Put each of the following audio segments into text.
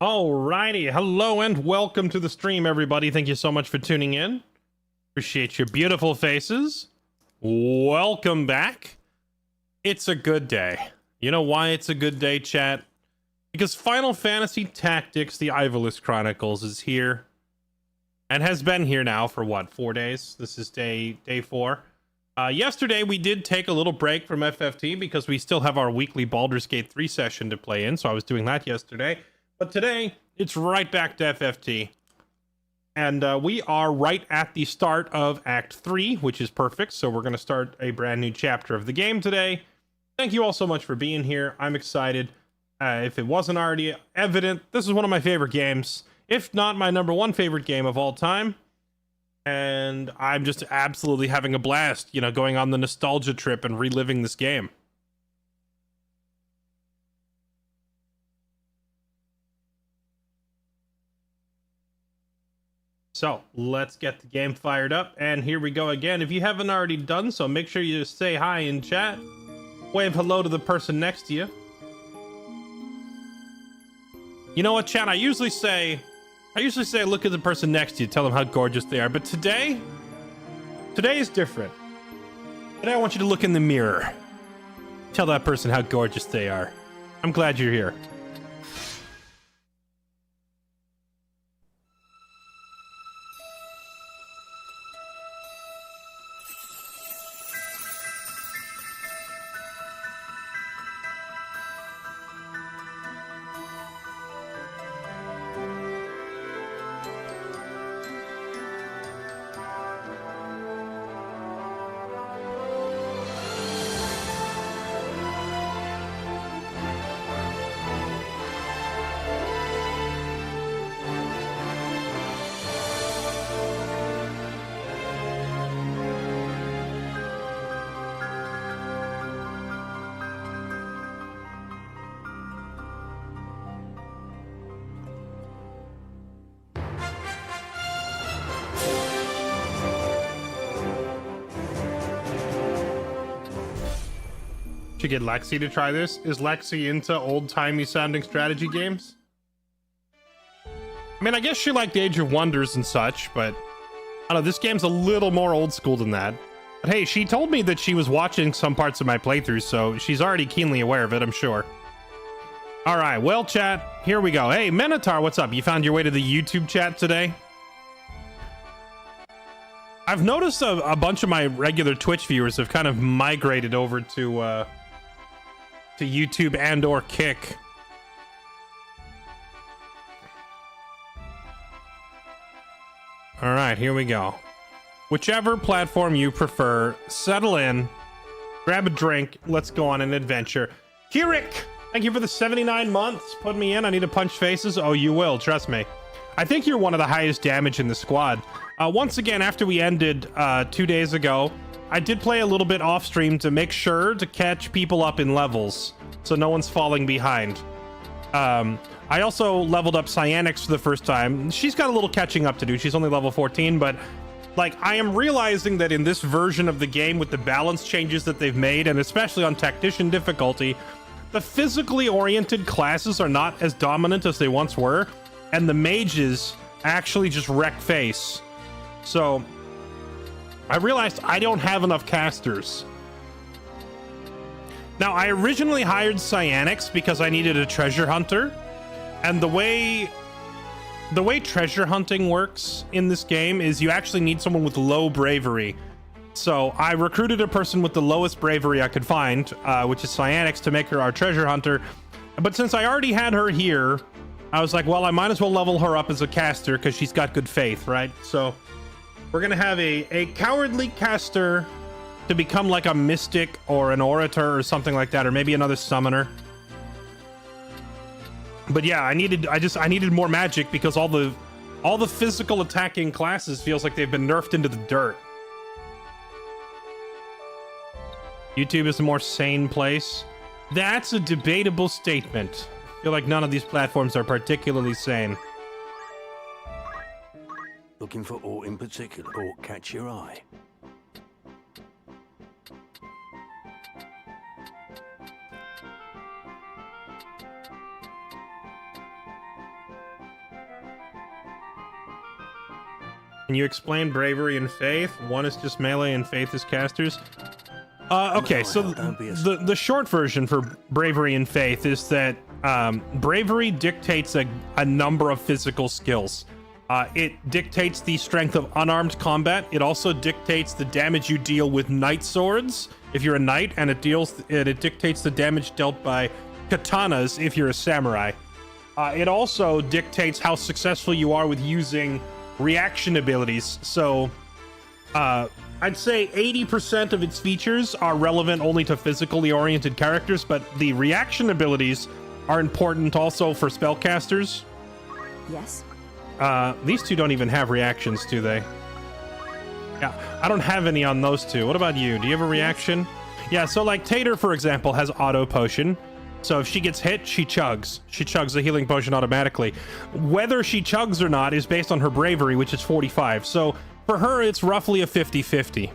Alrighty, hello and welcome to the stream, everybody. Thank you so much for tuning in. Appreciate your beautiful faces. Welcome back. It's a good day. You know why it's a good day, chat? Because Final Fantasy Tactics, the Ivalice Chronicles, is here. And has been here now for, what, 4 days? This is day 4. Yesterday, we did take a little break from FFT because we still have our weekly Baldur's Gate 3 session to play in, so I was doing that yesterday. But today, it's right back to FFT. And we are right at the start of Act 3, which is perfect. So we're going to start a brand new chapter of the game today. Thank you all so much for being here. I'm excited. If it wasn't already evident, this is one of my favorite games. If not my #1 favorite game of all time. And I'm just absolutely having a blast, you know, going on the nostalgia trip and reliving this game. So let's get the game fired up, and here we go again. If you haven't already done so, make sure you say hi in chat. Wave hello to the person next to you. You know what, chat? I usually say look at the person next to you, tell them how gorgeous they are. But today is different. Today I want you to look in the mirror. Tell that person how gorgeous they are. I'm glad you're here. Should get Lexi to try this. Is Lexi into old-timey sounding strategy games? I mean, I guess she liked Age of Wonders and such, but I don't know, this game's a little more old school than that. But hey, she told me that she was watching some parts of my playthrough, so she's already keenly aware of it, I'm sure. All right, well, chat, here we go. Hey, Minotaur, what's up? You found your way to the YouTube chat today? I've noticed a bunch of my regular Twitch viewers have kind of migrated over to YouTube and or Kick. All right, here we go. Whichever platform you prefer, settle in, grab a drink, let's go on an adventure. Kirik, thank you for the 79 months. Put me in. I need to punch faces. Oh, you will, trust me. I think you're one of the highest damage in the squad. Once again, after we ended 2 days ago, I did play a little bit off stream to make sure to catch people up in levels, so no one's falling behind. I also leveled up Cyanix for the first time. She's got a little catching up to do. She's only level 14, but like, I am realizing that in this version of the game, with the balance changes that they've made, and especially on Tactician difficulty, the physically oriented classes are not as dominant as they once were, and the mages actually just wreck face. So I realized I don't have enough casters. Now, I originally hired Cyanix because I needed a treasure hunter, and the way treasure hunting works in this game is you actually need someone with low bravery. So I recruited a person with the lowest bravery I could find, which is Cyanix, to make her our treasure hunter. But since I already had her here, I was like, well, I might as well level her up as a caster because she's got good faith, right? So we're gonna have a cowardly caster to become like a mystic or an orator or something like that, or maybe another summoner. But yeah, I needed more magic because all the physical attacking classes feels like they've been nerfed into the dirt. YouTube is a more sane place. That's a debatable statement. I feel like none of these platforms are particularly sane. Looking for aught in particular or catch your eye? Can you explain bravery and faith? One is just melee and faith is casters. Okay, so the short version for bravery and faith is that bravery dictates a number of physical skills. It dictates the strength of unarmed combat. It also dictates the damage you deal with knight swords if you're a knight, and it dictates the damage dealt by katanas if you're a samurai. It also dictates how successful you are with using reaction abilities. So I'd say 80% of its features are relevant only to physically oriented characters, but the reaction abilities are important also for spellcasters. Yes. These two don't even have reactions, do they? Yeah, I don't have any on those two. What about you? Do you have a reaction? Yeah, so like Tater, for example, has auto potion. So if she gets hit, she chugs. She chugs the healing potion automatically. Whether she chugs or not is based on her bravery, which is 45. So for her, it's roughly a 50-50.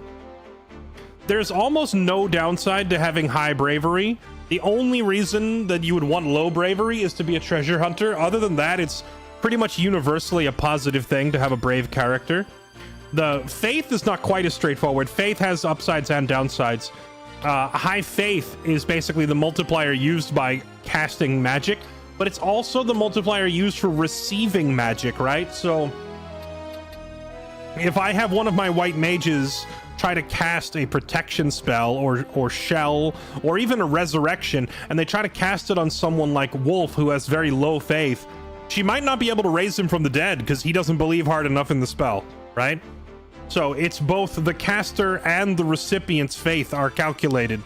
There's almost no downside to having high bravery. The only reason that you would want low bravery is to be a treasure hunter. Other than that, it's pretty much universally a positive thing to have a brave character. The faith is not quite as straightforward. Faith has upsides and downsides. High faith is basically the multiplier used by casting magic, but it's also the multiplier used for receiving magic, right? So if I have one of my white mages try to cast a protection spell or shell or even a resurrection, and they try to cast it on someone like Wolf who has very low faith, she might not be able to raise him from the dead because he doesn't believe hard enough in the spell, right? So it's both the caster and the recipient's faith are calculated.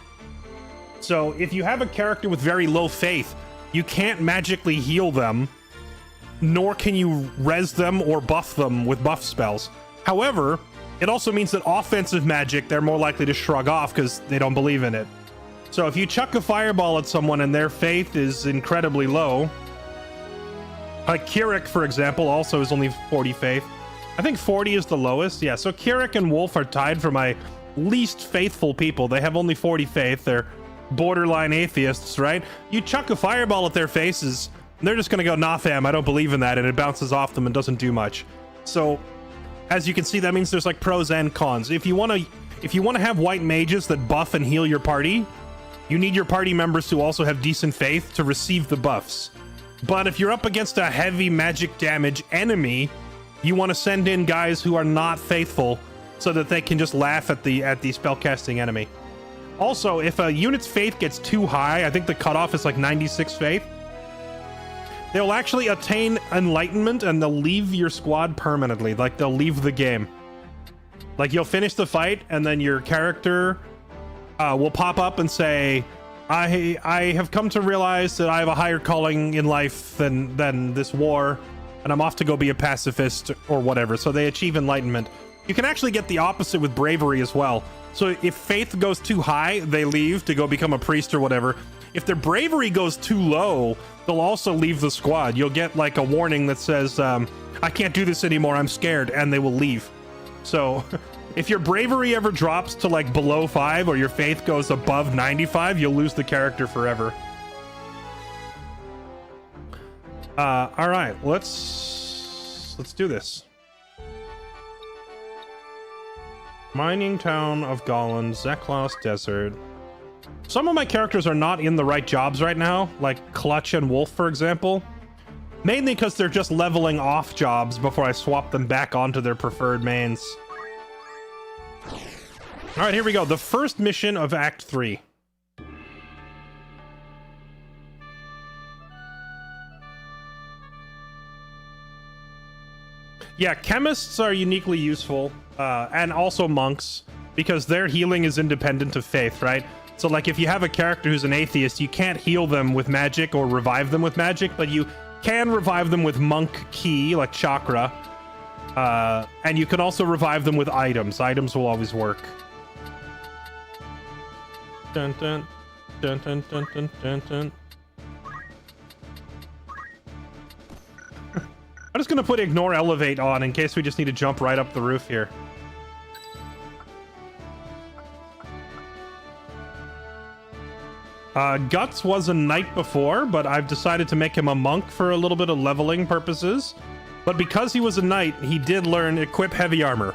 So if you have a character with very low faith, you can't magically heal them, nor can you res them or buff them with buff spells. However, it also means that offensive magic, they're more likely to shrug off because they don't believe in it. So if you chuck a fireball at someone and their faith is incredibly low, like Kirik, for example, also is only 40 faith. I think 40 is the lowest. Yeah, so Kirik and Wolf are tied for my least faithful people. They have only 40 faith. They're borderline atheists, right? You chuck a fireball at their faces, and they're just going to go, nah fam, I don't believe in that, and it bounces off them and doesn't do much. So, as you can see, that means there's like pros and cons. If you want to have white mages that buff and heal your party, you need your party members to also have decent faith to receive the buffs. But if you're up against a heavy magic damage enemy, you want to send in guys who are not faithful so that they can just laugh at the spellcasting enemy. Also, if a unit's faith gets too high, I think the cutoff is like 96 faith, they'll actually attain enlightenment and they'll leave your squad permanently. Like, they'll leave the game. Like, you'll finish the fight and then your character will pop up and say, I have come to realize that I have a higher calling in life than this war, and I'm off to go be a pacifist or whatever. So they achieve enlightenment. You can actually get the opposite with bravery as well. So if faith goes too high, they leave to go become a priest or whatever. If their bravery goes too low, they'll also leave the squad. You'll get like a warning that says, I can't do this anymore, I'm scared, and they will leave. So if your bravery ever drops to like below 5 or your faith goes above 95, you'll lose the character forever. All right, let's do this. Mining town of Golland, Zeklos Desert. Some of my characters are not in the right jobs right now, like Clutch and Wolf, for example. Mainly because they're just leveling off jobs before I swap them back onto their preferred mains. All right, here we go. The first mission of Act 3. Yeah, chemists are uniquely useful, and also monks, because their healing is independent of faith, right? So, like, if you have a character who's an atheist, you can't heal them with magic or revive them with magic, but you can revive them with monk ki, like chakra, and you can also revive them with items. Items will always work. Dun dun dun dun dun dun dun dun. I'm just gonna put Ignore Elevate on in case we just need to jump right up the roof here. Guts was a knight before, but I've decided to make him a monk for a little bit of leveling purposes. But because he was a knight, he did learn equip heavy armor.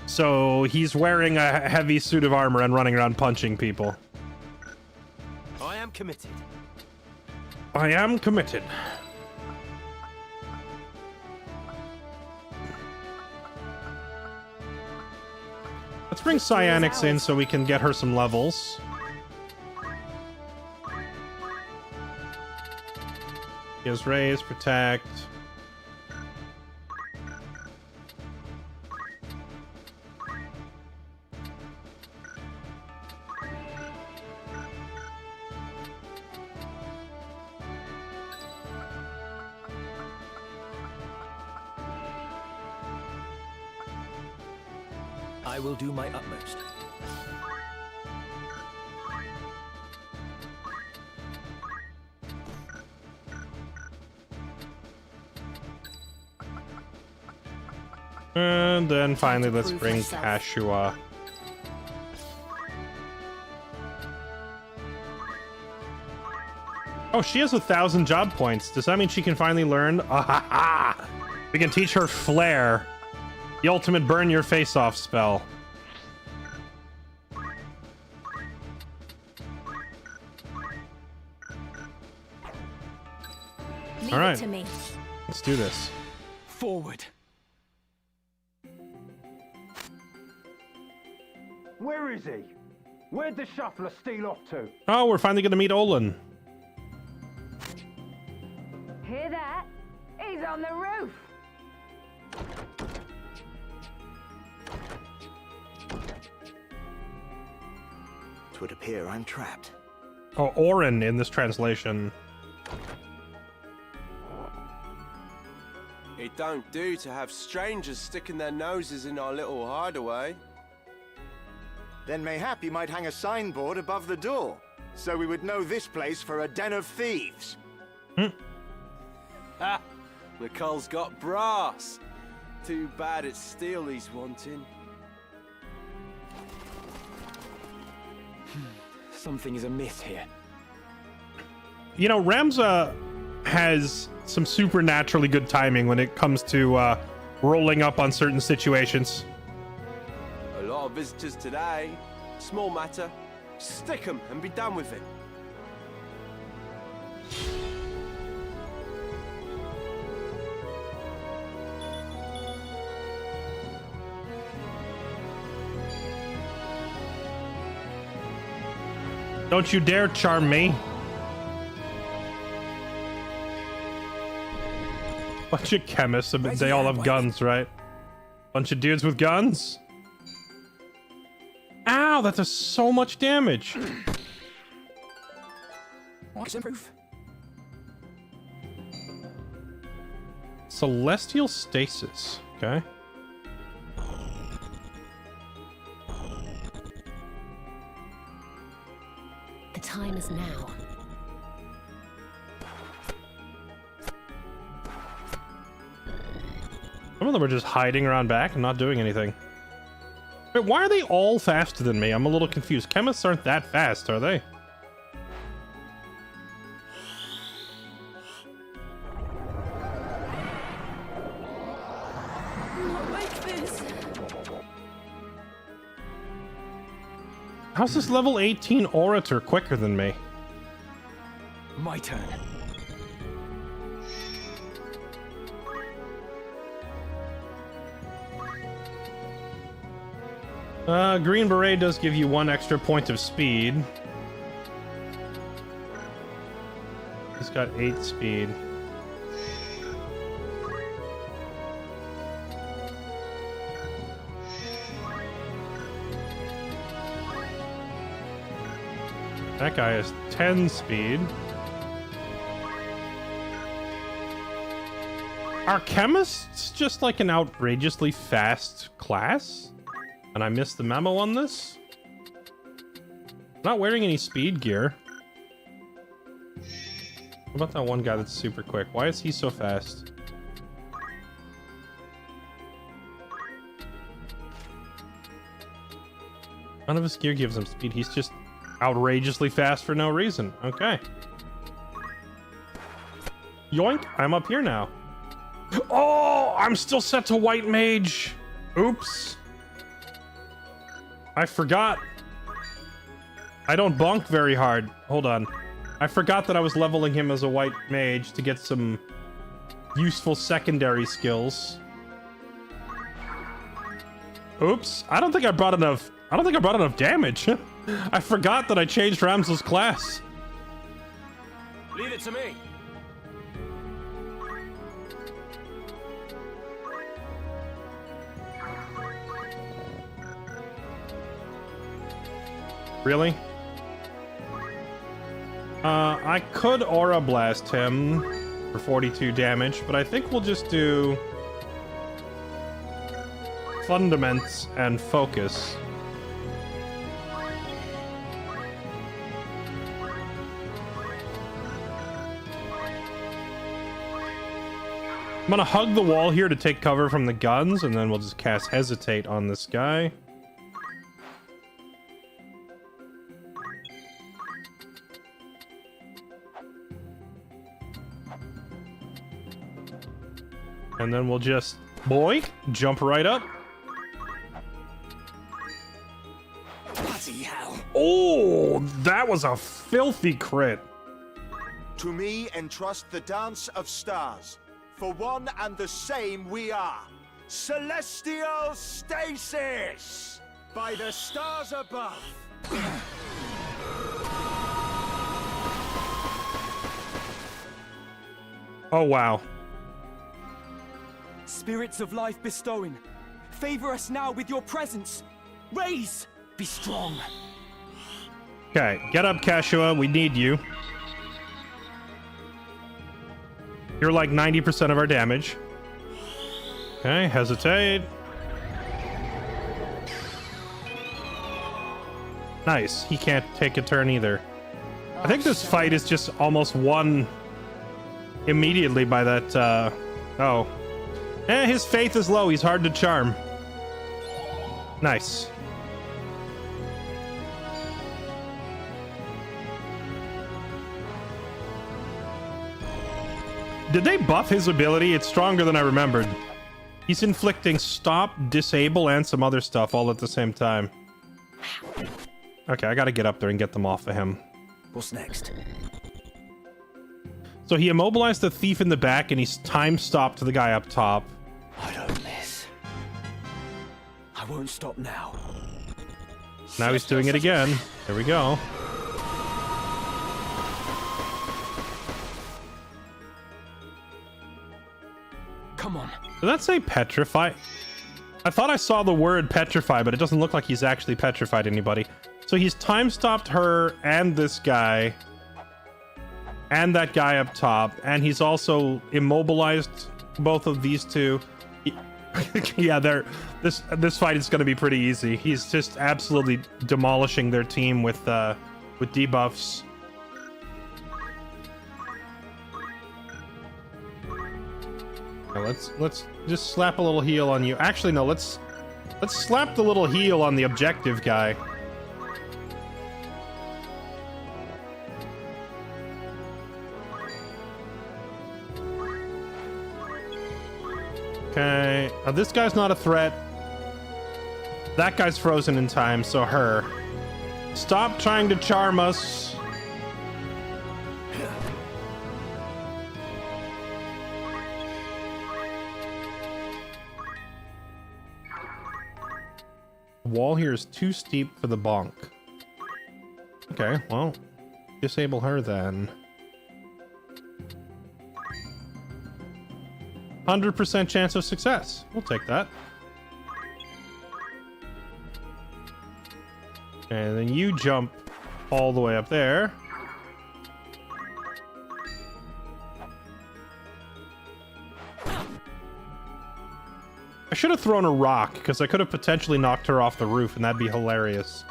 So he's wearing a heavy suit of armor and running around punching people. I am committed. I am committed. Let's bring Cyanix in so we can get her some levels. He has raise, protect. I will do my utmost. And then finally, let's bring Kashua. Oh, she has 1,000 job points. Does that mean she can finally learn? Ah-ha-ha! We can teach her Flare, the ultimate burn your face off spell. Leave All right, it to me. let's do this. Forward. Where is he? Where'd the shuffler steal off to? Oh, we're finally going to meet Olin. Hear that? He's on the roof. It would appear I'm trapped. Oh, Orran in this translation. It don't do to have strangers sticking their noses in our little hideaway. Then mayhap you might hang a signboard above the door, so we would know this place for a den of thieves. Ha! McCall's got brass. Too bad it's steel he's wanting. Something is amiss here. You know, Ramza has some supernaturally good timing when it comes to rolling up on certain situations. A lot of visitors today. Small matter. Stick 'em and be done with it. Don't you dare charm me. Bunch of chemists, they all have guns, right? Bunch of dudes with guns? Ow, that does so much damage. What's the proof? Celestial stasis, okay. The time is now. Some of them are just hiding around back and not doing anything. Wait, why are they all faster than me? I'm a little confused. Chemists aren't that fast, are they? Not like this. How's this level 18 orator quicker than me? My turn. Green Beret does give you 1 extra point of speed. He's got 8 speed. That guy has 10 speed. Are chemists just like an outrageously fast class? And I missed the memo on this? I'm not wearing any speed gear. What about that one guy that's super quick? Why is he so fast? None of his gear gives him speed. He's just outrageously fast for no reason. Okay. Yoink! I'm up here now. Oh, I'm still set to white mage. Oops. I forgot. I don't bonk very hard. Hold on. I forgot that I was leveling him as a white mage to get some useful secondary skills. Oops. I don't think I brought enough damage. I forgot that I changed Ramsel's class. Leave it to me. Really? I could Aura Blast him for 42 damage, but I think we'll just do Fundaments and Focus. I'm gonna hug the wall here to take cover from the guns, and then we'll just cast Hesitate on this guy. And then we'll just, boink, jump right up. Bloody hell. Oh, that was a filthy crit. To me entrust the dance of stars. For one and the same we are. Celestial stasis! By the stars above. Oh, wow. Spirits of life bestowing, favor us now with your presence. Raise! Be strong. Okay, get up, Kashua. We need you. You're like 90% of our damage. Okay, hesitate. Nice. He can't take a turn either. I think this fight is just almost won immediately by that, oh. His faith is low. He's hard to charm. Nice. Did they buff his ability? It's stronger than I remembered. He's inflicting stop, disable, and some other stuff all at the same time. Okay, I gotta get up there and get them off of him. What's next? So he immobilized the thief in the back and he's time stopped to the guy up top. I don't miss. I won't stop now. Now he's doing it again. There we go. Come on. Did that say petrify? I thought I saw the word petrify, but it doesn't look like he's actually petrified anybody. So he's time stopped her and this guy and that guy up top, and he's also immobilized both of these two. Yeah, this fight is going to be pretty easy. He's just absolutely demolishing their team with debuffs. Now let's just slap a little heal on you. Actually, no, let's slap the little heal on the objective guy. Okay, now this guy's not a threat. That guy's frozen in time, so her. Stop trying to charm us. The wall here is too steep for the bonk. Okay, well, disable her then. 100% chance of success. We'll take that. And then you jump all the way up there. I should have thrown a rock, because I could have potentially knocked her off the roof, and that'd be hilarious.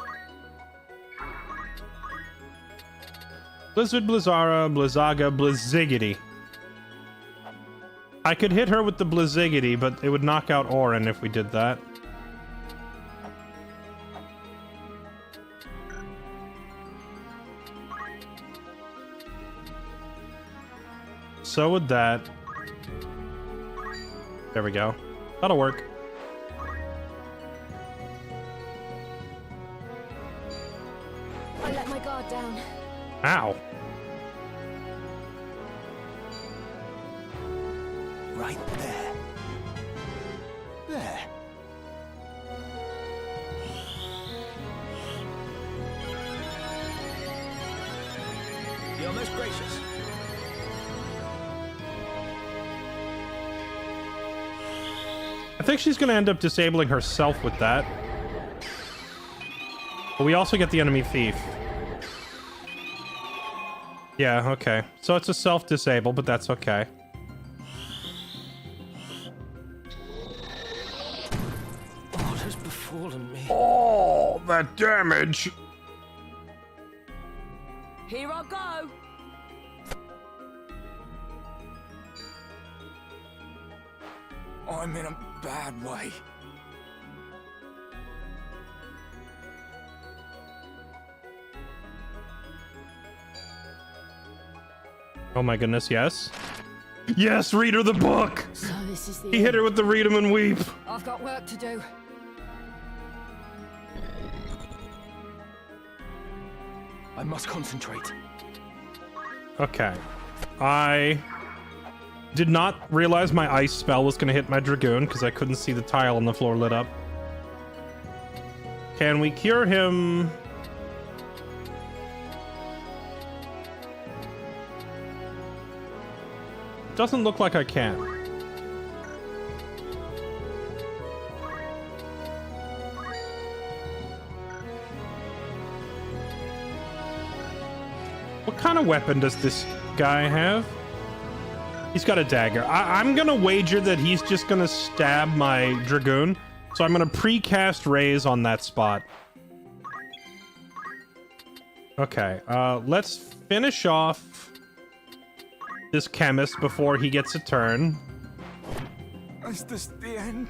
Blizzard, Blizzara, Blizzaga, Blizzigity. I could hit her with the Blizzigity, but it would knock out Orran if we did that. So would that. There we go. That'll work. I let my guard down. Ow. Right there. There. You're most gracious. I think she's gonna end up disabling herself with that. But we also get the enemy thief. Yeah, okay. So it's a self-disable, but that's okay. What has befallen me? Oh, that damage! Here I go. I'm in a bad way. Oh my goodness, yes. Yes, read her the book! So this is the He hit her with the read 'em and weep. I've got work to do. I must concentrate. Okay. I did not realize my ice spell was going to hit my Dragoon because I couldn't see the tile on the floor lit up. Can we cure him? Doesn't look like I can. What kind of weapon does this guy have? He's got a dagger. I'm gonna wager that he's just gonna stab my Dragoon. So I'm gonna pre-cast Raise on that spot. Okay, let's finish off this chemist before he gets a turn. Is this the end?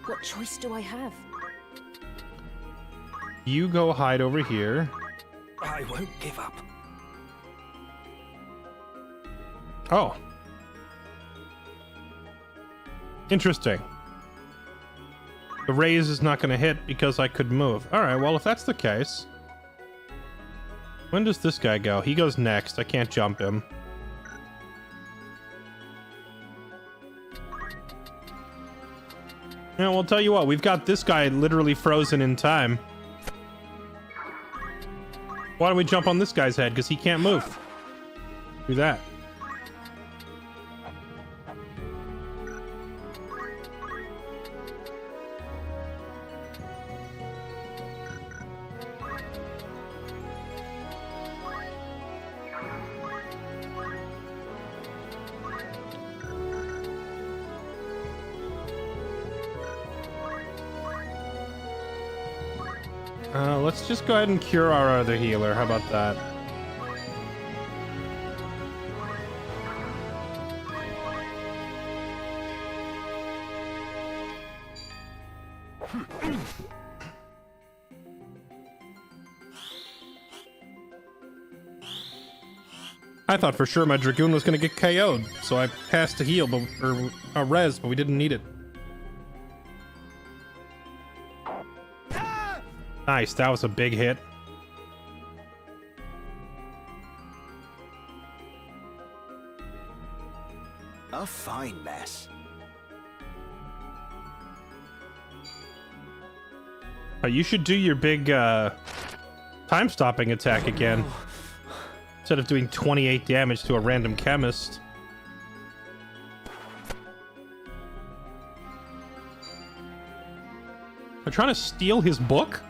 What choice do I have? You go hide over here. I won't give up. Oh. Interesting. The raise is not going to hit because I could move. Alright, well, if that's the case... When does this guy go? He goes next. I can't jump him. Yeah, well, I'll tell you what. We've got this guy literally frozen in time. Why don't we jump on this guy's head? Because he can't move. Do that. Let's just go ahead and cure our other healer. How about that? I thought for sure my Dragoon was going to get KO'd, so I passed a heal, or a res, but we didn't need it. Nice, that was a big hit. A fine mess. You should do your big time-stopping attack again. Instead of doing 28 damage to a random chemist. They're trying to steal his book?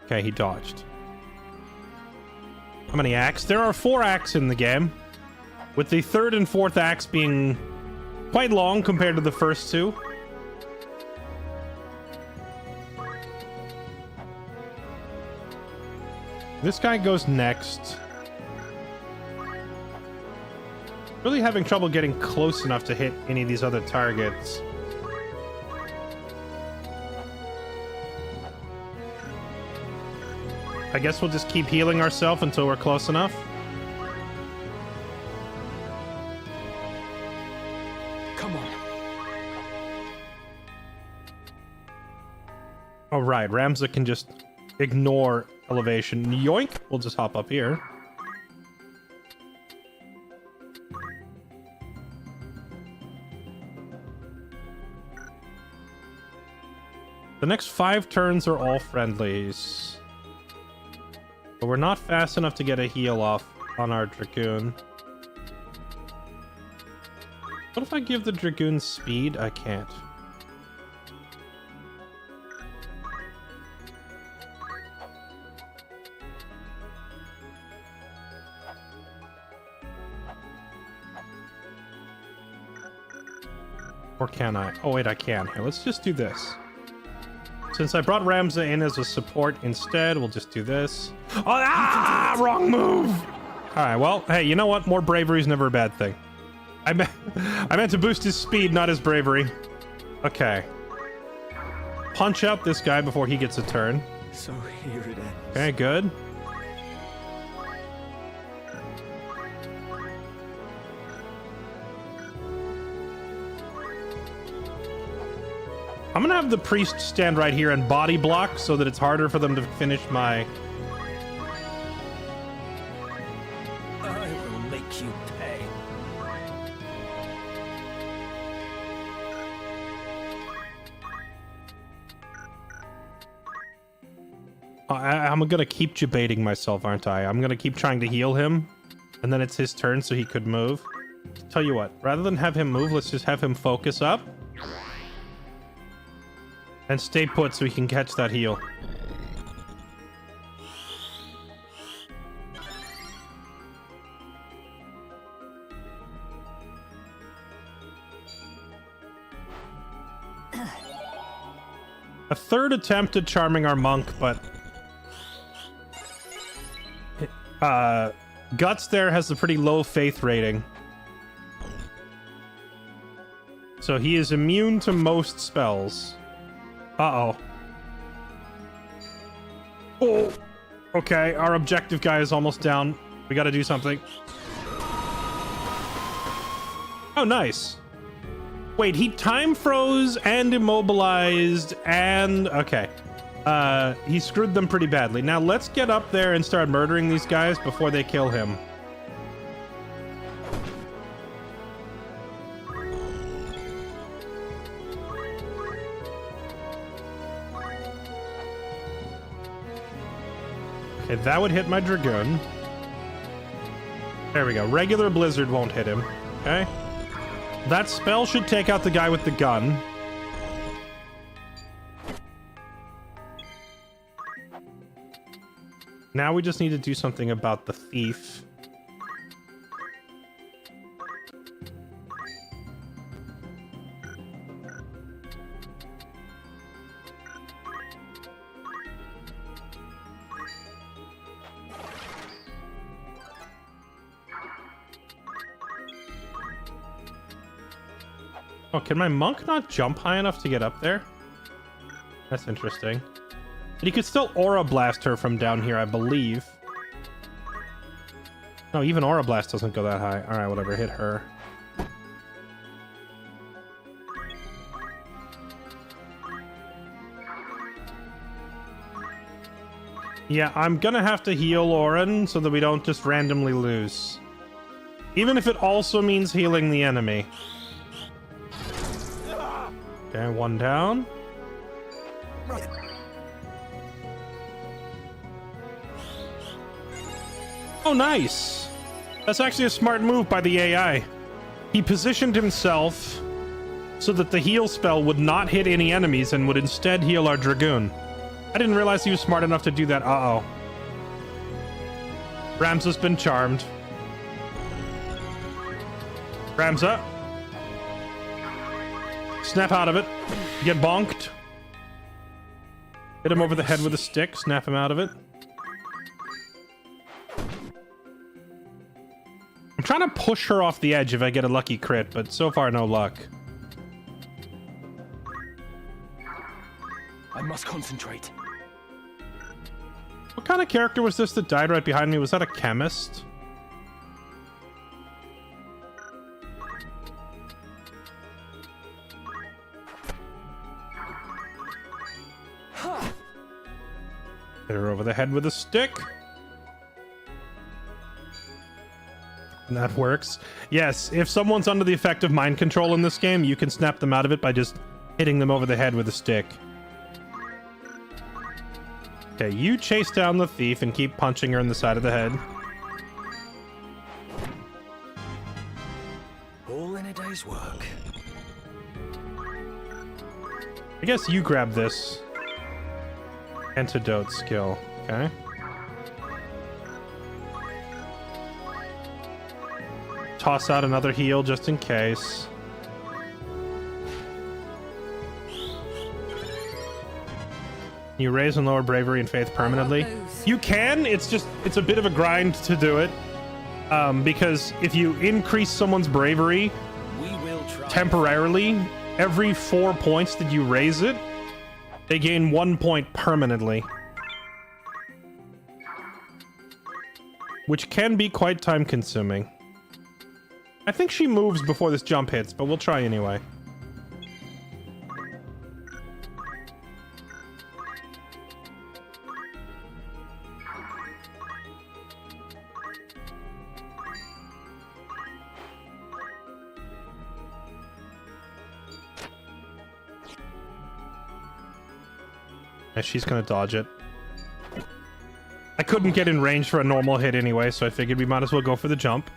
Okay, he dodged. How many acts? There are 4 acts in the game, with the 3rd and 4th acts being quite long compared to the first 2. This guy goes next. Really having trouble getting close enough to hit any of these other targets. I guess we'll just keep healing ourselves until we're close enough. right. Ramza can just ignore elevation. Yoink! We'll just hop up here. The next 5 turns are all friendlies. But we're not fast enough to get a heal off on our Dragoon. What if I give the Dragoon speed? I can't. Or can I? Oh wait, I can. Here, let's just do this. Since I brought Ramza in as a support instead, we'll just do this. Oh, wrong move! Alright, well, hey, you know what? More bravery is never a bad thing. I meant to boost his speed, not his bravery. Okay. Punch out this guy before he gets a turn. So here it ends. Okay, good. I'm gonna have the priest stand right here and body block so that it's harder for them to finish my... I will make you pay. I'm gonna keep debating myself, aren't I? I'm gonna keep trying to heal him, and then it's his turn so he could move. Tell you what, rather than have him move, let's just have him focus up. And stay put so we can catch that heal. A third attempt at charming our monk, but... Guts there has a pretty low faith rating. So he is immune to most spells. Uh-oh. Oh! Okay, our objective guy is almost down. We gotta do something. Oh, nice. Wait, he time froze and immobilized and... Okay. He screwed them pretty badly. Now let's get up there and start murdering these guys before they kill him. Okay, that would hit my Dragoon. There we go. Regular Blizzard won't hit him. Okay. That spell should take out the guy with the gun. Now we just need to do something about the thief. Oh, can my monk not jump high enough to get up there? That's interesting. But he could still Aura Blast her from down here, I believe. No, even Aura Blast doesn't go that high. Alright, whatever, hit her. Yeah, I'm gonna have to heal Orran so that we don't just randomly lose. Even if it also means healing the enemy. Okay, one down. Oh, nice! That's actually a smart move by the AI. He positioned himself so that the heal spell would not hit any enemies and would instead heal our Dragoon. I didn't realize he was smart enough to do that. Uh-oh. Ramza's been charmed. Ramza. Snap out of it. Get bonked. Hit him over the head with a stick. Snap him out of it. I'm trying to push her off the edge if I get a lucky crit, but so far no luck. I must concentrate. What kind of character was this that died right behind me? Was that a chemist? over the head with a stick. And that works. Yes, if someone's under the effect of mind control in this game, you can snap them out of it by just hitting them over the head with a stick. Okay, you chase down the thief and keep punching her in the side of the head. All in a day's work. I guess you grab this antidote skill, okay? Toss out another heal just in case. You raise and lower bravery and faith permanently. You can, it's a bit of a grind to do it. Because if you increase someone's bravery temporarily, every 4 points that you raise it, they gain 1 point permanently. Which can be quite time consuming. I think she moves before this jump hits, but we'll try anyway. And she's gonna dodge it. I couldn't get in range for a normal hit anyway, so I figured we might as well go for the jump.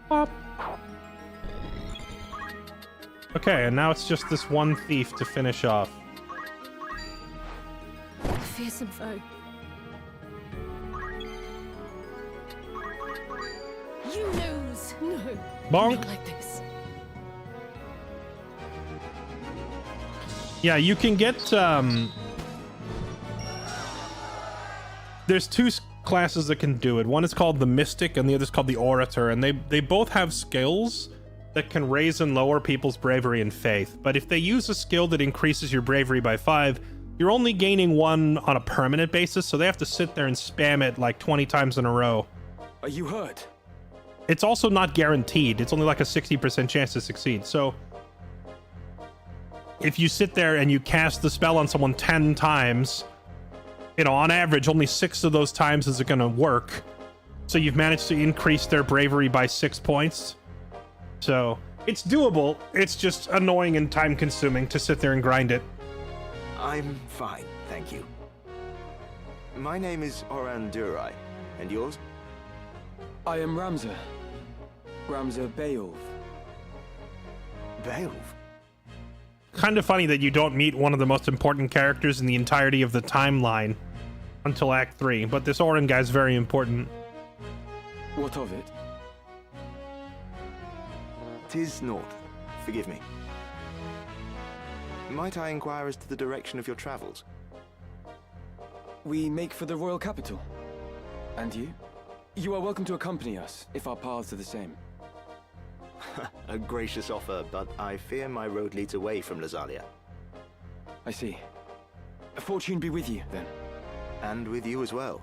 Pop. Okay, and now it's just this one thief to finish off. A fearsome foe. You lose. No. Bonk. Not like this. Yeah, you can get, there's two classes that can do it. One is called the Mystic and the other is called the Orator, and they both have skills that can raise and lower people's bravery and faith. But if they use a skill that increases your bravery by 5, you're only gaining 1 on a permanent basis, so they have to sit there and spam it like 20 times in a row. Are you hurt? It's also not guaranteed. It's only like a 60% chance to succeed. So if you sit there and you cast the spell on someone 10 times, you know, on average, only 6 of those times is it going to work. So you've managed to increase their bravery by 6 points. So it's doable. It's just annoying and time consuming to sit there and grind it. I'm fine, thank you. My name is Orran Durai, and yours? I am Ramza. Ramza Beowulf. Beowulf? Kind of funny that you don't meet one of the most important characters in the entirety of the timeline until Act 3, but this Orran guy's very important. What of it? 'Tis naught. Forgive me. Might I inquire as to the direction of your travels? We make for the royal capital. And you? You are welcome to accompany us, if our paths are the same. A gracious offer, but I fear my road leads away from Lesalia. I see. Fortune be with you, then. And with you as well.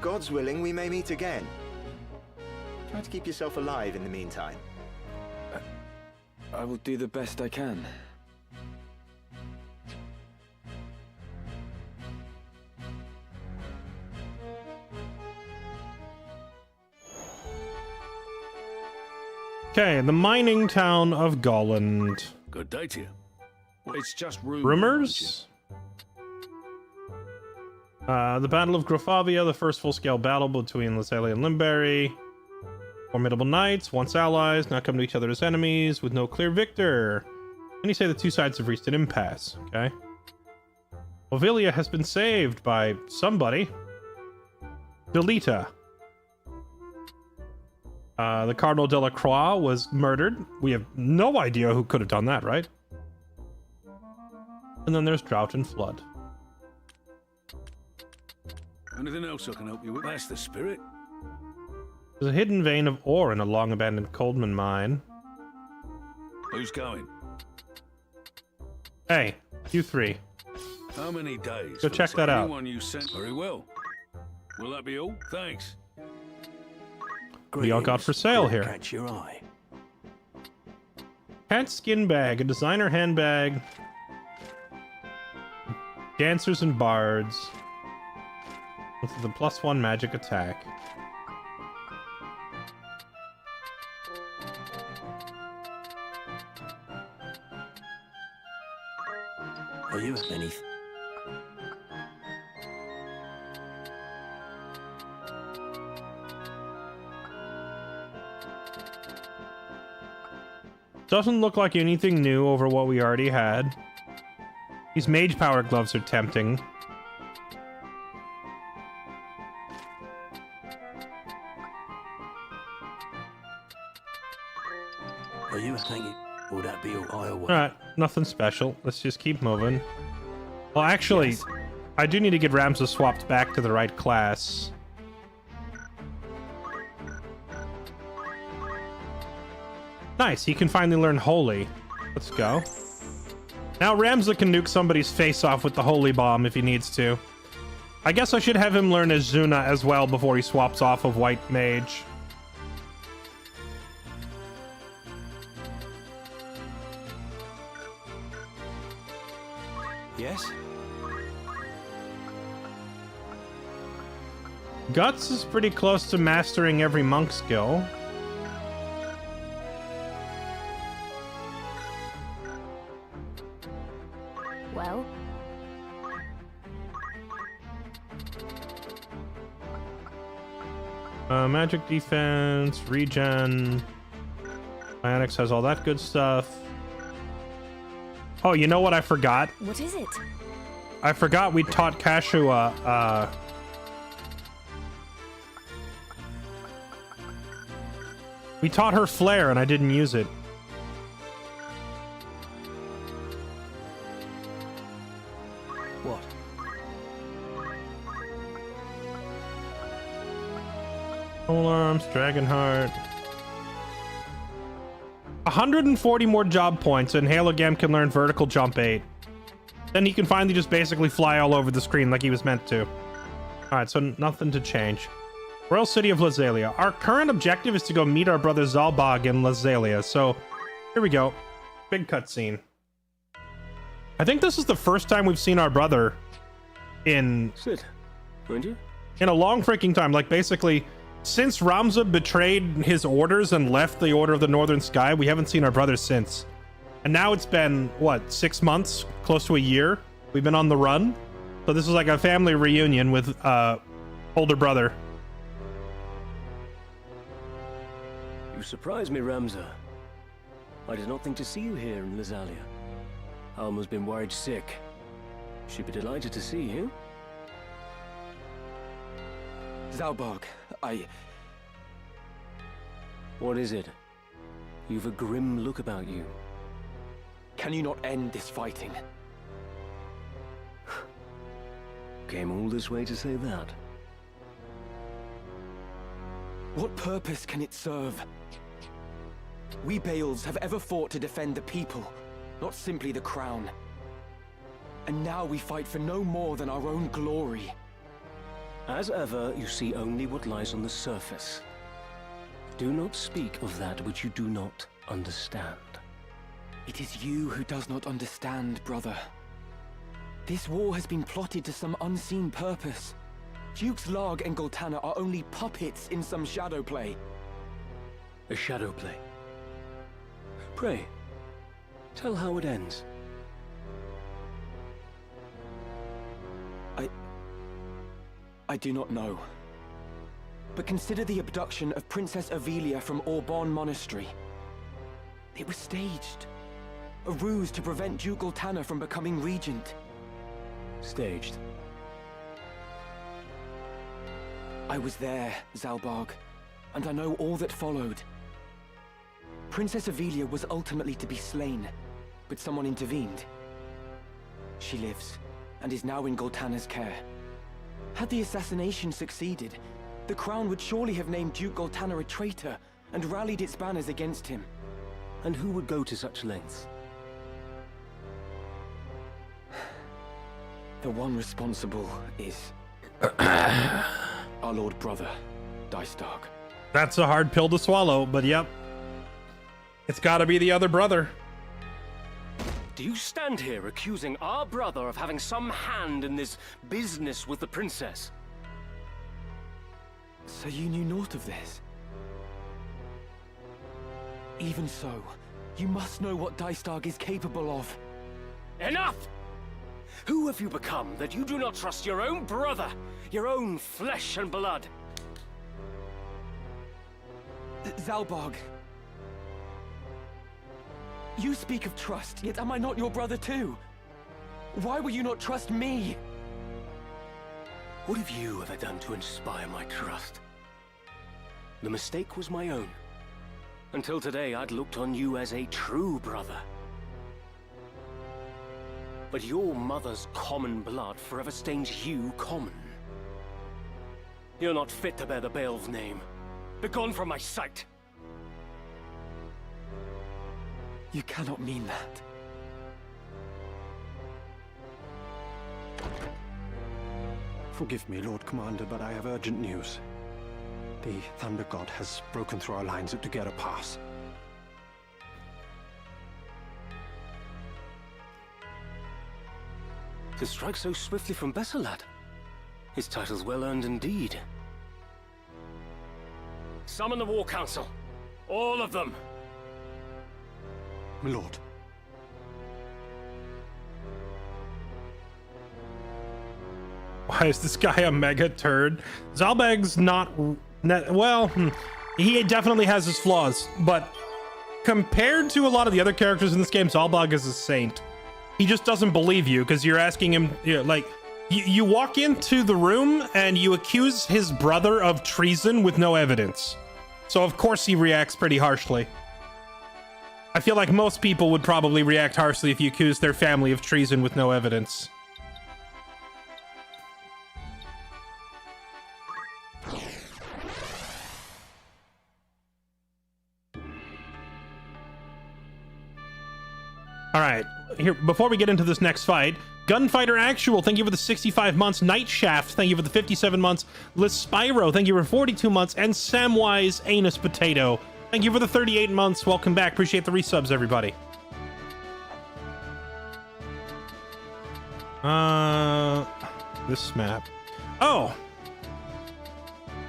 God's willing, we may meet again. Try to keep yourself alive in the meantime. I will do the best I can. Okay, the mining town of Golland. Good day to you. It's just Rumors? The Battle of Grofavia, the first full-scale battle between Lesalia and Limberry. Formidable knights, once allies, now come to each other as enemies, with no clear victor. And you say the two sides have reached an impasse, okay? Ovilia has been saved by somebody. Delita. The Cardinal Delacroix was murdered. We have no idea who could have done that, right? And then there's drought and flood. Anything else I can help you with? That's the spirit. There's a hidden vein of ore in a long-abandoned Coldman mine. Who's going? Hey, you three. How many days? Go check that out. Anyone you sent very well. Will that be all? Thanks. We all got for sale here. Catch your eye. Cat skin bag, a designer handbag, dancers and bards with the +1 magic attack. Are you any? Doesn't look like anything new over what we already had. These mage power gloves are tempting. Are you hanging? Will that be all? Alright, nothing special. Let's just keep moving. Well, actually, I do need to get Ramza swapped back to the right class. Nice, he can finally learn Holy. Let's go. Now Ramza can nuke somebody's face off with the Holy Bomb if he needs to. I guess I should have him learn Azuna as well before he swaps off of White Mage. Yes? Guts is pretty close to mastering every monk skill. Well, magic defense, regen, Bionix has all that good stuff. Oh, you know what I forgot? what is it? I forgot we taught Kashua, we taught her Flare and I didn't use it. What? Pole Arms, Dragonheart. 140 more job points and Halogam can learn Vertical Jump 8. Then he can finally just basically fly all over the screen like he was meant to. Alright, so nothing to change. Royal City of Lesalia. Our current objective is to go meet our brother Zalbaag in Lesalia, so here we go. Big cutscene. I think this is the first time we've seen our brother in... Sit, won't you? In a long freaking time. Like, basically, since Ramza betrayed his orders and left the Order of the Northern Sky, we haven't seen our brother since. And now it's been, what, 6 months? Close to a year? We've been on the run? So this is like a family reunion with, older brother. You surprise me, Ramza. I did not think to see you here in Lesalia. Alma's been worried sick. She'd be delighted to see you. Zalbaag, What is it? You've a grim look about you. Can you not end this fighting? Came all this way to say that. What purpose can it serve? We Bales have ever fought to defend the people, not simply the crown. And now we fight for no more than our own glory. As ever, you see only what lies on the surface. Do not speak of that which you do not understand. It is you who does not understand, brother. This war has been plotted to some unseen purpose. Dukes Larg and Goltana are only puppets in some shadow play. A shadow play. Pray, tell how it ends. I do not know. But consider the abduction of Princess Ivalice from Orran monastery. It was staged. A ruse to prevent Duke Goltana from becoming regent. Staged. I was there, Zalbaag, and I know all that followed. Princess Ivalice was ultimately to be slain, but someone intervened. She lives, and is now in Goltana's care. Had the assassination succeeded, the crown would surely have named Duke Goltana a traitor and rallied its banners against him. And who would go to such lengths? The one responsible is our Lord Brother, Dystark. That's a hard pill to swallow, but yep. It's gotta be the other brother. Do you stand here accusing our brother of having some hand in this business with the princess? So you knew naught of this? Even so, you must know what Dystark is capable of. Enough! Who have you become that you do not trust your own brother, your own flesh and blood? Zalbaag. You speak of trust, yet am I not your brother too? Why will you not trust me? What have you ever done to inspire my trust? The mistake was my own. Until today, I'd looked on you as a true brother. But your mother's common blood forever stains you common. You're not fit to bear the Bael's name. Begone from my sight! You cannot mean that. Forgive me, Lord Commander, but I have urgent news. The Thunder God has broken through our lines at Dugeura Pass. To strike so swiftly from Bessalad. His title's well earned indeed. Summon the War Council. All of them. My lord. Why is this guy a mega turd? Zalbaag's not... Well, he definitely has his flaws, but compared to a lot of the other characters in this game, Zalbaag is a saint. He just doesn't believe you because you're asking him, you walk into the room and you accuse his brother of treason with no evidence. So of course he reacts pretty harshly. I feel like most people would probably react harshly if you accused their family of treason with no evidence. All right, here, before we get into this next fight, Gunfighter Actual, thank you for the 65 months. Night Shaft, thank you for the 57 months. Lispyro, thank you for 42 months. And Samwise Anus Potato, thank you for the 38 months. Welcome back. Appreciate the resubs, everybody. This map. Oh!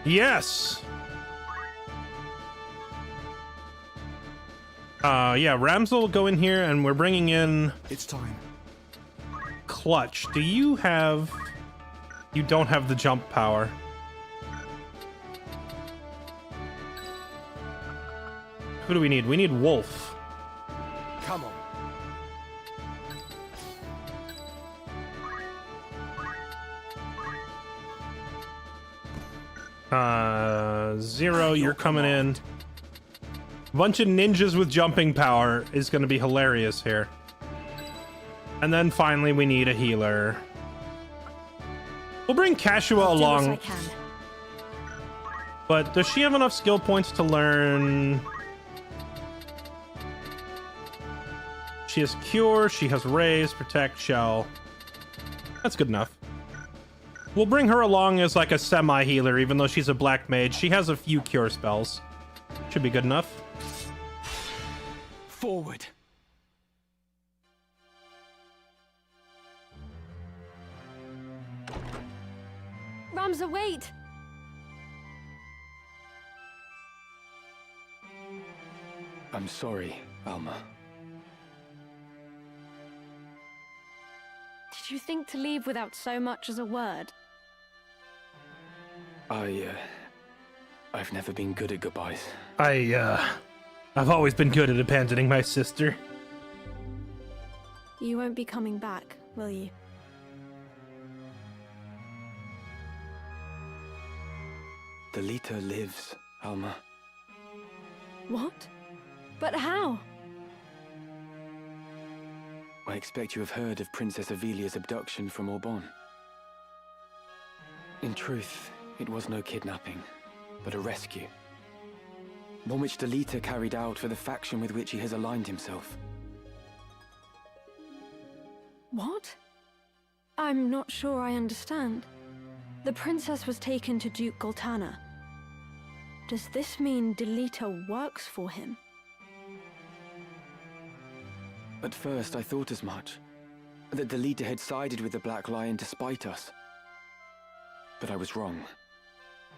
Yes! Yeah, Ramsel will go in here, and we're bringing in... It's time. Clutch. Do you have... You don't have the jump power. Who do we need? We need Wolf. Come on. Zero, you're coming in. A bunch of ninjas with jumping power is going to be hilarious here. And then finally we need a healer. We'll bring Kashua along. But does she have enough skill points to learn? She has Cure, she has Raise, Protect, Shell. That's good enough. We'll bring her along as like a semi-healer, even though she's a black mage. She has a few Cure spells. Should be good enough. Forward. Ramza, wait! I'm sorry, Alma. Did you think to leave without so much as a word? I've never been good at goodbyes. I've always been good at abandoning my sister. You won't be coming back, will you? The Lita lives, Alma. What? But how? I expect you have heard of Princess Avilia's abduction from Orran. In truth, it was no kidnapping, but a rescue. One which Delita carried out for the faction with which he has aligned himself. What? I'm not sure I understand. The princess was taken to Duke Goltana. Does this mean Delita works for him? At first, I thought as much. That Delita had sided with the Black Lion to spite us. But I was wrong.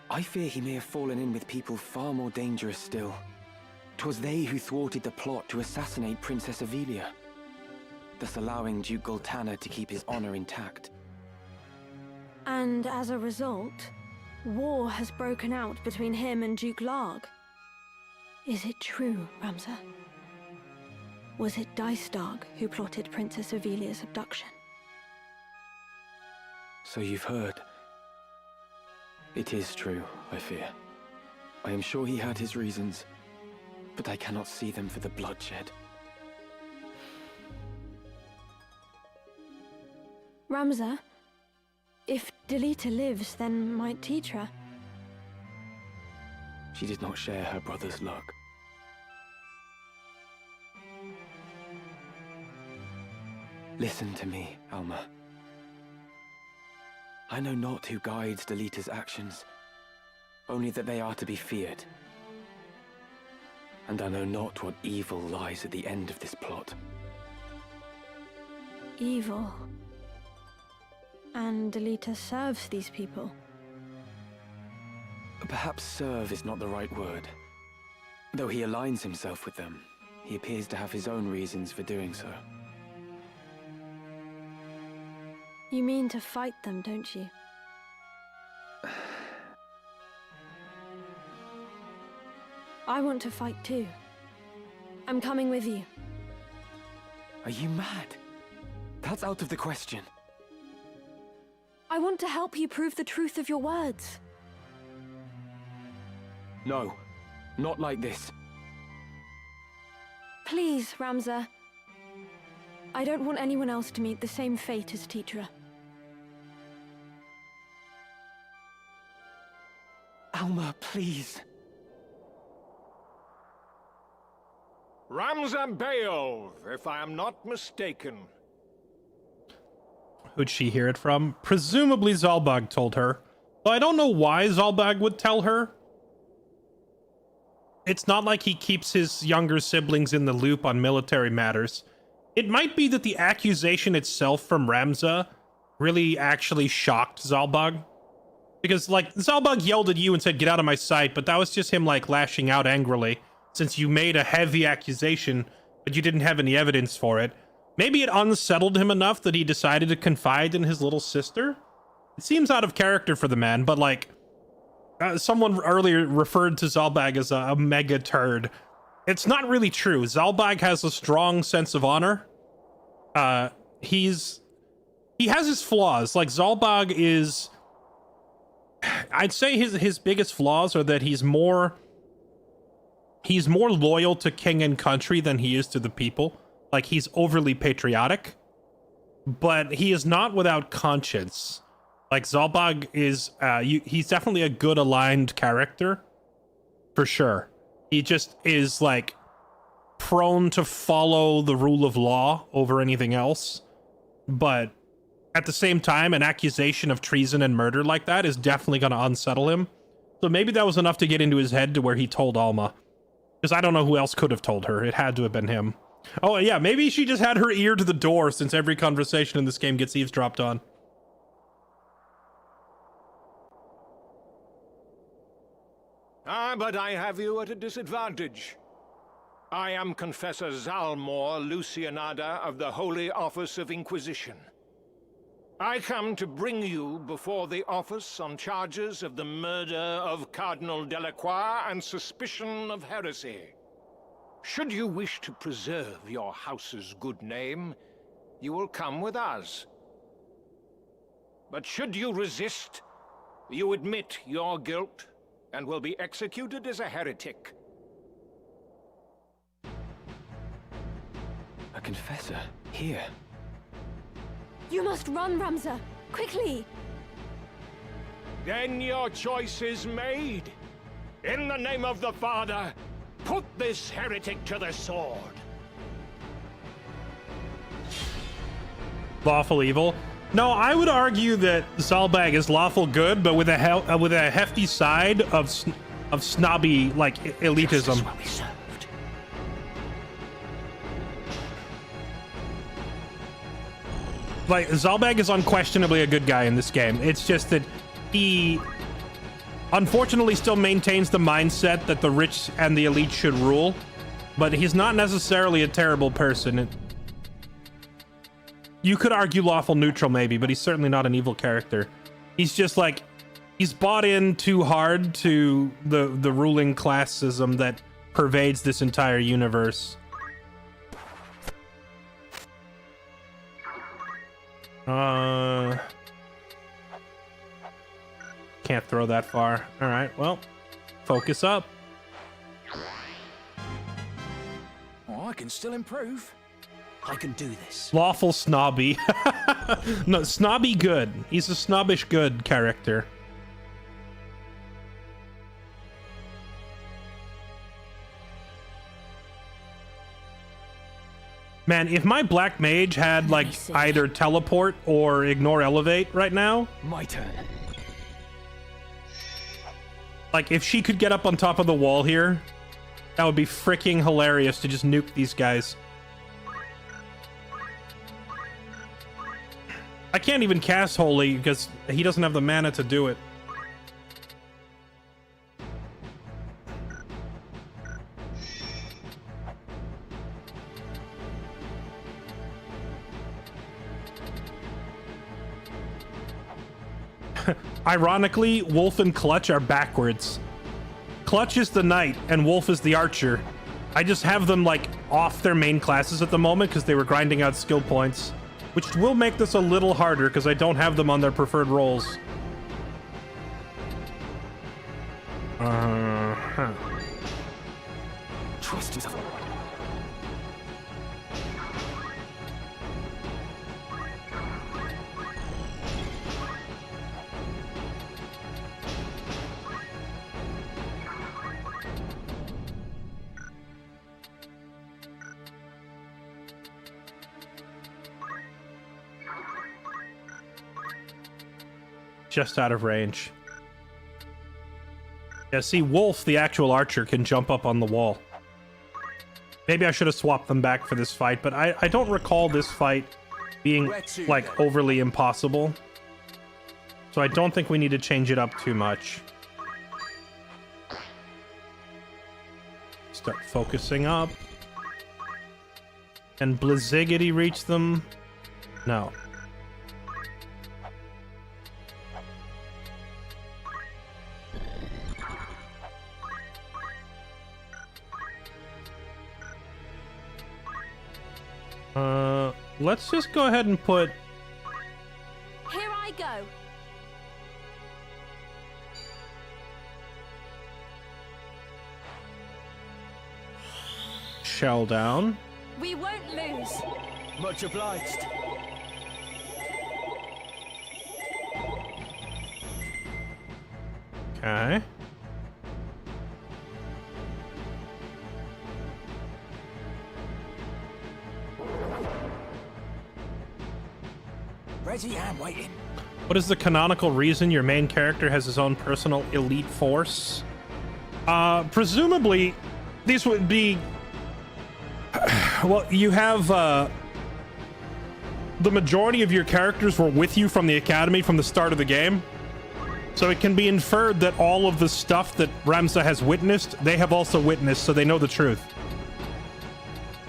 I fear he may have fallen in with people far more dangerous still. 'Twas they who thwarted the plot to assassinate Princess Ivalice, thus allowing Duke Goltana to keep his honor intact. And as a result, war has broken out between him and Duke Larg. Is it true, Ramza? Was it Dystarg who plotted Princess Ivalice's abduction? So you've heard. It is true, I fear. I am sure he had his reasons, but I cannot see them for the bloodshed. Ramza, if Delita lives, then might Tetra. She did not share her brother's luck. Listen to me, Alma. I know not who guides Delita's actions, only that they are to be feared. And I know not what evil lies at the end of this plot. Evil. And Delita serves these people. Perhaps serve is not the right word. Though he aligns himself with them, he appears to have his own reasons for doing so. You mean to fight them, don't you? I want to fight too. I'm coming with you. Are you mad? That's out of the question. I want to help you prove the truth of your words. No, not like this. Please, Ramza. I don't want anyone else to meet the same fate as Tetra. Alma, please. Ramza Beov, if I am not mistaken. Who'd she hear it from? Presumably Zalbaag told her. Though I don't know why Zalbaag would tell her. It's not like he keeps his younger siblings in the loop on military matters. It might be that the accusation itself from Ramza really actually shocked Zalbaag. Because, like, Zalbaag yelled at you and said, "Get out of my sight," but that was just him, like, lashing out angrily, since you made a heavy accusation, but you didn't have any evidence for it. Maybe it unsettled him enough that he decided to confide in his little sister? It seems out of character for the man, but, like, someone earlier referred to Zalbaag as a mega turd. It's not really true. Zalbaag has a strong sense of honor. He has his flaws. Like, Zalbaag is... I'd say his biggest flaws are that he's more loyal to king and country than he is to the people. Like, he's overly patriotic, but he is not without conscience. Like, Zalbaag is, he's definitely a good aligned character, for sure. He just is, like, prone to follow the rule of law over anything else. But at the same time, an accusation of treason and murder like that is definitely going to unsettle him. So maybe that was enough to get into his head to where he told Alma. Because I don't know who else could have told her. It had to have been him. Oh, yeah, maybe she just had her ear to the door, since every conversation in this game gets eavesdropped on. Ah, but I have you at a disadvantage. I am Confessor Zalmor Lucianada of the Holy Office of Inquisition. I come to bring you before the office on charges of the murder of Cardinal Delacroix and suspicion of heresy. Should you wish to preserve your house's good name, you will come with us. But should you resist, you admit your guilt and will be executed as a heretic. A confessor? Here? You must run, Ramza! Quickly! Then your choice is made. In the name of the Father, put this heretic to the sword. Lawful evil. No, I would argue that Zalbaag is lawful good, but with a hefty side of snobby, like, elitism. Like, Zalbaag is unquestionably a good guy in this game. It's just that he unfortunately still maintains the mindset that the rich and the elite should rule, but he's not necessarily a terrible person. You could argue lawful neutral maybe, but he's certainly not an evil character. He's just like, he's bought in too hard to the ruling classism that pervades this entire universe. Can't throw that far. All right, well, focus up. Oh, I can still improve. I can do this. Lawful snobby. No, snobby good. He's a snobbish good character. Man, if my black mage had like either teleport or ignore elevate right now. My turn. Like if she could get up on top of the wall here, that would be freaking hilarious to just nuke these guys. I can't even cast Holy because he doesn't have the mana to do it. Ironically, Wolf and Clutch are backwards. Clutch is the knight and Wolf is the archer. I just have them like off their main classes at the moment because they were grinding out skill points, which will make this a little harder because I don't have them on their preferred roles. Trust yourself. Just out of range. Yeah, see, Wolf, the actual archer, can jump up on the wall. Maybe I should have swapped them back for this fight, but I don't recall this fight being, like, overly impossible. So I don't think we need to change it up too much. Start focusing up. Can Blizzigity reach them? No. Let's just go ahead and put... Here I go. Shell down. We won't lose. Much obliged. Okay. Ready and waiting. What is the canonical reason your main character has his own personal elite force? Presumably, these would be... Well, you have, the majority of your characters were with you from the academy from the start of the game. So it can be inferred that all of the stuff that Ramza has witnessed, they have also witnessed, so they know the truth.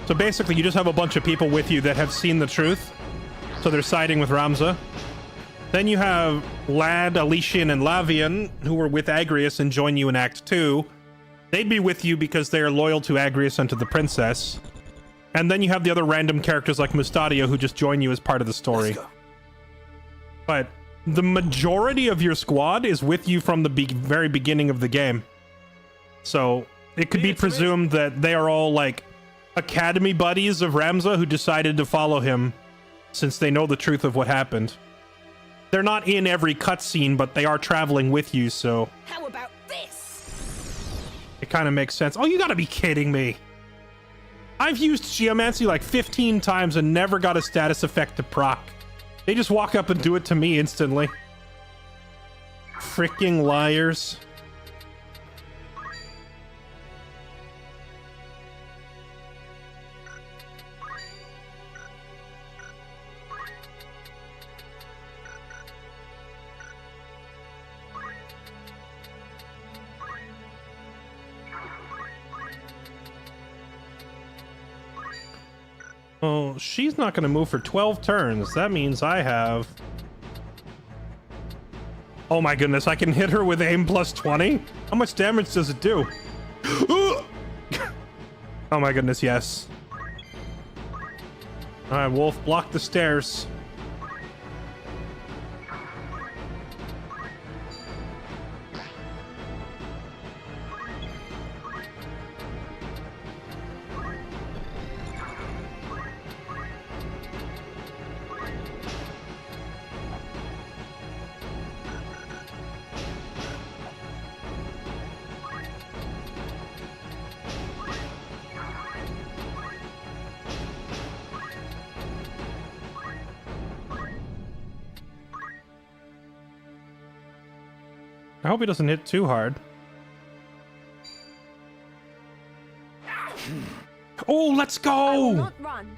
So basically, you just have a bunch of people with you that have seen the truth. So they're siding with Ramza. Then you have Lad, Alician, and Lavian, who were with Agrius and join you in Act 2. They'd be with you because they are loyal to Agrius and to the princess. And then you have the other random characters like Mustadia who just join you as part of the story. But the majority of your squad is with you from the very beginning of the game. So it could be presumed that they are all like academy buddies of Ramza who decided to follow him since they know the truth of what happened. They're not in every cutscene, but they are traveling with you, so... How about this? It kind of makes sense. Oh, you gotta be kidding me. I've used Geomancy like 15 times and never got a status effect to proc. They just walk up and do it to me instantly. Freaking liars. Oh, she's not going to move for 12 turns. That means I have... Oh my goodness, I can hit her with aim plus 20? How much damage does it do? Oh my goodness, yes. Alright, Wolf, block the stairs. I hope he doesn't hit too hard. Oh, let's go! Not run.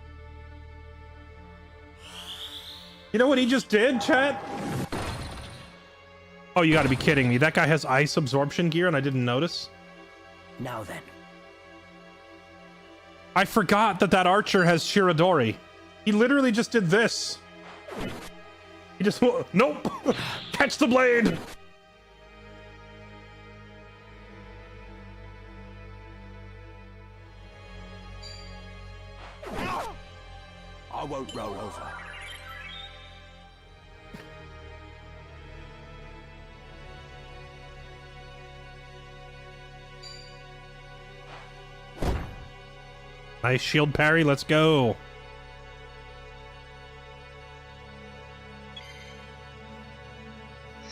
You know what he just did, chat? Oh, you gotta be kidding me. That guy has ice absorption gear and I didn't notice. Now then. I forgot that that archer has Shiradori. He literally just did this. He just... Nope! Catch the blade! I won't roll over. Nice shield parry, let's go.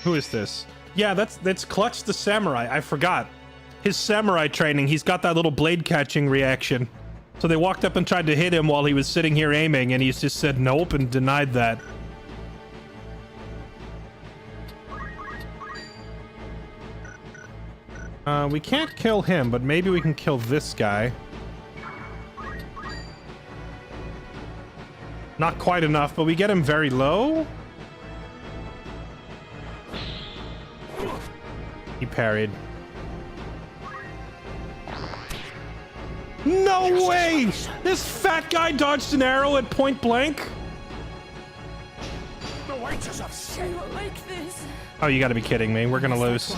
Who is this? Yeah, that's Clutch the Samurai. I forgot. His samurai training, he's got that little blade catching reaction. So they walked up and tried to hit him while he was sitting here aiming, and he just said nope and denied that. We can't kill him, but maybe we can kill this guy. Not quite enough, but we get him very low. He parried. No way! This fat guy dodged an arrow at point blank? The waiters have sailed like this. Oh, you gotta be kidding me. We're gonna lose.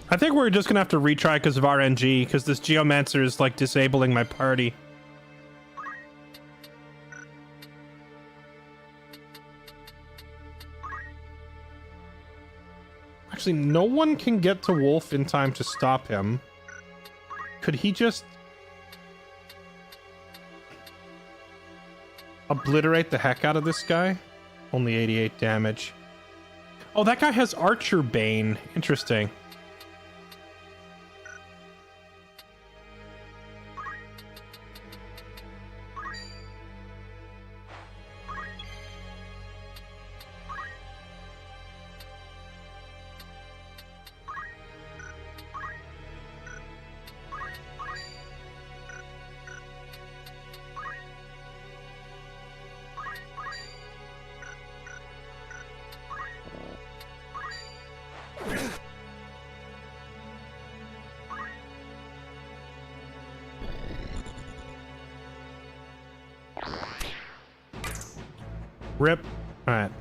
I think we're just gonna have to retry because of RNG, because this Geomancer is like disabling my party. Actually, no one can get to Wolf in time to stop him. Could he just obliterate the heck out of this guy? Only 88 damage. Oh, that guy has Archer Bane. Interesting. Rip. Alright.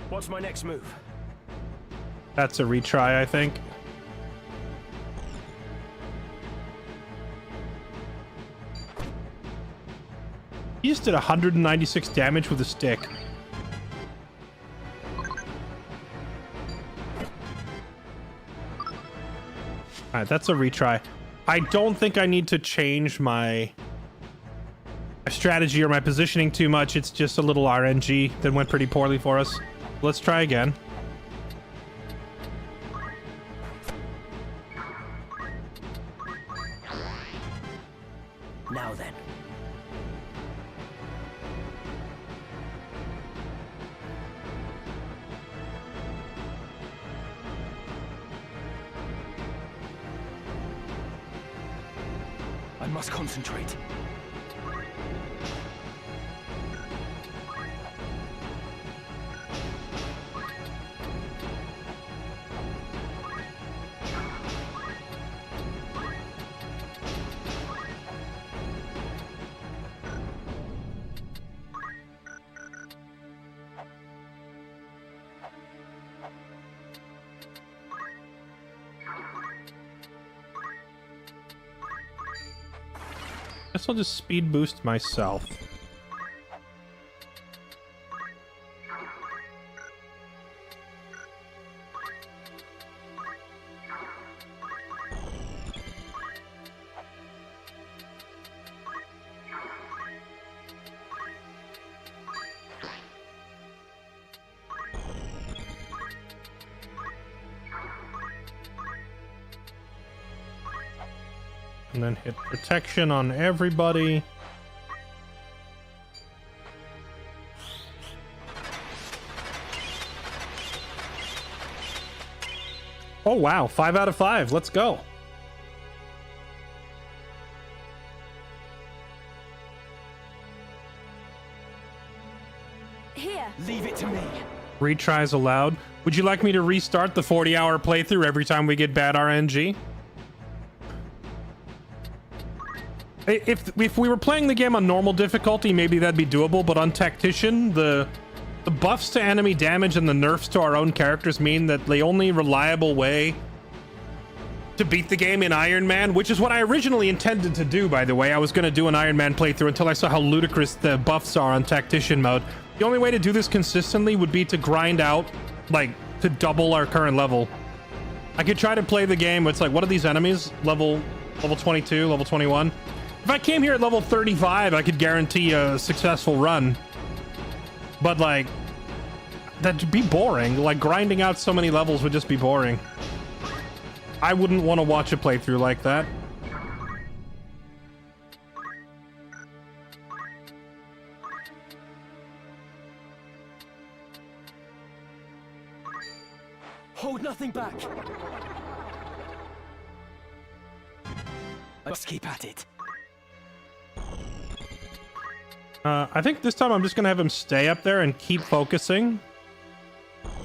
What's my next move? That's a retry, I think. He just did 196 damage with a stick. Alright, that's a retry. I don't think I need to change my strategy or my positioning too much. It's just a little RNG that went pretty poorly for us. Let's try again. Now then. I must concentrate. Guess I'll just speed boost myself. And then hit protection on everybody. Oh wow, 5 out of 5. Let's go. Here. Leave it to me. Retries allowed. Would you like me to restart the 40-hour playthrough every time we get bad RNG? If we were playing the game on normal difficulty, maybe that'd be doable, but on Tactician, the buffs to enemy damage and the nerfs to our own characters mean that the only reliable way to beat the game in Iron Man, which is what I originally intended to do, by the way. I was going to do an Iron Man playthrough until I saw how ludicrous the buffs are on Tactician mode. The only way to do this consistently would be to grind out, like, to double our current level. I could try to play the game, but it's like, what are these enemies? Level 22, level 21? If I came here at level 35, I could guarantee a successful run. But, like, that'd be boring. Like, grinding out so many levels would just be boring. I wouldn't want to watch a playthrough like that. Hold nothing back. I must keep at it. I think this time I'm just gonna have him stay up there and keep focusing.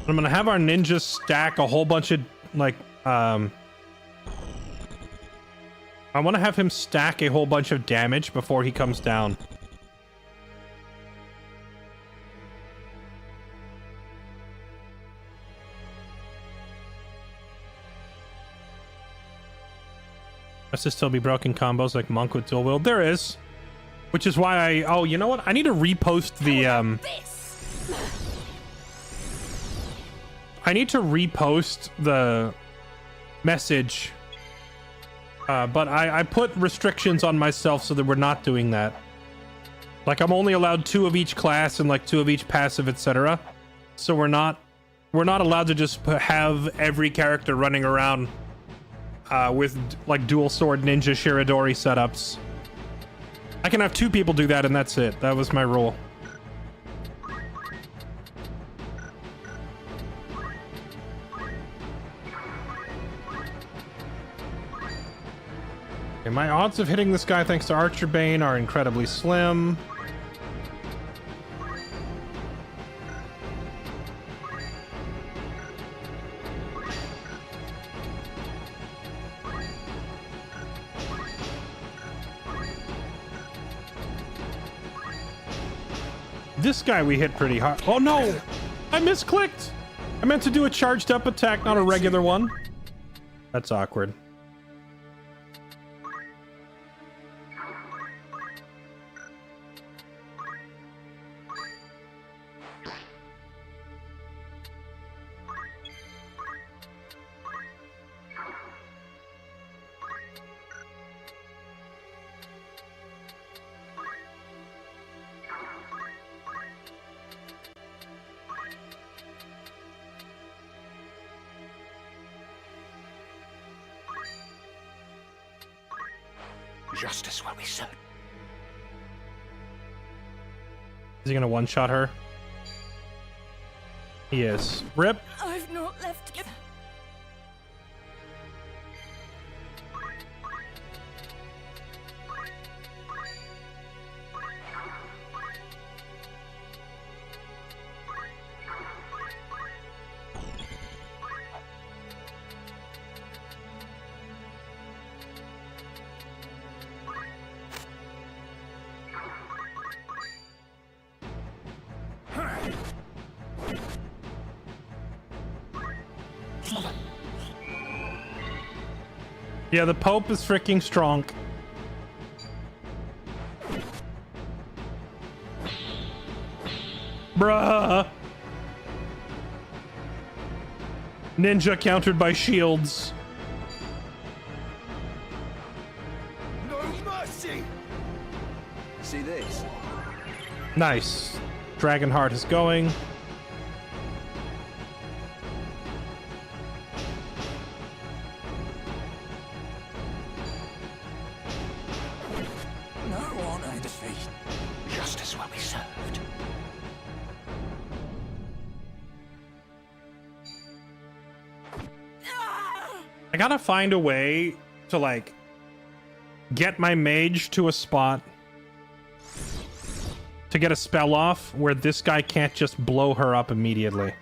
I'm gonna have our ninjas stack a whole bunch of, like, I want to have him stack a whole bunch of damage before he comes down. Must there still be broken combos like Monk with dual wield? There is. Which is why I... Oh, you know what? I need to repost the... I need to repost the message. But I put restrictions on myself so that we're not doing that. Like, I'm only allowed 2 of each class and, like, 2 of each passive, etc. So we're not allowed to just have every character running around with, like, dual sword ninja Shiradori setups. I can have 2 people do that, and that's it. That was my rule. Okay, my odds of hitting this guy thanks to Archer Bane are incredibly slim. This guy we hit pretty hard. Oh no! I misclicked! I meant to do a charged up attack, not a regular one. That's awkward. Justice will be served. Is he gonna one-shot her? He is. Rip. I've not left it. Yeah, the Pope is freaking strong. Bruh. Ninja countered by shields. No mercy! See this? Nice. Dragonheart is going. No honor defeat. Justice will be served. I gotta find a way to, like, get my mage to a spot to get a spell off where this guy can't just blow her up immediately.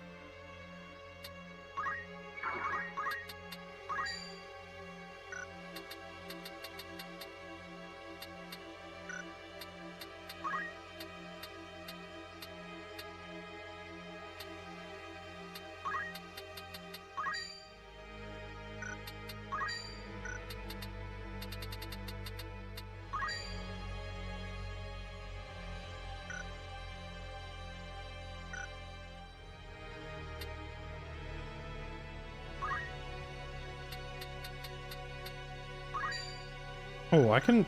Oh, I can,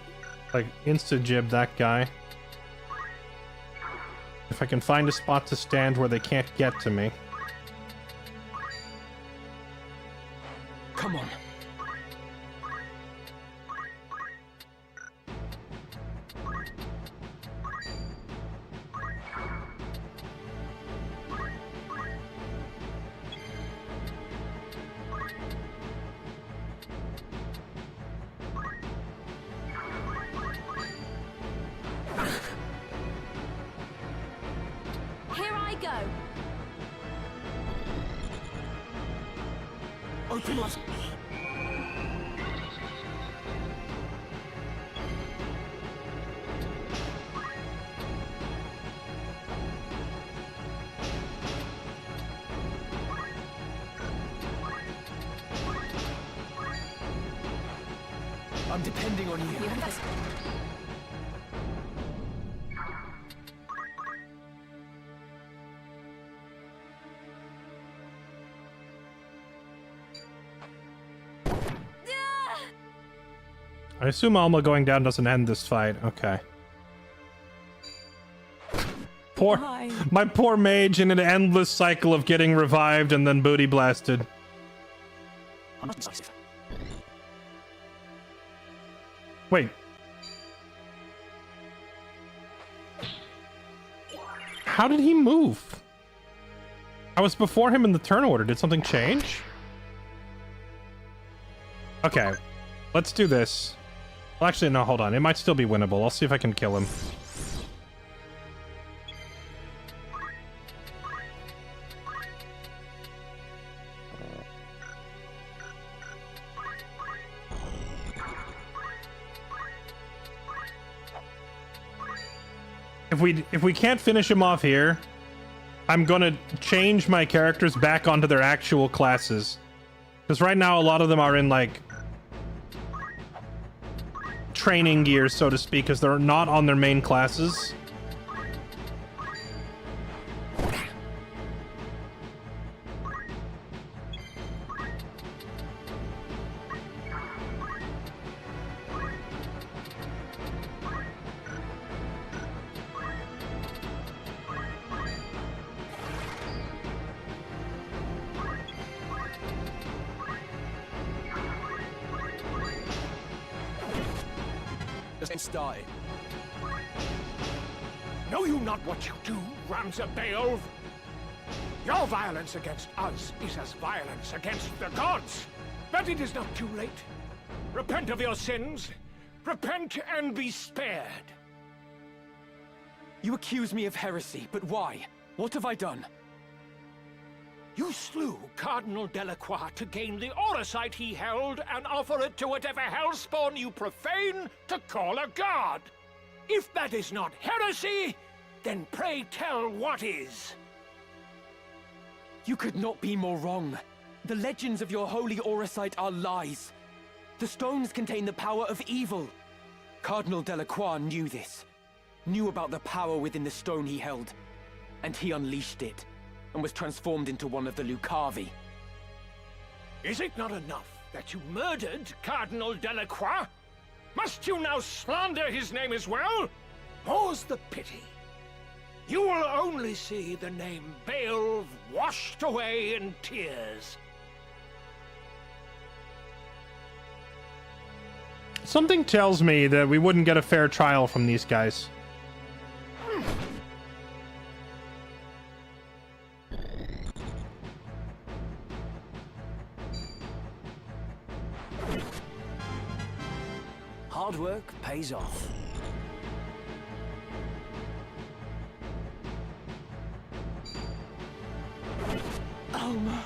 like, insta-jib that guy. If I can find a spot to stand where they can't get to me. Come on. Here I go. Open up. I'm depending on you. I assume Alma going down doesn't end this fight. Okay. My poor mage in an endless cycle of getting revived and then booty blasted. I'm not decisive. Wait. How did he move? I was before him in the turn order. Did something change? Okay. Let's do this. Well, actually, no, hold on. It might still be winnable. I'll see if I can kill him. If we can't finish him off here, I'm gonna change my characters back onto their actual classes. Because right now a lot of them are in, like, training gear, so to speak, because they're not on their main classes. Let's get started. Know you not what you do, Ramza Beowulf? Your violence against us is as violence against the gods. But it is not too late. Repent of your sins. Repent and be spared. You accuse me of heresy, but why? What have I done? You slew Cardinal Delacroix to gain the Auracite he held and offer it to whatever hellspawn you profane to call a god. If that is not heresy, then pray tell what is. You could not be more wrong. The legends of your holy Auracite are lies. The stones contain the power of evil. Cardinal Delacroix knew this. Knew about the power within the stone he held. And he unleashed it, and was transformed into one of the Lucavi. Is it not enough that you murdered Cardinal Delacroix? Must you now slander his name as well? More's the pity. You will only see the name Beowulf washed away in tears. Something tells me that we wouldn't get a fair trial from these guys. Hard work pays off. Alma.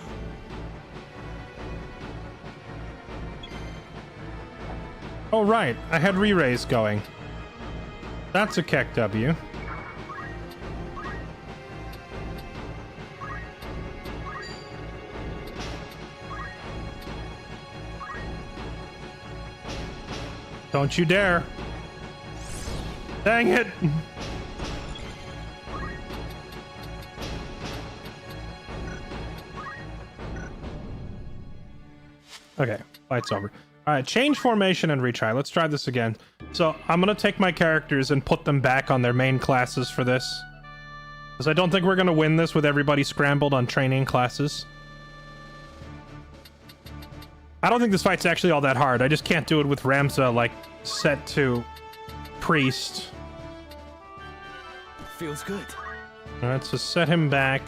Oh right, I had re-raise going. That's a Keck W. Don't you dare. Dang it. Okay, fight's over. Alright, change formation and retry. Let's try this again. So, I'm gonna take my characters and put them back on their main classes for this. Because I don't think we're gonna win this with everybody scrambled on training classes. I don't think this fight's actually all that hard. I just can't do it with Ramza, like, set to priest. Feels good. Alright, so set him back.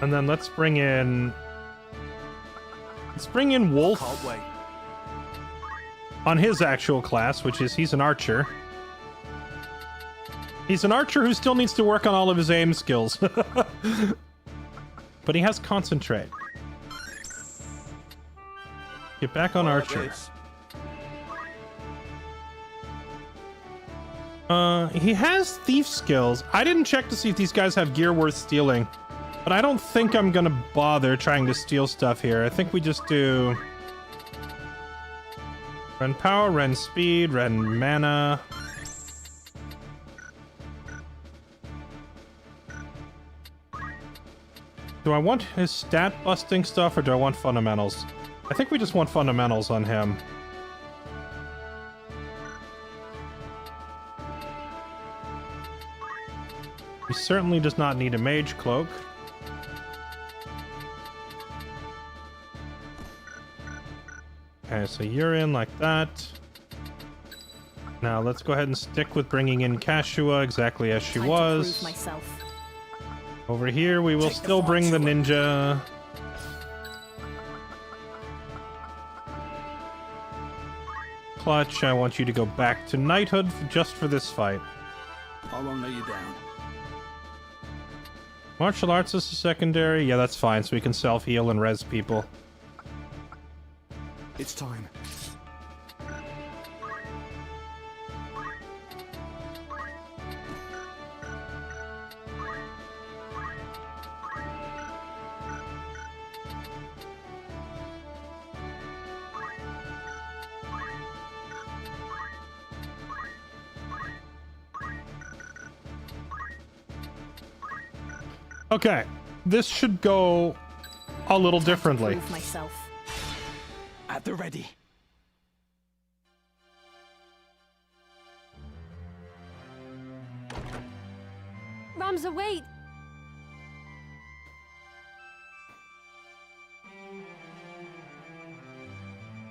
And then let's bring in Wolf Can't wait. on his actual class, which is he's an archer. He's an archer who still needs to work on all of his aim skills. But he has concentrate. Get back on archer. He has thief skills. I didn't check to see if these guys have gear worth stealing. But I don't think I'm gonna bother trying to steal stuff here. I think we just do Ren power, Ren speed, Ren mana. Do I want his stat busting stuff or do I want fundamentals? I think we just want fundamentals on him. He certainly does not need a mage cloak. Okay, so you're in like that. Now let's go ahead and stick with bringing in Kashua exactly as she was. Over here we will still bring the ninja. Clutch, I want you to go back to knighthood just for this fight. I won't let you down. Martial arts is a secondary. Yeah, that's fine, so we can self-heal and res people. It's time. Okay, this should go a little differently. At the ready. Ramza, wait!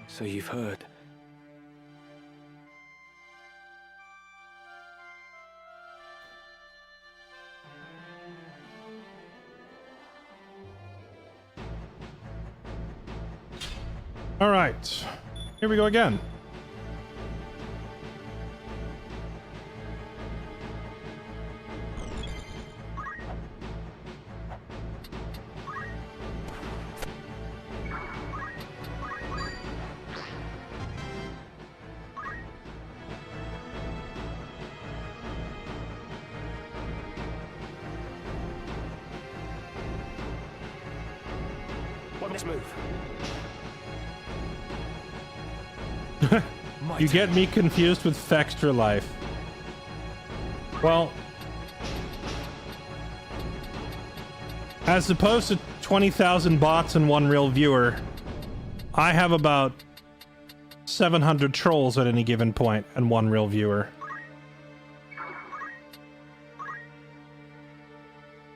So you've heard. All right, here we go again. What next move? You get me confused with Fextra Life. Well, as opposed to 20,000 bots and one real viewer, I have about 700 trolls at any given point and one real viewer.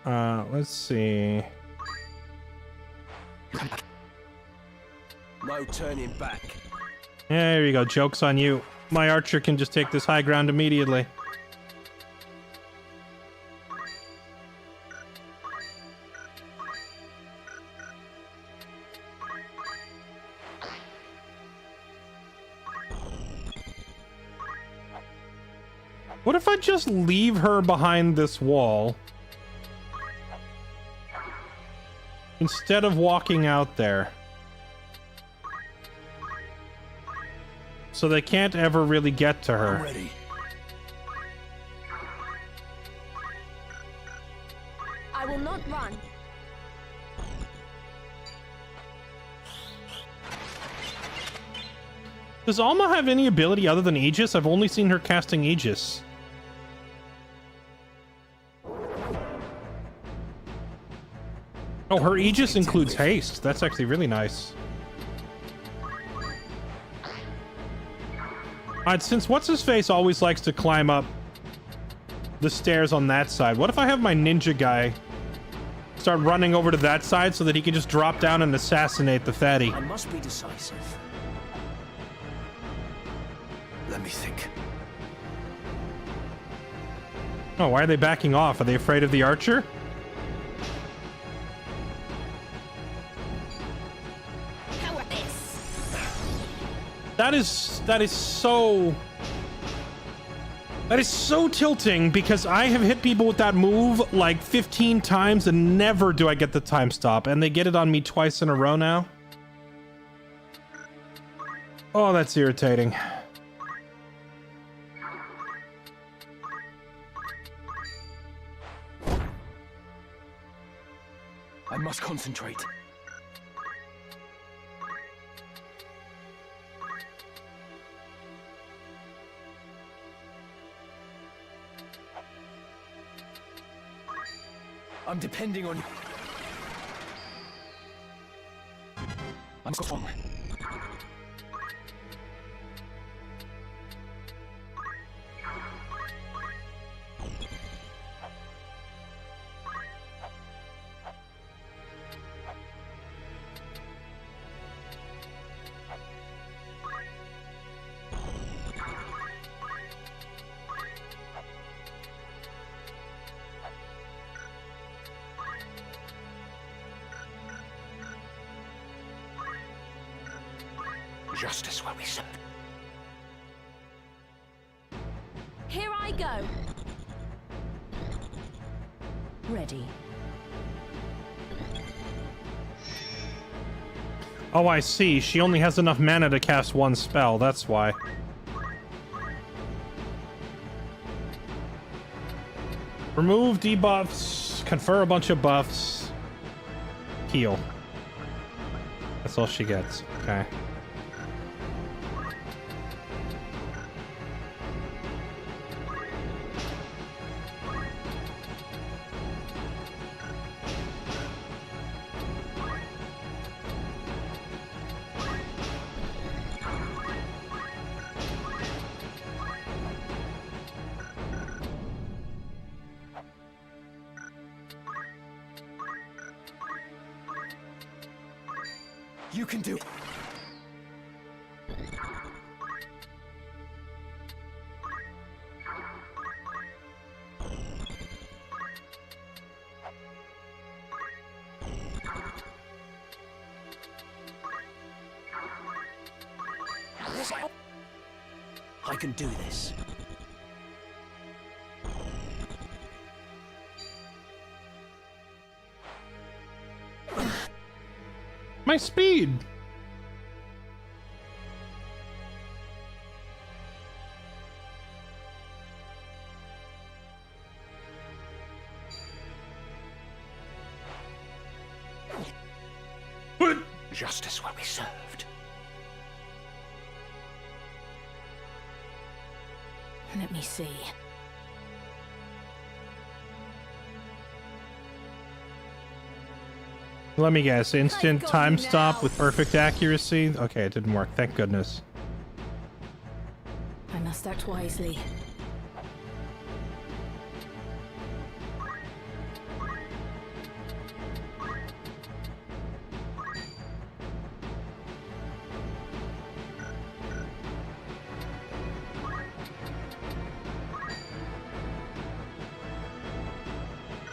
Let's see. No turning back. There you go. Joke's on you. My archer can just take this high ground immediately. What if I just leave her behind this wall instead of walking out there? So they can't ever really get to her. I'm ready. I will not run. Does Alma have any ability other than Aegis? I've only seen her casting Aegis. Oh, her Aegis includes haste. That's actually really nice. Alright, since What's-His-Face always likes to climb up the stairs on that side, what if I have my ninja guy start running over to that side so that he can just drop down and assassinate the fatty? I must be decisive. Let me think. Oh, why are they backing off? Are they afraid of the archer? That is so tilting because I have hit people with that move like 15 times and never do I get the time stop, and they get it on me twice in a row now. Oh, that's irritating. I must concentrate. I'm depending on you. I'm strong. Justice where we sit. Here I go. Ready. Oh, I see. She only has enough mana to cast one spell. That's why. Remove debuffs. Confer a bunch of buffs. Heal. That's all she gets. Okay. You can do it. I can do this. My speed. What? Justice will be served. Let me see. Let me guess. Instant got time you stop now. with perfect accuracy. Okay, it didn't work. Thank goodness. I must act wisely.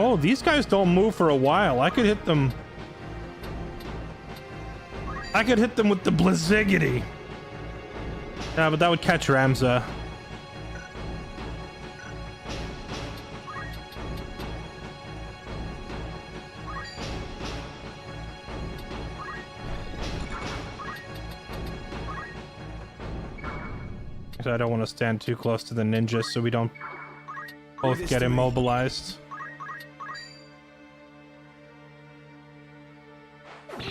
Oh, these guys don't move for a while. I could hit them. I could hit them with the Blizzigity. Yeah, but that would catch Ramza. I don't want to stand too close to the ninjas so we don't both get immobilized.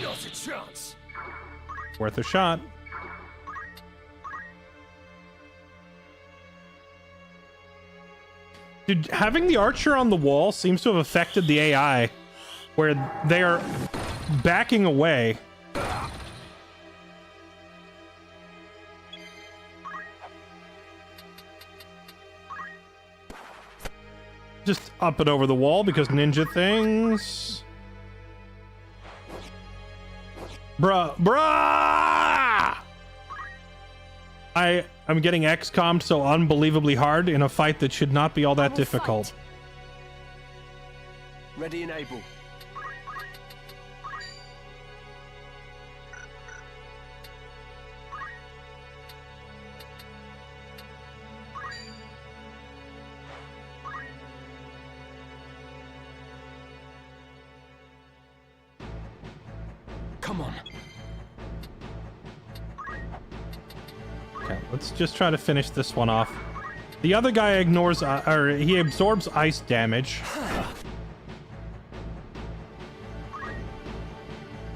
Not a chance. Worth a shot. Dude, having the archer on the wall seems to have affected the AI, where they are backing away. Just up and over the wall because ninja things. Bruh! I'm getting XCOM'd so unbelievably hard in a fight that should not be all that difficult. Ready and able. Come on. Okay, let's just try to finish this one off. The other guy ignores, or he absorbs ice damage.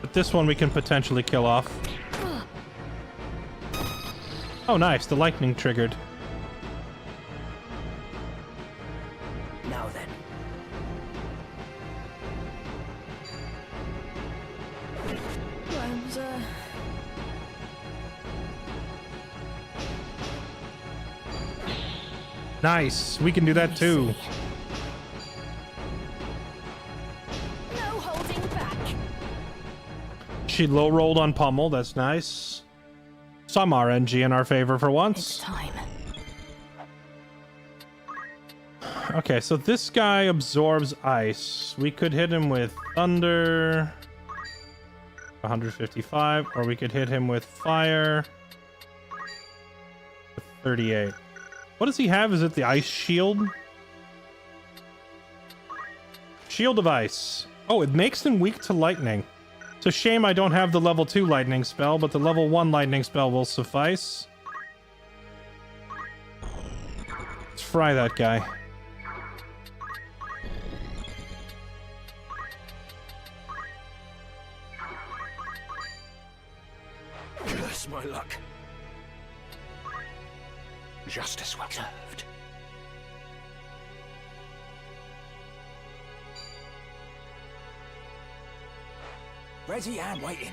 But this one we can potentially kill off. Oh, nice. The lightning triggered. Now then. Nice. We can do that too. No holding back. She low rolled on Pummel. That's nice. Some RNG in our favor for once. It's time. Okay, so this guy absorbs ice. We could hit him with thunder. 155, or we could hit him with fire. 38. What does he have? Is it the ice shield? Shield of ice. Oh, it makes him weak to lightning. It's a shame I don't have the level 2 lightning spell, but the level 1 lightning spell will suffice. Let's fry that guy. Curse my luck. Justice well served. Ready and waiting.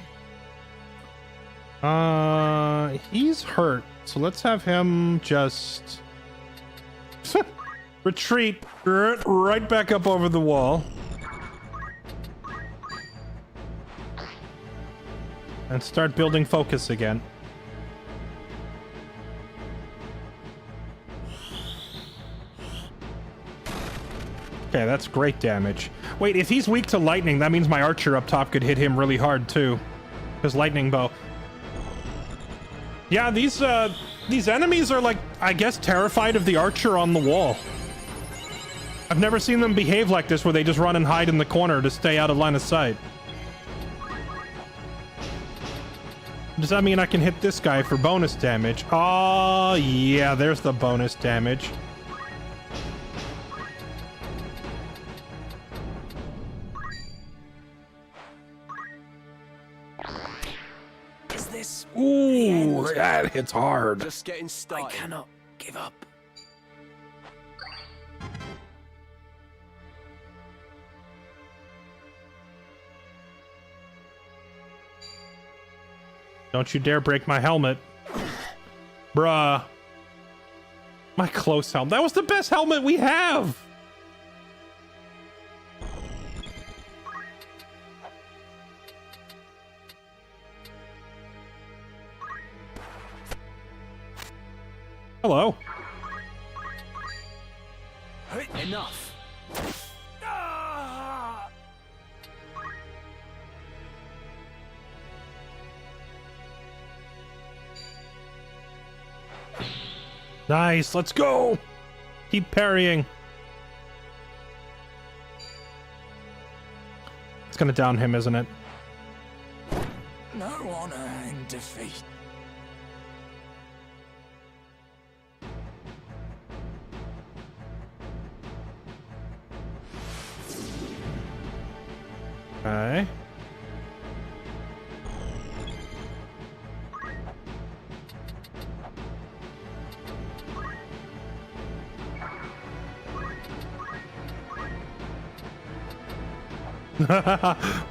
He's hurt, so let's have him just retreat right back up over the wall. And start building focus again. Okay, that's great damage. Wait, if he's weak to lightning, that means my archer up top could hit him really hard too. Because lightning bow. Yeah, these enemies are like, I guess, terrified of the archer on the wall. I've never seen them behave like this where they just run and hide in the corner to stay out of line of sight. Does that mean I can hit this guy for bonus damage? Oh, yeah, there's the bonus damage. Is this? Ooh, that hits hard. Just getting started. I cannot give up. Don't you dare break my helmet. Bruh. My close helmet. That was the best helmet we have! Hello. Enough. Nice, let's go! Keep parrying. It's gonna down him, isn't it? No honor in defeat. Okay.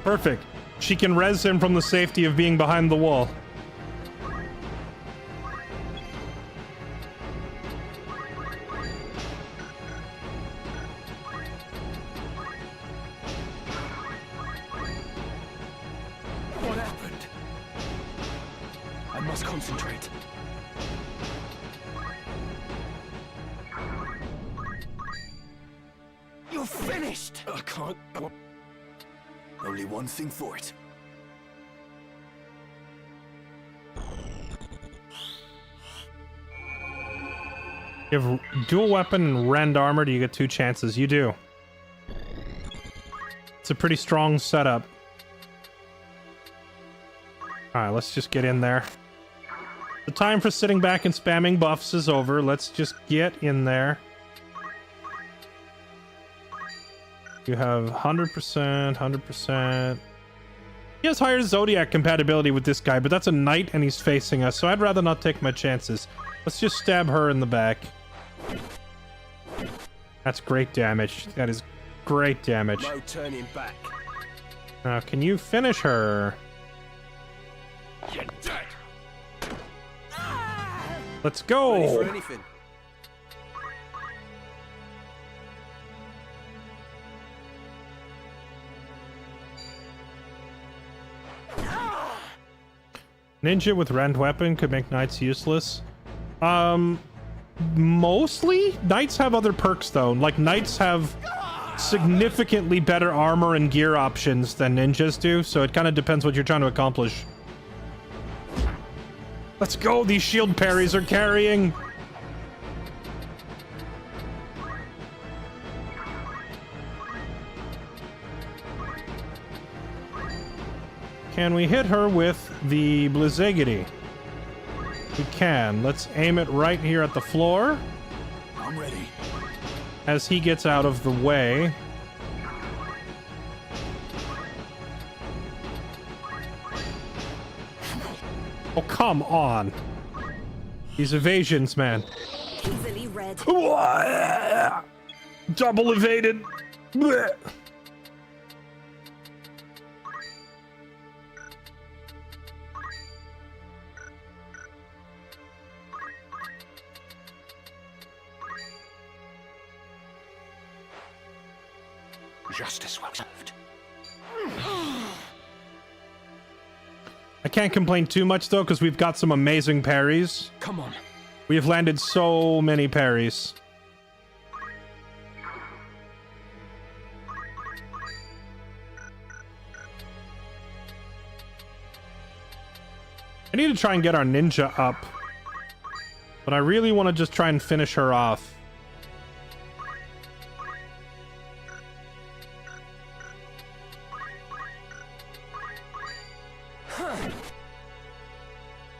Perfect. She can res him from the safety of being behind the wall. What happened? I must concentrate. You're finished! I can't... Only one thing for it. You have dual weapon and rend armor. Do you get 2 chances? You do. It's a pretty strong setup. Alright, let's just get in there. The time for sitting back and spamming buffs is over. Let's just get in there. You have 100%, 100%. He has higher Zodiac compatibility with this guy, but that's a knight and he's facing us, so I'd rather not take my chances. Let's just stab her in the back. That's great damage. That is great damage. No turning back. Now, can you finish her? You're dead. Let's go! Ready for anything. Ninja with rend weapon could make knights useless. Mostly? Knights have other perks though. Like, knights have significantly better armor and gear options than ninjas do, so it kind of depends what you're trying to accomplish. Let's go! These shield parries are carrying! Can we hit her with the Blizzagity? We can. Let's aim it right here at the floor. I'm ready. As he gets out of the way. Oh, come on. These evasions, man. Easily read. Double evaded. Blech. Justice well served. I I can't complain too much though, because we've got some amazing parries. Come on. We have landed so many parries. I need to try and get our ninja up, but I really want to just try and finish her off.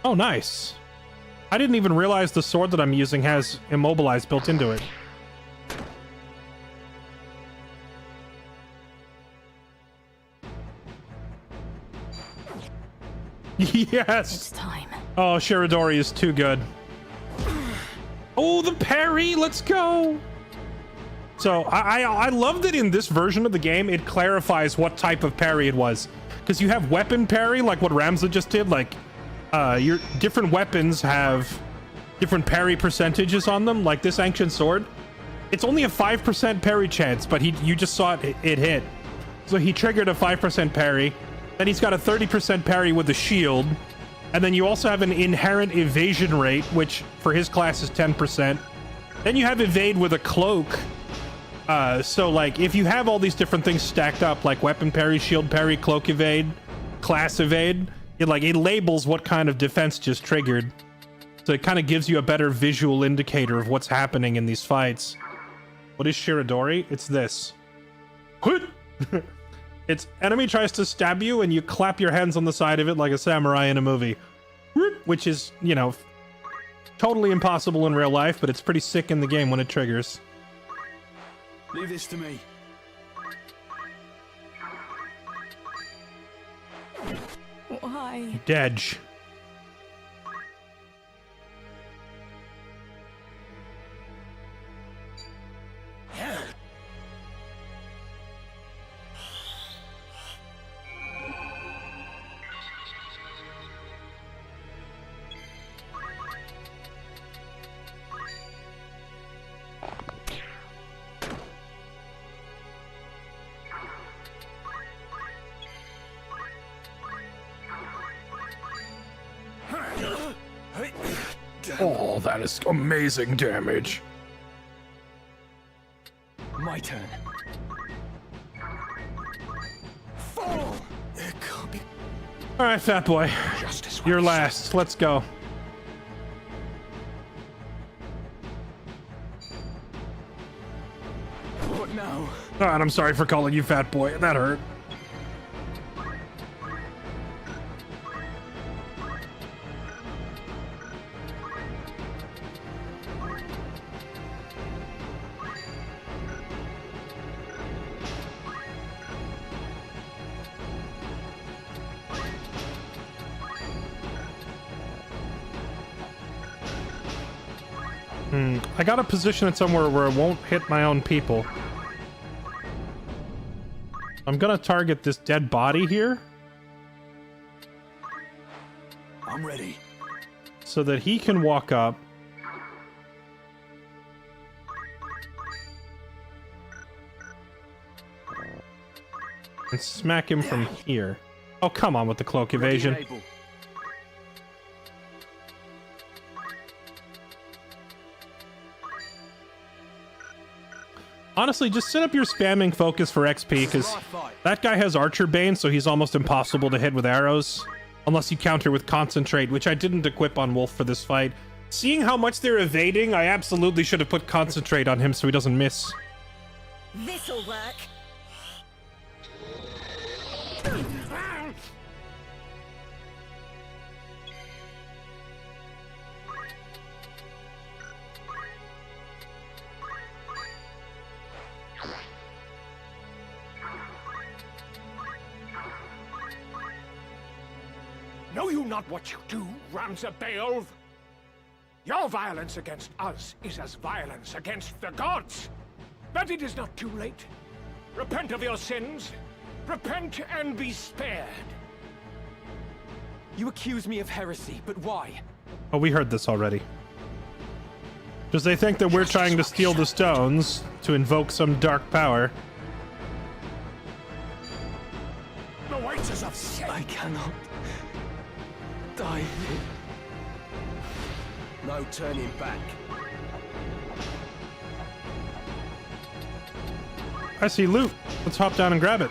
Oh, nice. I didn't even realize the sword that I'm using has immobilize built into it. Yes! It's time. Oh, Shiradori is too good. Oh, the parry! Let's go! So, I love that in this version of the game, it clarifies what type of parry it was. Because you have weapon parry, like what Ramza just did, like, your different weapons have different parry percentages on them, like this ancient sword. It's only a 5% parry chance, but you just saw it hit. So he triggered a 5% parry. Then he's got a 30% parry with the shield. And then you also have an inherent evasion rate, which for his class is 10%. Then you have evade with a cloak. So like if you have all these different things stacked up, like weapon parry, shield parry, cloak evade, class evade, it labels what kind of defense just triggered. So it kind of gives you a better visual indicator of what's happening in these fights. What is Shiradori? It's this. It's enemy tries to stab you and you clap your hands on the side of it like a samurai in a movie. Which is, you know, totally impossible in real life, but it's pretty sick in the game when it triggers. Leave this to me. Why? Dedge. Oh, that is amazing damage. My turn. Fall! It can't be. All right, fat boy. You're last. Let's go. What now? Oh, and I'm sorry for calling you fat boy. That hurt. I gotta position it somewhere where it won't hit my own people. I'm gonna target this dead body here. I'm ready. So that he can walk up. And smack him from here. Oh, come on with the cloak evasion. Honestly, just set up your spamming focus for XP, because that guy has Archer Bane, so he's almost impossible to hit with arrows. Unless you counter with Concentrate, which I didn't equip on Wolf for this fight. Seeing how much they're evading, I absolutely should have put Concentrate on him so he doesn't miss. This'll work. Know you not what you do, Ramza Beowulf? Your violence against us is as violence against the gods. But it is not too late. Repent of your sins. Repent and be spared. You accuse me of heresy, but why? Oh, we heard this already. Because they think that we're trying to steal the stones to invoke some dark power. The wages of sin. I cannot. die here. No turning back. I see loot. Let's hop down and grab it.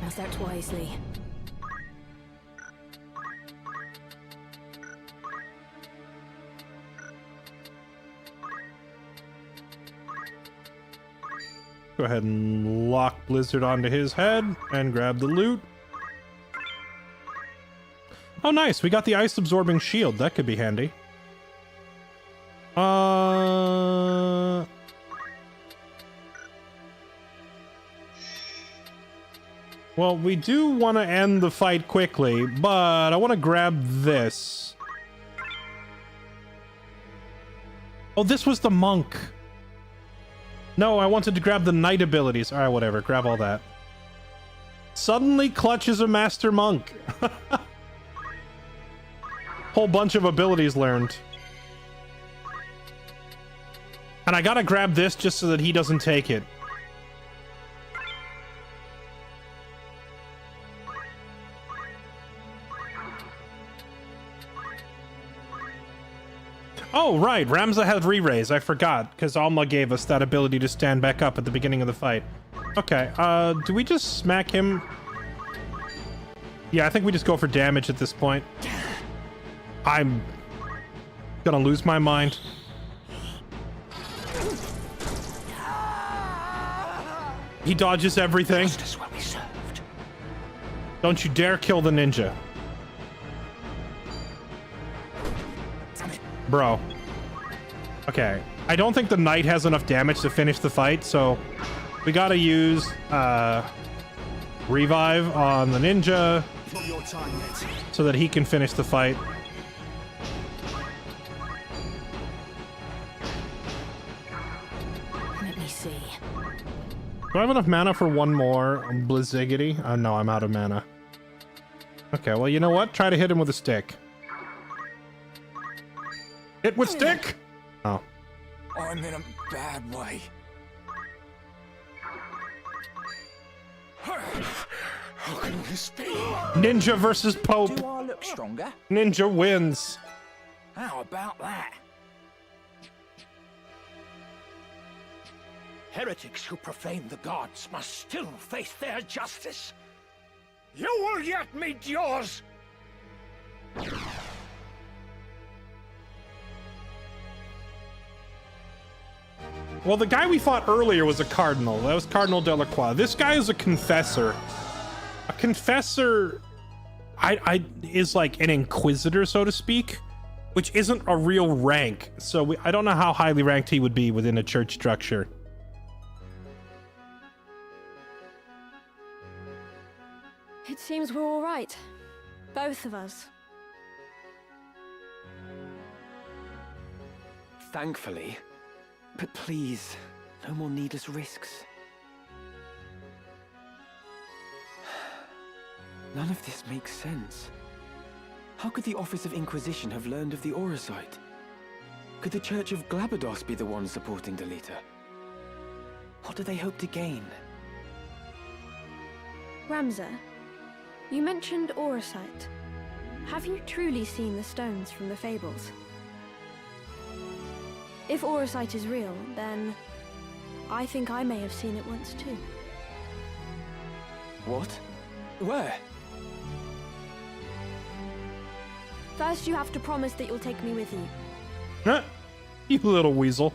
Must act wisely. Go ahead and lock Blizzard onto his head and grab the loot. Oh, nice. We got the ice-absorbing shield. That could be handy. Well, we do want to end the fight quickly, but I want to grab this. Oh, this was the monk. No, I wanted to grab the knight abilities. All right, whatever. Grab all that. Suddenly clutches a master monk. Whole bunch of abilities learned. And I gotta grab this just so that he doesn't take it. Oh, right. Ramza had re-raise. I forgot, because Alma gave us that ability to stand back up at the beginning of the fight. Okay, do we just smack him? Yeah, I think we just go for damage at this point. I'm gonna lose my mind. He dodges everything. Don't you dare kill the ninja. Bro. Okay. I don't think the knight has enough damage to finish the fight, so we gotta use revive on the ninja so that he can finish the fight. Let me see. Do I have enough mana for one more Blizzigity? Oh no, I'm out of mana. Okay, well, you know what? Try to hit him with a stick. Hit with stick? Oh. I'm in a bad way. How can this be? Ninja versus Pope. Do I look stronger? Ninja wins. How about that? Heretics who profane the gods must still face their justice. You will yet meet yours! Well, the guy we fought earlier was a cardinal. That was Cardinal Delacroix. This guy is a confessor. A confessor is like an inquisitor, so to speak, which isn't a real rank. So I don't know how highly ranked he would be within a church structure. It seems we're all right. Both of us. Thankfully. But please, no more needless risks. None of this makes sense. How could the Office of Inquisition have learned of the Auracite? Could the Church of Glabados be the one supporting Delita? What do they hope to gain? Ramza, you mentioned Auracite. Have you truly seen the stones from the fables? If Auracite is real, then I think I may have seen it once too. What? Where? First, you have to promise that you'll take me with you. Huh? You little weasel.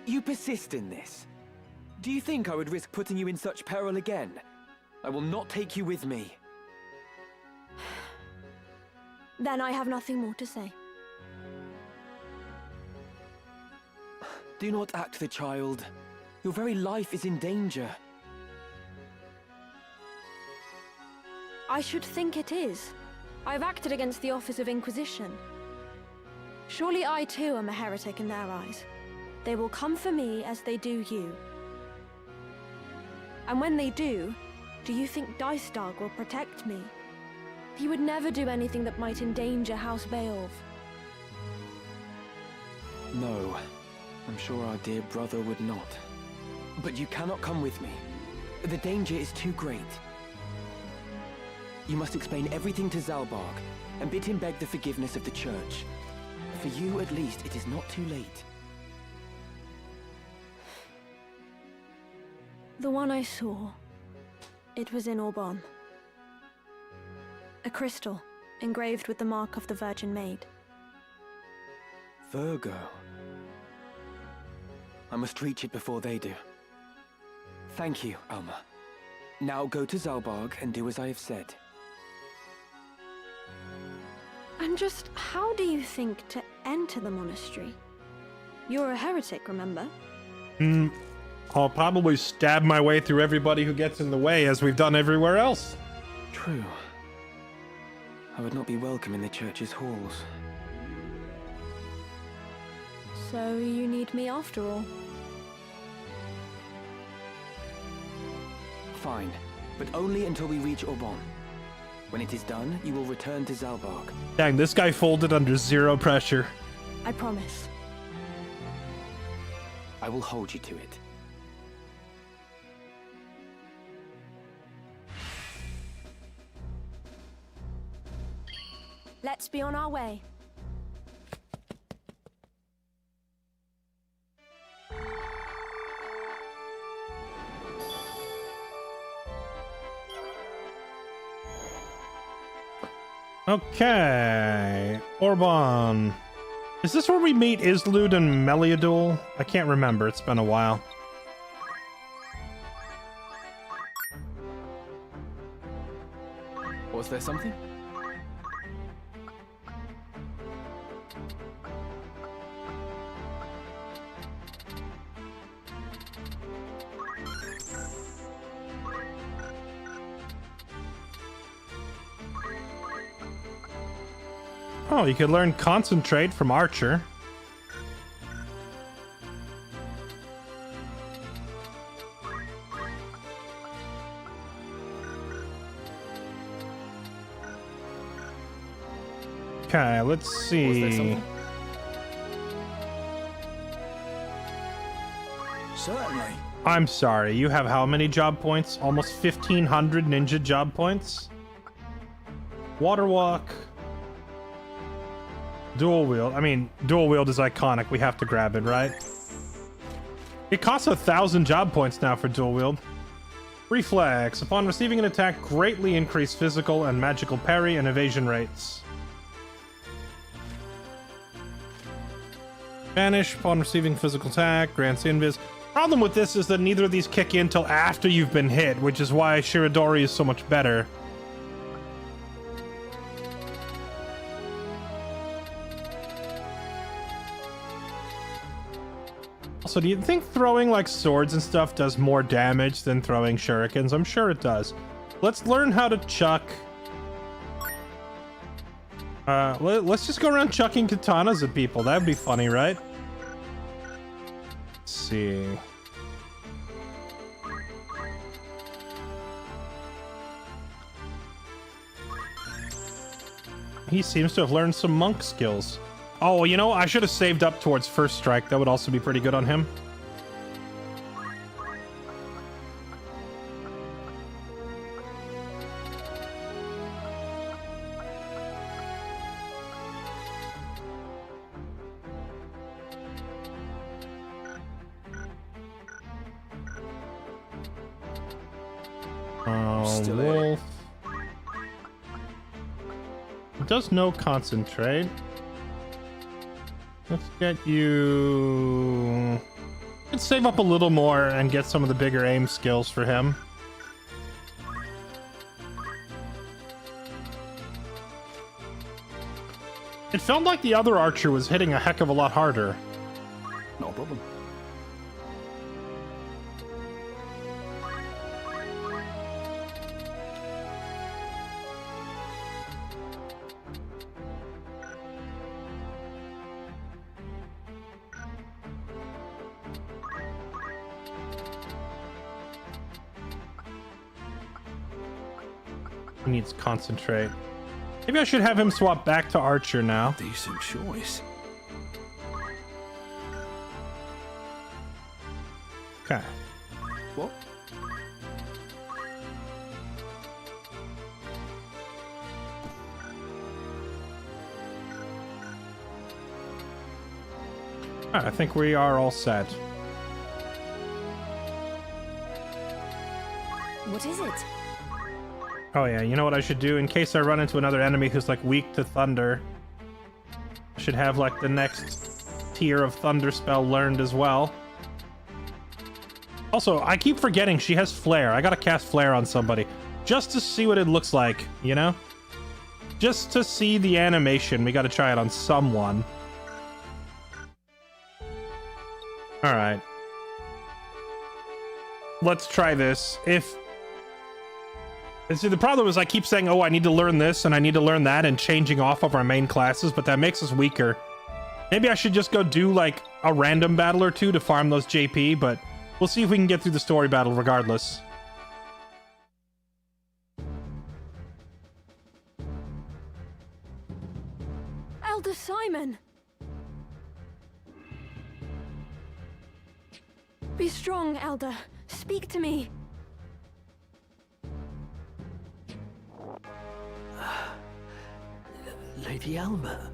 You persist in this. Do you think I would risk putting you in such peril again? I will not take you with me. Then I have nothing more to say. Do not act the child. Your very life is in danger. I should think it is. I've acted against the Office of Inquisition. Surely I too am a heretic in their eyes. They will come for me as they do you. And when they do you think Dicedog will protect me? He would never do anything that might endanger House Beowulf. No. I'm sure our dear brother would not. But you cannot come with me. The danger is too great. You must explain everything to Zalbaag, and bid him beg the forgiveness of the Church. For you, at least, it is not too late. The one I saw, it was in Orran. A crystal, engraved with the mark of the Virgin Maid. Virgo. I must reach it before they do. Thank you, Alma. Now go to Zalbaag and do as I have said. And just how do you think to enter the monastery? You're a heretic, remember? I'll probably stab my way through everybody who gets in the way, as we've done everywhere else. True. I would not be welcome in the church's halls. So you need me after all? Fine, but only until we reach Orran. When it is done, you will return to Zalbaag. Dang, this guy folded under zero pressure. I promise. I will hold you to it. Let's be on our way. Okay, Orran. Is this where we meet Interlude and Meliadul? I can't remember, it's been a while. Was there something? Oh, you could learn Concentrate from Archer. Okay, let's see. Certainly. I'm sorry, you have how many job points? Almost 1,500 ninja job points? Water Walk. Dual wield. I mean, dual wield is iconic. We have to grab it, right? It costs 1,000 job points now for dual wield. Reflex. Upon receiving an attack, greatly increase physical and magical parry and evasion rates. Vanish. Upon receiving physical attack, grants invis. Problem with this is that neither of these kick in till after you've been hit, which is why Shirodori is so much better. Also, do you think throwing like swords and stuff does more damage than throwing shurikens? I'm sure it does. Let's learn how to chuck. Let's just go around chucking katanas at people. That'd be funny, right? Let's see. He seems to have learned some monk skills. Oh, you know, I should have saved up towards first strike. That would also be pretty good on him. Still Wolf. It does no concentrate. Let's get you... Let's save up a little more and get some of the bigger aim skills for him. It felt like the other archer was hitting a heck of a lot harder. No problem. He needs concentrate. Maybe I should have him swap back to archer now. Decent choice. Okay. What? I think we are all set. What is it? Oh yeah, you know what I should do? In case I run into another enemy who's like weak to thunder, I should have like the next tier of thunder spell learned as well. Also, I keep forgetting she has flare. I gotta cast flare on somebody just to see what it looks like, you know? Just to see the animation, we gotta try it on someone. Alright. Let's try this. See, the problem is I keep saying, oh, I need to learn this and I need to learn that and changing off of our main classes, but that makes us weaker. Maybe I should just go do, like, a random battle or two to farm those JP, but we'll see if we can get through the story battle regardless. Elder Simon! Be strong, Elder. Speak to me. Lady Alma,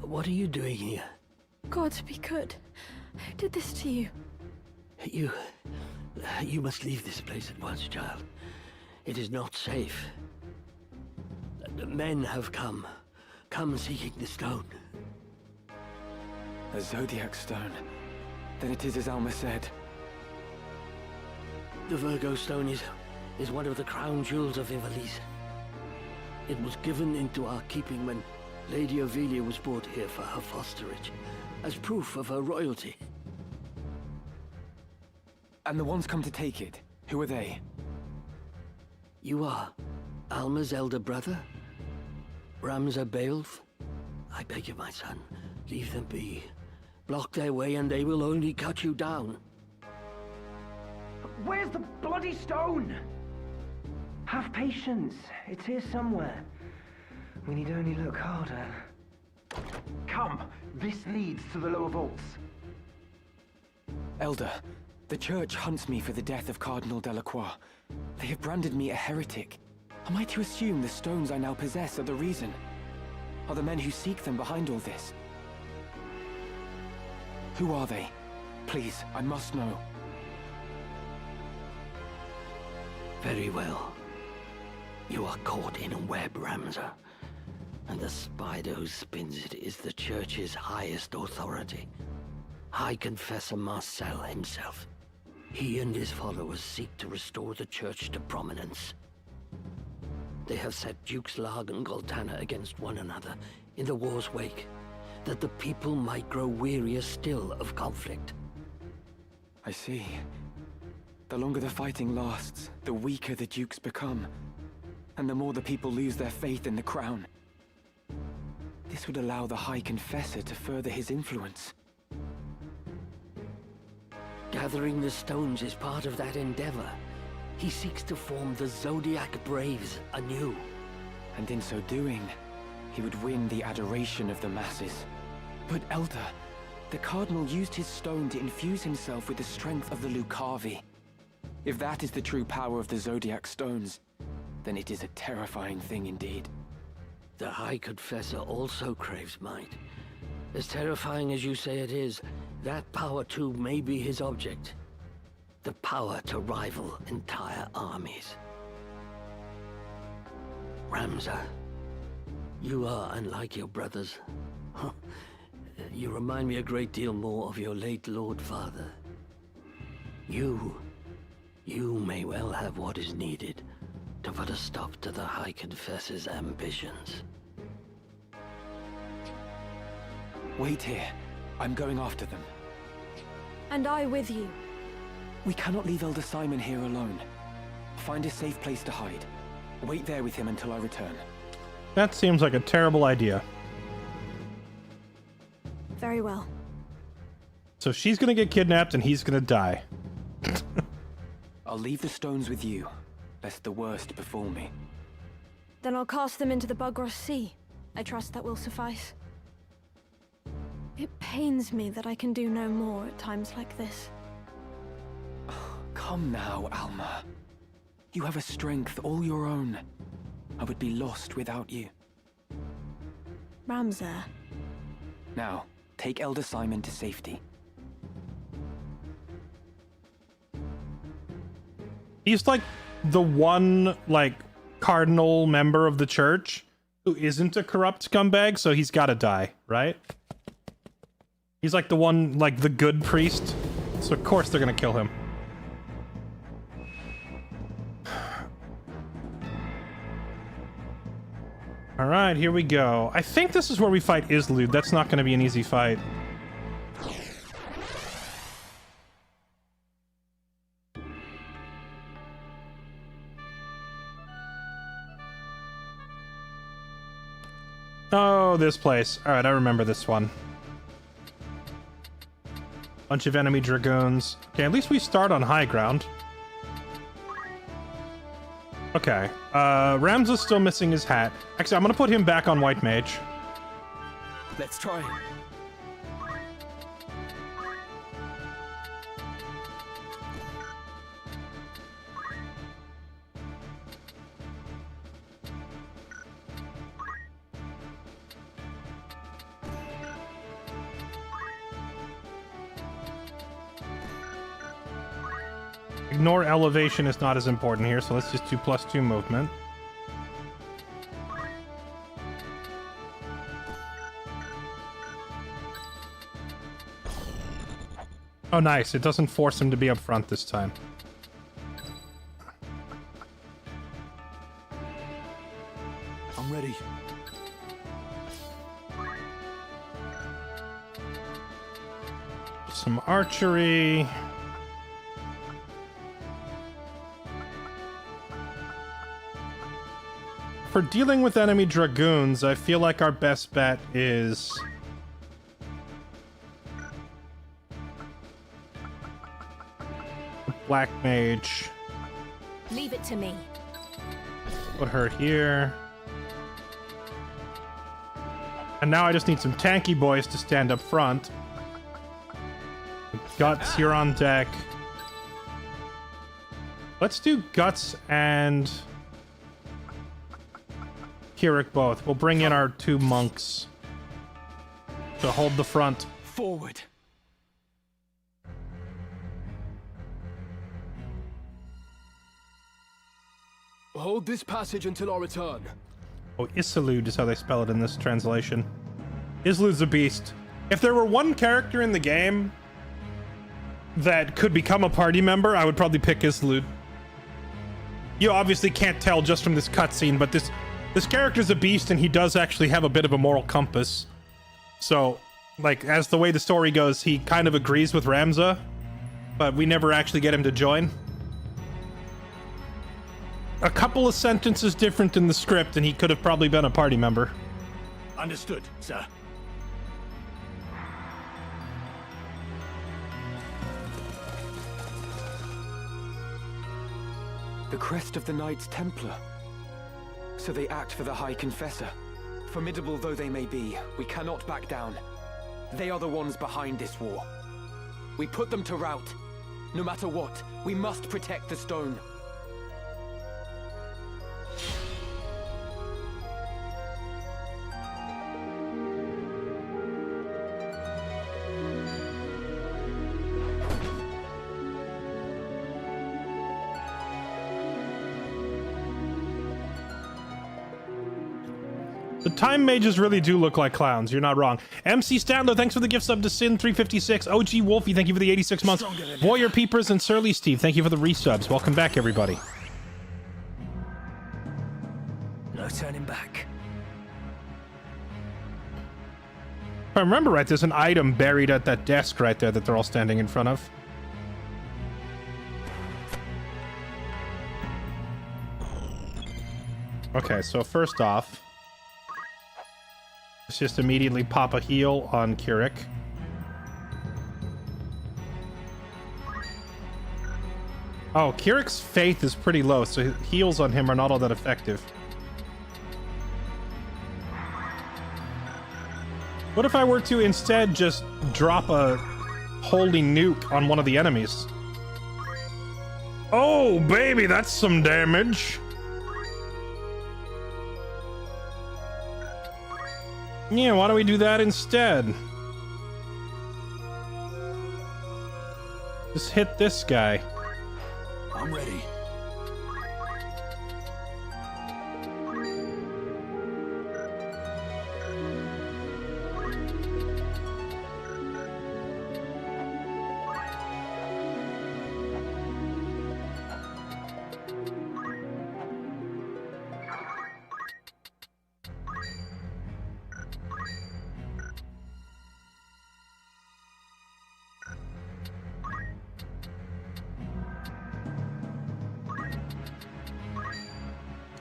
what are you doing here? God be good. Who did this to you? You must leave this place at once, child. It is not safe. The men have come seeking the stone. A Zodiac stone. Then it is as Alma said. The Virgo stone is one of the crown jewels of Ivalice. It was given into our keeping when Lady Ovelia was brought here for her fosterage, as proof of her royalty. And the ones come to take it, who are they? You are Alma's elder brother? Ramza Baelf? I beg you, my son, leave them be. Block their way and they will only cut you down. Where's the bloody stone? Have patience. It's here somewhere. We need only look harder. Come, this leads to the lower vaults. Elder, the church hunts me for the death of Cardinal Delacroix. They have branded me a heretic. Am I to assume the stones I now possess are the reason? Are the men who seek them behind all this? Who are they? Please, I must know. Very well. You are caught in a web, Ramza. And the spider who spins it is the church's highest authority. High Confessor Marcel himself. He and his followers seek to restore the church to prominence. They have set Dukes Larg and Goltana against one another in the war's wake, that the people might grow wearier still of conflict. I see. The longer the fighting lasts, the weaker the dukes become, and the more the people lose their faith in the crown. This would allow the High Confessor to further his influence. Gathering the stones is part of that endeavor. He seeks to form the Zodiac Braves anew. And in so doing, he would win the adoration of the masses. But Elder, the Cardinal used his stone to infuse himself with the strength of the Lucavi. If that is the true power of the Zodiac stones, then it is a terrifying thing indeed. The High Confessor also craves might. As terrifying as you say it is, that power too may be his object. The power to rival entire armies. Ramza, you are unlike your brothers. You remind me a great deal more of your late Lord Father. You may well have what is needed to put a stop to the High Confessor's ambitions. Wait here. I'm going after them. And I with you. We cannot leave Elder Simon here alone. Find a safe place to hide. Wait there with him until I return. That seems like a terrible idea. Very well. So she's gonna get kidnapped and he's gonna die. I'll leave the stones with you, lest the worst befall me. Then I'll cast them into the Bugros Sea. I trust that will suffice. It pains me that I can do no more at times like this. Come now, Alma. You have a strength all your own. I would be lost without you. Ramza. Now, take Elder Simon to safety. He's like the one, like, cardinal member of the church who isn't a corrupt scumbag, so he's gotta die, right? He's like the one, like, the good priest, so of course they're gonna kill him. Alright, here we go. I think this is where we fight Interlude. That's not gonna be an easy fight. Oh, this place. Alright, I remember this one. Bunch of enemy dragoons. Okay, at least we start on high ground. Okay, Ramza's still missing his hat. Actually, I'm gonna put him back on White Mage. Let's try. Ignore elevation is not as important here, so let's just do +2 movement. Oh, nice. It doesn't force him to be up front this time. I'm ready. Some archery. For dealing with enemy dragoons, I feel like our best bet is... Black Mage. Leave it to me. Put her here. And now I just need some tanky boys to stand up front. Guts here on deck. Let's do Guts and... Kirik both. We'll bring in our 2 monks to hold the front. Forward. Hold this passage until our return. Oh, Interlude is how they spell it in this translation. Interlude's a beast. If there were one character in the game that could become a party member, I would probably pick Interlude. You obviously can't tell just from this cutscene, but this character's a beast, and he does actually have a bit of a moral compass. So, like, as the way the story goes, he kind of agrees with Ramza, but we never actually get him to join. A couple of sentences different in the script, and he could have probably been a party member. Understood, sir. The crest of the Knights Templar. So they act for the High Confessor. Formidable though they may be, we cannot back down. They are the ones behind this war. We put them to rout. No matter what, we must protect the stone. The time mages really do look like clowns. You're not wrong. MC Statler, thanks for the gift sub to Sin356. OG Wolfie, thank you for the 86 months. Warrior Peepers and Surly Steve, thank you for the resubs. Welcome back, everybody. No turning back. If I remember right, there's an item buried at that desk right there that they're all standing in front of. Okay, so first off, let's just immediately pop a heal on Kirik. Oh, Kirik's faith is pretty low, so heals on him are not all that effective. What if I were to instead just drop a holy nuke on one of the enemies? Oh, baby, that's some damage. Yeah, why don't we do that instead? Just hit this guy. I'm ready.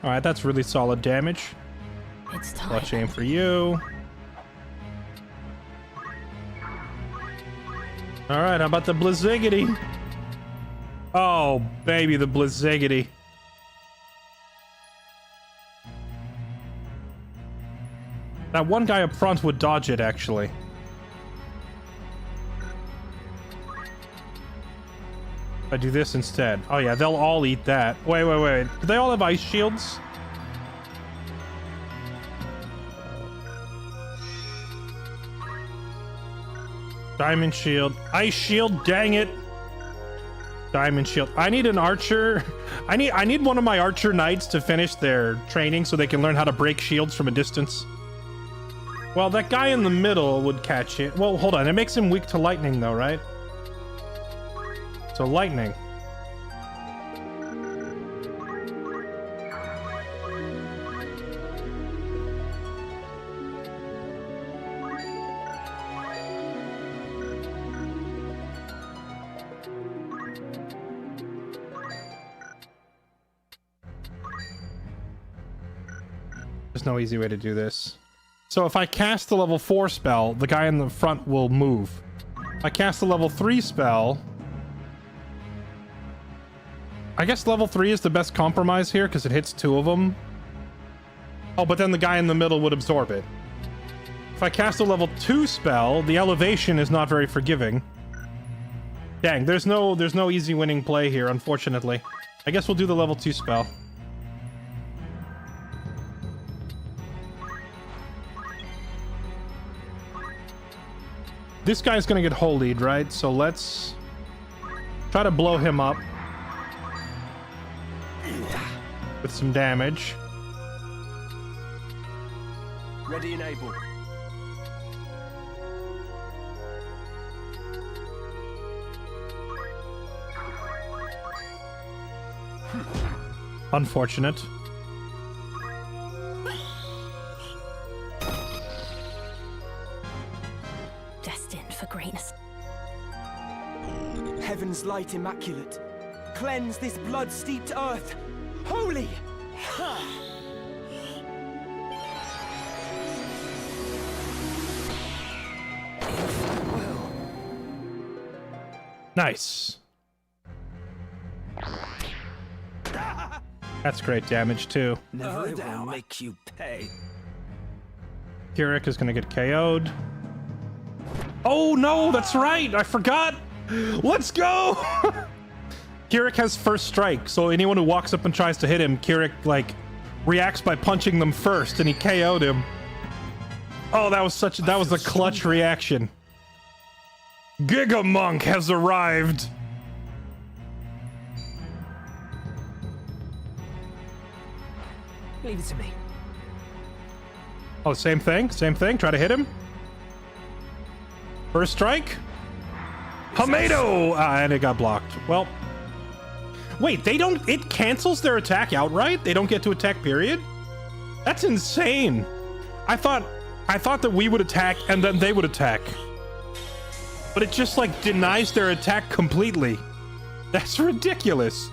Alright, that's really solid damage. It's time. Clutch aim for you. Alright, how about the Blizzigity? Oh, baby, the Blizzigity. That one guy up front would dodge it, actually. I do this instead. Oh yeah, they'll all eat that. Wait. Do they all have ice shields? Diamond shield. Ice shield, dang it. Diamond shield. I need an archer. I need one of my archer knights to finish their training so they can learn how to break shields from a distance. Well, that guy in the middle would catch it. Well, hold on. It makes him weak to lightning though, right? So lightning. There's no easy way to do this. So if I cast the level 4 spell, the guy in the front will move. If I cast the level 3 spell, I guess level 3 is the best compromise here because it hits 2 of them. Oh, but then the guy in the middle would absorb it. If I cast a level 2 spell, the elevation is not very forgiving. Dang, there's no easy winning play here, unfortunately. I guess we'll do the level 2 spell. This guy's gonna get holied, right? So let's try to blow him up with some damage. Ready and able. Unfortunate. Destined for greatness. Heaven's light immaculate. Cleanse this blood-steeped earth. Holy! Nice. That's great damage too. Never will make you pay. Kirik is gonna get KO'd. Oh no, that's right! I forgot! Let's go! Kirik has first strike, so anyone who walks up and tries to hit him, Kirik, like, reacts by punching them first, and he KO'd him. Oh, that was a clutch reaction. Giga Monk has arrived! Leave it to me. Oh, same thing? Try to hit him. First strike. Hamado! And it got blocked. Well. Wait, it cancels their attack outright? They don't get to attack, period? That's insane. I thought that we would attack and then they would attack. But it just, like, denies their attack completely. That's ridiculous.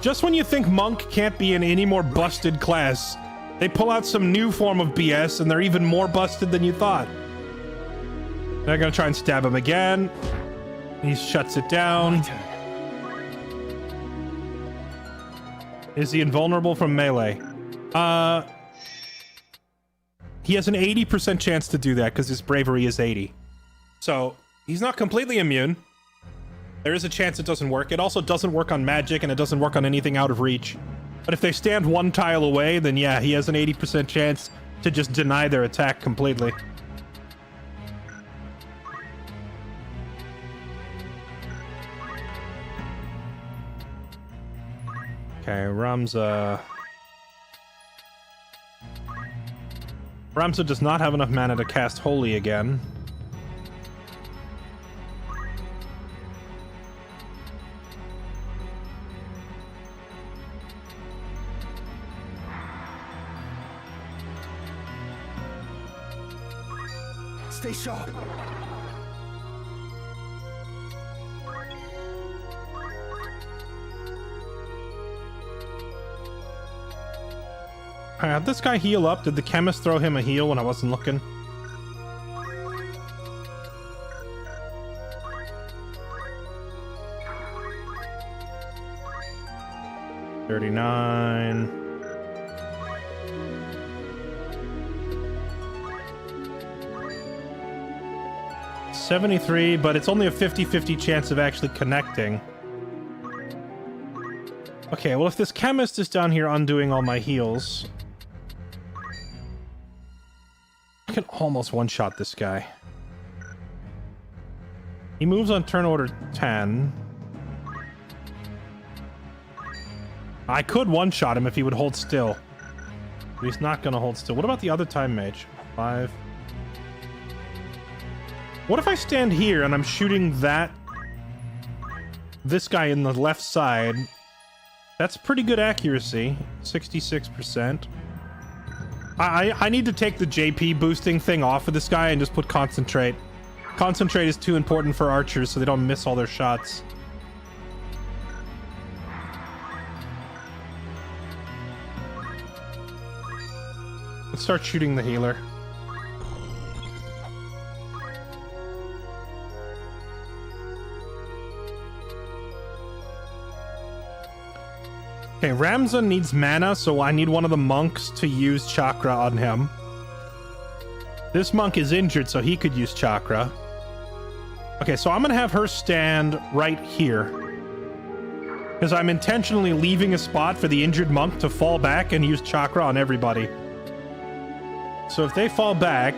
Just when you think Monk can't be in any more busted class, they pull out some new form of BS and they're even more busted than you thought. They're gonna try and stab him again. He shuts it down. Is he invulnerable from melee? He has an 80% chance to do that because his bravery is 80. So He's not completely immune. There is a chance it doesn't work. It also doesn't work on magic, and it doesn't work on anything out of reach. But if they stand one tile away, then yeah, he has an 80% chance to just deny their attack completely. Okay, Ramza does not have enough mana to cast Holy again. Stay sharp. Did this guy heal up? Did the chemist throw him a heal when I wasn't looking? $39. 73, but it's only a 50-50 chance of actually connecting. Okay, well, if this chemist is down here undoing all my heals, I can almost one-shot this guy. He moves on turn order 10. I could one-shot him if he would hold still. But he's not gonna hold still. What about the other time mage? 5. What if I stand here and I'm shooting this guy in the left side? That's pretty good accuracy. 66%. I need to take the JP boosting thing off of this guy and just put concentrate. Concentrate is too important for archers so they don't miss all their shots. Let's start shooting the healer. Okay, Ramza needs mana, so I need one of the monks to use chakra on him. This monk is injured, so he could use chakra. Okay, so I'm gonna have her stand right here, because I'm intentionally leaving a spot for the injured monk to fall back and use chakra on everybody. So if they fall back...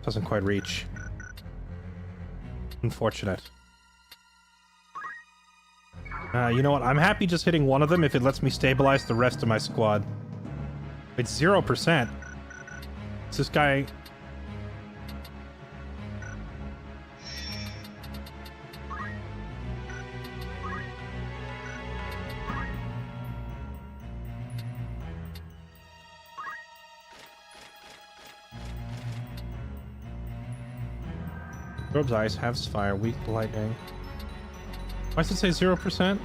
Doesn't quite reach. Unfortunate. You know what? I'm happy just hitting one of them if it lets me stabilize the rest of my squad. It's 0%. Is this guy... Rob's ice, halves fire, weak to lightning. Why does it say 0%?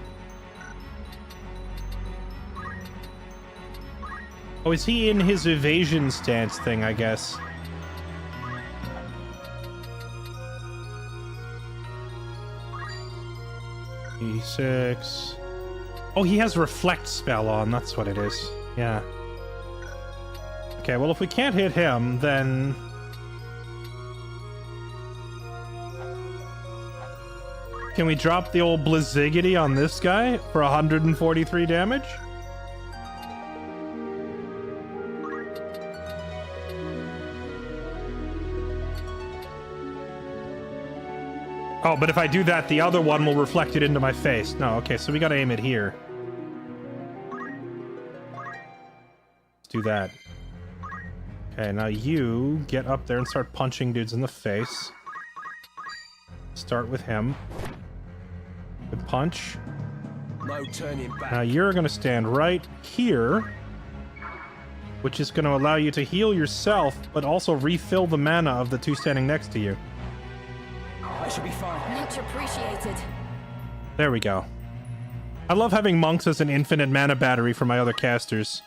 Oh, is he in his evasion stance thing, I guess? E6. Oh, he has reflect spell on, that's what it is. Yeah. Okay, well, if we can't hit him, then... Can we drop the old Blizzigity on this guy for 143 damage? Oh, but if I do that, the other one will reflect it into my face. No, okay, so we gotta aim it here. Let's do that. Okay, now you get up there and start punching dudes in the face. Start with him. Good punch. No turning back. Now you're going to stand right here, which is going to allow you to heal yourself, but also refill the mana of the two standing next to you. I should be fine. Much appreciated. There we go. I love having monks as an infinite mana battery for my other casters.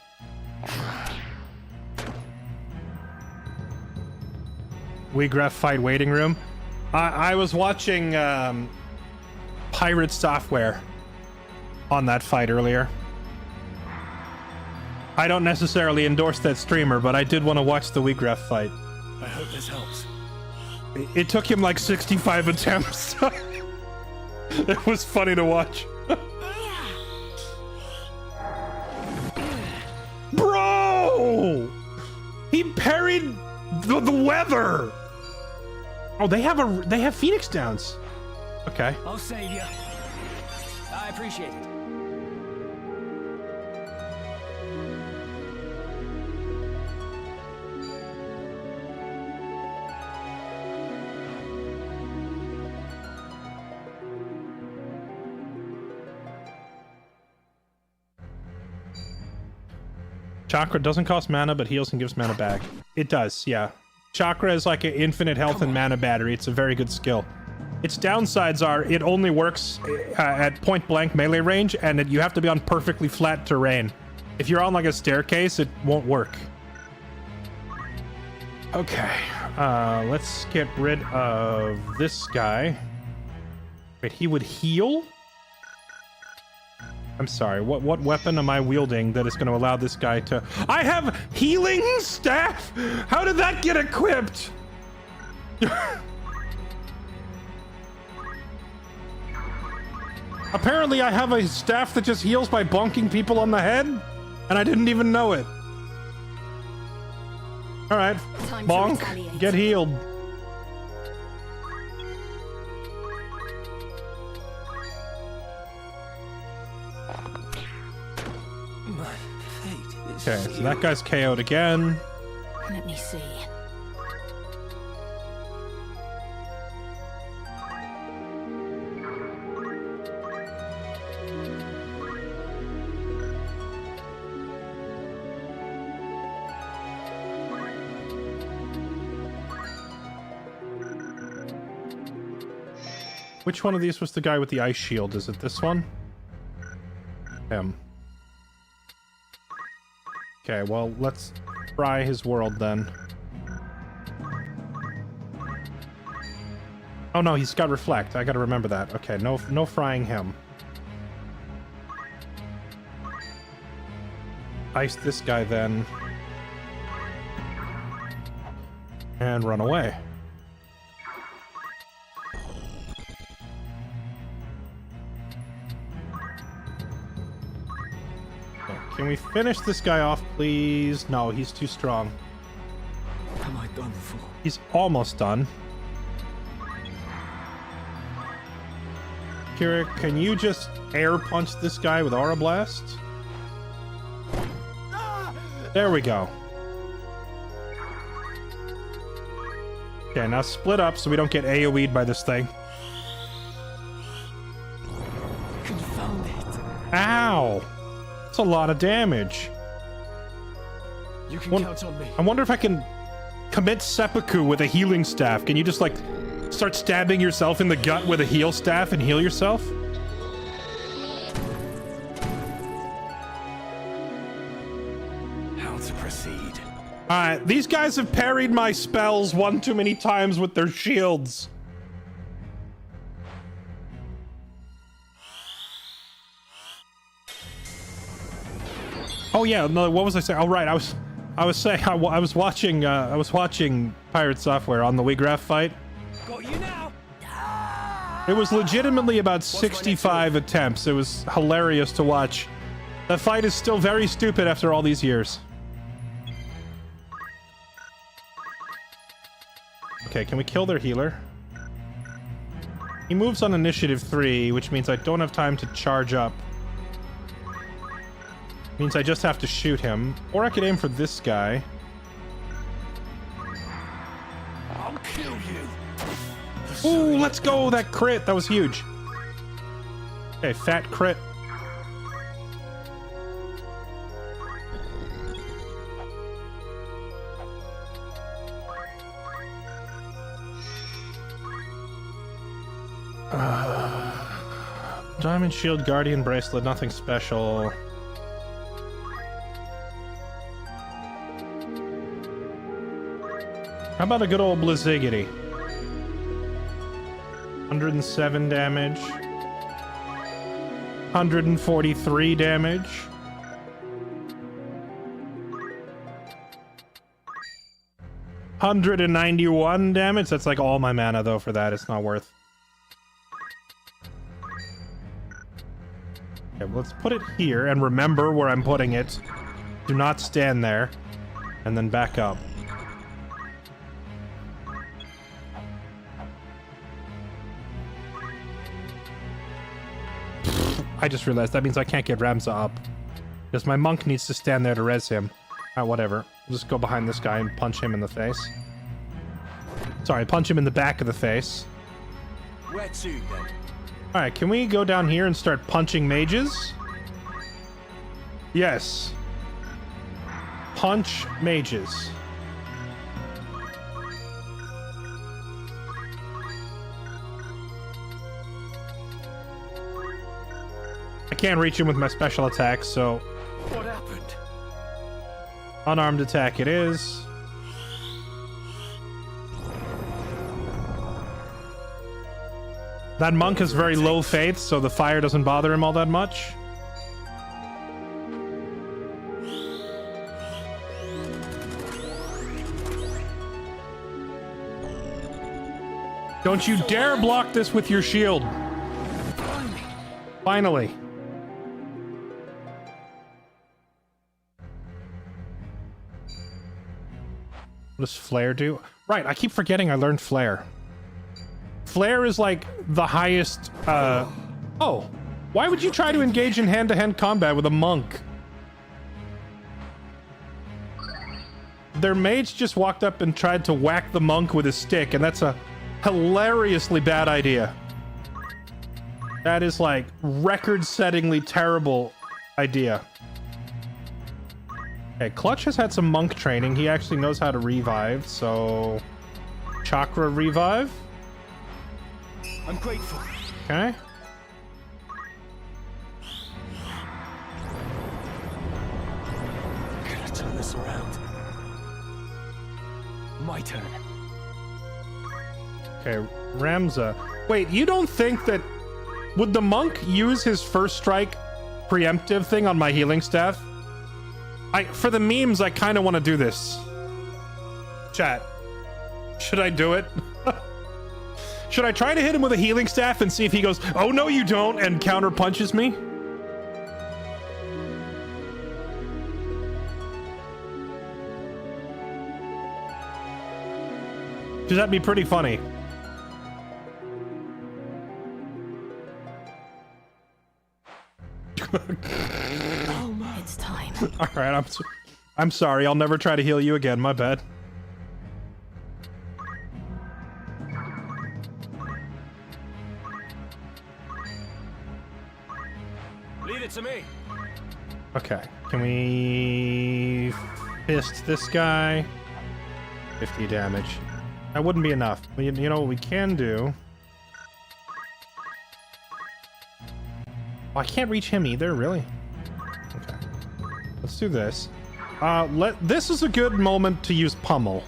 Wiegraf fight waiting room. I was watching Pirate Software on that fight earlier. I don't necessarily endorse that streamer, but I did want to watch the Wiegraf fight. I hope this helps. It took him like 65 attempts. It was funny to watch. Bro! He parried the weather. Oh, they have Phoenix Downs. Okay. I'll save you. I appreciate it. Chakra doesn't cost mana, but heals and gives mana back. It does, yeah. Chakra is like an infinite health and mana battery. It's a very good skill. Its downsides are it only works at point-blank melee range, and you have to be on perfectly flat terrain. If you're on like a staircase, it won't work. Okay, let's get rid of this guy. Wait, he would heal? I'm sorry, what weapon am I wielding that is going to allow this guy to... I have healing staff! How did that get equipped? Apparently I have a staff that just heals by bonking people on the head, and I didn't even know it. Alright, bonk, get healed. Okay, so that guy's KO'd again. Let me see. Which one of these was the guy with the ice shield? Is it this one? Him. Okay, well, let's fry his world then. Oh no, he's got reflect. I gotta remember that. Okay, no frying him. Ice this guy then. And run away. Can we finish this guy off, please? No, he's too strong. What am I done for? He's almost done. Kira, can you just air punch this guy with Aura Blast? There we go. Okay, now split up so we don't get AoE'd by this thing. Confound it. Ow! That's a lot of damage. You can count on me. I wonder if I can commit seppuku with a healing staff. Can you just like start stabbing yourself in the gut with a heal staff and heal yourself? How to proceed? Alright, these guys have parried my spells one too many times with their shields. Oh yeah, no, what was I saying? Oh right, I was saying I was watching Pirate Software on the Wiegraf fight. Got you now. It was legitimately about 65 attempts. It was hilarious to watch. The fight is still very stupid after all these years. Okay, can we kill their healer? He moves on initiative 3, which means I don't have time to charge up. Means I just have to shoot him. Or I could aim for this guy. I'll kill you. Ooh, let's go! That crit! That was huge. Okay, fat crit. Diamond Shield, Guardian Bracelet, nothing special. How about a good old Blizzigity? 107 damage. 143 damage. 191 damage. That's like all my mana though for that. It's not worth. Okay, well, let's put it here and remember where I'm putting it. Do not stand there. And then back up. I just realized that means I can't get Ramza up. Because my monk needs to stand there to res him. Alright, whatever. We'll just go behind this guy and punch him in the face. Sorry, punch him in the back of the face. Where to, then? Alright, can we go down here and start punching mages? Yes. Punch mages. I can't reach him with my special attack, so... What happened? Unarmed attack it is. That monk has very low faith, so the fire doesn't bother him all that much. Don't you dare block this with your shield. Finally. What does Flare do? Right, I keep forgetting I learned Flare. Flare is like the highest, Oh, why would you try to engage in hand-to-hand combat with a monk? Their mage just walked up and tried to whack the monk with his stick, and that's a hilariously bad idea. That is like record-settingly terrible idea. Okay, Clutch has had some monk training. He actually knows how to revive, so... Chakra revive? I'm grateful. Okay. Gonna turn this around. My turn. Okay, Ramza. Wait, you don't think that... Would the monk use his first strike preemptive thing on my healing staff? For the memes, I kind of want to do this. Chat. Should I do it? Should I try to hit him with a healing staff and see if he goes, "Oh no you don't," and counter punches me? Because that'd be pretty funny. It's time. All right, I'm sorry. I'll never try to heal you again. My bad. Leave it to me. Okay, can we fist this guy? 50 damage. That wouldn't be enough. You know what we can do? Oh, I can't reach him either, really? Okay. Let's do this. This is a good moment to use Pummel.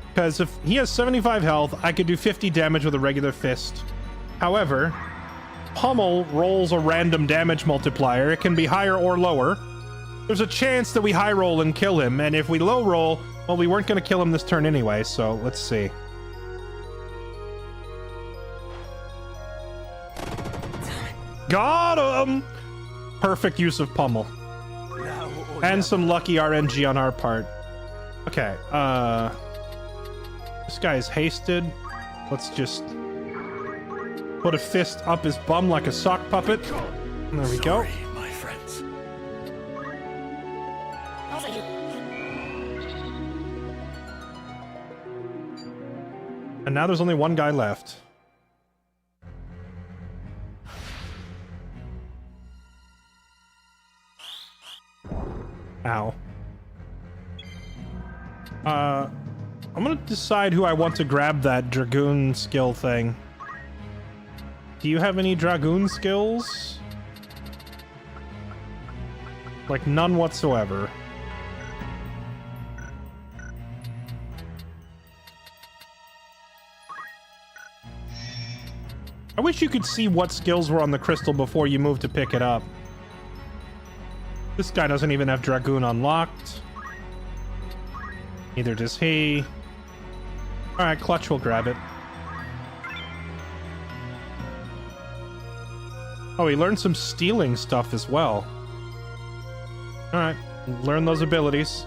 Because if he has 75 health, I could do 50 damage with a regular fist. However, Pummel rolls a random damage multiplier. It can be higher or lower. There's a chance that we high roll and kill him, and if we low roll, well, we weren't going to kill him this turn anyway, so let's see. Got him! Perfect use of Pummel. And some lucky RNG on our part. Okay, this guy is hasted. Let's just put a fist up his bum like a sock puppet. And there we go. My friends. And now there's only one guy left. Ow. I'm gonna decide who I want to grab that Dragoon skill thing. Do you have any Dragoon skills? Like, none whatsoever. I wish you could see what skills were on the crystal before you moved to pick it up. This guy doesn't even have Dragoon unlocked. Neither does he. Alright, Clutch will grab it. Oh, he learned some stealing stuff as well. Alright, learn those abilities.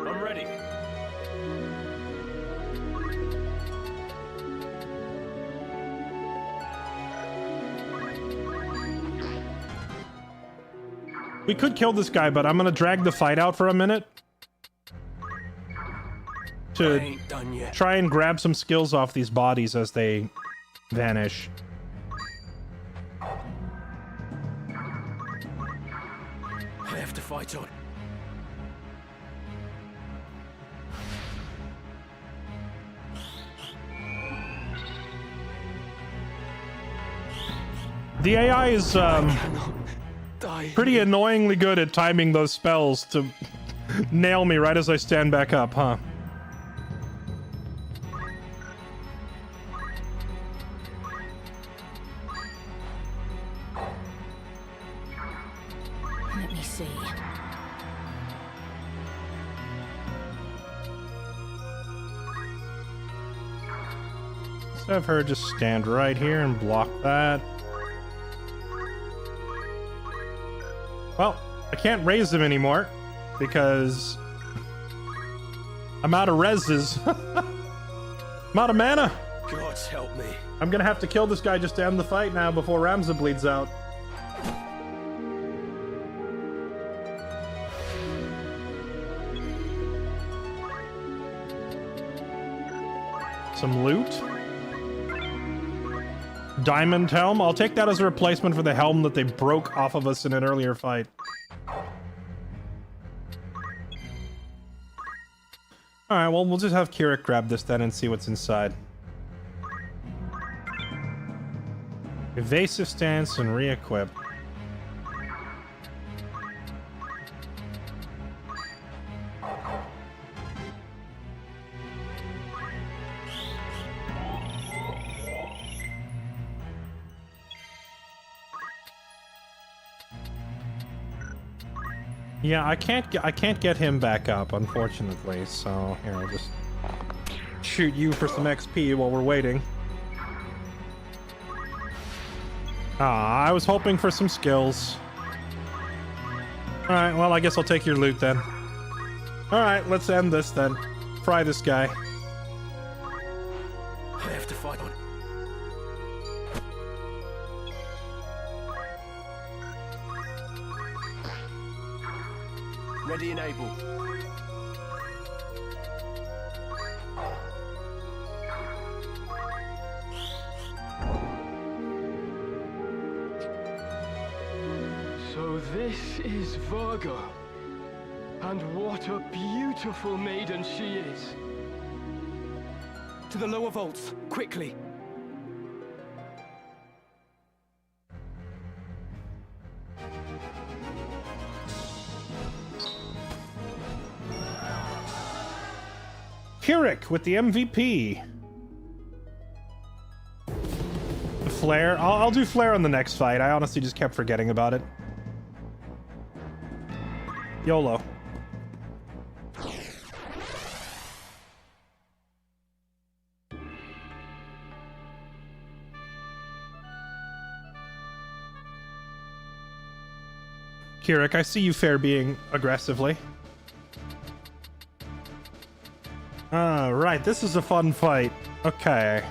I'm ready. We could kill this guy, but I'm gonna drag the fight out for a minute. To ain't done yet. try and grab some skills off these bodies as they vanish. I have to fight on. The AI is pretty annoyingly good at timing those spells to nail me right as I stand back up, huh? Let me see. Let's have her just stand right here and block that. Well, I can't raise them anymore because I'm out of reses. I'm out of mana. God help me. I'm gonna have to kill this guy just to end the fight now before Ramza bleeds out. Some loot. Diamond helm. I'll take that as a replacement for the helm that they broke off of us in an earlier fight. Alright, well, we'll just have Kirik grab this then and see what's inside. Evasive stance and re-equip. Yeah, I can't get him back up, unfortunately. So here, I'll just shoot you for some XP while we're waiting. Ah, I was hoping for some skills. Alright, well, I guess I'll take your loot then. Alright, let's end this then. Fry this guy. I have to fight on. Ready and able. So this is Virgo. And what a beautiful maiden she is. To the lower vaults, quickly. Kirik with the MVP. Flare. I'll do Flare on the next fight. I honestly just kept forgetting about it. YOLO. Kirik, I see you fair being aggressively. Right, this is a fun fight. Okay.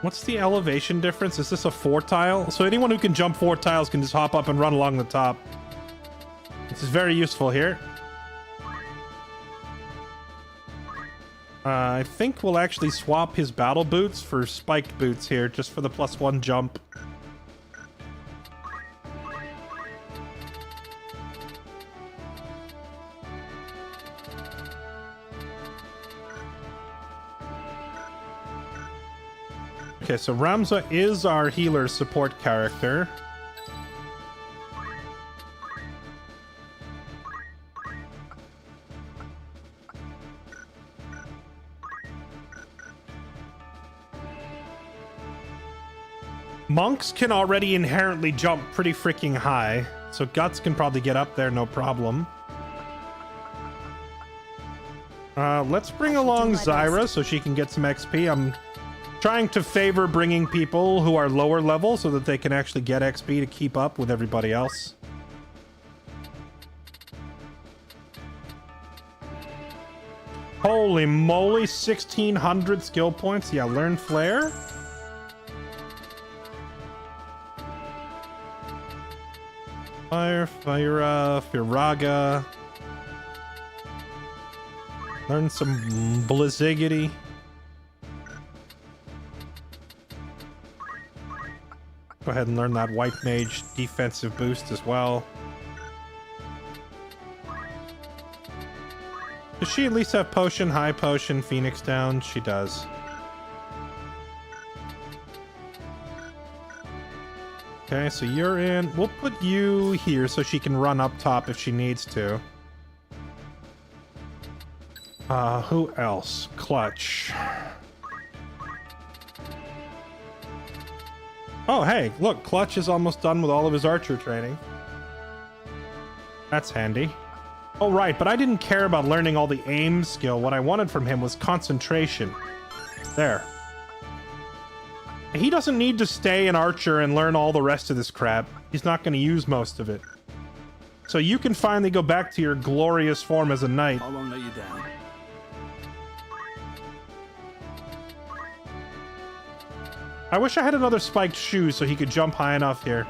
What's the elevation difference? Is this a 4-tile? So anyone who can jump 4 tiles can just hop up and run along the top. This is very useful here. I think we'll actually swap his battle boots for spiked boots here, just for the +1 jump. Okay, so Ramza is our healer support character. Monks can already inherently jump pretty freaking high, so Guts can probably get up there no problem. Let's bring along Zyra so she can get some XP. I'm trying to favor bringing people who are lower level so that they can actually get XP to keep up with everybody else. Holy moly, 1,600 skill points. Yeah, learn Flare. Firaga. Learn some Blizzigity. Go ahead and learn that White Mage defensive boost as well. Does she at least have Potion, High Potion, Phoenix down? She does. Okay, so you're in. We'll put you here so she can run up top if she needs to. Who else? Clutch. Oh, hey, look, Clutch is almost done with all of his archer training. That's handy. Oh, right, but I didn't care about learning all the aim skill. What I wanted from him was concentration. There. He doesn't need to stay an archer and learn all the rest of this crap. He's not going to use most of it. So you can finally go back to your glorious form as a knight. I won't let you down. I wish I had another spiked shoe so he could jump high enough here.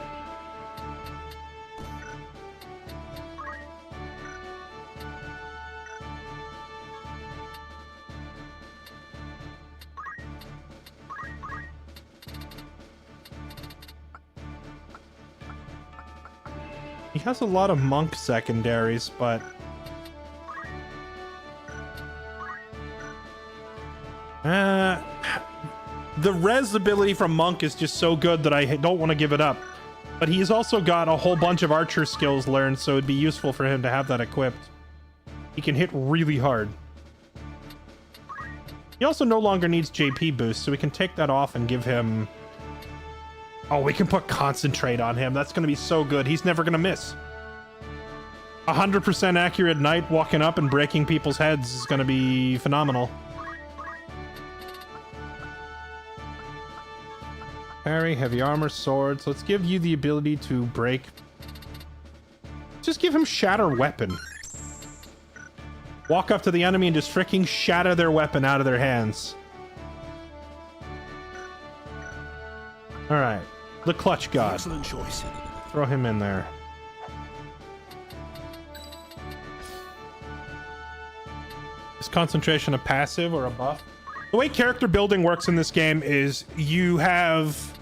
He has a lot of monk secondaries, but... the res ability from Monk is just so good that I don't want to give it up. But he's also got a whole bunch of archer skills learned, so it'd be useful for him to have that equipped. He can hit really hard. He also no longer needs JP boost, so we can take that off and give him... Oh, we can put Concentrate on him. That's going to be so good. He's never going to miss. 100% accurate knight walking up and breaking people's heads is going to be phenomenal. Parry, heavy armor, swords. Let's give you the ability to break. Just give him Shatter Weapon. Walk up to the enemy and just freaking shatter their weapon out of their hands. Alright. The Clutch God. Excellent choice. Throw him in there. Is concentration a passive or a buff? The way character building works in this game is you have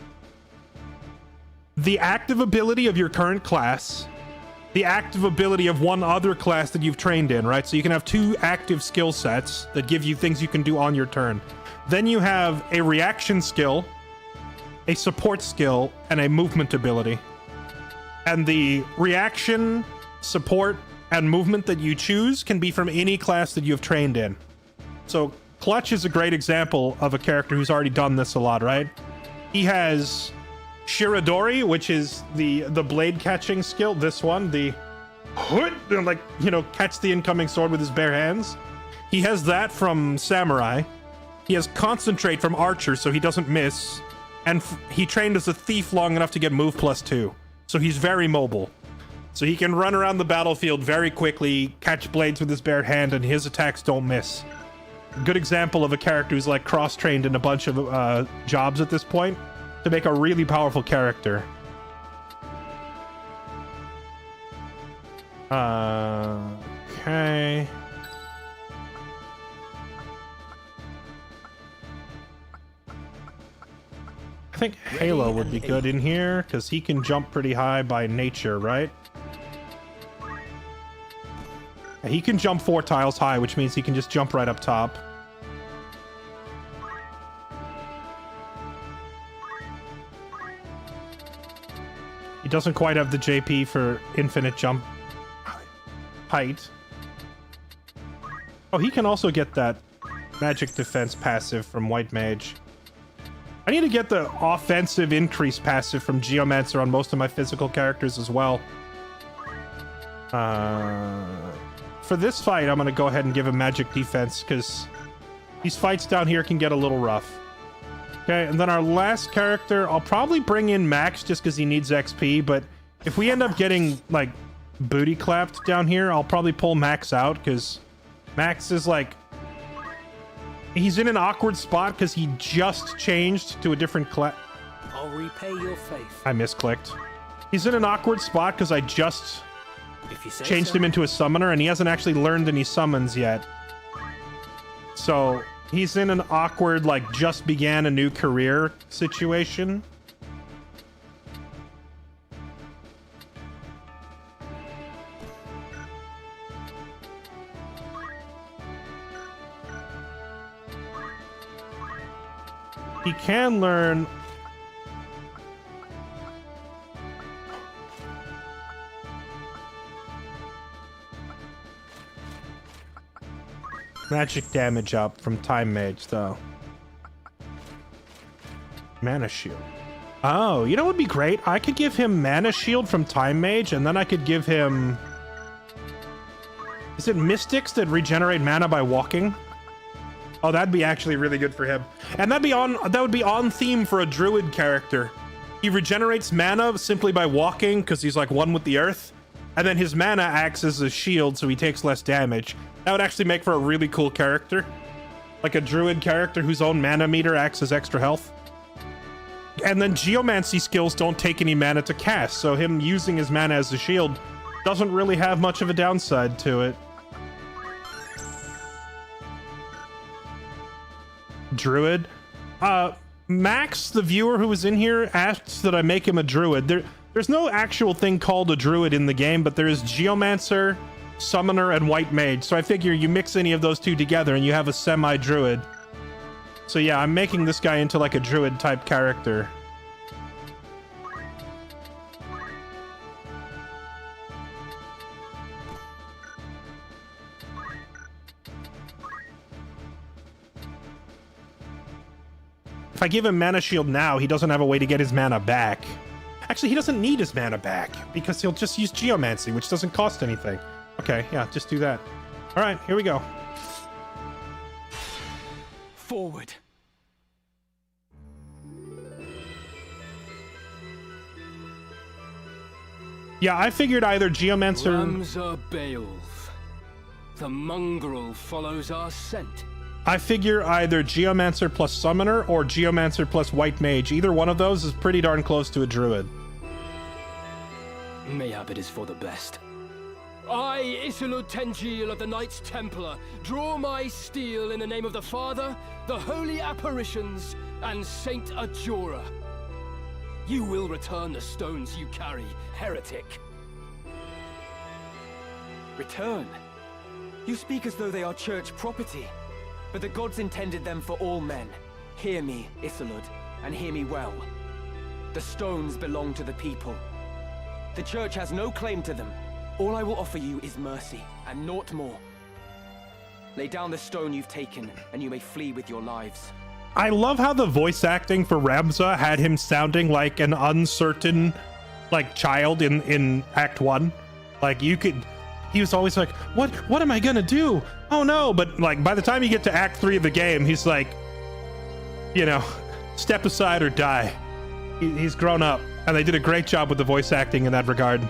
the active ability of your current class, the active ability of one other class that you've trained in, right? So you can have two active skill sets that give you things you can do on your turn. Then you have a reaction skill, a support skill, and a movement ability. And the reaction, support, and movement that you choose can be from any class that you have trained in. So Clutch is a great example of a character who's already done this a lot, right? He has Shiradori, which is the blade catching skill. This one, the like, you know, catch the incoming sword with his bare hands. He has that from Samurai. He has Concentrate from Archer, so he doesn't miss. And he trained as a thief long enough to get move +2. So he's very mobile. So he can run around the battlefield very quickly, catch blades with his bare hand, and his attacks don't miss. Good example of a character who's like cross-trained in a bunch of jobs at this point to make a really powerful character. Okay. I think Halo would be good in here because he can jump pretty high by nature, right? He can jump 4 tiles high, which means he can just jump right up top. He doesn't quite have the JP for infinite jump height. Oh, he can also get that magic defense passive from White Mage. I need to get the offensive increase passive from Geomancer on most of my physical characters as well. For this fight, I'm going to go ahead and give him magic defense, because these fights down here can get a little rough. Okay, and then our last character, I'll probably bring in Max just because he needs XP, but if we end up getting, like, booty clapped down here, I'll probably pull Max out, because Max is, like... He's in an awkward spot because he just changed to a different class. I'll repay your faith. I misclicked. He's in an awkward spot because I just changed him into a summoner, and he hasn't actually learned any summons yet. So he's in an awkward, like, just began a new career situation. He can learn... magic damage up from Time Mage, though. Mana Shield. Oh, you know what would be great? I could give him Mana Shield from Time Mage, and then I could give him... Is it Mystics that regenerate mana by walking? Oh, that'd be actually really good for him. And that would be on theme for a druid character. He regenerates mana simply by walking, because he's like one with the earth. And then his mana acts as a shield, so he takes less damage. That would actually make for a really cool character. Like a druid character whose own mana meter acts as extra health. And then geomancy skills don't take any mana to cast, so him using his mana as a shield doesn't really have much of a downside to it. Druid. Max, the viewer who was in here, asked that I make him a druid. There's no actual thing called a druid in the game, but there is Geomancer, Summoner, and White Mage. So I figure you mix any of those two together and you have a semi-druid. So yeah, I'm making this guy into like a druid type character. If I give him Mana Shield now, he doesn't have a way to get his mana back. Actually, he doesn't need his mana back, because he'll just use Geomancy, which doesn't cost anything. Okay, yeah, just do that. All right, here we go. Forward. Yeah, I figured either Geomancer... Ramza Beowulf. The mongrel follows our scent. I figure either Geomancer plus Summoner or Geomancer plus White Mage. Either one of those is pretty darn close to a druid. Mayhap it is for the best. I, Interlude Tengil of the Knights Templar, draw my steel in the name of the Father, the Holy Apparitions, and Saint Ajora. You will return the stones you carry, heretic. Return? You speak as though they are church property. But the gods intended them for all men. Hear me, Interlude, and hear me well. The stones belong to the people. The church has no claim to them. All I will offer you is mercy, and naught more. Lay down the stone you've taken, and you may flee with your lives. I love how the voice acting for Ramza had him sounding like an uncertain, like, child in Act 1. Like, you could... He was always like, what am I gonna do? Oh no, but like by the time you get to Act 3 of the game, he's like, you know, step aside or die. He's grown up, and they did a great job with the voice acting in that regard.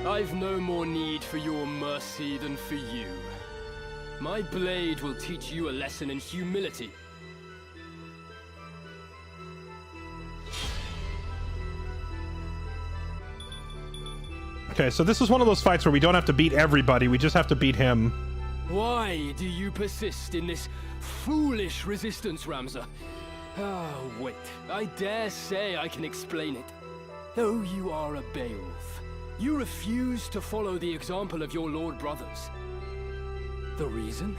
I've no more need for your mercy than for you. My blade will teach you a lesson in humility. Okay, so this is one of those fights where we don't have to beat everybody, we just have to beat him. Why do you persist in this foolish resistance, Ramza? Ah, wait. I dare say I can explain it. Though you are a Beowulf, you refuse to follow the example of your lord brothers. The reason?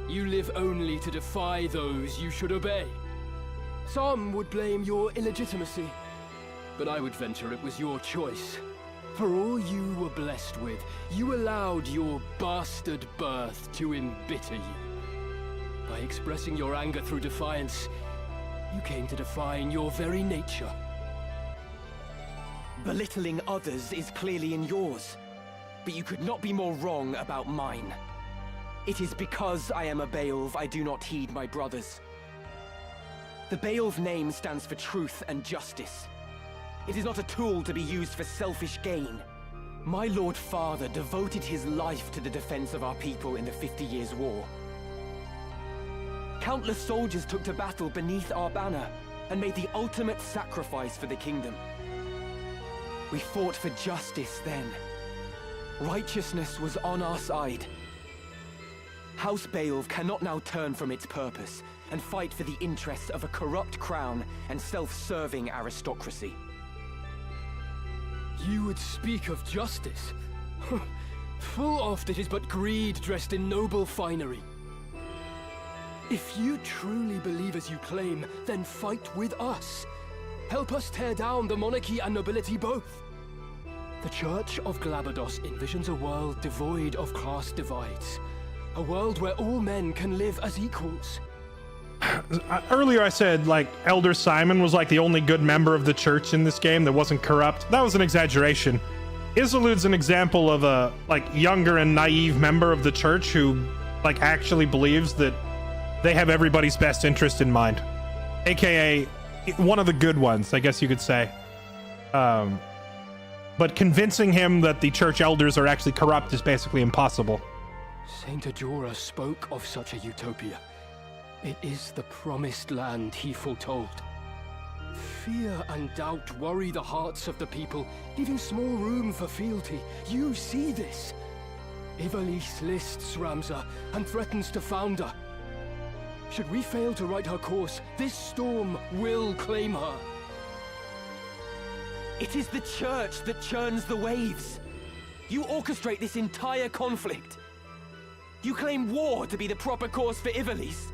You live only to defy those you should obey. Some would blame your illegitimacy, but I would venture it was your choice. For all you were blessed with, you allowed your bastard birth to embitter you. By expressing your anger through defiance, you came to define your very nature. Belittling others is clearly in yours, but you could not be more wrong about mine. It is because I am a Beowulf I do not heed my brothers. The Beowulf name stands for truth and justice. It is not a tool to be used for selfish gain. My Lord Father devoted his life to the defense of our people in the 50 Years' War. Countless soldiers took to battle beneath our banner and made the ultimate sacrifice for the kingdom. We fought for justice then. Righteousness was on our side. House Beowulf cannot now turn from its purpose and fight for the interests of a corrupt crown and self-serving aristocracy. You would speak of justice? Full oft it is but greed dressed in noble finery. If you truly believe as you claim, then fight with us. Help us tear down the monarchy and nobility both. The Church of Glabados envisions a world devoid of class divides. A world where all men can live as equals. Earlier I said, like, Elder Simon was like the only good member of the church in this game that wasn't corrupt. That was an exaggeration. Interlude's an example of a, like, younger and naive member of the church who, like, actually believes that they have everybody's best interest in mind. AKA, one of the good ones, I guess you could say. But convincing him that the church elders are actually corrupt is basically impossible. Saint Dugeura spoke of such a utopia. It is the promised land he foretold. Fear and doubt worry the hearts of the people, leaving small room for fealty. You see this. Ivalice lists Ramza and threatens to founder. Should we fail to right her course, this storm will claim her. It is the church that churns the waves. You orchestrate this entire conflict. You claim war to be the proper course for Ivalice.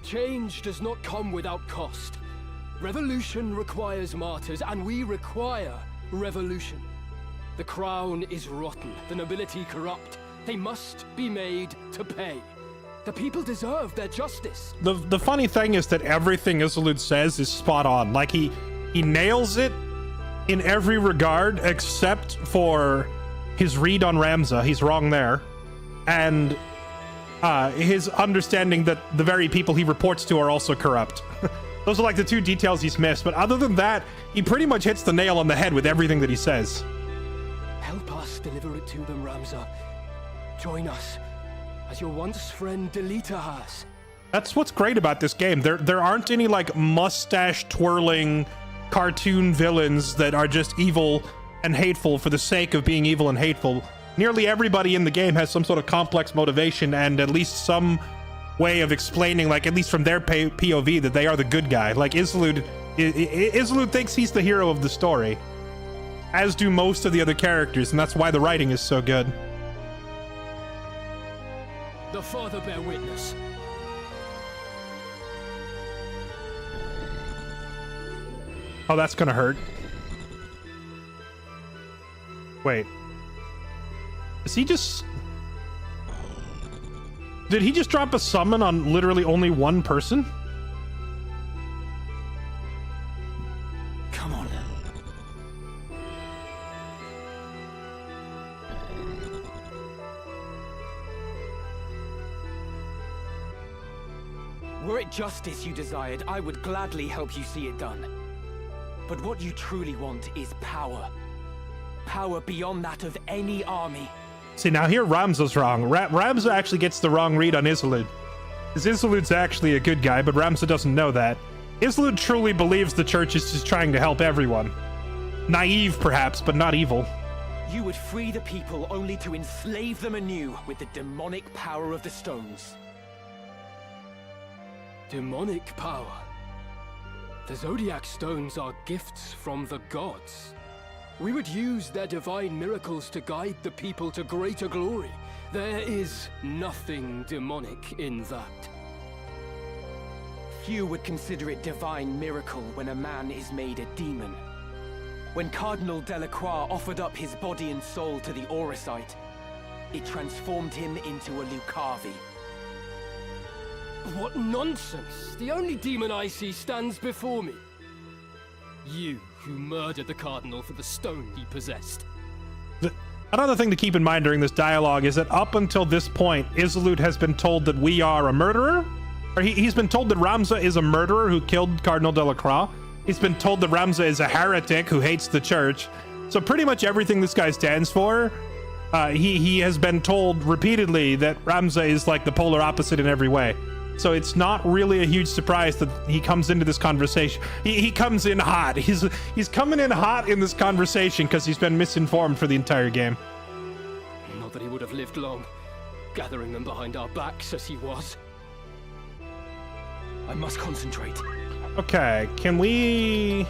Change does not come without cost. Revolution requires martyrs, and we require revolution. The crown is rotten, the nobility corrupt. They must be made to pay. The people deserve their justice. The funny thing is that everything Interlude says is spot on. Like, he nails it in every regard except for his read on Ramza. He's wrong there. And his understanding that the very people he reports to are also corrupt. Those are like the two details he's missed. But other than that, he pretty much hits the nail on the head with everything that he says. Help us deliver it to them, Ramza. Join us, as your once friend Delita has. That's what's great about this game. There aren't any, like, mustache-twirling cartoon villains that are just evil and hateful for the sake of being evil and hateful. Nearly everybody in the game has some sort of complex motivation and at least some way of explaining, like, at least from their POV, that they are the good guy. Like, Interlude thinks he's the hero of the story, as do most of the other characters, and that's why the writing is so good. The Father bear witness. Oh, that's gonna hurt. Wait. Is he just... Did he just drop a summon on literally only one person? Come on. Were it justice you desired, I would gladly help you see it done. But what you truly want is power. Power beyond that of any army. See, now here Ramza's wrong. Ramza actually gets the wrong read on Interlude. Because Interlude's actually a good guy, but Ramza doesn't know that. Interlude truly believes the church is just trying to help everyone. Naive, perhaps, but not evil. You would free the people only to enslave them anew with the demonic power of the stones. Demonic power? The Zodiac stones are gifts from the gods. We would use their divine miracles to guide the people to greater glory. There is nothing demonic in that. Few would consider it divine miracle when a man is made a demon. When Cardinal Delacroix offered up his body and soul to the Auracite, it transformed him into a Lucavi, What nonsense! The only demon I see stands before me. You, who murdered the Cardinal for the stone he possessed. Another thing to keep in mind during this dialogue is that up until this point, Interlude has been told that we are a murderer. Or he's been told that Ramza is a murderer who killed Cardinal Delacroix. He's been told that Ramza is a heretic who hates the church. So pretty much everything this guy stands for, he has been told repeatedly that Ramza is like the polar opposite in every way. So it's not really a huge surprise that he comes into this conversation. He comes in hot. He's coming in hot in this conversation because he's been misinformed for the entire game. Not that he would have lived long, gathering them behind our backs as he was. I must concentrate. Okay, can we...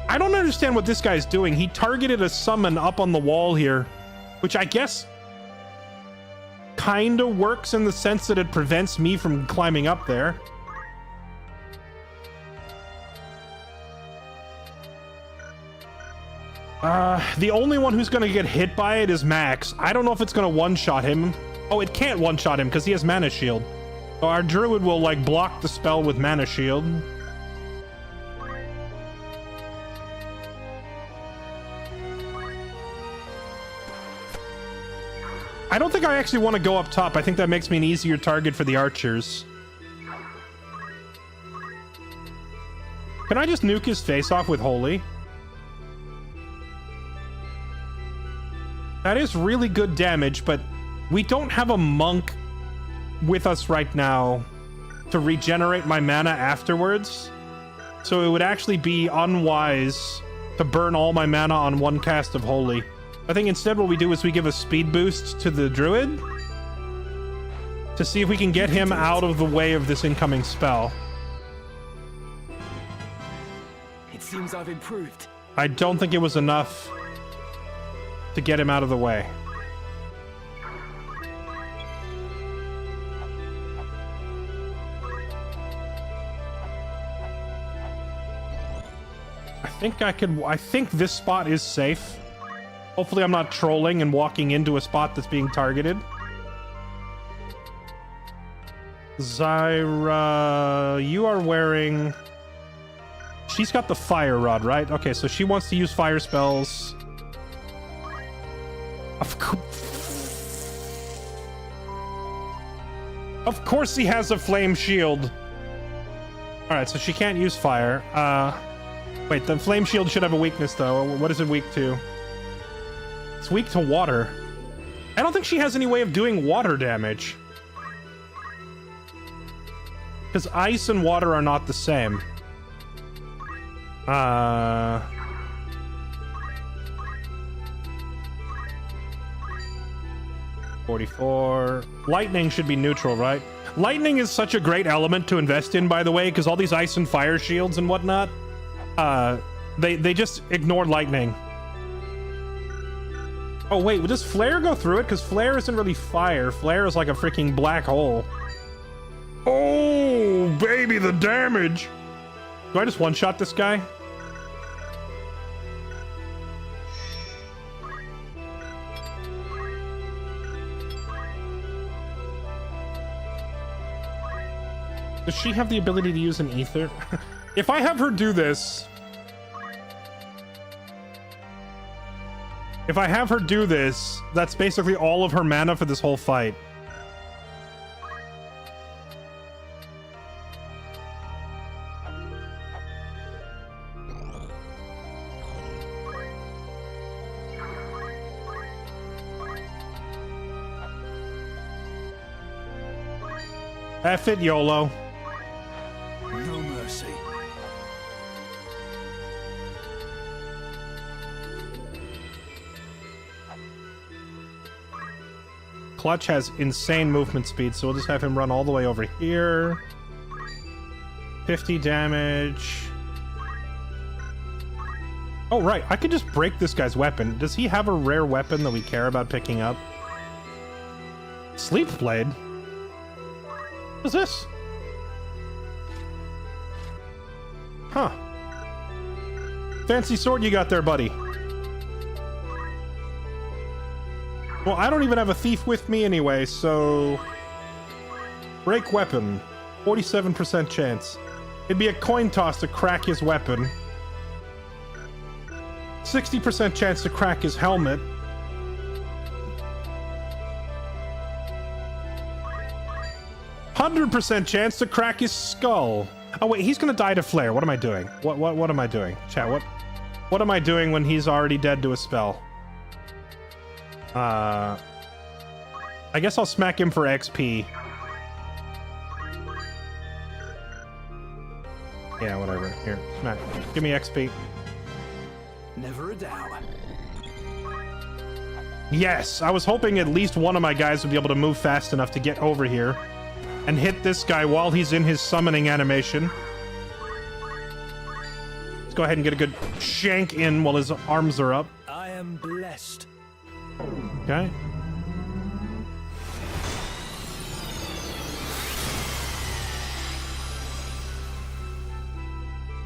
I don't understand what this guy's doing. He targeted a summon up on the wall here, which I guess kind of works in the sense that it prevents me from climbing up there. The only one who's going to get hit by it is Max. I don't know if it's going to one-shot him. Oh, it can't one-shot him because he has Mana Shield. So our Druid will, like, block the spell with Mana Shield. I don't think I actually want to go up top. I think that makes me an easier target for the archers. Can I just nuke his face off with Holy? That is really good damage, but we don't have a monk with us right now to regenerate my mana afterwards. So it would actually be unwise to burn all my mana on one cast of Holy. I think instead what we do is we give a speed boost to the Druid to see if we can get him out of the way of this incoming spell. It seems I've improved. I don't think it was enough to get him out of the way. I think this spot is safe. Hopefully I'm not trolling and walking into a spot that's being targeted. Zyra, you are wearing... She's got the fire rod, right? Okay, so she wants to use fire spells. Of course he has a flame shield. Alright, so she can't use fire. Wait, the flame shield should have a weakness, though. What is it weak to? It's weak to water. I don't think she has any way of doing water damage. Because ice and water are not the same. 44. Lightning should be neutral, right? Lightning is such a great element to invest in, by the way, because all these ice and fire shields and whatnot, they just ignore lightning. Oh wait, does flare go through it? Because flare isn't really fire. Flare is like a freaking black hole. Oh, baby, the damage. Do I just one-shot this guy? Does she have the ability to use an ether? If I have her do this... If I have her do this, that's basically all of her mana for this whole fight. F it, YOLO. No mercy. Clutch has insane movement speed, so we'll just have him run all the way over here. 50 damage. Oh, right. I could just break this guy's weapon. Does he have a rare weapon that we care about picking up? Sleep Blade? What is this? Huh. Fancy sword you got there, buddy. Well, I don't even have a thief with me anyway, so... Break weapon. 47% chance. It'd be a coin toss to crack his weapon. 60% chance to crack his helmet. 100% chance to crack his skull. Oh wait, he's gonna die to flare. What am I doing? What am I doing? Chat, what am I doing when he's already dead to a spell? I guess I'll smack him for XP. Yeah, whatever. Here, smack. Give me XP. Never a doubt. Yes, I was hoping at least one of my guys would be able to move fast enough to get over here and hit this guy while he's in his summoning animation. Let's go ahead and get a good shank in while his arms are up. I am blessed. Okay.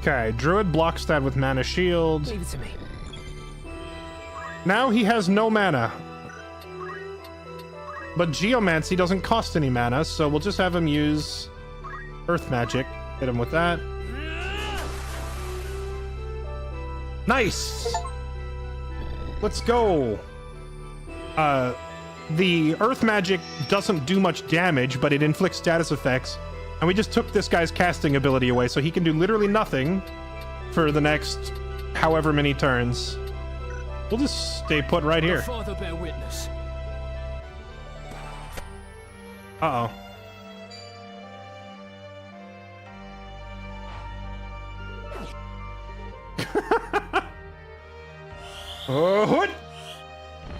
Okay, Druid blocks that with mana shield. Leave it to me. Now he has no mana. But Geomancy doesn't cost any mana, so we'll just have him use Earth Magic. Hit him with that. Nice! Let's go! The Earth Magic doesn't do much damage, but it inflicts status effects. And we just took this guy's casting ability away, so he can do literally nothing for the next however many turns. We'll just stay put right here. The Father bear witness. Uh-oh.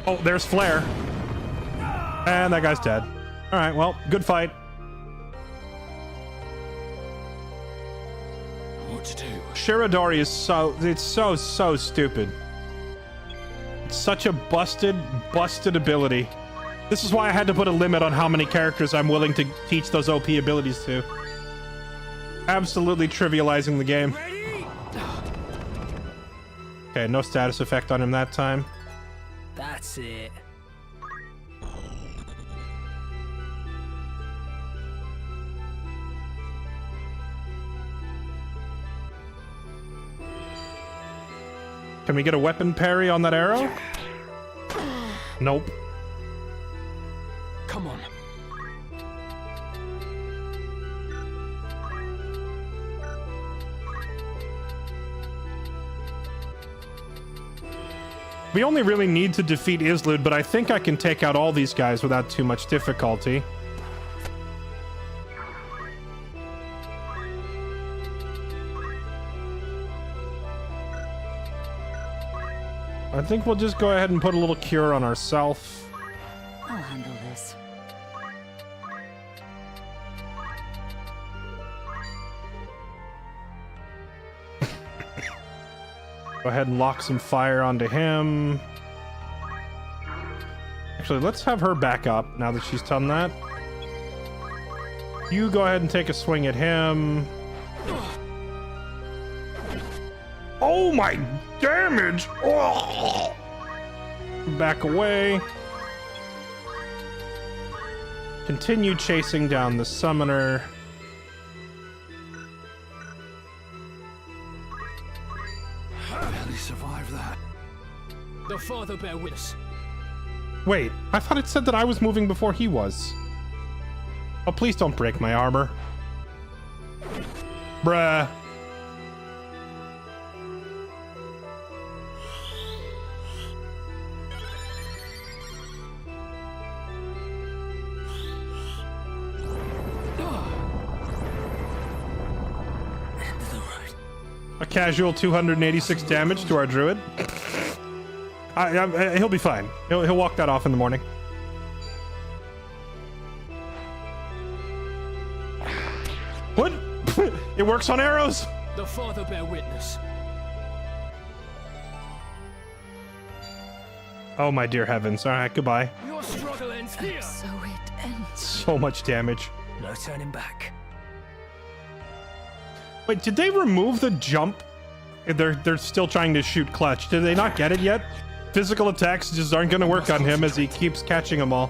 Oh, there's Flare. And that guy's dead. All right, well, good fight. What to do? Shiradori is so stupid. It's such a busted ability. This is why I had to put a limit on how many characters I'm willing to teach those OP abilities to. Absolutely trivializing the game. Okay, no status effect on him that time. That's it. Can we get a weapon parry on that arrow? Nope. Come on. We only really need to defeat Interlude, but I think I can take out all these guys without too much difficulty. I think we'll just go ahead and put a little cure on ourselves. I'll handle this. Go ahead and lock some fire onto him. Actually, let's have her back up now that she's done that. You go ahead and take a swing at him. Oh my damage! Oh. Back away. Continue chasing down the summoner. Barely survived that. The Father bear witness. Wait, I thought it said that I was moving before he was. Oh, please don't break my armor. Bruh. A casual 286 damage to our druid. He'll be fine. He'll walk that off in the morning. What? It works on arrows. The Father bear witness. Oh my dear heavens! All right, goodbye. Your struggle ends here. So it ends. So much damage. No turning back. Wait, did they remove the jump? They're still trying to shoot clutch. Did they not get it yet? Physical attacks just aren't going to work on him as he keeps catching them all.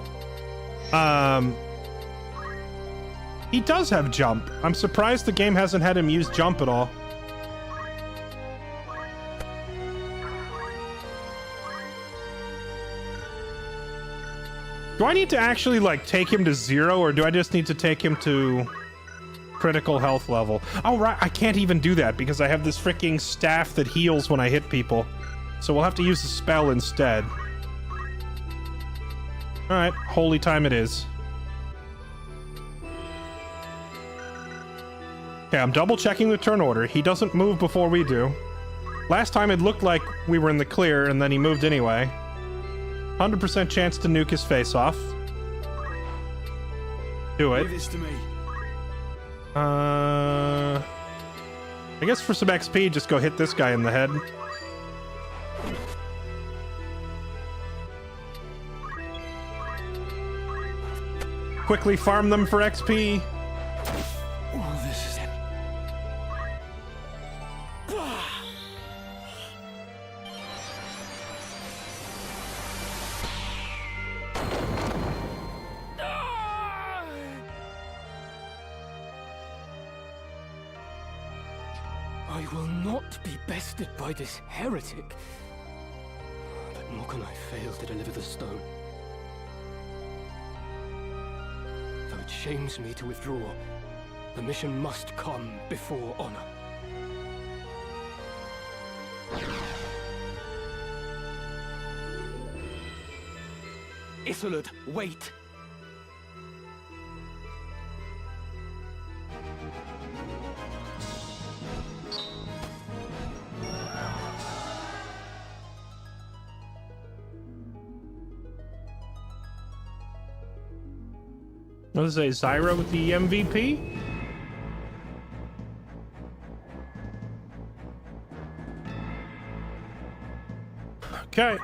He does have jump. I'm surprised the game hasn't had him use jump at all. Do I need to actually, like, take him to 0, or do I just need to take him to critical health level? Oh, right, I can't even do that because I have this freaking staff that heals when I hit people. So we'll have to use the spell instead. Alright, holy time it is. Okay, I'm double checking the turn order. He doesn't move before we do. Last time it looked like we were in the clear, and then he moved anyway. 100% chance to nuke his face off. Do it. Leave this to me. I guess for some XP, just go hit this guy in the head. Quickly farm them for XP. Oh, this is it. I will not be bested by this heretic. But nor can I fail to deliver the stone. Though it shames me to withdraw, the mission must come before honor. Interlude, wait! What does it say? Zyra with the MVP? Okay.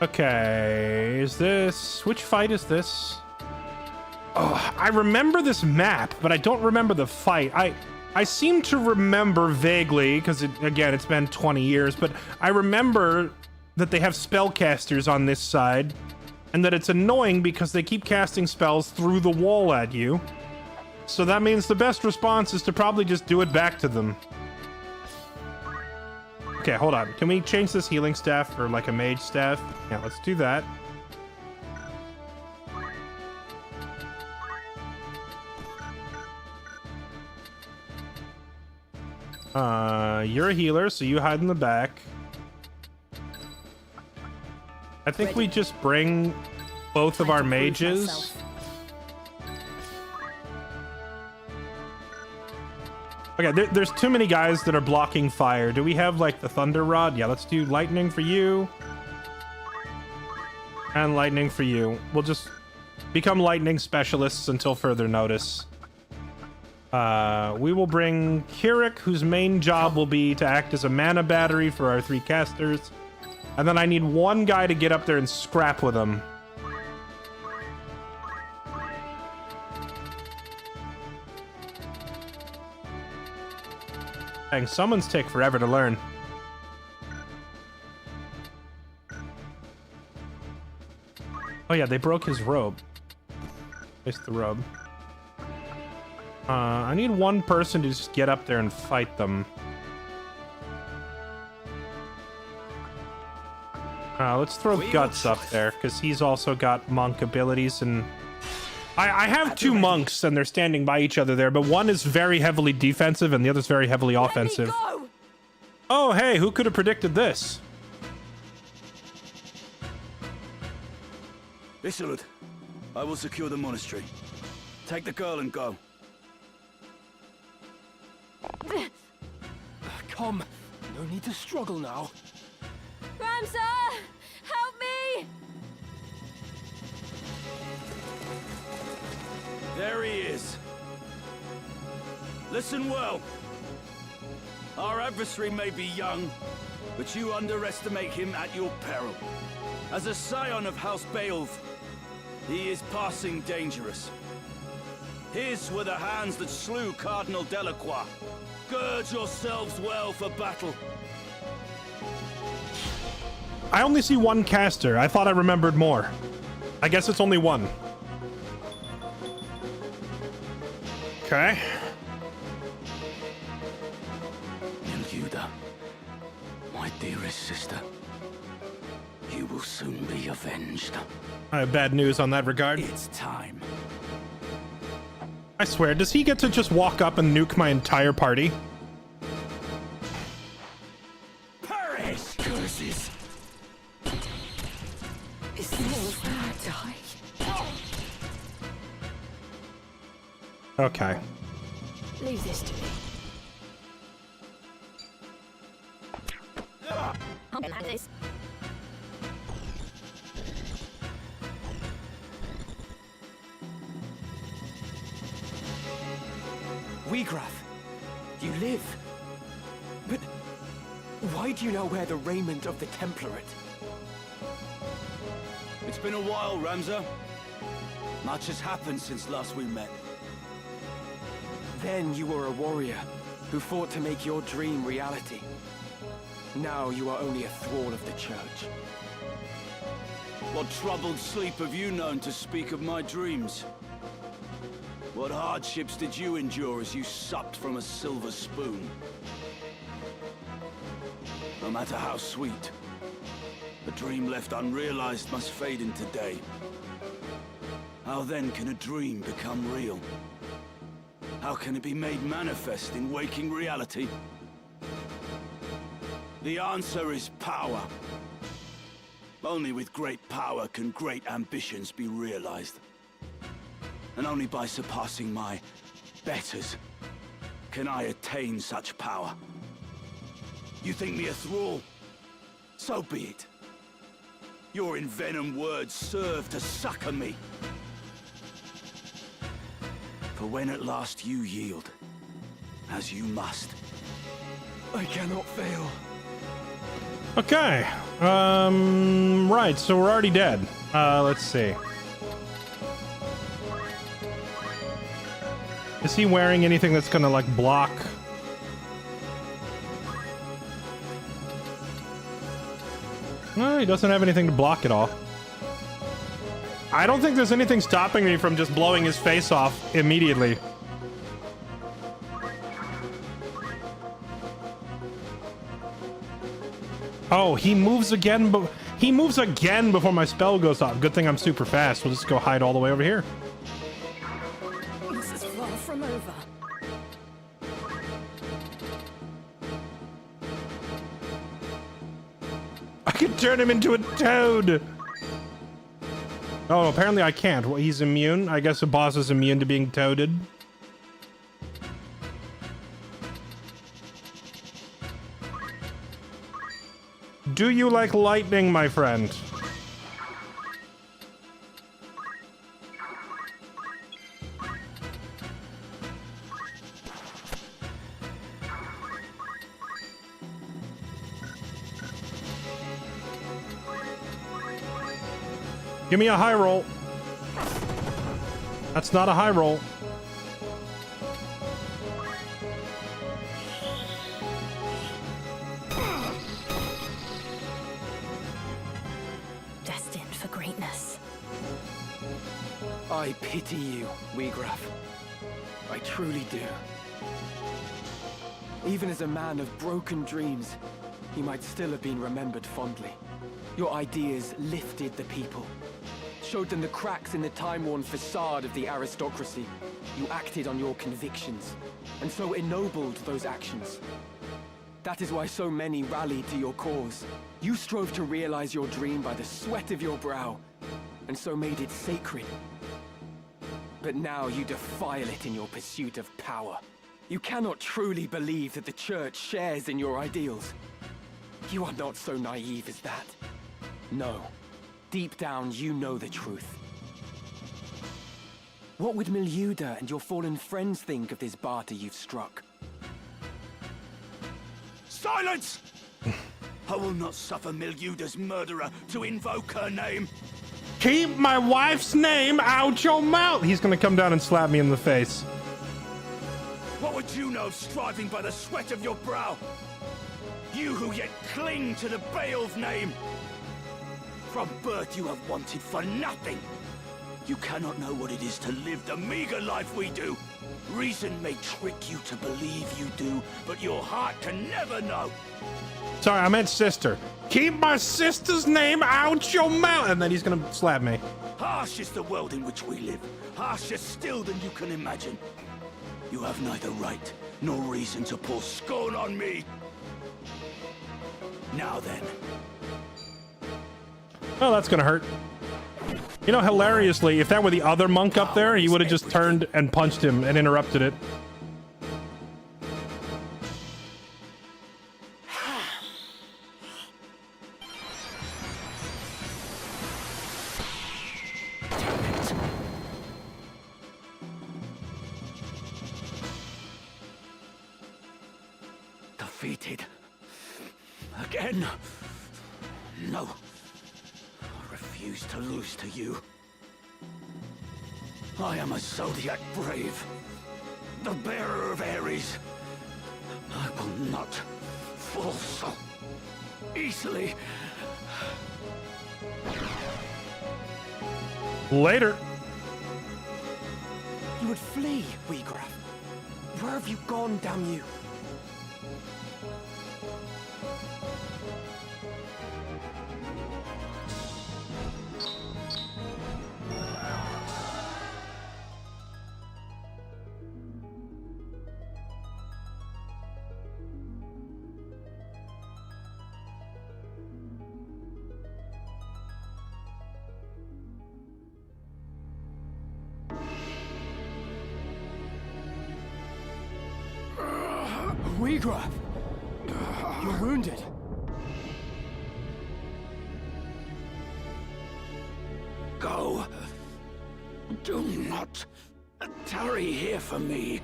Okay, is this... Which fight is this? Oh, I remember this map, but I don't remember the fight. I seem to remember vaguely, because, again, it's been 20 years, but I remember that they have spellcasters on this side, and that it's annoying because they keep casting spells through the wall at you. So that means the best response is to probably just do it back to them. Okay, hold on. Can we change this healing staff for, like, a mage staff? Yeah, let's do that. You're a healer, so you hide in the back. I think we just bring both of our mages. Okay, there's too many guys that are blocking fire. Do we have, like, the Thunder Rod? Yeah, let's do lightning for you. And lightning for you. We'll just become lightning specialists until further notice. We will bring Kirik, whose main job will be to act as a mana battery for our 3 casters. And then I need one guy to get up there and scrap with him. Dang, summons take forever to learn. Oh yeah, they broke his robe. Place the robe. I need one person to just get up there and fight them. Let's throw Guts up there, because he's also got monk abilities, and... I have 2 monks, and they're standing by each other there, but one is very heavily defensive, and the other's very heavily offensive. Oh, hey, who could have predicted this? Interlude, I will secure the monastery. Take the girl and go. Come, no need to struggle now. Ramsar, help me! There he is. Listen well. Our adversary may be young, but you underestimate him at your peril. As a scion of House Beowulf, he is passing dangerous. His were the hands that slew Cardinal Delacroix. Gird yourselves well for battle. I only see one caster. I thought I remembered more. I guess it's only one. Okay. Miljuda, my dearest sister, you will soon be avenged. I have bad news on that regard. It's time. I swear, does he get to just walk up and nuke my entire party? Perish! Curses! Is this where I die? Okay. Leave this to me. I'm gonna handle this. Wiegraf, you live. But why do you now wear the raiment of the Template? It's been a while, Ramza. Much has happened since last we met. Then you were a warrior who fought to make your dream reality. Now you are only a thrall of the Church. What troubled sleep have you known to speak of my dreams? What hardships did you endure as you supped from a silver spoon? No matter how sweet, a dream left unrealized must fade into day. How then can a dream become real? How can it be made manifest in waking reality? The answer is power. Only with great power can great ambitions be realized. And only by surpassing my betters can I attain such power. You think me a thrall? So be it. Your envenomed words serve to succor me. For when at last you yield, as you must, I cannot fail. Okay. Right, so we're already dead. Let's see. Is he wearing anything that's gonna, like, block? No, he doesn't have anything to block at all. I don't think there's anything stopping me from just blowing his face off immediately. Oh, he moves again, but he moves again before my spell goes off. Good thing I'm super fast. We'll just go hide all the way over here. This is far from over. I can turn him into a toad. Oh, apparently I can't. Well, he's immune. I guess the boss is immune to being toaded. Do you like lightning, my friend? Give me a high roll. That's not a high roll. Destined for greatness. I pity you, Wiegraf. I truly do. Even as a man of broken dreams, you might still have been remembered fondly. Your ideas lifted the people, showed them the cracks in the time-worn facade of the aristocracy. You acted on your convictions, and so ennobled those actions. That is why so many rallied to your cause. You strove to realize your dream by the sweat of your brow, and so made it sacred. But now you defile it in your pursuit of power. You cannot truly believe that the Church shares in your ideals. You are not so naive as that. No. Deep down, you know the truth. What would Miljuda and your fallen friends think of this barter you've struck? Silence! I will not suffer Miljuda's murderer to invoke her name. Keep my wife's name out your mouth! He's gonna come down and slap me in the face. What would you know of striving by the sweat of your brow? You who yet cling to the Beowulf name. From birth you have wanted for nothing. You cannot know what it is to live the meager life we do. Reason may trick you to believe you do, but your heart can never know. Sorry, I meant sister. Keep my sister's name out your mouth! And then he's gonna slap me. Harsh is the world in which we live. Harsher still than you can imagine. You have neither right nor reason to pour scorn on me. Now then. Oh, that's gonna hurt. You know, hilariously, if that were the other monk up there, he would have just turned and punched him and interrupted it. Defeated. Again. No. I refuse to lose to you. I am a Zodiac brave. The bearer of Ares. I will not fall so easily. Later. You would flee, Wiegraf. Where have you gone, damn you? Wiegraf! You're wounded. Go. Do not tarry here for me.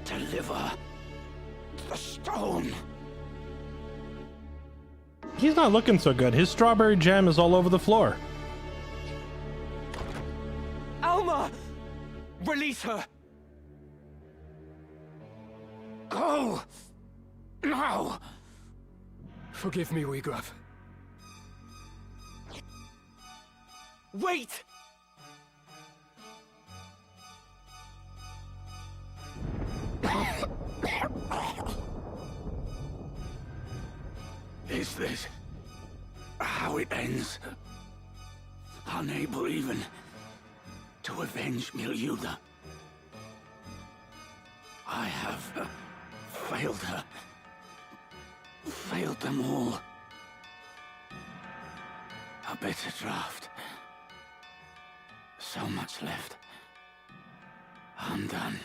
Deliver the stone. He's not looking so good. His strawberry jam is all over the floor. Alma! Release her! Go! Now! Forgive me, Wiegraf. Wait! Is this how it ends? Unable even to avenge Miljuda. I have failed her. Failed them all. A bitter draft. So much left. Undone.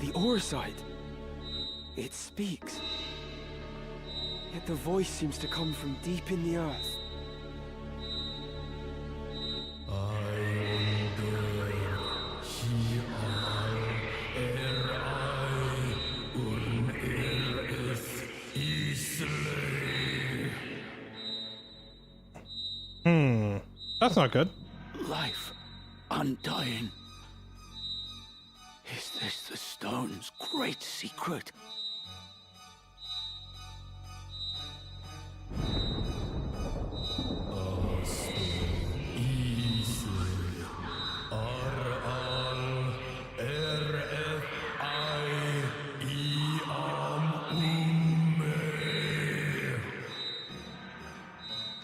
The Orside. It speaks. Yet the voice seems to come from deep in the earth. That's not good. Life undying. Is this the stone's great secret?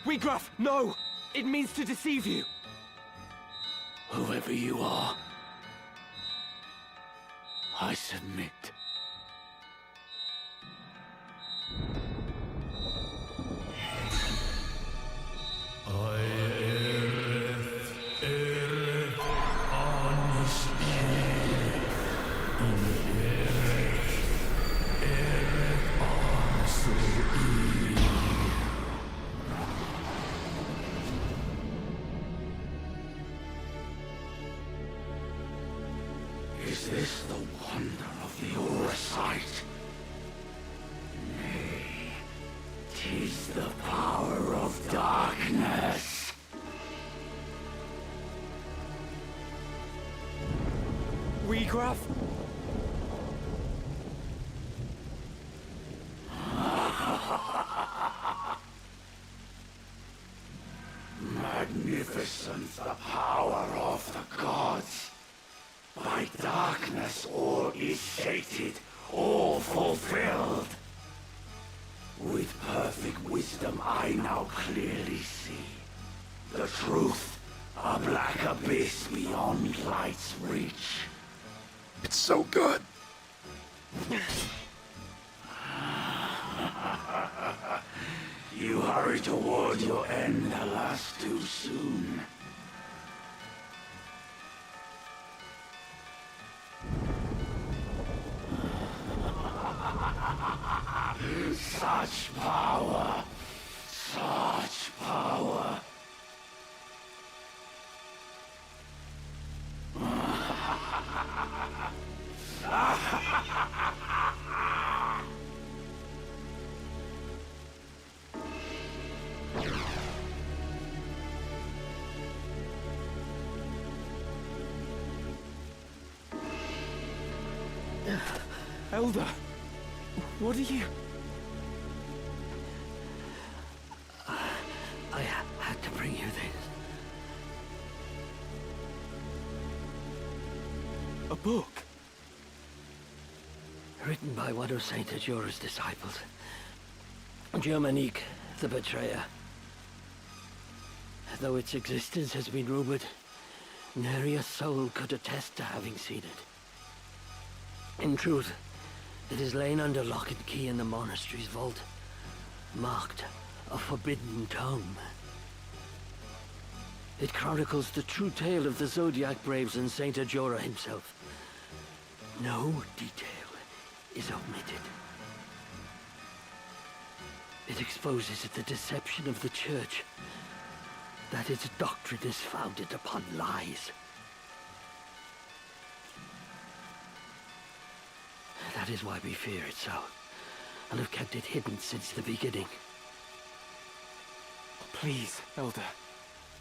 Wiegraf, no! It means to deceive you! Whoever you are, I submit. Wiegraf? Magnificent the power of the gods. By darkness all is sated, all fulfilled. With perfect wisdom I now clearly see. The truth, a black abyss beyond light's reach. It's so good. You hurry toward your end, alas, too soon. Such power! Such power! Elder, what are you? I had to bring you this. A book? Written by one of Saint Dugeura's disciples. Germanique, the betrayer. Though its existence has been rumored, nary a soul could attest to having seen it. In truth, it is lain under lock and key in the monastery's vault, marked a forbidden tome. It chronicles the true tale of the Zodiac Braves and Saint Dugeura himself. No detail is omitted. It exposes the deception of the Church, that its doctrine is founded upon lies. That is why we fear it so, and have kept it hidden since the beginning. Please, Elder.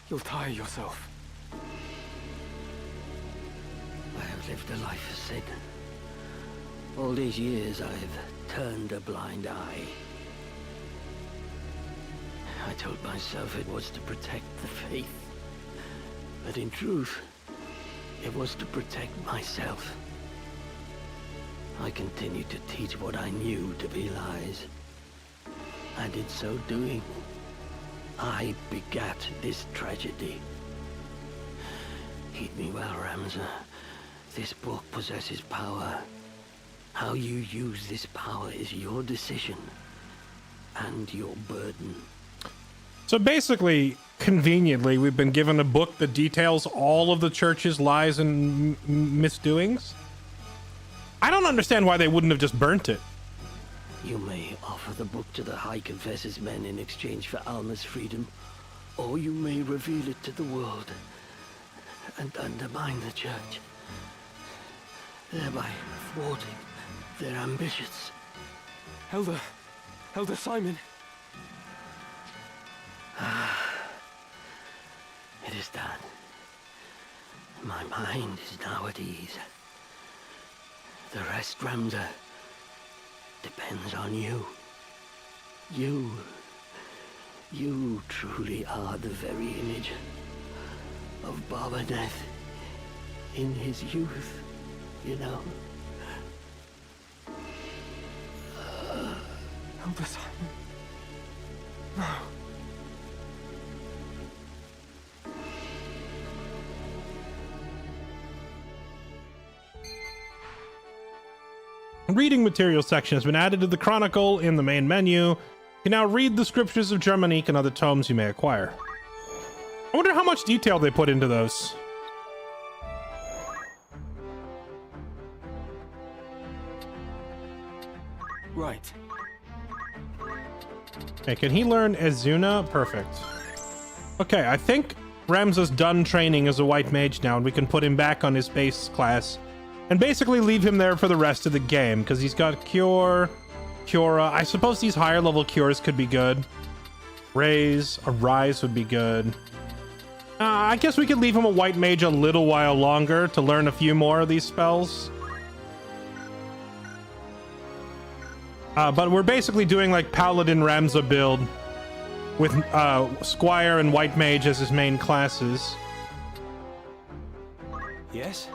You'll tire yourself. I have lived a life of sin. All these years I have turned a blind eye. I told myself it was to protect the faith. But in truth, it was to protect myself. I continued to teach what I knew to be lies. And in so doing, I begat this tragedy. Heed me well, Ramza. This book possesses power. How you use this power is your decision and your burden. So basically, conveniently, we've been given a book that details all of the church's lies and misdoings. I don't understand why they wouldn't have just burnt it. You may offer the book to the High Confessor's men in exchange for Alma's freedom, or you may reveal it to the world and undermine the Church, thereby thwarting their ambitions. Elder Simon. It is done. My mind is now at ease. The rest, Ramza, depends on you. You truly are the very image of Barringten in his youth, you know. Elder Simon. No. Reading material section has been added to the Chronicle in the main menu. You can now read the scriptures of Germanique and other tomes you may acquire. I wonder how much detail they put into those. Right. Okay, can he learn Azuna? Perfect. Okay, I think Ramza's done training as a white mage now, and we can put him back on his base class and basically leave him there for the rest of the game, because he's got Cure, Cura. I suppose these higher level cures could be good. Raise, a Rise would be good. I guess we could leave him a white mage a little while longer to learn a few more of these spells. But we're basically doing like Paladin Ramza build with Squire and White Mage as his main classes. Yes?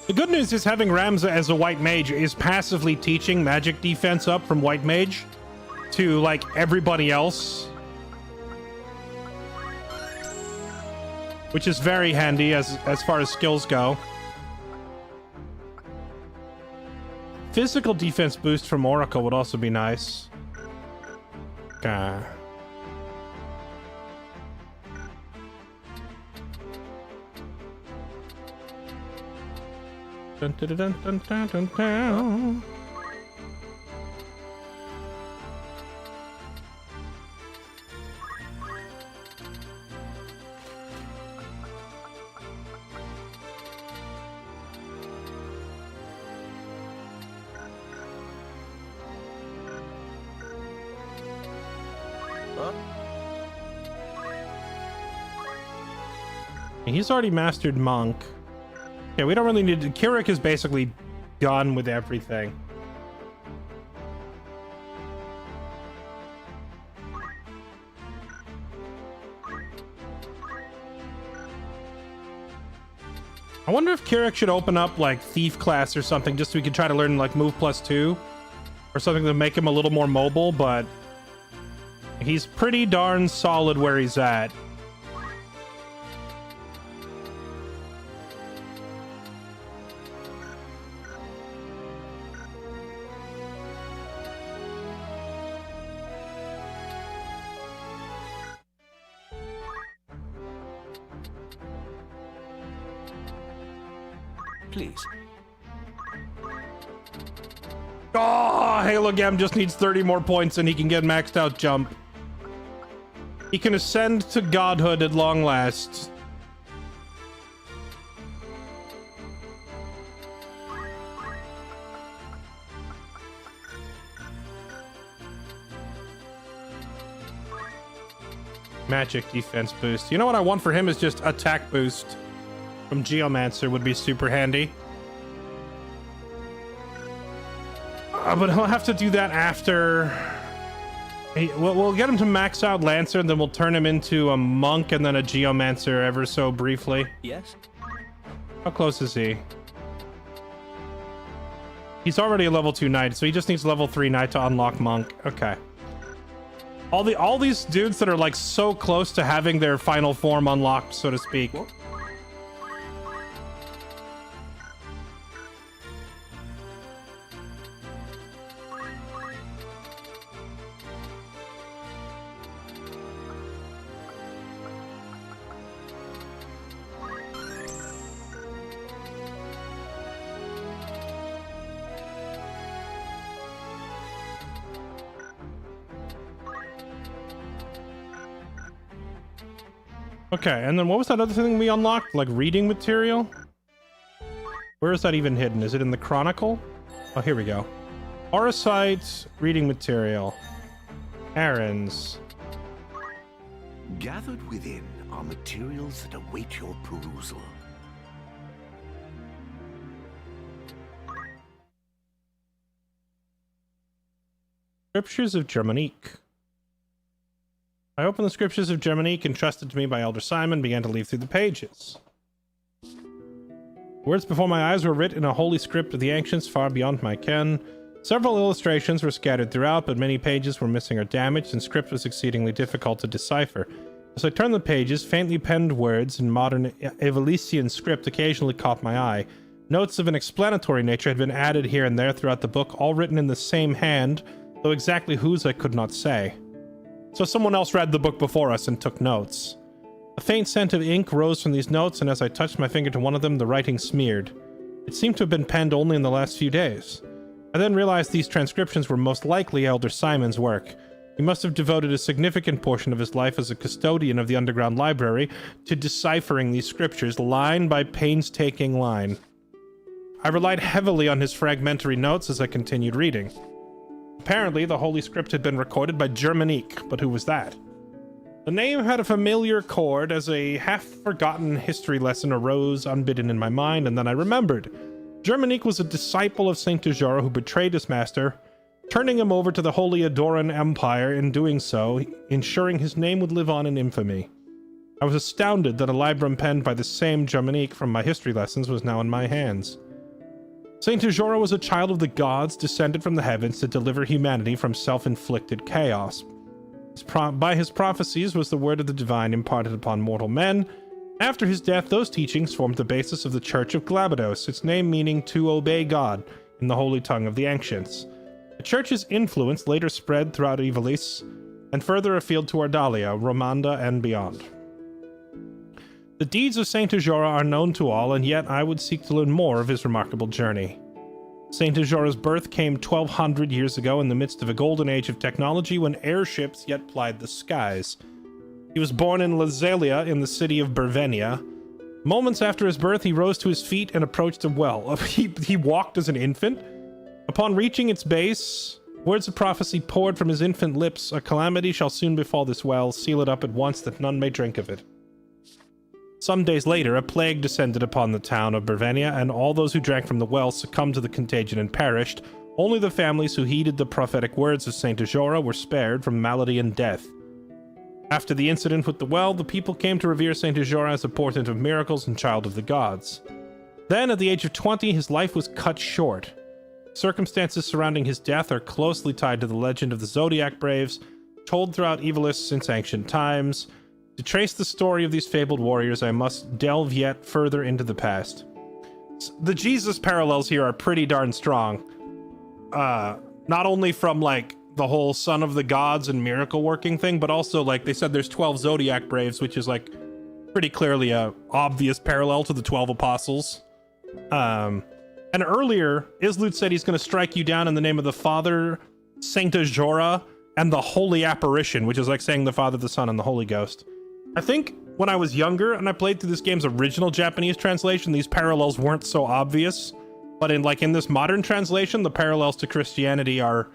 The good news is having Ramza as a white mage is passively teaching magic defense up from white mage to like everybody else, which is very handy as far as skills go. Physical defense boost from Oracle would also be nice. Okay. Dun, dun, dun, dun, dun, dun, dun. He's already mastered Monk. Yeah, we don't really need to... Kirik is basically done with everything. I wonder if Kirik should open up like Thief class or something just so we can try to learn like move +2 or something to make him a little more mobile, but he's pretty darn solid where he's at. Please. Oh, Halo Gem just needs 30 more points and he can get maxed out jump. He can ascend to godhood at long last. Magic defense boost. You know what I want for him is just attack boost from Geomancer would be super handy. But he'll have to do that after... We'll get him to max out Lancer, and then we'll turn him into a Monk and then a Geomancer ever so briefly. Yes? How close is he? He's already a level 2 Knight, so he just needs level 3 Knight to unlock Monk. Okay. All these dudes that are like so close to having their final form unlocked, so to speak. What? Okay, and then what was that other thing we unlocked? Like reading material? Where is that even hidden? Is it in the Chronicle? Oh, here we go. Auracite, reading material. Errands. Gathered within are materials that await your perusal. Scriptures of Germanique. I opened the Scriptures of Germanique, entrusted to me by Elder Simon, began to leaf through the pages. Words before my eyes were writ in a holy script of the ancients far beyond my ken. Several illustrations were scattered throughout, but many pages were missing or damaged, and script was exceedingly difficult to decipher. As I turned the pages, faintly penned words in modern Ivalician script occasionally caught my eye. Notes of an explanatory nature had been added here and there throughout the book, all written in the same hand, though exactly whose I could not say. So someone else read the book before us and took notes. A faint scent of ink rose from these notes, and as I touched my finger to one of them, the writing smeared. It seemed to have been penned only in the last few days. I then realized these transcriptions were most likely Elder Simon's work. He must have devoted a significant portion of his life as a custodian of the underground library to deciphering these scriptures line by painstaking line. I relied heavily on his fragmentary notes as I continued reading. Apparently, the Holy Script had been recorded by Germanique, but who was that? The name had a familiar chord as a half-forgotten history lesson arose unbidden in my mind, and then I remembered. Germanique was a disciple of Saint Dugeura who betrayed his master, turning him over to the Holy Adoran Empire. In doing so, ensuring his name would live on in infamy. I was astounded that a librum penned by the same Germanique from my history lessons was now in my hands. Saint Dugeura was a child of the gods, descended from the heavens to deliver humanity from self-inflicted chaos. By his prophecies was the word of the divine imparted upon mortal men. After his death, those teachings formed the basis of the Church of Glabados, its name meaning to obey God in the holy tongue of the ancients. The church's influence later spread throughout Ivalice and further afield to Ardalia, Romanda, and beyond. The deeds of Saint Dugeura are known to all, and yet I would seek to learn more of his remarkable journey. Saint Dugeura's birth came 1,200 years ago in the midst of a golden age of technology when airships yet plied the skies. He was born in Lesalia in the city of Bervenia. Moments after his birth, he rose to his feet and approached a well. He walked as an infant. Upon reaching its base, words of prophecy poured from his infant lips. A calamity shall soon befall this well. Seal it up at once that none may drink of it. Some days later, a plague descended upon the town of Bervenia, and all those who drank from the well succumbed to the contagion and perished. Only the families who heeded the prophetic words of Saint Dugeura were spared from malady and death. After the incident with the well, the people came to revere Saint Dugeura as a portent of miracles and child of the gods. Then, at the age of 20, his life was cut short. Circumstances surrounding his death are closely tied to the legend of the Zodiac Braves, told throughout Ivalice since ancient times. To trace the story of these fabled warriors, I must delve yet further into the past. The Jesus parallels here are pretty darn strong. Not only from, like, the whole son of the gods and miracle working thing, but also, like, they said there's 12 Zodiac Braves, which is, like, pretty clearly a obvious parallel to the 12 apostles. And earlier, Interlude said he's going to strike you down in the name of the Father, Saint Dugeura, and the Holy Apparition, which is like saying the Father, the Son, and the Holy Ghost. I think when I was younger and I played through this game's original Japanese translation, these parallels weren't so obvious. But in this modern translation, the parallels to Christianity are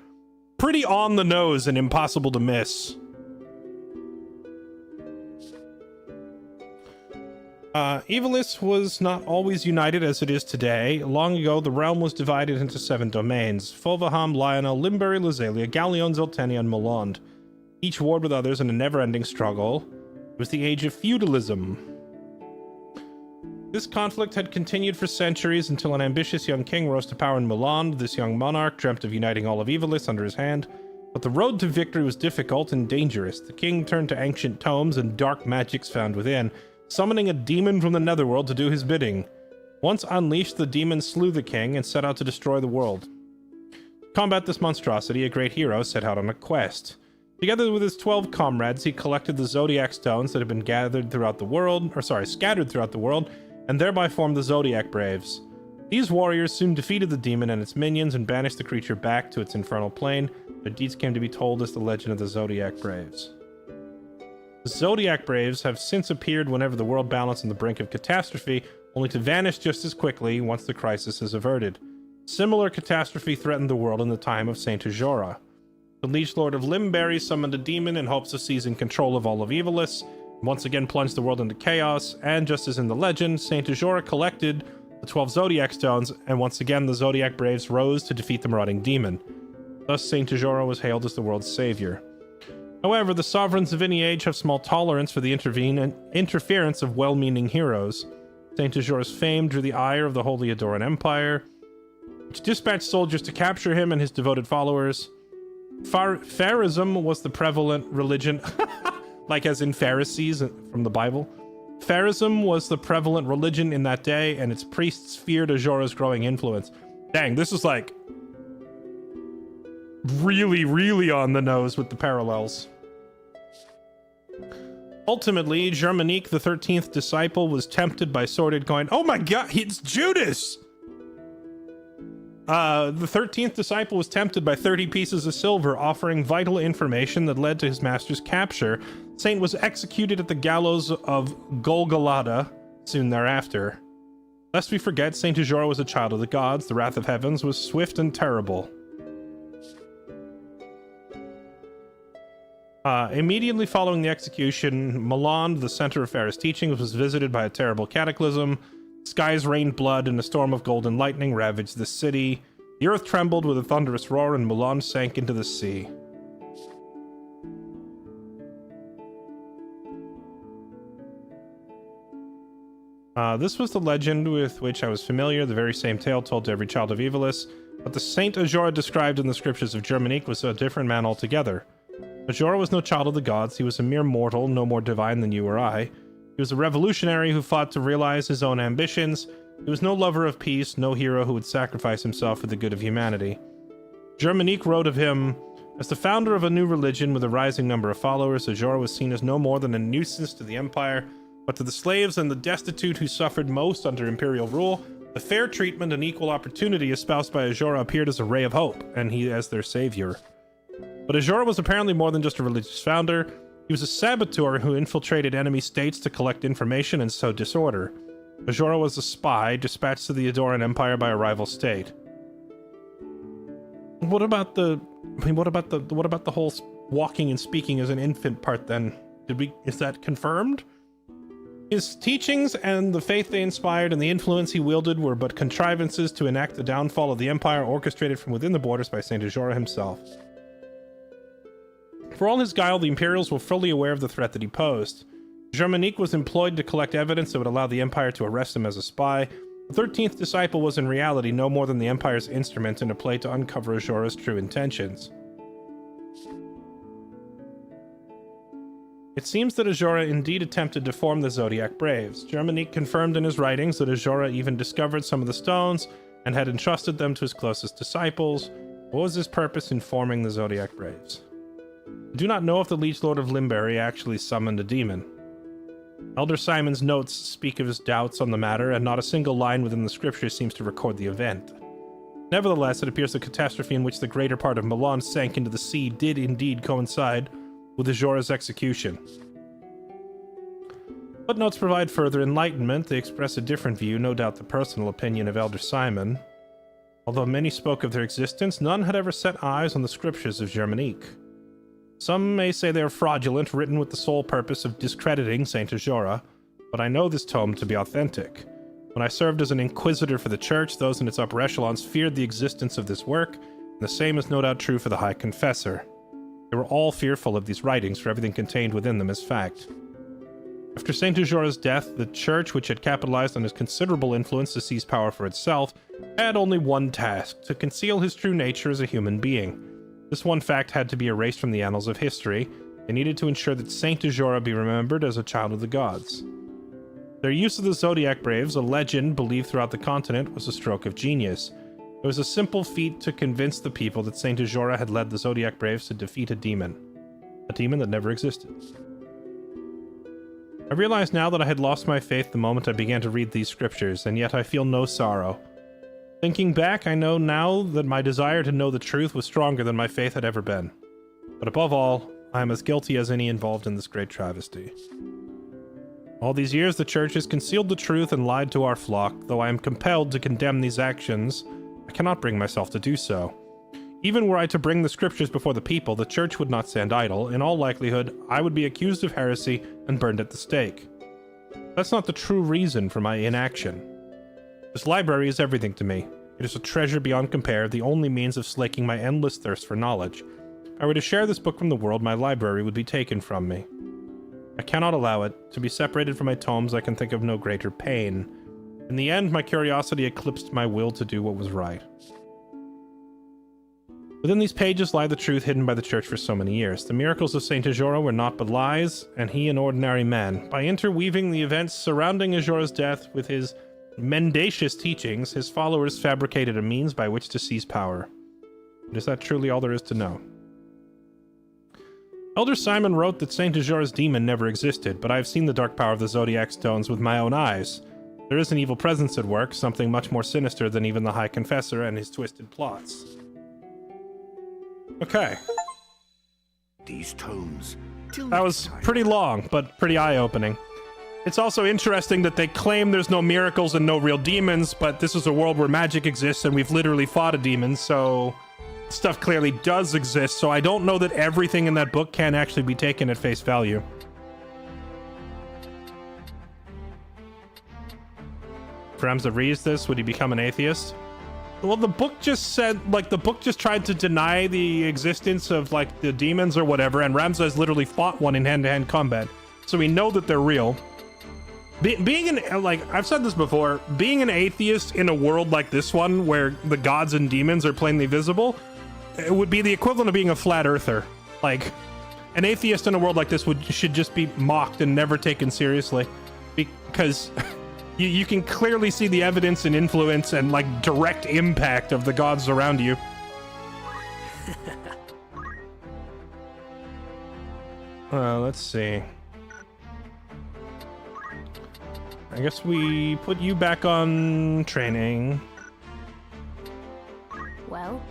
pretty on the nose and impossible to miss. Ivalice was not always united as it is today. Long ago, the realm was divided into 7 domains: Fulvaham, Lionel, Limbury, Lesalia, Galleon, Zoltenia, and Molond, each warred with others in a never-ending struggle. It was the age of feudalism. This conflict had continued for centuries until an ambitious young king rose to power in Molond. This young monarch dreamt of uniting all of Ivalice under his hand, but the road to victory was difficult and dangerous. The king turned to ancient tomes and dark magics found within, summoning a demon from the netherworld to do his bidding. Once unleashed, the demon slew the king and set out to destroy the world. To combat this monstrosity, a great hero set out on a quest. Together with his 12 comrades, he collected the zodiac stones that had been scattered throughout the world, and thereby formed the Zodiac Braves. These warriors soon defeated the demon and its minions and banished the creature back to its infernal plane. Their deeds came to be told as the legend of the Zodiac Braves. The Zodiac Braves have since appeared whenever the world balanced on the brink of catastrophe, only to vanish just as quickly once the crisis is averted. Similar catastrophe threatened the world in the time of Saint Dugeura. The Liege Lord of Limbury summoned a demon in hopes of seizing control of all of Ivalice, once again plunged the world into chaos, and just as in the legend, Saint Dugeura collected the 12 Zodiac Stones, and once again the Zodiac Braves rose to defeat the marauding demon. Thus Saint Dugeura was hailed as the world's savior. However, the sovereigns of any age have small tolerance for the interference of well-meaning heroes. Saint Dugeura's fame drew the ire of the Holy Adoran Empire, which dispatched soldiers to capture him and his devoted followers. Pharaism was the prevalent religion, like as in Pharisees from the Bible. Pharaism was the prevalent religion in that day, and its priests feared Dugeura's growing influence. Dang, this is like really, really on the nose with the parallels. Ultimately, Germanique, the 13th disciple, was tempted by sordid going, "Oh my god, it's Judas!" The 13th disciple was tempted by 30 pieces of silver, offering vital information that led to his master's capture. Saint was executed at the gallows of Golgotha soon thereafter. Lest we forget, Saint Dugeura was a child of the gods. The wrath of heavens was swift and terrible. Immediately following the execution, Milan, the center of Farah's teachings, was visited by a terrible cataclysm. Skies rained blood, and a storm of golden lightning ravaged the city. The earth trembled with a thunderous roar, and Milan sank into the sea. This was the legend with which I was familiar, the very same tale told to every child of Ivalice, but the Saint Dugeura described in the scriptures of Germanique was a different man altogether. Dugeura was no child of the gods, he was a mere mortal, no more divine than you or I. He was a revolutionary who fought to realize his own ambitions. He was no lover of peace, no hero who would sacrifice himself for the good of humanity. Germanique wrote of him, as the founder of a new religion with a rising number of followers, Dugeura was seen as no more than a nuisance to the empire, but to the slaves and the destitute who suffered most under imperial rule, the fair treatment and equal opportunity espoused by Dugeura appeared as a ray of hope, and he as their savior. But Dugeura was apparently more than just a religious founder. He was a saboteur who infiltrated enemy states to collect information and sow disorder. Dugeura was a spy dispatched to the Adoran Empire by a rival state. What about the whole walking and speaking as an infant part then? Is that confirmed? His teachings and the faith they inspired and the influence he wielded were but contrivances to enact the downfall of the empire orchestrated from within the borders by Saint Dugeura himself. For all his guile, the Imperials were fully aware of the threat that he posed. Germanique was employed to collect evidence that would allow the Empire to arrest him as a spy. The 13th disciple was in reality no more than the Empire's instrument in a play to uncover Dugeura's true intentions. It seems that Dugeura indeed attempted to form the Zodiac Braves. Germanique confirmed in his writings that Dugeura even discovered some of the stones and had entrusted them to his closest disciples. What was his purpose in forming the Zodiac Braves? I do not know if the Liege Lord of Limbury actually summoned a demon. Elder Simon's notes speak of his doubts on the matter, and not a single line within the scriptures seems to record the event. Nevertheless, it appears the catastrophe in which the greater part of Milan sank into the sea did indeed coincide with Dugeura's execution. Footnotes provide further enlightenment. They express a different view, no doubt the personal opinion of Elder Simon. Although many spoke of their existence, none had ever set eyes on the scriptures of Germanique. Some may say they are fraudulent, written with the sole purpose of discrediting Saint Dugeura, but I know this tome to be authentic. When I served as an inquisitor for the church, those in its upper echelons feared the existence of this work, and the same is no doubt true for the High Confessor. They were all fearful of these writings, for everything contained within them is fact. After Saint Dugeura's death, the church, which had capitalized on his considerable influence to seize power for itself, had only one task: to conceal his true nature as a human being. This one fact had to be erased from the annals of history. They needed to ensure that Saint Dugeura be remembered as a child of the gods. Their use of the Zodiac Braves, a legend believed throughout the continent, was a stroke of genius. It was a simple feat to convince the people that Saint Dugeura had led the Zodiac Braves to defeat a demon that never existed. I realize now that I had lost my faith the moment I began to read these scriptures, and yet I feel no sorrow. Thinking back, I know now that my desire to know the truth was stronger than my faith had ever been. But above all, I am as guilty as any involved in this great travesty. All these years, the church has concealed the truth and lied to our flock. Though I am compelled to condemn these actions, I cannot bring myself to do so. Even were I to bring the scriptures before the people, the church would not stand idle. In all likelihood, I would be accused of heresy and burned at the stake. That's not the true reason for my inaction. This library is everything to me. It is a treasure beyond compare, the only means of slaking my endless thirst for knowledge. If I were to share this book from the world, my library would be taken from me. I cannot allow it. To be separated from my tomes, I can think of no greater pain. In the end, my curiosity eclipsed my will to do what was right. Within these pages lie the truth hidden by the church for so many years. The miracles of Saint Dugeura were naught but lies, and he an ordinary man. By interweaving the events surrounding Dugeura's death with his mendacious teachings, his followers fabricated a means by which to seize power. But is that truly all there is to know? Elder Simon wrote that Saint Dugeura's demon never existed, but I have seen the dark power of the Zodiac Stones with my own eyes. There is an evil presence at work, something much more sinister than even the High Confessor and his twisted plots. Okay. These tomes. That was pretty long, but pretty eye-opening. It's also interesting that they claim there's no miracles and no real demons, but this is a world where magic exists and we've literally fought a demon, so stuff clearly does exist, so I don't know that everything in that book can actually be taken at face value. If Ramza reads this, would he become an atheist? Well, the book just said, like, the book just tried to deny the existence of, like, the demons or whatever, and Ramza has literally fought one in hand-to-hand combat. So we know that they're real. Being an, like, I've said this before, being an atheist in a world like this one, where the gods and demons are plainly visible, it would be the equivalent of being a flat earther. Like, an atheist in a world like this should just be mocked and never taken seriously. Because... You can clearly see the evidence and influence and, like, direct impact of the gods around you. Let's see. I guess we put you back on training. Well?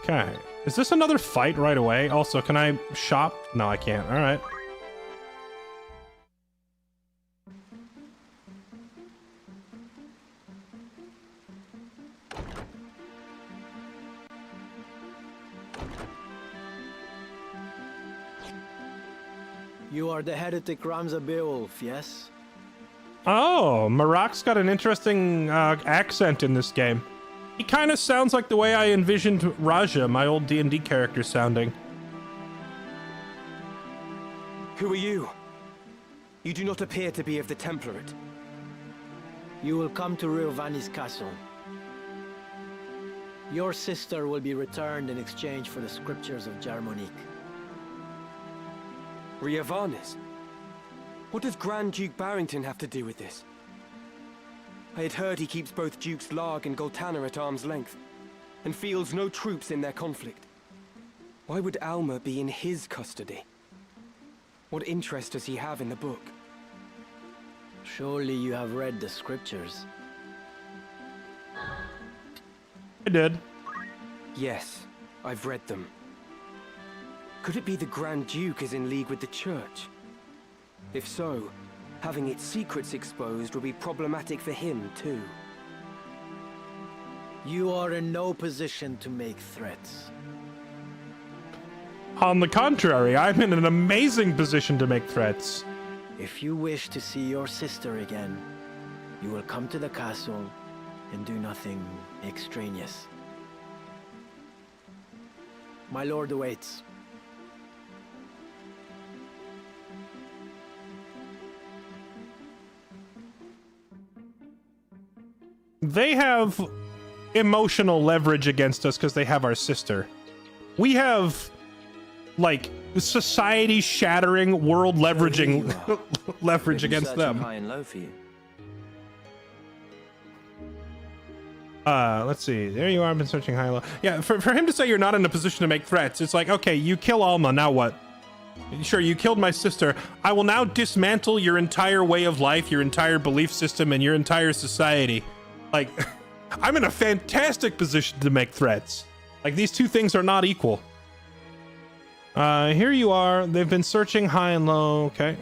Okay. Is this another fight right away? Also, can I shop? No, I can't. All right. You are the heretic Ramza Beowulf, yes? Oh, Malak's got an interesting accent in this game. He kind of sounds like the way I envisioned Raja, my old D&D character, sounding. Who are you? You do not appear to be of the Template. You will come to Riovanes castle. Your sister will be returned in exchange for the scriptures of Jarmonique. Riovanes? What does Grand Duke Barringten have to do with this? I had heard he keeps both Dukes Larg and Goltana at arm's length, and fields no troops in their conflict. Why would Alma be in his custody? What interest does he have in the book? Surely you have read the scriptures. I did. Yes, I've read them. Could it be the Grand Duke is in league with the Church? If so, having its secrets exposed will be problematic for him, too. You are in no position to make threats. On the contrary, I'm in an amazing position to make threats. If you wish to see your sister again, you will come to the castle and do nothing extraneous. My lord awaits. They have emotional leverage against us because they have our sister. We have, like, society-shattering, world-leveraging leverage against them. High and low for you. Let's see. There you are. I've been searching high and low. Yeah, for him to say you're not in a position to make threats, it's like, okay, you kill Alma, now what? Sure, you killed my sister. I will now dismantle your entire way of life, your entire belief system, and your entire society. Like, I'm in a fantastic position to make threats. Like, these two things are not equal. Here you are. They've been searching high and low. Okay.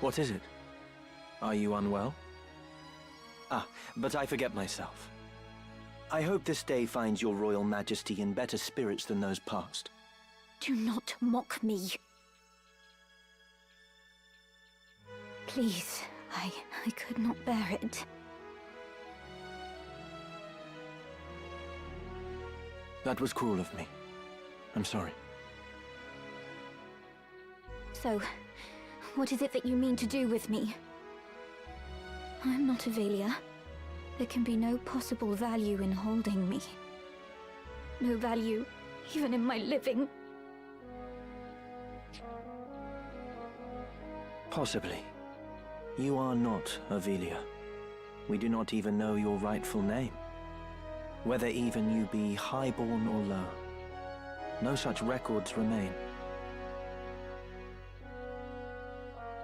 What is it? Are you unwell? Ah, but I forget myself. I hope this day finds your royal majesty in better spirits than those past. Do not mock me. Please, I could not bear it. That was cruel of me. I'm sorry. So, what is it that you mean to do with me? I'm not Avelia. There can be no possible value in holding me. No value, even in my living. Possibly. You are not Avelia. We do not even know your rightful name. Whether even you be highborn or low. No such records remain.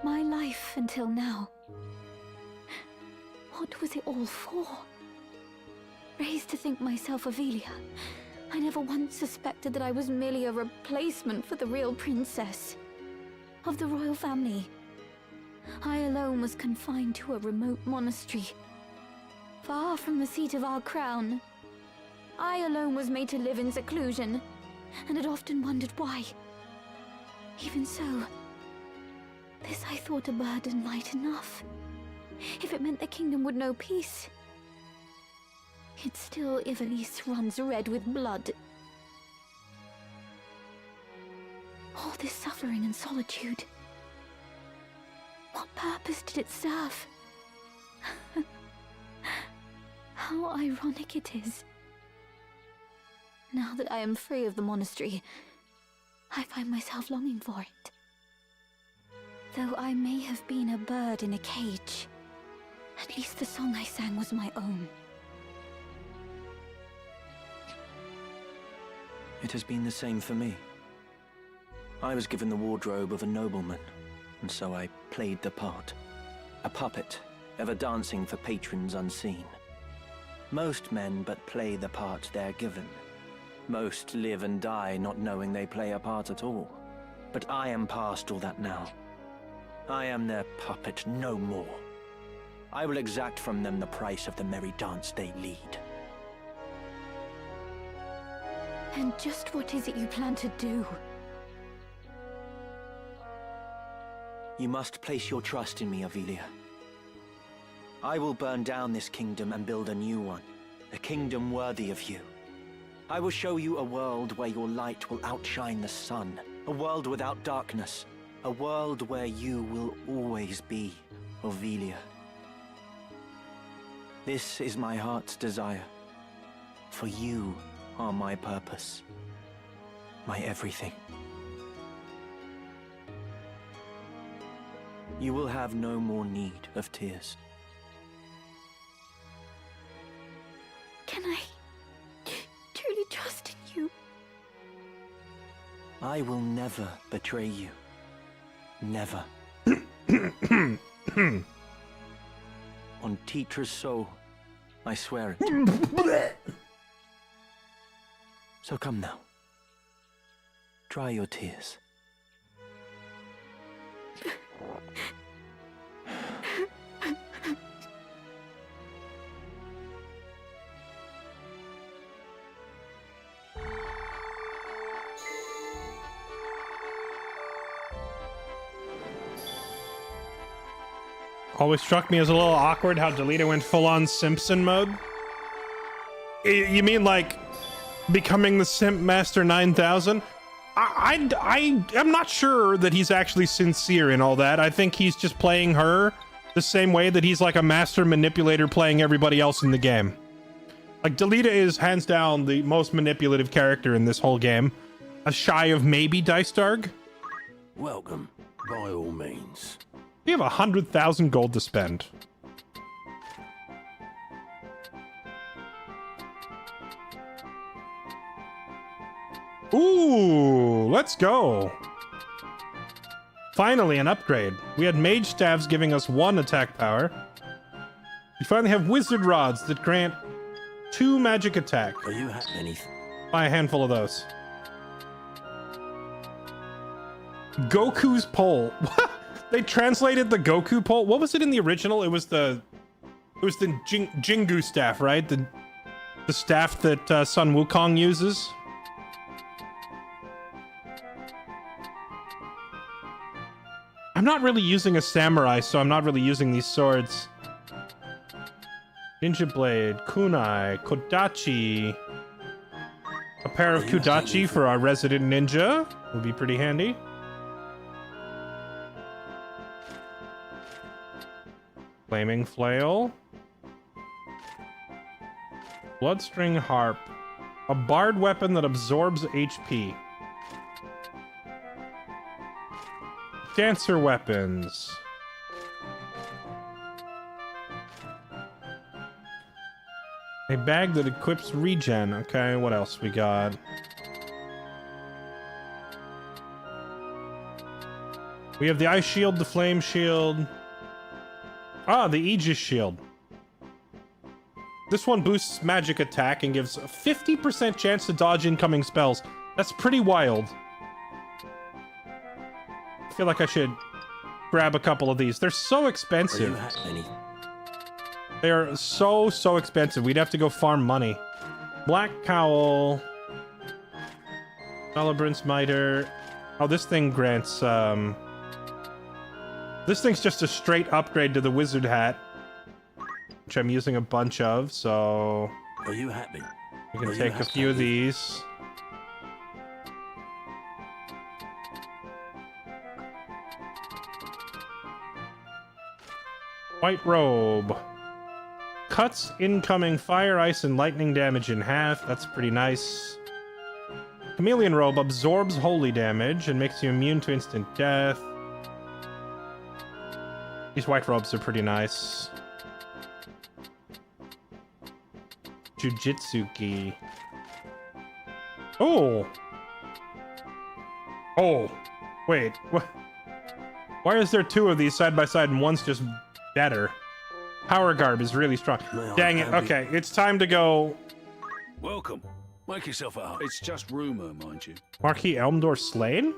My life until now. What was it all for? Raised to think myself Avelia, I never once suspected that I was merely a replacement for the real princess of the royal family. I alone was confined to a remote monastery, far from the seat of our crown. I alone was made to live in seclusion, and had often wondered why. Even so, this I thought a burden light enough. If it meant the kingdom would know peace. Yet still Ivalice runs red with blood. All this suffering and solitude. What purpose did it serve? How ironic it is. Now that I am free of the monastery, I find myself longing for it. Though I may have been a bird in a cage, at least the song I sang was my own. It has been the same for me. I was given the wardrobe of a nobleman, and so I played the part. A puppet, ever dancing for patrons unseen. Most men but play the part they're given. Most live and die not knowing they play a part at all. But I am past all that now. I am their puppet no more. I will exact from them the price of the merry dance they lead. And just what is it you plan to do? You must place your trust in me, Avelia. I will burn down this kingdom and build a new one. A kingdom worthy of you. I will show you a world where your light will outshine the sun. A world without darkness. A world where you will always be, Avelia. This is my heart's desire. For you are my purpose. My everything. You will have no more need of tears. Can I truly trust in you? I will never betray you. Never. On Titra's soul, I swear it. So come now. Dry your tears. Always struck me as a little awkward how Delita went full-on Simpson mode. You mean like becoming the Simp Master 9000? I'm not sure that he's actually sincere in all that. I think he's just playing her the same way that he's like a master manipulator playing everybody else in the game. Like, Delita is hands down the most manipulative character in this whole game. A shy of maybe Dicedarg. Welcome, by all means. We have 100,000 gold to spend. Ooh, let's go. Finally, an upgrade. We had mage staves giving us 1 attack power. We finally have wizard rods that grant 2 magic attack. Are you anything? Buy a handful of those. Goku's pole. What? They translated the Goku pole. What was it in the original? It was the Jingu staff, right? The staff that Sun Wukong uses. I'm not really using a samurai, so I'm not really using these swords. Ninja blade, kunai, kodachi. A pair of kudachi for our resident ninja would be pretty handy. Flaming flail. Bloodstring harp. A bard weapon that absorbs HP. Dancer weapons. A bag that equips regen. Okay, what else we got? We have the ice shield, the flame shield. Ah, the Aegis shield. This one boosts magic attack and gives a 50% chance to dodge incoming spells. That's pretty wild. I feel like I should grab a couple of these. They're so expensive. They are so expensive. We'd have to go farm money. Black Cowl. Celebrant's Miter. Oh, this thing grants, this thing's just a straight upgrade to the wizard hat, which I'm using a bunch of, so... Are you happy? We can take a few of these. White Robe. Cuts incoming fire, ice, and lightning damage in half. That's pretty nice. Chameleon Robe absorbs holy damage and makes you immune to instant death. These white robes are pretty nice. Jujitsuki. Oh! Oh! Wait. Why is there two of these side by side and one's just better? Power Garb is really strong. Dang it. Okay, it's time to go. Welcome. Make yourself at home. It's just rumor, mind you. Marquis Elmdor slain?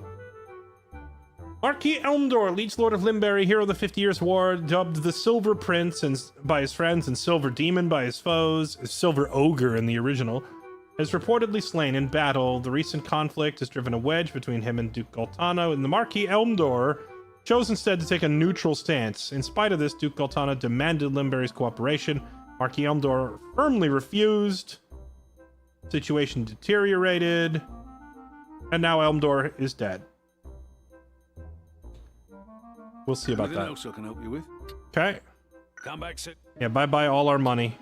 Marquis Elmdor, Liege Lord of Limberry, hero of the 50 Years' War, dubbed the Silver Prince by his friends and Silver Demon by his foes, Silver Ogre in the original, is reportedly slain in battle. The recent conflict has driven a wedge between him and Duke Goltana, and the Marquis Elmdor chose instead to take a neutral stance. In spite of this, Duke Goltana demanded Limberry's cooperation. Marquis Elmdor firmly refused. Situation deteriorated, and now Elmdor is dead. We'll see about Anything that. else I can help you with? Okay. Come back, sit. Yeah, bye-bye all our money.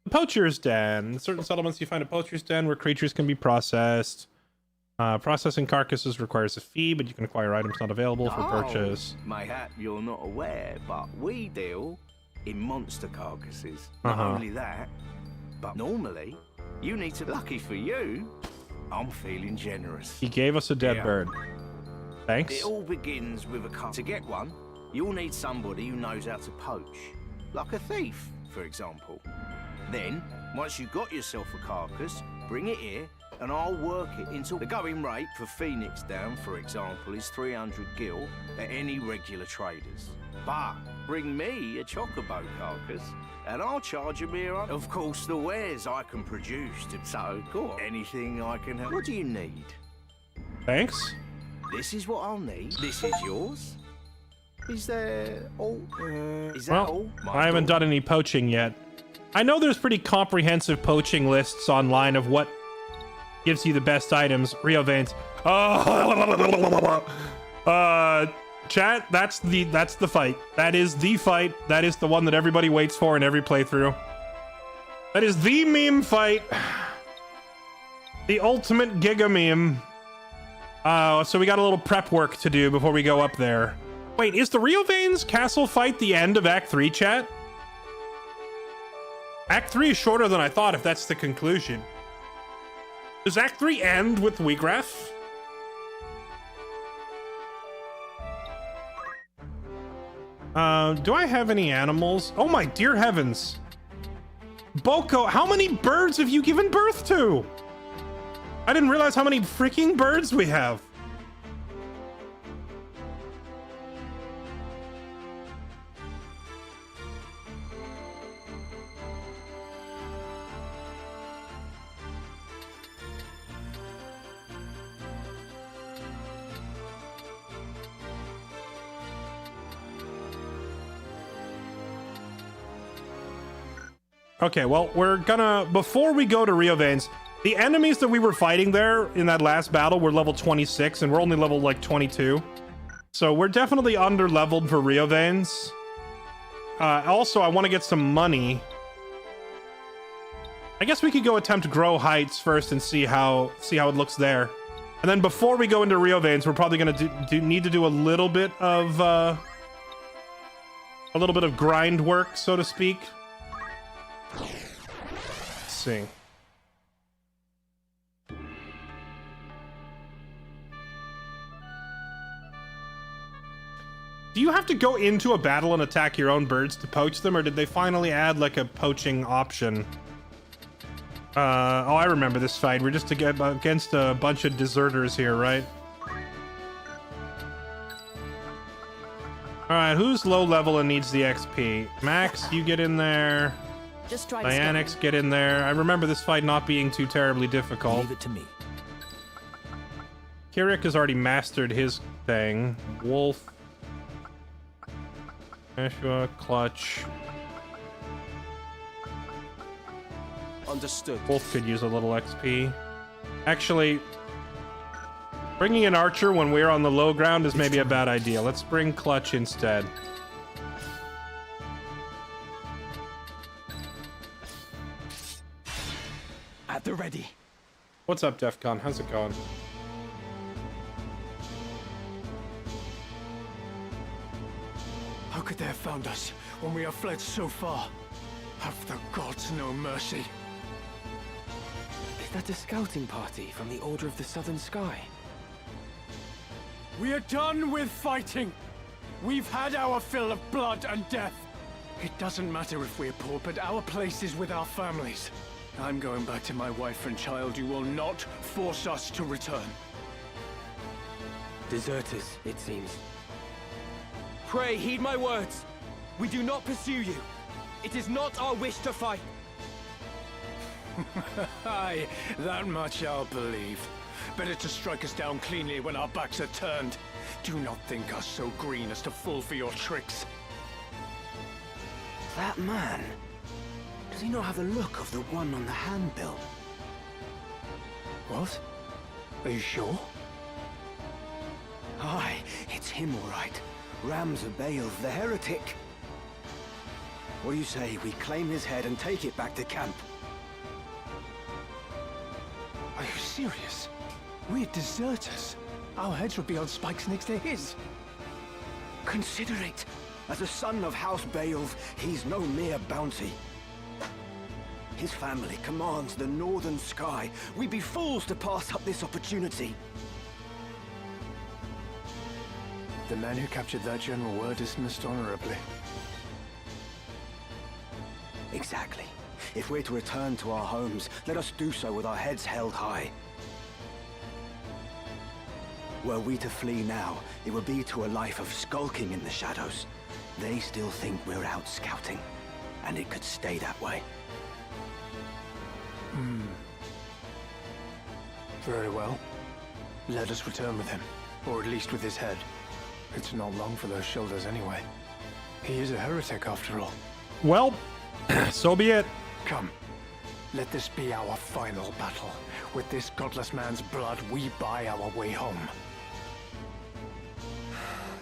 The Poacher's Den. In certain settlements, you find a Poacher's Den where creatures can be processed. Processing carcasses requires a fee, but you can acquire items not available for purchase. Mayhap you're not aware, but we deal in monster carcasses. Not Uh-huh. only that, but normally, you need to... Lucky for you, I'm feeling generous. He gave us a dead Yeah. bird. Thanks. It all begins with a car. To get one, you'll need somebody who knows how to poach. Like a thief, for example. Then, once you've got yourself a carcass, bring it here, and I'll work it into... The going rate for Phoenix Down, for example, is 300 gil at any regular traders. But bring me a chocobo carcass, and I'll charge a mere... Of course, the wares I can produce, so go on. Anything I can help... What do you need? Thanks. This is what I'll need. This is yours. Is there all... is that Well, all? I haven't done any poaching yet. I know there's pretty comprehensive poaching lists online of what gives you the best items. Riovanes. Chat, that's the fight. That is the fight. That is the one that everybody waits for in every playthrough. That is the meme fight. The ultimate giga meme. So we got a little prep work to do before we go up there. Wait, is the Riovanes castle fight the end of Act 3, chat? Act 3 is shorter than I thought, if that's the conclusion. Does Act 3 end with Wiegraf? Do I have any animals? Oh my dear heavens. Boko, how many birds have you given birth to? I didn't realize how many freaking birds we have. Okay, well, we're gonna... Before we go to Riovanes, the enemies that we were fighting there in that last battle were level 26, and we're only level, like, 22. So we're definitely under-leveled for Riovanes. Also, I want to get some money. I guess we could go attempt Grow Heights first and see how it looks there. And then before we go into Riovanes, we're probably gonna need to do a little bit of grind work, so to speak. Let's see. Do you have to go into a battle and attack your own birds to poach them, or did they finally add like a poaching option? Oh, I remember this fight. We're just against a bunch of deserters here, right? Alright, who's low level and needs the XP? Max, you get in there. Just try Dianix, get in there. I remember this fight not being too terribly difficult. Leave it to me. Kirik has already mastered his thing. Wolf. Joshua, Clutch. Understood. Wolf could use a little XP. Actually, bringing an archer when we're on the low ground is maybe a bad idea. Let's bring Clutch instead. At the ready. What's up, Defcon? How's it going? How could they have found us when we have fled so far? Have the gods no mercy? Is that a scouting party from the Order of the Southern Sky? We are done with fighting. We've had our fill of blood and death. It doesn't matter if we're poor, but our place is with our families. I'm going back to my wife and child. You will not force us to return. Deserters, it seems. Pray, heed my words. We do not pursue you. It is not our wish to fight. Aye, that much I'll believe. Better to strike us down cleanly when our backs are turned. Do not think us so green as to fall for your tricks. That man? Does he not have the look of the one on the handbill? What? Are you sure? Aye, it's him all right. Ramza Baelv, the heretic. What do you say we claim his head and take it back to camp? Are you serious? We're deserters. Our heads would be on spikes next to his. Consider it. As a son of House Baelv, he's no mere bounty. His family commands the northern sky. We'd be fools to pass up this opportunity. The man who captured that general were dismissed honorably. Exactly. If we're to return to our homes, let us do so with our heads held high. Were we to flee now, it would be to a life of skulking in the shadows. They still think we're out scouting, and it could stay that way. Very well. Let us return with him, or at least with his head. It's not long for those shoulders anyway. He is a heretic after all. Well, so be it. Come, let this be our final battle. With this godless man's blood, we buy our way home.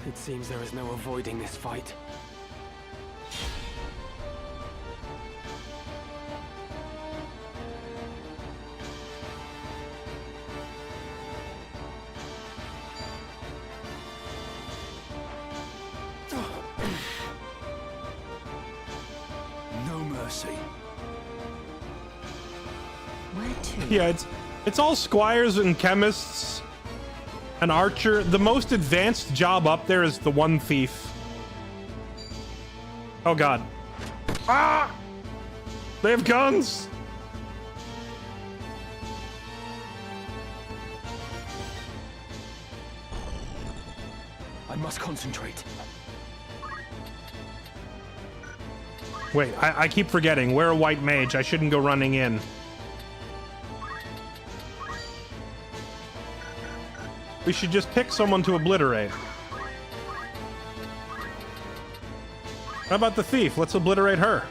It seems there is no avoiding this fight. No mercy. Where to? Yeah, it's all squires and chemists. An archer. The most advanced job up there is the one thief. Oh god. Ah! They have guns! I must concentrate. Wait, I keep forgetting. We're a white mage. I shouldn't go running in. We should just pick someone to obliterate. How about the thief? Let's obliterate her.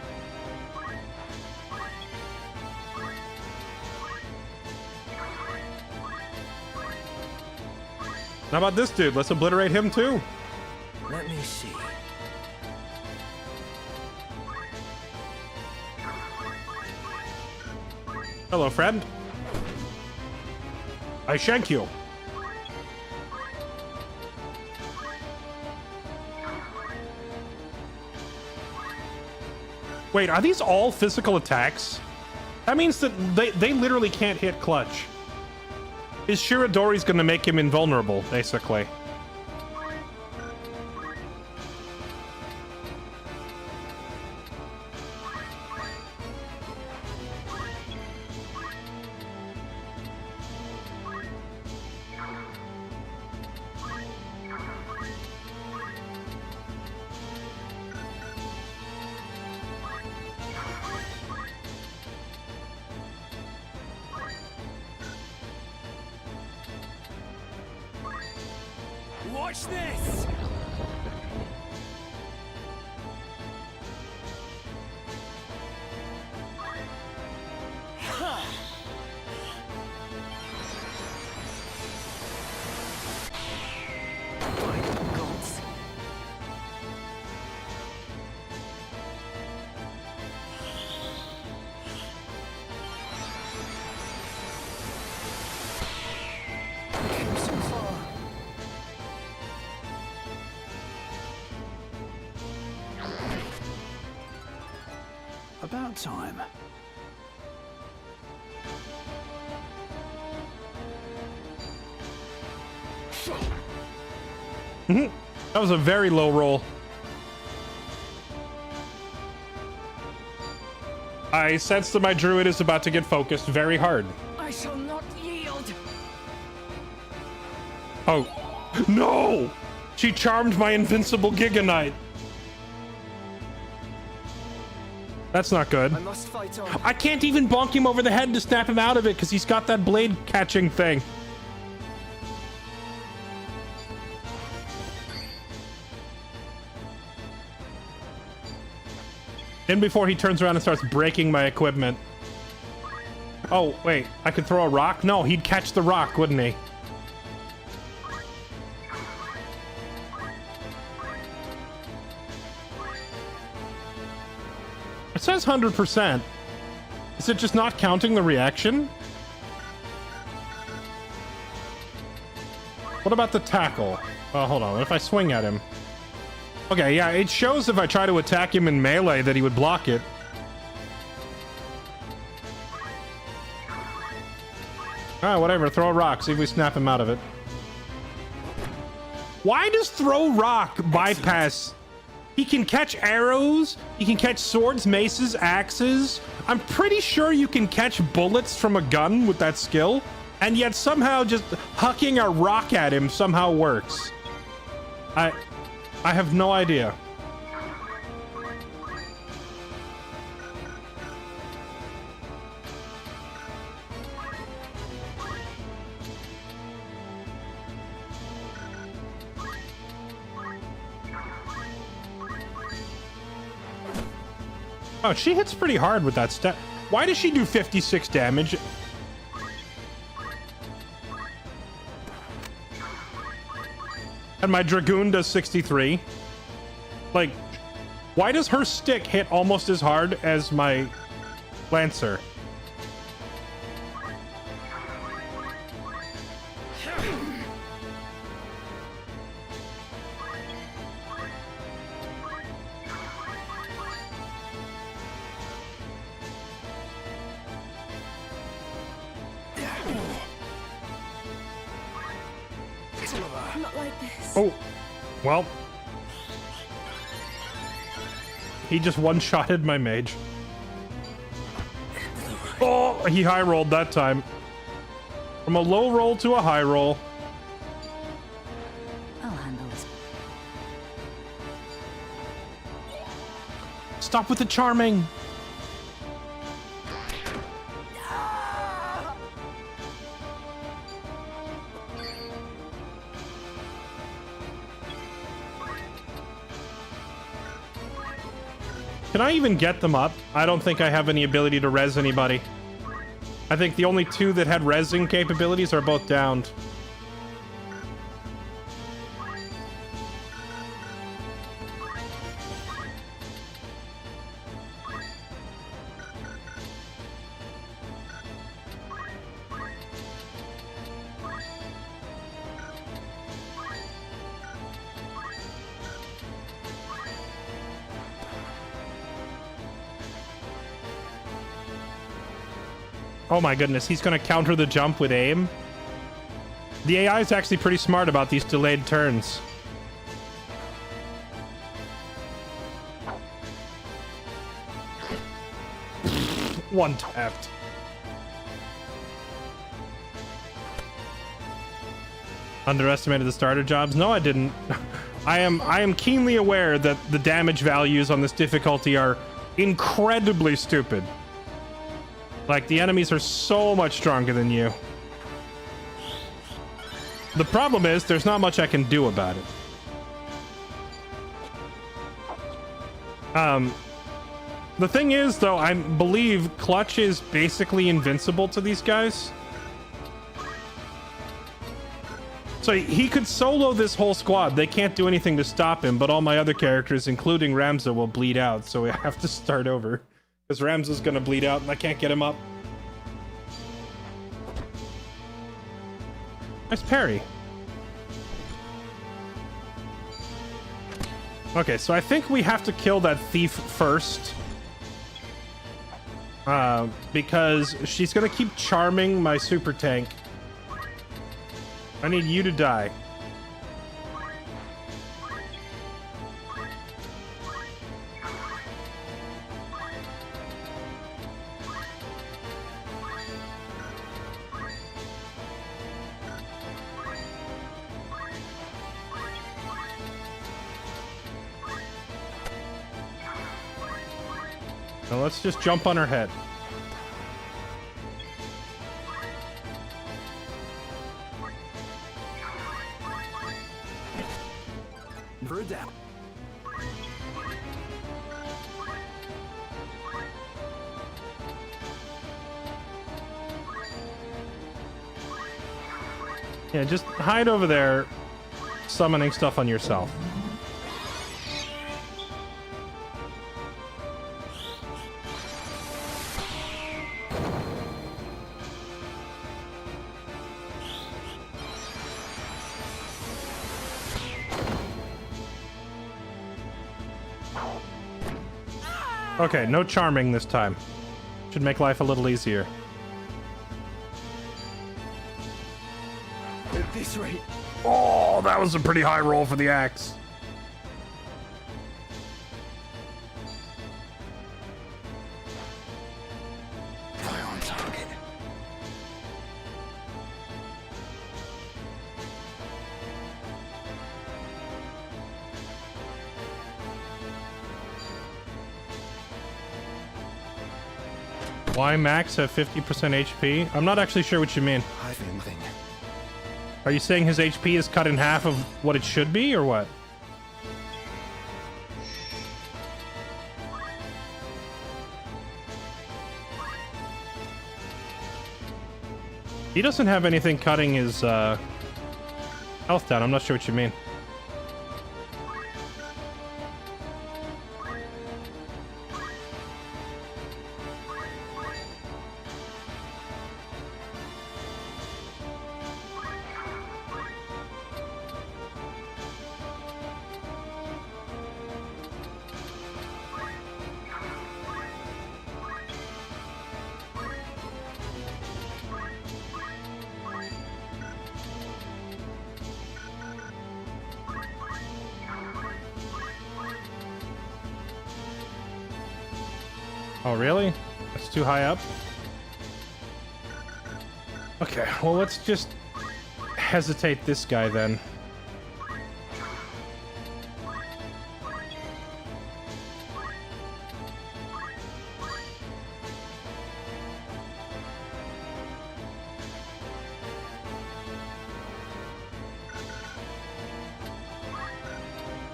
How about this dude? Let's obliterate him too. Let me see. Hello, friend. I shank you. Wait, are these all physical attacks? That means that they literally can't hit Clutch. His Shiradori's gonna make him invulnerable, basically. Watch this! About time. That was a very low roll. I sense that my druid is about to get focused very hard. I shall not yield. Oh, no! She charmed my invincible Giga Knight. That's not good. I must fight on. I can't even bonk him over the head to snap him out of it because he's got that blade catching thing. Then before he turns around and starts breaking my equipment. Oh, wait. I could throw a rock? No, he'd catch the rock, wouldn't he? It says 100%. Is it just not counting the reaction? What about the tackle? Oh, hold on. What if I swing at him? Okay, yeah, it shows if I try to attack him in melee that he would block it. Alright, whatever. Throw a rock. See if we snap him out of it. Why does throw rock bypass? He can catch arrows. He can catch swords, maces, axes. I'm pretty sure you can catch bullets from a gun with that skill. And yet somehow just hucking a rock at him somehow works. I have no idea. Oh, she hits pretty hard with that step. Why does she do 56 damage? And my Dragoon does 63. Like, why does her stick hit almost as hard as my Lancer? Not like this. Oh, well. He just one-shotted my mage. Oh, he high rolled that time. From a low roll to a high roll. I'll handle this. Stop with the charming. Can I even get them up? I don't think I have any ability to res anybody. I think the only two that had resing capabilities are both downed. Oh my goodness, he's gonna counter the jump with aim. The AI is actually pretty smart about these delayed turns. One tapped. Underestimated the starter jobs? No, I didn't. I am keenly aware that the damage values on this difficulty are incredibly stupid. Like, the enemies are so much stronger than you. The problem is, there's not much I can do about it. The thing is, though, I believe Clutch is basically invincible to these guys. So he could solo this whole squad. They can't do anything to stop him, but all my other characters, including Ramza, will bleed out. So we have to start over. Because Ramza's gonna bleed out and I can't get him up. Nice parry. Okay, so I think we have to kill that thief first. Because she's gonna keep charming my super tank. I need you to die. Now let's just jump on her head. For a doubt. Yeah, just hide over there, summoning stuff on yourself. Okay, no charming this time. Should make life a little easier. At this rate. Oh, that was a pretty high roll for the axe. Fire on target. Why max have 50% HP? I'm not actually sure what you mean. I feel nothing. Are you saying his HP is cut in half of what it should be, or what? He doesn't have anything cutting his health down. I'm not sure what you mean. Oh, really? That's too high up? Okay, well, let's just hesitate this guy then.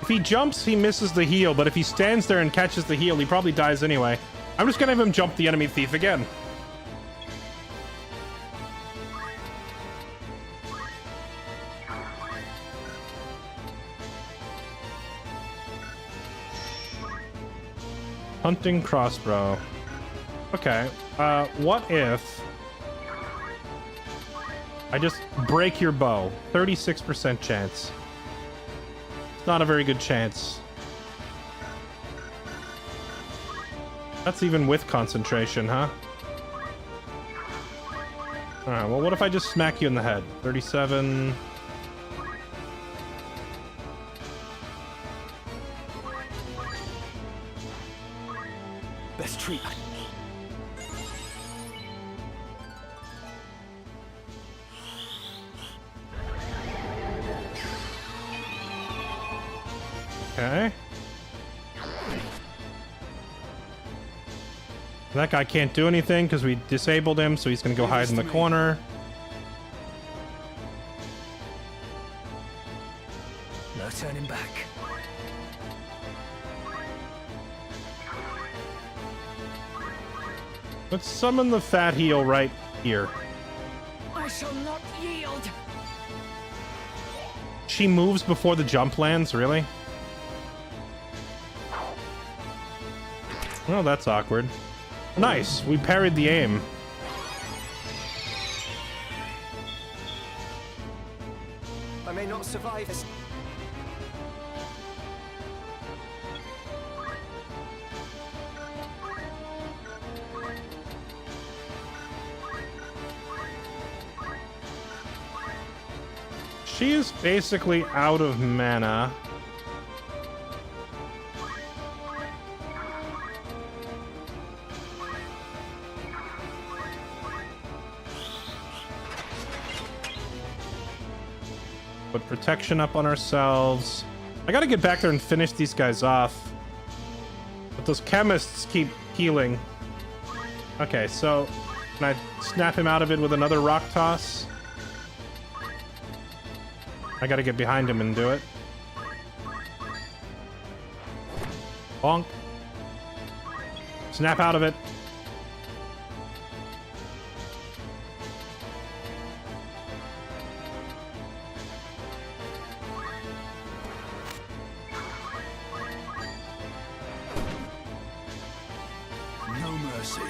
If he jumps, he misses the heal, but if he stands there and catches the heal, he probably dies anyway. I'm just gonna have him jump the enemy thief again. Hunting crossbow. Okay, what if I just break your bow? 36% chance. It's not a very good chance. That's even with concentration, huh? Alright, well, what if I just smack you in the head? 37... Best treat. Okay. That guy can't do anything because we disabled him, so he's gonna go hide in the corner. Let's summon the fat heel right here. I shall not yield. She moves before the jump lands, really? Oh, that's awkward. Nice, we parried the aim. I may not survive this. She is basically out of mana. Put protection up on ourselves. I gotta get back there and finish these guys off. But those chemists keep healing. Okay, so can I snap him out of it with another rock toss? I gotta get behind him and do it. Bonk. Snap out of it. No mercy.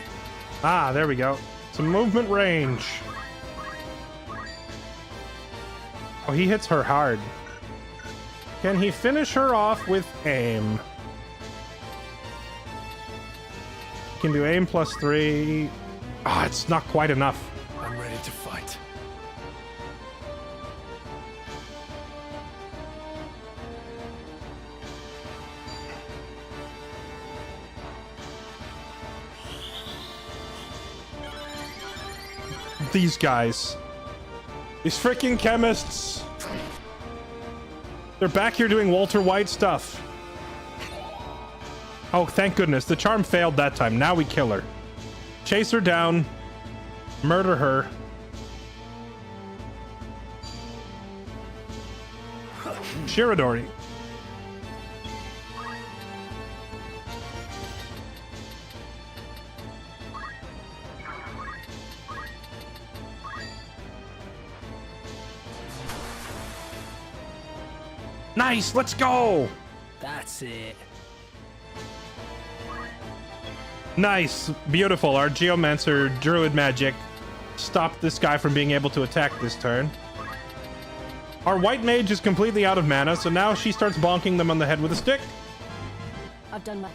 Ah, there we go. Some movement range. Oh, he hits her hard. Can he finish her off with aim? He can do aim +3. Ah, it's not quite enough. I'm ready to fight. These guys. These freaking chemists. They're back here doing Walter White stuff. Oh, thank goodness. The charm failed that time. Now we kill her. Chase her down. Murder her. Shiradori. Nice, let's go! That's it. Nice, beautiful. Our Geomancer Druid magic stopped this guy from being able to attack this turn. Our white mage is completely out of mana, so now she starts bonking them on the head with a stick. I've done my...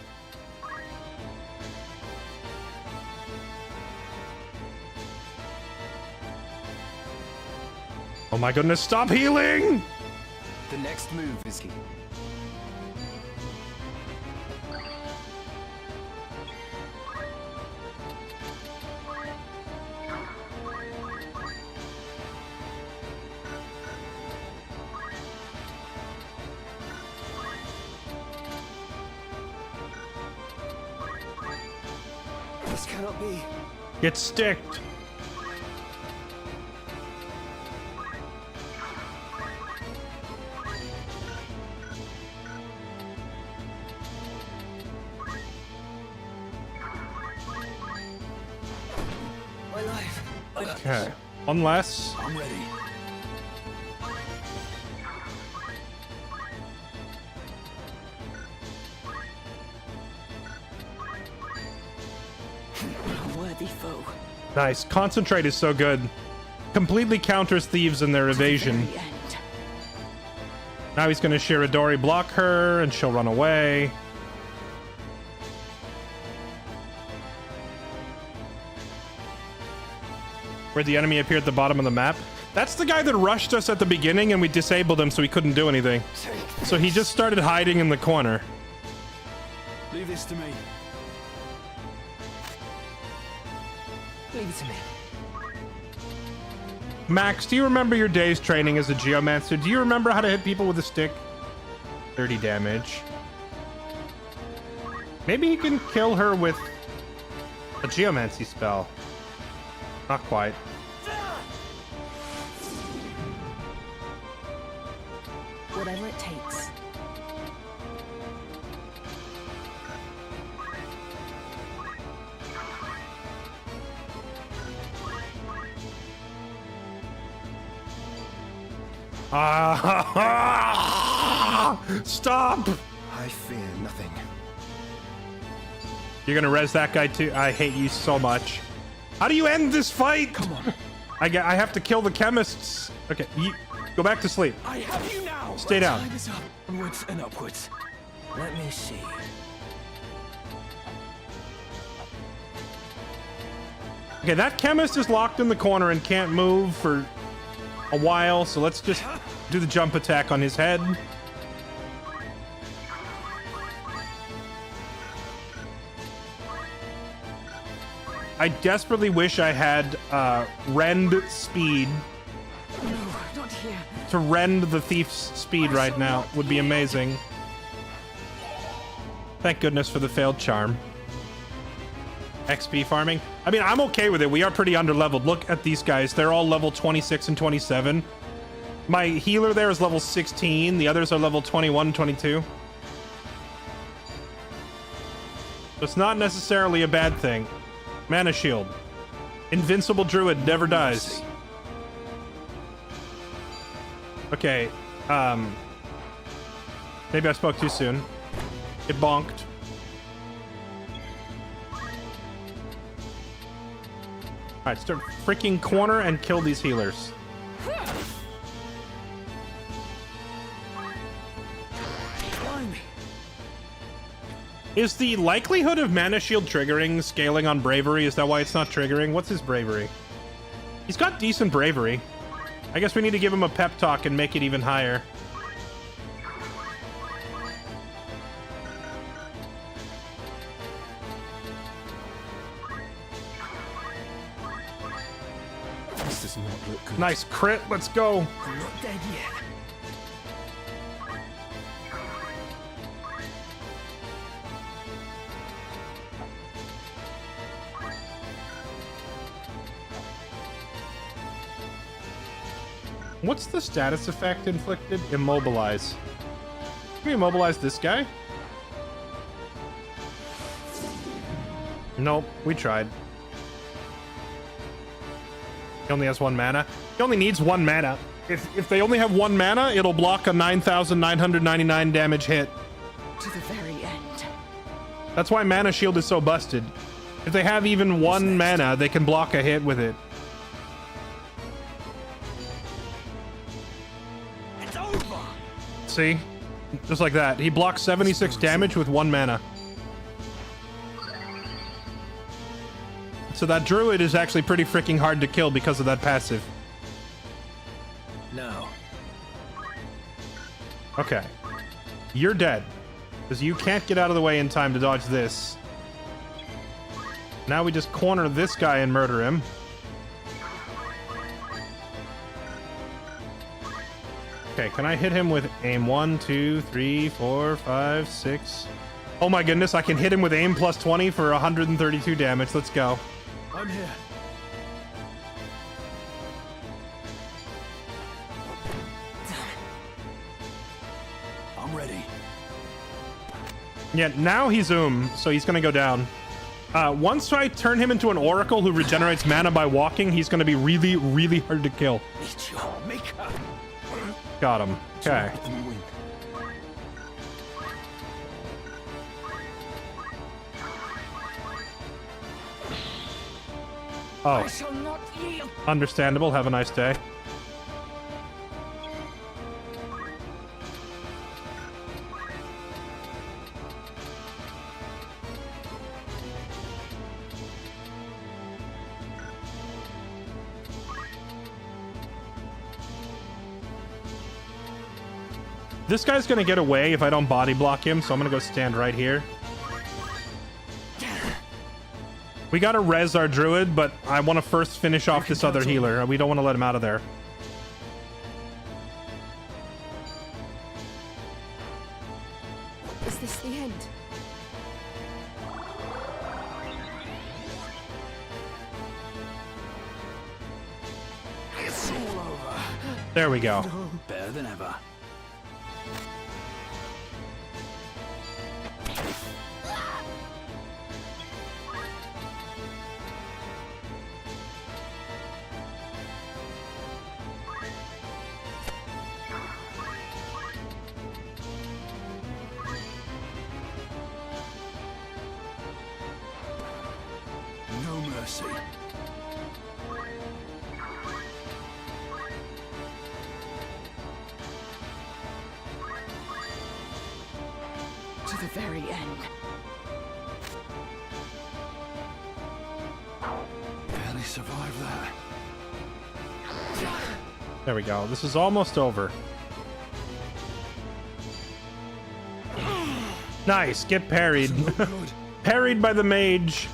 Oh my goodness, stop healing! The next move is key. This cannot be. Get sticked. Okay. Unless... I'm ready. A worthy foe. Nice. Concentrate is so good. Completely counters thieves in their evasion. Now he's going to Shiradori block her, and she'll run away. Where the enemy appeared at the bottom of the map. That's the guy that rushed us at the beginning and we disabled him so he couldn't do anything. So he just started hiding in the corner. Leave this to me. Leave it to me. Max, do you remember your days training as a Geomancer? Do you remember how to hit people with a stick? 30 damage. Maybe he can kill her with a Geomancy spell. Not quite. Whatever it takes. Stop! I fear nothing. You're gonna res that guy too? I hate you so much. How do you end this fight? Come on. I have to kill the chemists. Okay, you go back to sleep. I have you now. Stay down. Time is up. Onwards and upwards. Let me see. Okay, that chemist is locked in the corner and can't move for a while, so let's just do the jump attack on his head. I desperately wish I had rend speed. No, not here. To rend the thief's speed right now would be amazing. Thank goodness for the failed charm. XP farming. I mean, I'm okay with it. We are pretty underleveled. Look at these guys. They're all level 26 and 27. My healer there is level 16. The others are level 21, 22. So it's not necessarily a bad thing. Mana shield. Invincible druid never dies. Okay. Maybe I spoke too soon. It bonked. Alright, start freaking corner and kill these healers. Is the likelihood of mana shield triggering scaling on bravery? Is that why it's not triggering? What's his bravery? He's got decent bravery. I guess we need to give him a pep talk and make it even higher. This does not look good. Nice crit, let's go. I'm not dead yet. What's the status effect inflicted? Immobilize. Can we immobilize this guy? Nope, we tried. He only has 1 mana. He only needs 1 mana. If they only have 1 mana, it'll block a 9,999 damage hit. To the very end. That's why Mana Shield is so busted. If they have even 1 mana, they can block a hit with it. It's over. See? Just like that. He blocks 76 damage with 1 mana. So that druid is actually pretty freaking hard to kill because of that passive. No. Okay. You're dead. Because you can't get out of the way in time to dodge this. Now we just corner this guy and murder him. Okay, can I hit him with aim? 1, 2, 3, 4, 5, 6. Oh my goodness, I can hit him with aim plus 20 for 132 damage. Let's go. I'm here. I'm ready. Yeah, now he's so he's gonna go down. Once I turn him into an oracle who regenerates mana by walking, he's gonna be really, really hard to kill. Got him. Okay. Oh. Understandable. Have a nice day. This guy's gonna get away if I don't body block him, so I'm gonna go stand right here. We gotta res our druid, but I want to first finish off this other healer. We don't want to let him out of there. Is this the end? It's all over. There we go. Better than ever. heresy. To the very end. Barely survived that. There we go. This is almost over. Nice. Get parried. Parried by the mage.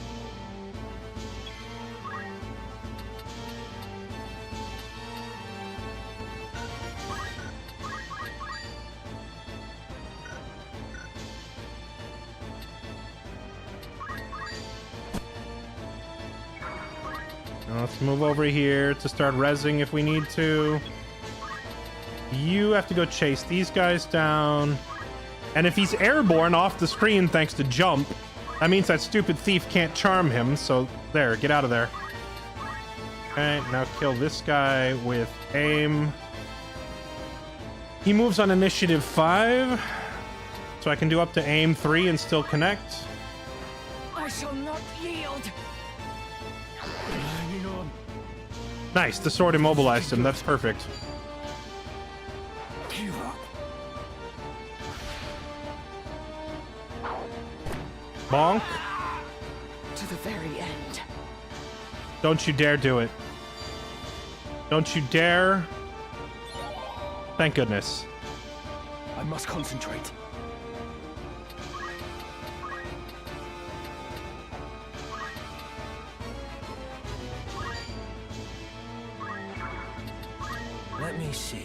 Let's move over here to start rezzing if we need to. You have to go chase these guys down. And if he's airborne off the screen thanks to jump, that means that stupid thief can't charm him. So there, get out of there. Okay, now kill this guy with aim. He moves on initiative 5. So I can do up to aim 3 and still connect. I shall not yield. Nice, the sword immobilized him. That's perfect. Give up. Bonk. To the very end. Don't you dare do it. Don't you dare. Thank goodness. I must concentrate. Let me see.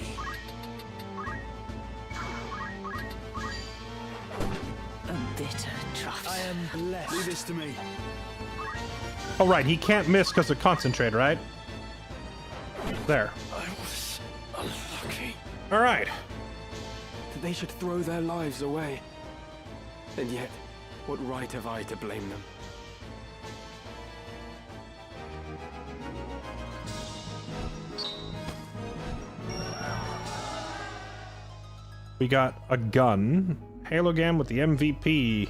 A bitter trust. I am blessed. Leave this to me. Oh, right. He can't miss because of concentrate, right? There. I was unlucky. All right. They should throw their lives away. And yet, what right have I to blame them? We got a gun. Halogam with the MVP.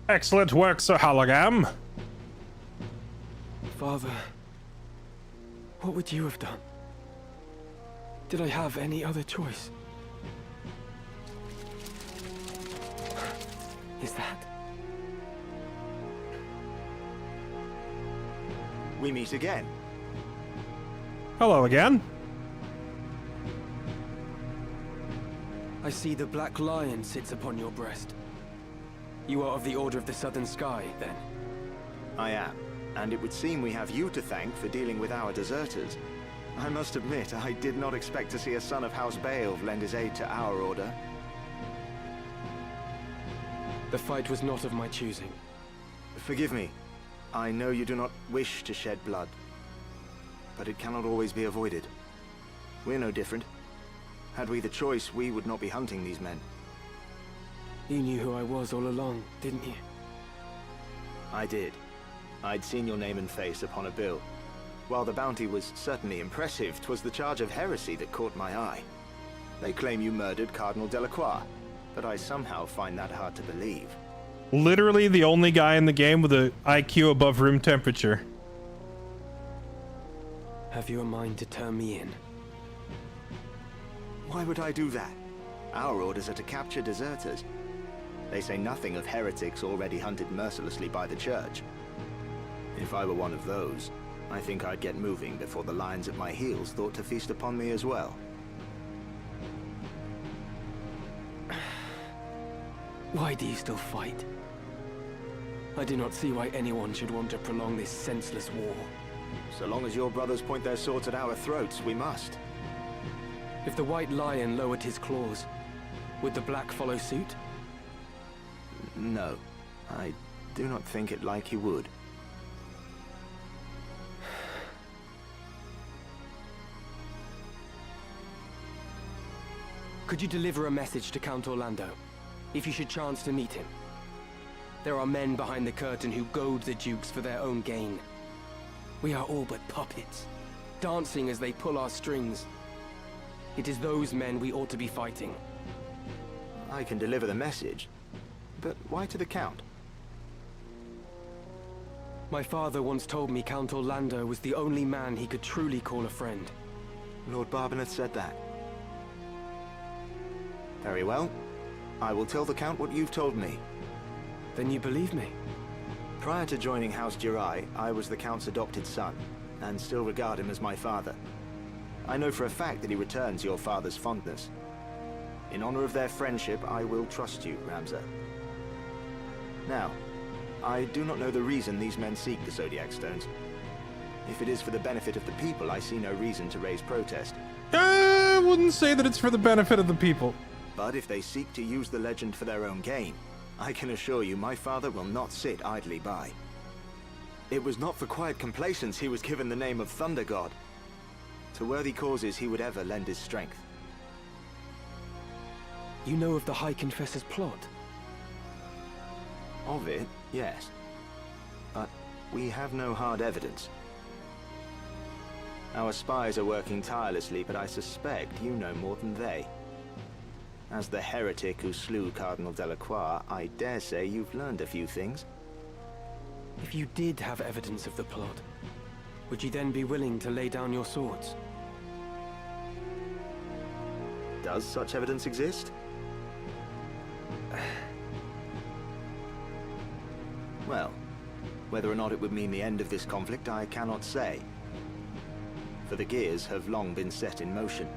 Excellent work, Sir Halogam. Father, what would you have done? Did I have any other choice? Is that? We meet again. Hello again. I see the Black Lion sits upon your breast. You are of the Order of the Southern Sky, then? I am, and it would seem we have you to thank for dealing with our deserters. I must admit, I did not expect to see a son of House Beowulf lend his aid to our order. The fight was not of my choosing. Forgive me. I know you do not wish to shed blood, but it cannot always be avoided. We're no different. Had we the choice, we would not be hunting these men. You knew who I was all along, didn't you? I did. I'd seen your name and face upon a bill. While the bounty was certainly impressive, 'twas the charge of heresy that caught my eye. They claim you murdered Cardinal Delacroix, but I somehow find that hard to believe. Literally the only guy in the game with an IQ above room temperature. Have you a mind to turn me in? Why would I do that? Our orders are to capture deserters. They say nothing of heretics already hunted mercilessly by the Church. If I were one of those, I think I'd get moving before the lions at my heels thought to feast upon me as well. Why do you still fight? I do not see why anyone should want to prolong this senseless war. So long as your brothers point their swords at our throats, we must. If the White Lion lowered his claws, would the Black follow suit? No, I do not think it like he would. Could you deliver a message to Count Orlando, if you should chance to meet him? There are men behind the curtain who goad the dukes for their own gain. We are all but puppets, dancing as they pull our strings. It is those men we ought to be fighting. I can deliver the message, but why to the Count? My father once told me Count Orlando was the only man he could truly call a friend. Lord Barbeneth said that. Very well. I will tell the Count what you've told me. Then you believe me? Prior to joining House Durai, I was the Count's adopted son, and still regard him as my father. I know for a fact that he returns your father's fondness. In honor of their friendship, I will trust you, Ramza. Now, I do not know the reason these men seek the Zodiac Stones. If it is for the benefit of the people, I see no reason to raise protest. I wouldn't say that it's for the benefit of the people. But if they seek to use the legend for their own gain, I can assure you my father will not sit idly by. It was not for quiet complacence he was given the name of Thunder God. To worthy causes he would ever lend his strength. You know of the High Confessor's plot? Of it, yes. But we have no hard evidence. Our spies are working tirelessly, but I suspect you know more than they. As the heretic who slew Cardinal Delacroix, I dare say you've learned a few things. If you did have evidence of the plot, would you then be willing to lay down your swords? Does such evidence exist? Well, whether or not it would mean the end of this conflict, I cannot say. For the gears have long been set in motion.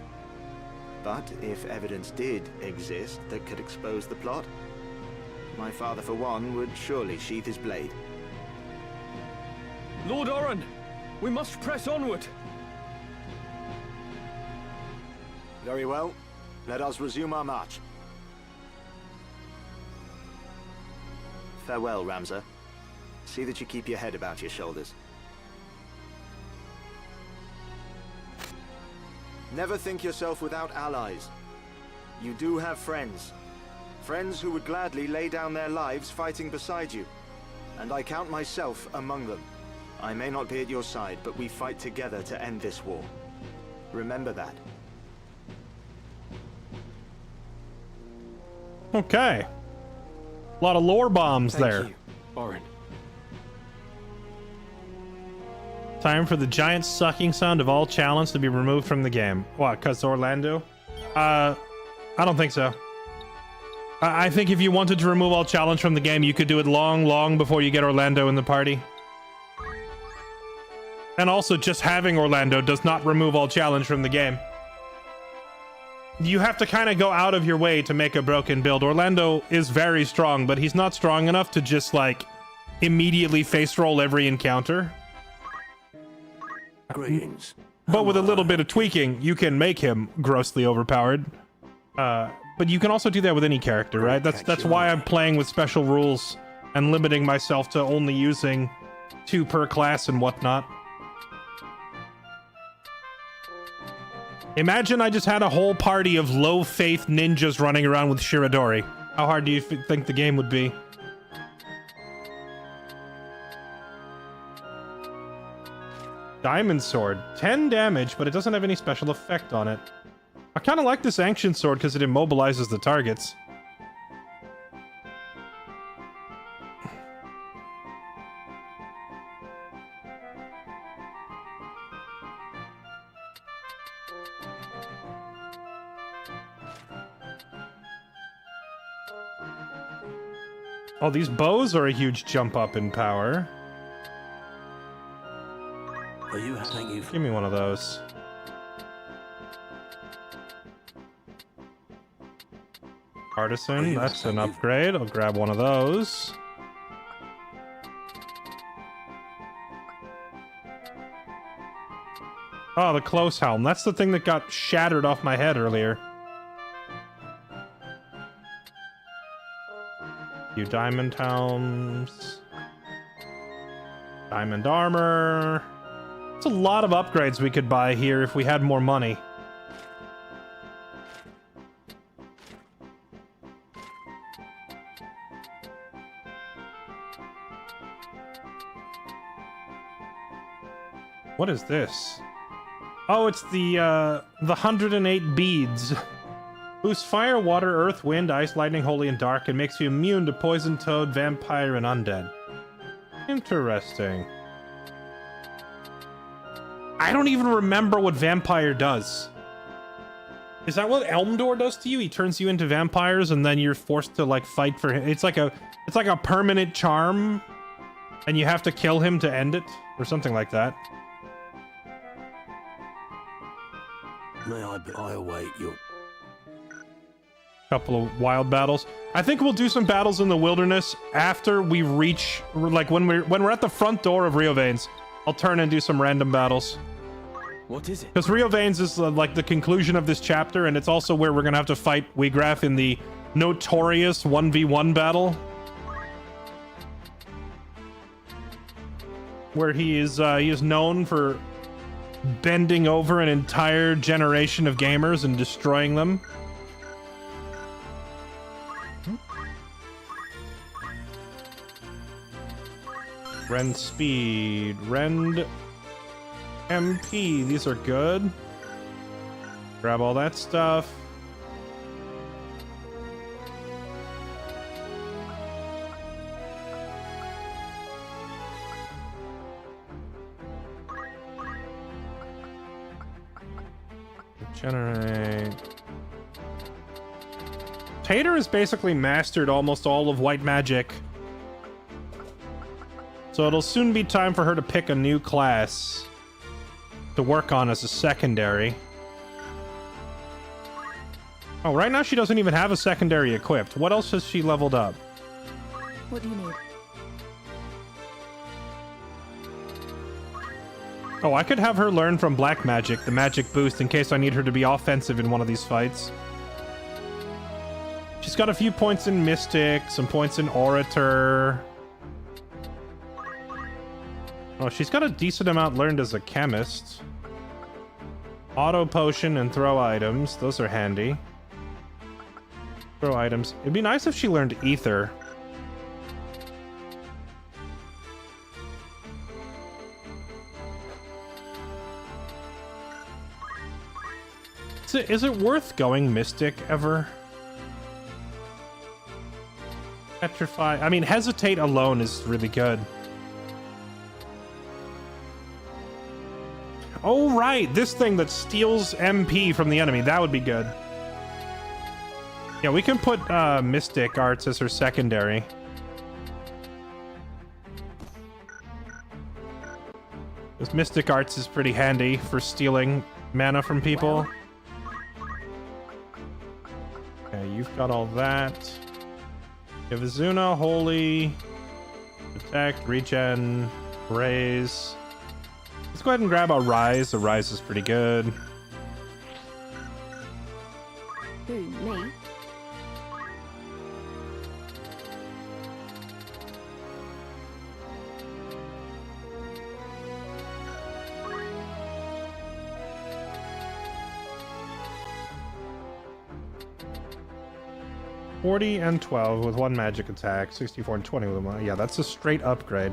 But if evidence did exist that could expose the plot, my father, for one, would surely sheath his blade. Lord Orran, we must press onward. Very well. Let us resume our march. Farewell, Ramza. See that you keep your head about your shoulders. Never think yourself without allies. You do have friends. Friends who would gladly lay down their lives fighting beside you. And I count myself among them. I may not be at your side, but we fight together to end this war. Remember that. Okay. A lot of lore bombs there. Thank you, Orran. Time for the giant sucking sound of all challenge to be removed from the game. What, cause Orlando? I don't think so. I think if you wanted to remove all challenge from the game, you could do it long before you get Orlando in the party. And also, just having Orlando does not remove all challenge from the game. You have to kind of go out of your way to make a broken build. Orlando is very strong, but he's not strong enough to just, like, immediately face roll every encounter. Greetings. But with a little bit of tweaking, you can make him grossly overpowered. But you can also do that with any character, right? That's why I'm playing with special rules and limiting myself to only using 2 per class and whatnot. Imagine I just had a whole party of low-faith ninjas running around with Shiradori. How hard do you think the game would be? Diamond Sword. 10 damage, but it doesn't have any special effect on it. I kind of like this Ancient Sword because it immobilizes the targets. Oh, these bows are a huge jump up in power. Are you? Thank you. Give me one of those. Artisan, that's an upgrade. I'll grab one of those. Oh, the close helm. That's the thing that got shattered off my head earlier. Few diamond helms. Diamond armor. It's a lot of upgrades we could buy here if we had more money. What is this? Oh, it's the 108 beads. Boosts fire, water, earth, wind, ice, lightning, holy, and dark, and makes you immune to poison, toad, vampire, and undead. Interesting. I don't even remember what vampire does. Is that what Elmdor does to you? He turns you into vampires and then you're forced to like fight for him. It's like a permanent charm and you have to kill him to end it or something like that. May I await you. Couple of wild battles. I think we'll do some battles in the wilderness after we reach, like when we're at the front door of Riovanes. I'll turn and do some random battles. What is it? Because Riovanes is like the conclusion of this chapter, and it's also where we're gonna have to fight Wiegraf in the notorious 1v1 battle, where he is known for bending over an entire generation of gamers and destroying them. Rend speed, rend MP, these are good. Grab all that stuff. Generate. Tater has basically mastered almost all of white magic. So it'll soon be time for her to pick a new class to work on as a secondary. Oh, right now she doesn't even have a secondary equipped. What else has she leveled up? What do you need? Oh, I could have her learn from black magic, the magic boost, in case I need her to be offensive in one of these fights. She's got a few points in Mystic, some points in Orator. Oh, she's got a decent amount learned as a chemist. Auto potion and throw items. Those are handy. Throw items. It'd be nice if she learned ether. Is it worth going Mystic ever? Petrify. I mean, Hesitate alone is really good. Oh, right. This thing that steals MP from the enemy. That would be good. Yeah, we can put Mystic Arts as her secondary. This Mystic Arts is pretty handy for stealing mana from people. Okay, you've got all that. You have Azuna, Holy, Protect, Regen, Raise. Let's go ahead and grab a Rise. A Rise is pretty good. Who, me? $40 and $12 with one magic attack, 64 and 20 with one. Yeah, that's a straight upgrade.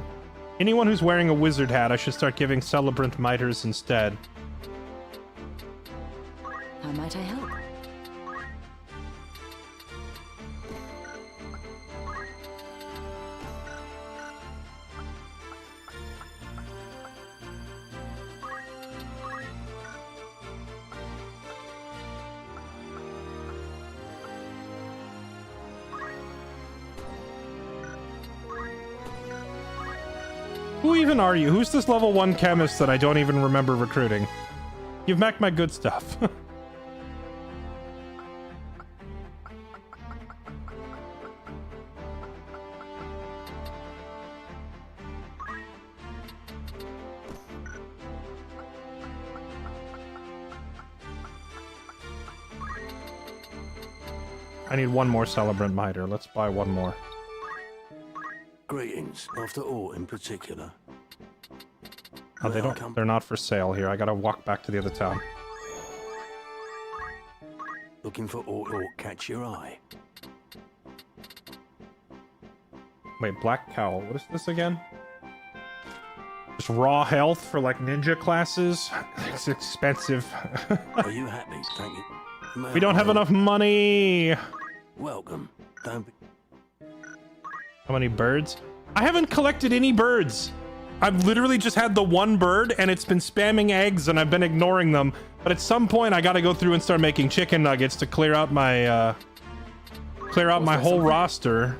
Anyone who's wearing a wizard hat, I should start giving Celebrant Miters instead. How might I help? Who even are you? Who's this level 1 chemist that I don't even remember recruiting? You've backed my good stuff. I need one more Celebrant Miter. Let's buy one more. Greetings, after aught in particular. Oh, they're not for sale here. I gotta walk back to the other town. Looking for aught catch your eye. Wait, Black Cowl. What is this again? Just raw health for like ninja classes? It's expensive. Are you happy? Thank you. We don't have enough money. Welcome. Don't be... How many birds? I haven't collected any birds. I've literally just had the one bird and it's been spamming eggs and I've been ignoring them. But at some point I gotta go through and start making chicken nuggets to clear out my whole roster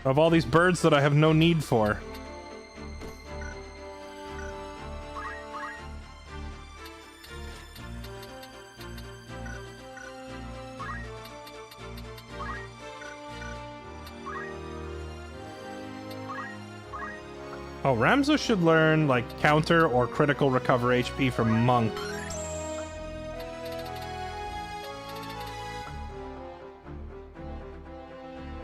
of all these birds that I have no need for. Oh, Ramza should learn, like, counter or critical recover HP from Monk.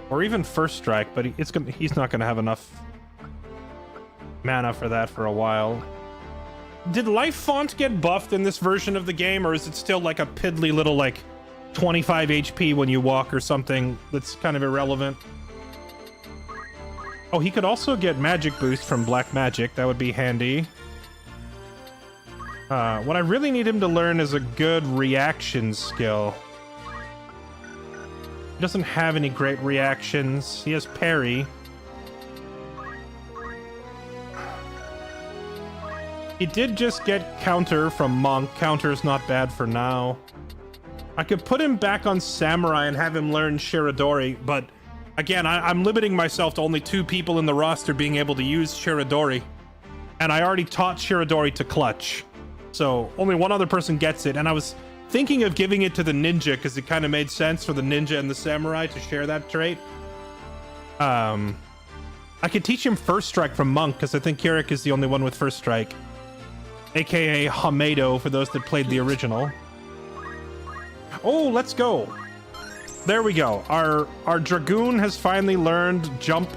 Or even First Strike, but he's not going to have enough mana for that for a while. Did Life Font get buffed in this version of the game, or is it still like a piddly little, like, 25 HP when you walk or something that's kind of irrelevant? Oh, he could also get magic boost from Black Magic. That would be handy. What I really need him to learn is a good reaction skill. He doesn't have any great reactions. He has parry. He did just get counter from Monk. Counter's not bad for now. I could put him back on Samurai and have him learn Shiradori, but again, I'm limiting myself to only 2 people in the roster being able to use Shiradori. And I already taught Shiradori to Clutch. So only one other person gets it. And I was thinking of giving it to the Ninja because it kind of made sense for the Ninja and the Samurai to share that trait. I could teach him First Strike from Monk because I think Kirik is the only one with First Strike. AKA Hamedo for those that played the original. Oh, let's go. There we go. Our Dragoon has finally learned jump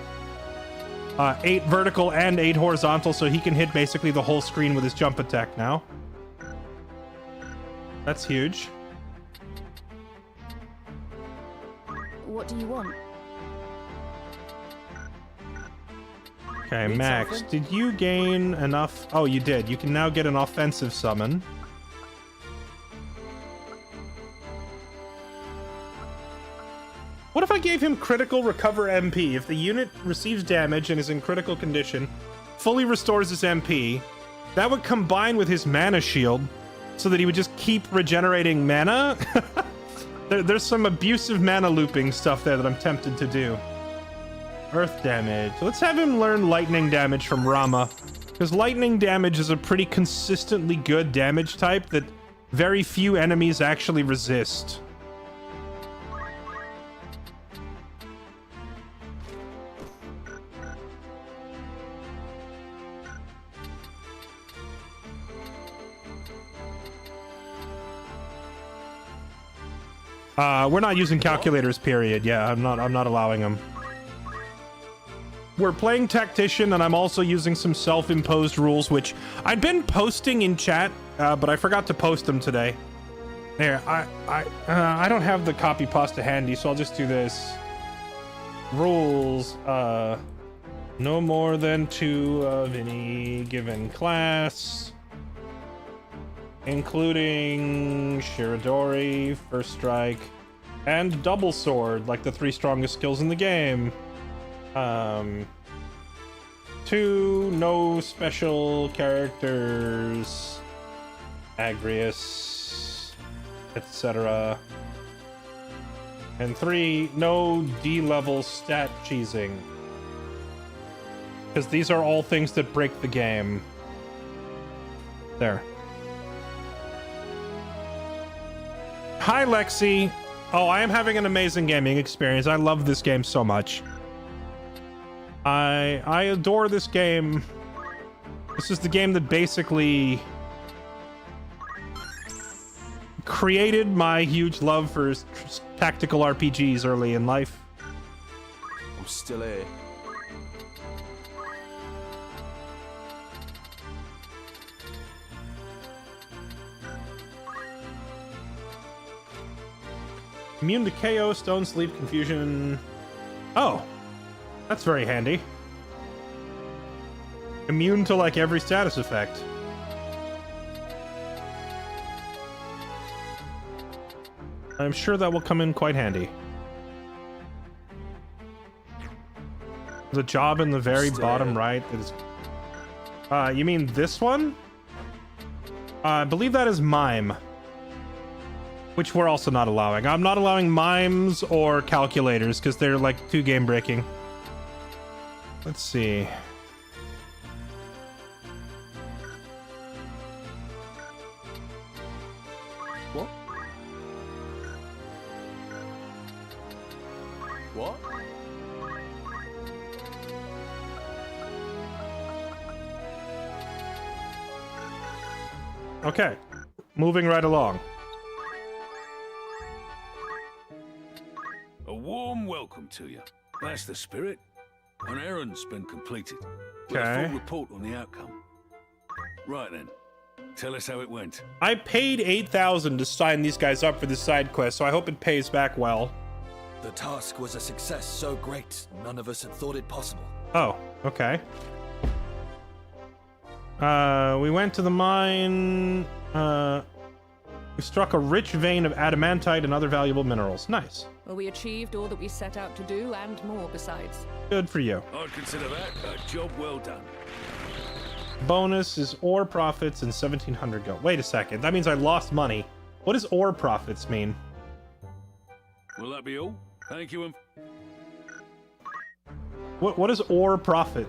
8 vertical and 8 horizontal, so he can hit basically the whole screen with his jump attack now. That's huge. What do you want? Okay, Max, did you gain enough? Oh, you did. You can now get an offensive summon. What if I gave him critical recover MP? If the unit receives damage and is in critical condition, fully restores his MP, that would combine with his mana shield so that he would just keep regenerating mana. There's some abusive mana looping stuff there that I'm tempted to do. Earth damage. Let's have him learn lightning damage from Rama, because lightning damage is a pretty consistently good damage type that very few enemies actually resist. We're not using calculators, period. Yeah, I'm not allowing them. We're playing Tactician, and I'm also using some self-imposed rules, which I've been posting in chat, but I forgot to post them today. There, I don't have the copy pasta handy, so I'll just do this. Rules, no more than 2 of any given class, including Shiradori, First Strike, and Double Sword, like the 3 strongest skills in the game. 2, no special characters, Agrius, etc. And 3, no D-level stat cheesing. Because these are all things that break the game. There. Hi, Lexi. Oh, I am having an amazing gaming experience. I love this game so much. I adore this game. This is the game that basically created my huge love for tactical RPGs early in life. I'm still here. Immune to KO, Stone Sleep, Confusion. Oh, that's very handy. Immune to like every status effect. I'm sure that will come in quite handy. The job in the very bottom right that is... you mean this one? I believe that is mime. Which we're also not allowing. I'm not allowing mimes or calculators because they're like too game breaking. Let's see. What? What? Okay, moving right along. A warm welcome to you. That's the spirit. An errand's been completed. With a Okay. full report on the outcome. Right then. Tell us how it went. I paid 8,000 to sign these guys up for this side quest, so I hope it pays back well. The task was a success so great, none of us had thought it possible. Oh, okay. We went to the mine. We struck a rich vein of adamantite and other valuable minerals. Nice. Well, we achieved all that we set out to do, and more besides. Good for you. I'd consider that a job well done. Bonus is ore profits and 1,700 gold. Wait a second. That means I lost money. What does ore profits mean? Will that be all? Thank you and... What is ore profit?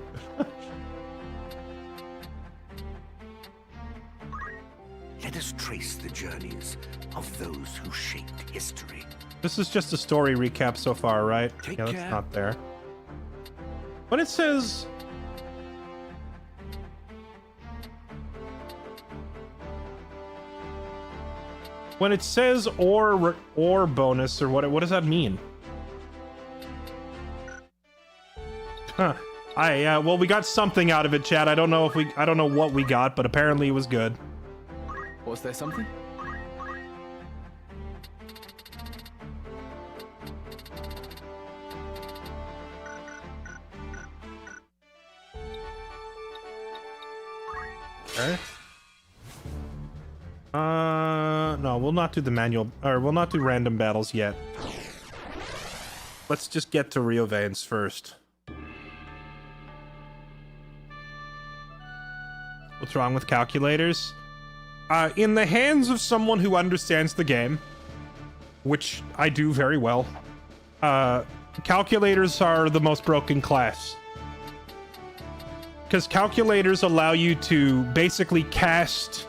Let us trace the journeys of those who shaped history. This is just a story recap so far, right? Take Yeah, that's care. not there. But it says... When it says ore bonus or what does that mean? Huh. Well, we got something out of it, Chad. I don't know what we got, but apparently it was good. Was there something? Okay. No, we'll not do the manual, or we'll not do random battles yet. Let's just get to Riovanes first. What's wrong with calculators? In the hands of someone who understands the game, which I do very well, calculators are the most broken class. Because calculators allow you to basically cast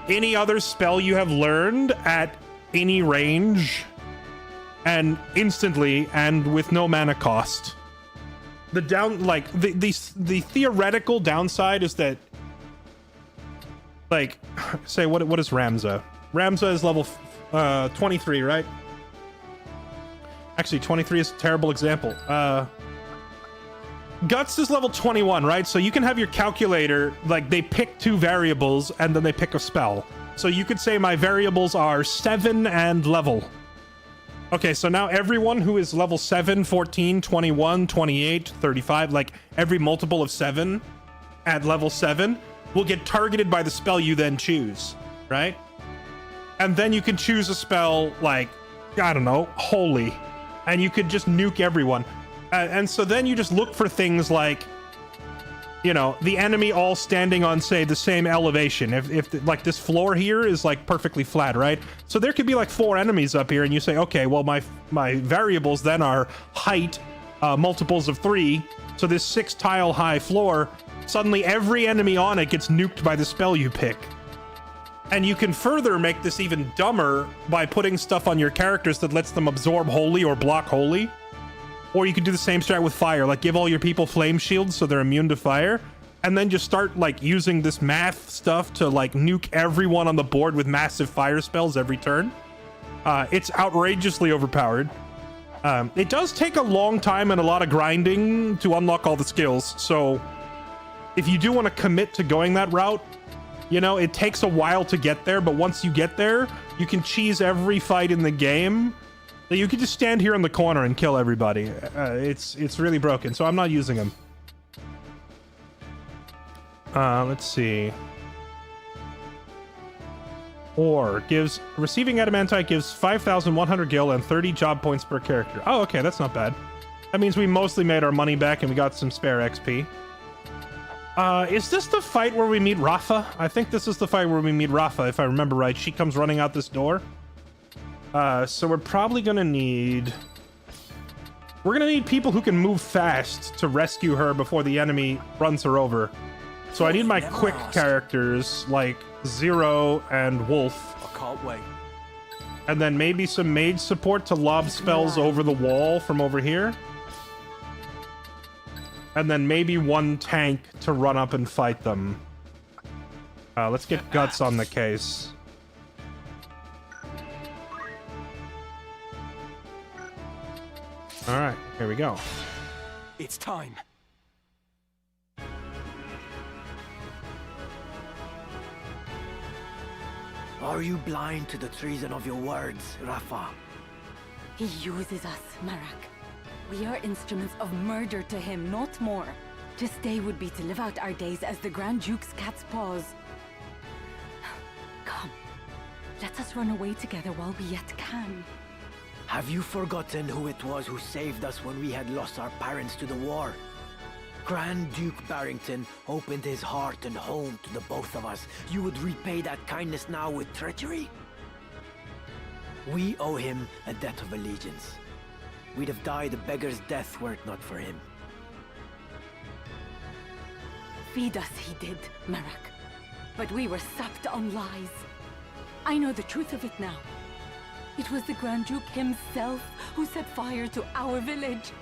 any other spell you have learned at any range and instantly and with no mana cost. The theoretical downside is that, like, say what is Ramza? Ramza is level 23, right? Actually, 23 is a terrible example. Guts is level 21, right? So you can have your calculator, like, they pick two variables and then they pick a spell. So you could say my variables are 7 and level. Okay, so now everyone who is level 7, 14, 21, 28, 35, like every multiple of 7 at level 7 will get targeted by the spell you then choose, right? And then you can choose a spell like, I don't know, Holy, and you could just nuke everyone. And so then you just look for things like, you know, the enemy all standing on, say, the same elevation. If like this floor here is like perfectly flat, right? So there could be like 4 enemies up here, and you say, okay, well my variables then are height, multiples of 3. So this 6 tile high floor, suddenly every enemy on it gets nuked by the spell you pick. And you can further make this even dumber by putting stuff on your characters that lets them absorb Holy or block Holy. Or you could do the same strat with fire, like give all your people flame shields so they're immune to fire, and then just start like using this math stuff to like nuke everyone on the board with massive fire spells every turn. It's outrageously overpowered. It does take a long time and a lot of grinding to unlock all the skills, so if you do want to commit to going that route, you know, it takes a while to get there, but once you get there, you can cheese every fight in the game. You can just stand here in the corner and kill everybody. It's really broken, so I'm not using them. Let's see. Or gives receiving adamantite gives 5,100 gil and 30 job points per character. Oh, okay, that's not bad. That means we mostly made our money back and we got some spare XP. Is this the fight where we meet Rafa? I think this is the fight where we meet Rafa, if I remember right. She comes running out this door. So we're probably gonna need... We're gonna need people who can move fast to rescue her before the enemy runs her over. So I need my quick characters, like Zero and Wolf. I can't wait. And then maybe some mage support to lob spells over the wall from over here. And then maybe one tank to run up and fight them. Let's get Guts on the case. Alright, here we go. It's time. Are you blind to the treason of your words, Rafa? He uses us, Malak. We are instruments of murder to him, not more. To stay would be to live out our days as the Grand Duke's cat's paws. Come, let us run away together while we yet can. Have you forgotten who it was who saved us when we had lost our parents to the war? Grand Duke Barringten opened his heart and home to the both of us. You would repay that kindness now with treachery? We owe him a debt of allegiance. We'd have died a beggar's death were it not for him. Feed us he did, Malak. But we were sapped on lies. I know the truth of it now. It was the Grand Duke himself who set fire to our village.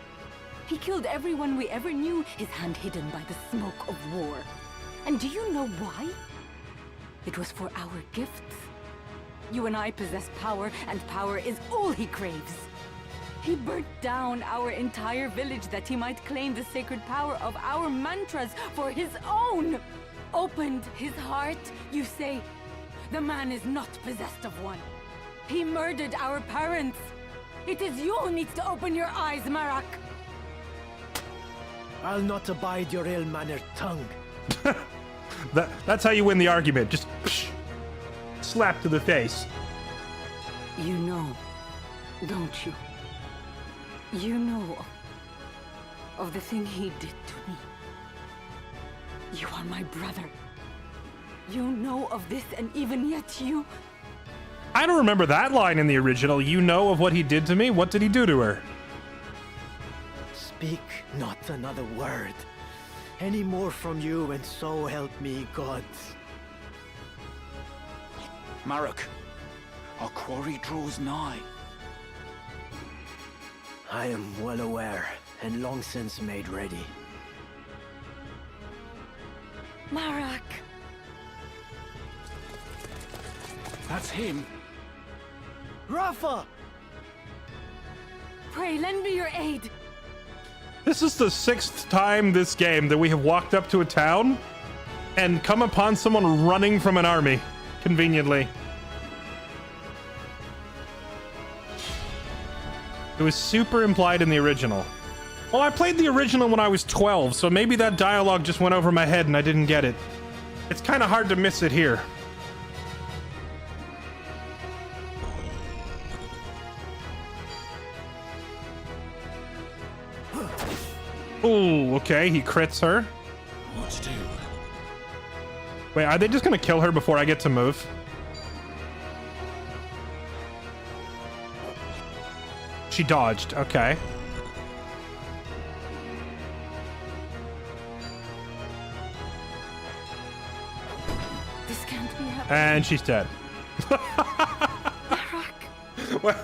He killed everyone we ever knew, his hand hidden by the smoke of war. And do you know why? It was for our gifts. You and I possess power, and power is all he craves. He burnt down our entire village that he might claim the sacred power of our mantras for his own. Opened his heart, you say? The man is not possessed of one. He murdered our parents. It is you who needs to open your eyes, Malak. I'll not abide your ill-mannered tongue. That's how you win the argument. Just slap to the face. You know, don't you? You know of the thing he did to me. You are my brother. You know of this, and even yet you... I don't remember that line in the original. You know of what he did to me? What did he do to her? Speak not another word. Any more from you, and so help me God. Malak, our quarry draws nigh. I am well aware, and long since made ready. Malak! That's him. Rafa! Pray, lend me your aid. This is the 6th time this game that we have walked up to a town and come upon someone running from an army, conveniently. It was super implied in the original. Well, I played the original when I was 12, so maybe that dialogue just went over my head and I didn't get it. It's kind of hard to miss it here. Ooh, okay, he crits her. What to do? Wait, are they just gonna kill her before I get to move? She dodged, okay. This can't be happening. And she's dead. What?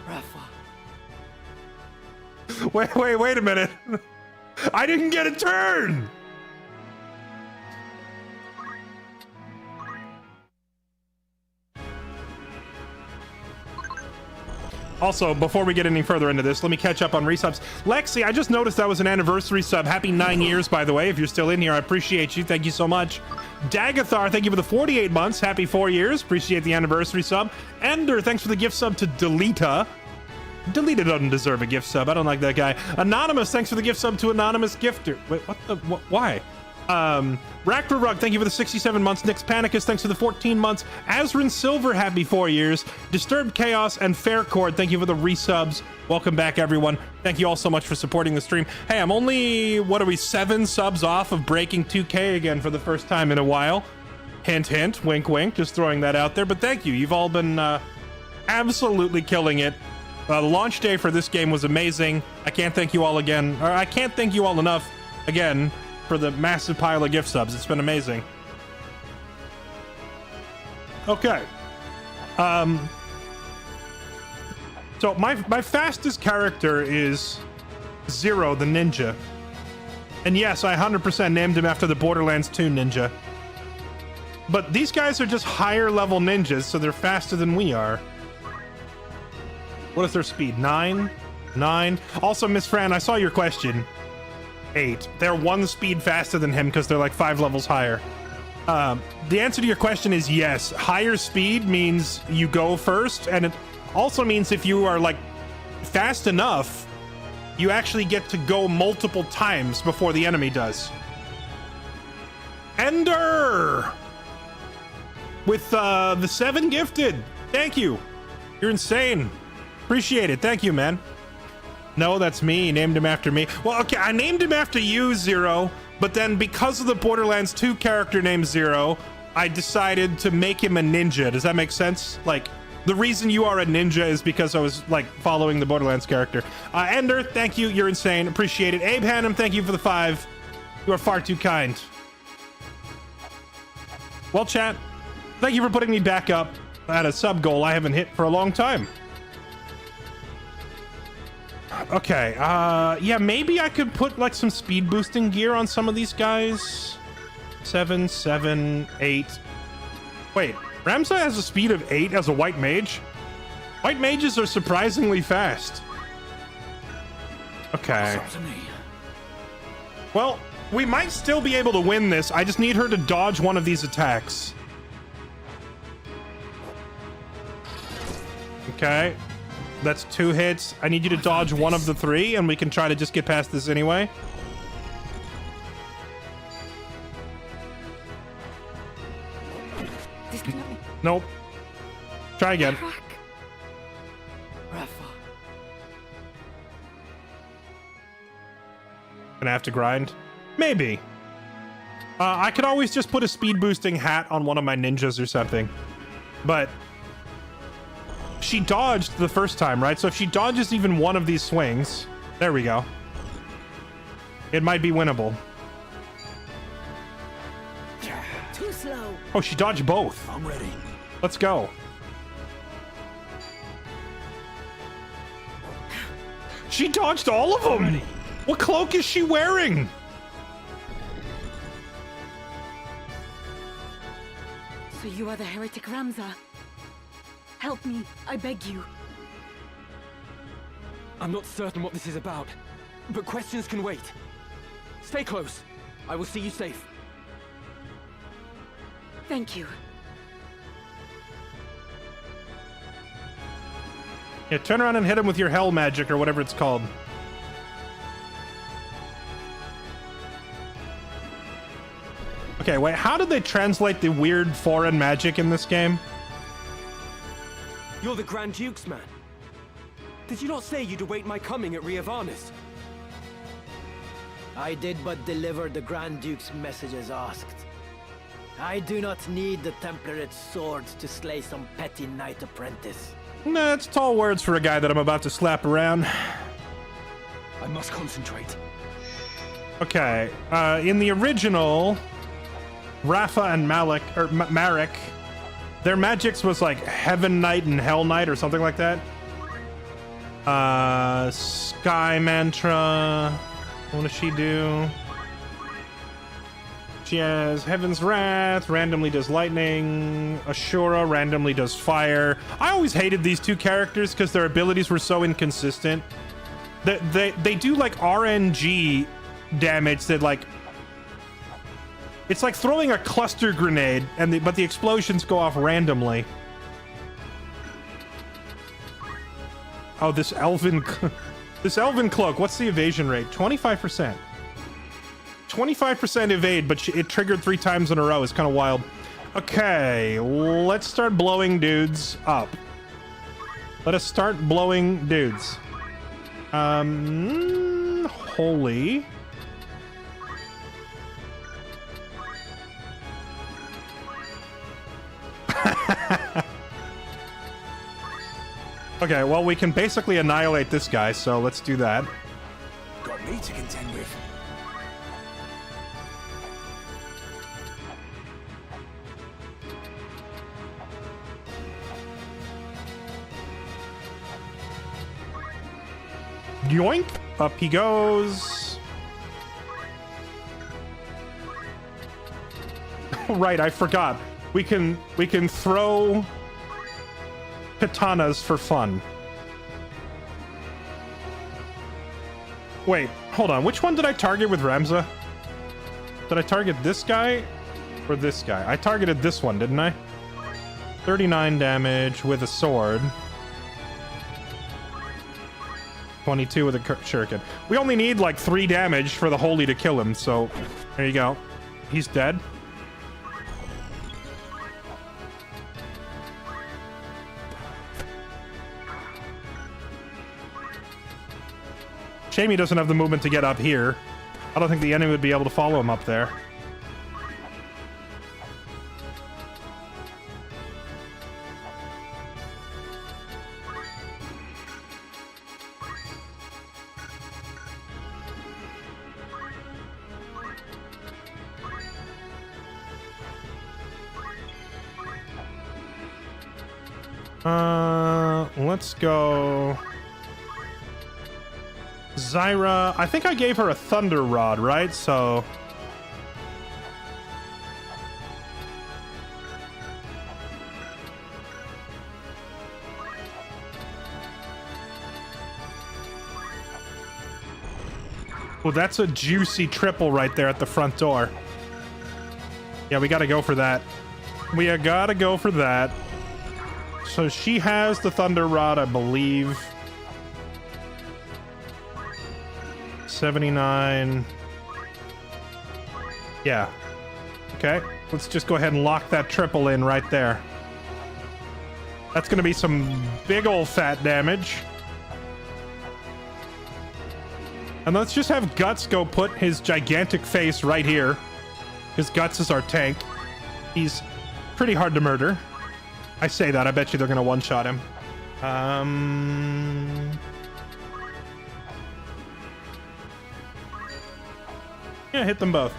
Rafa. Wait a minute. I didn't get a turn! Also, before we get any further into this, let me catch up on resubs. Lexi, I just noticed that was an anniversary sub. Happy 9 years, by the way. If you're still in here, I appreciate you. Thank you so much. Dagathar, thank you for the 48 months. Happy 4 years. Appreciate the anniversary sub. Ender, thanks for the gift sub to Deleta. Deleta doesn't deserve a gift sub. I don't like that guy. Anonymous, thanks for the gift sub to Anonymous Gifter. Wait, what the? Why? Rug, thank you for the 67 months. Nix Panicus, thanks for the 14 months. Azrin Silver, happy 4 years. Disturbed Chaos and Faircord, thank you for the resubs. Welcome back, everyone. Thank you all so much for supporting the stream. Hey, I'm only, 7 subs off of breaking 2K again for the first time in a while. Hint, hint, wink, wink, just throwing that out there. But thank you. You've all been absolutely killing it. The launch day for this game was amazing. I can't thank you all again, or I can't thank you all enough again for the massive pile of gift subs. It's been amazing. Okay. So my fastest character is Zero, the ninja. And yes, I 100% named him after the Borderlands 2 ninja. But these guys are just higher level ninjas, so they're faster than we are. What is their speed? 9? 9? Also, Miss Fran, I saw your question. 8. They're 1 speed faster than him because they're like 5 levels higher. The answer to your question is yes. Higher speed means you go first, and it also means if you are like fast enough, you actually get to go multiple times before the enemy does. Ender! With the 7 gifted. Thank you. You're insane. Appreciate it. Thank you, man. No, that's me. Named him after me. Well, okay, I named him after you, Zero, but then because of the Borderlands 2 character named Zero, I decided to make him a ninja. Does that make sense? Like, the reason you are a ninja is because I was, like, following the Borderlands character. Ender, thank you. You're insane. Appreciate it. Abe Hannum, thank you for the 5. You are far too kind. Well, chat, thank you for putting me back up at a sub goal I haven't hit for a long time. Okay, yeah, maybe I could put like some speed boosting gear on some of these guys. 7, 7, 8. Wait, Ramza has a speed of 8 as a white mage? White mages are surprisingly fast. Okay. Well, we might still be able to win this. I just need her to dodge one of these attacks. Okay. That's 2 hits. I need you to dodge one of the 3, and we can try to just get past this anyway. Nope. Try again. Rafa. Gonna have to grind? Maybe. I could always just put a speed boosting hat on one of my ninjas or something. But she dodged the first time, right? So if she dodges even one of these swings, there we go. It might be winnable. Too slow. Oh, she dodged both. I'm ready. Let's go. She dodged all of them. What cloak is she wearing? So you are the heretic Ramza. Help me, I beg you. I'm not certain what this is about, but questions can wait. Stay close. I will see you safe. Thank you. Yeah, turn around and hit him with your hell magic or whatever it's called. Okay, wait, how did they translate the weird foreign magic in this game? You're the Grand Duke's man. Did you not say you'd await my coming at Riovanes? I did but deliver the Grand Duke's message as asked. I do not need the Template swords to slay some petty knight apprentice. Nah, it's tall words for a guy that I'm about to slap around. I must concentrate. Okay, in the original, Rafa and Malak, or Marek, their magics was like Heaven Knight and Hell Knight or something like that. Sky Mantra. What does she do? She has Heaven's Wrath, randomly does lightning. Ashura randomly does fire. I always hated these two characters because their abilities were so inconsistent. They do like RNG damage that like... It's like throwing a cluster grenade, but the explosions go off randomly. Oh, this elven cloak. What's the evasion rate? 25%. 25% evade, but it triggered 3 times in a row. It's kind of wild. Okay, let's start blowing dudes up. Let us start blowing dudes. Holy. Okay, well, we can basically annihilate this guy, so let's do that. Got me to contend with. Yoink! Up he goes. Right, I forgot. We can throw katanas for fun. Wait, hold on. Which one did I target with Ramza? Did I target this guy or this guy? I targeted this one, didn't I? 39 damage with a sword. 22 with a shuriken. We only need like 3 damage for the holy to kill him, so there you go. He's dead. Shame he doesn't have the movement to get up here. I don't think the enemy would be able to follow him up there. Let's go. Zyra, I think I gave her a thunder rod, right? So well, that's a juicy triple right there at the front door. Yeah, we gotta go for that. We gotta go for that. So she has the thunder rod, I believe. 79. Yeah. Okay. Let's just go ahead and lock that triple in right there. That's going to be some big old fat damage. And let's just have Guts go put his gigantic face right here. Because Guts is our tank. He's pretty hard to murder. I say that. I bet you they're going to one-shot him. Yeah, hit them both.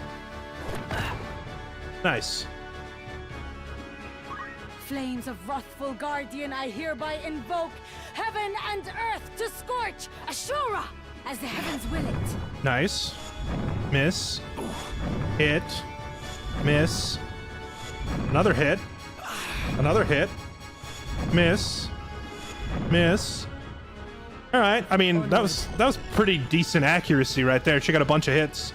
Nice. Flames of wrathful guardian, I hereby invoke heaven and earth to scorch Ashura as the heavens will it. Nice. Miss. Hit. Miss. Another hit. Another hit. Miss. Miss. All right. I mean, that was pretty decent accuracy right there. She got a bunch of hits.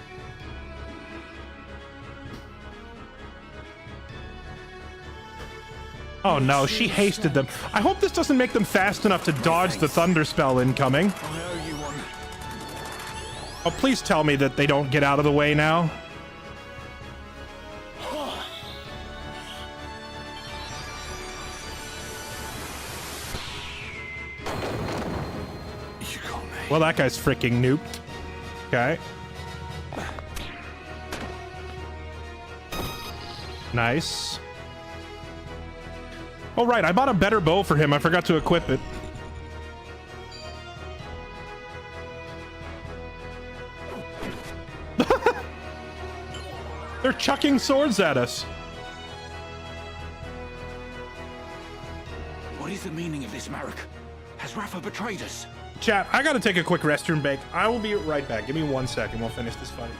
Oh no, she hasted them. I hope this doesn't make them fast enough to dodge the thunder spell incoming. Oh, please tell me that they don't get out of the way now. Well, that guy's freaking nuked. Okay. Nice. Oh, right. I bought a better bow for him. I forgot to equip it. They're chucking swords at us. What is the meaning of this, Malak? Has Rafa betrayed us? Chat, I gotta take a quick restroom break. I will be right back. Give me 1 second. We'll finish this fight.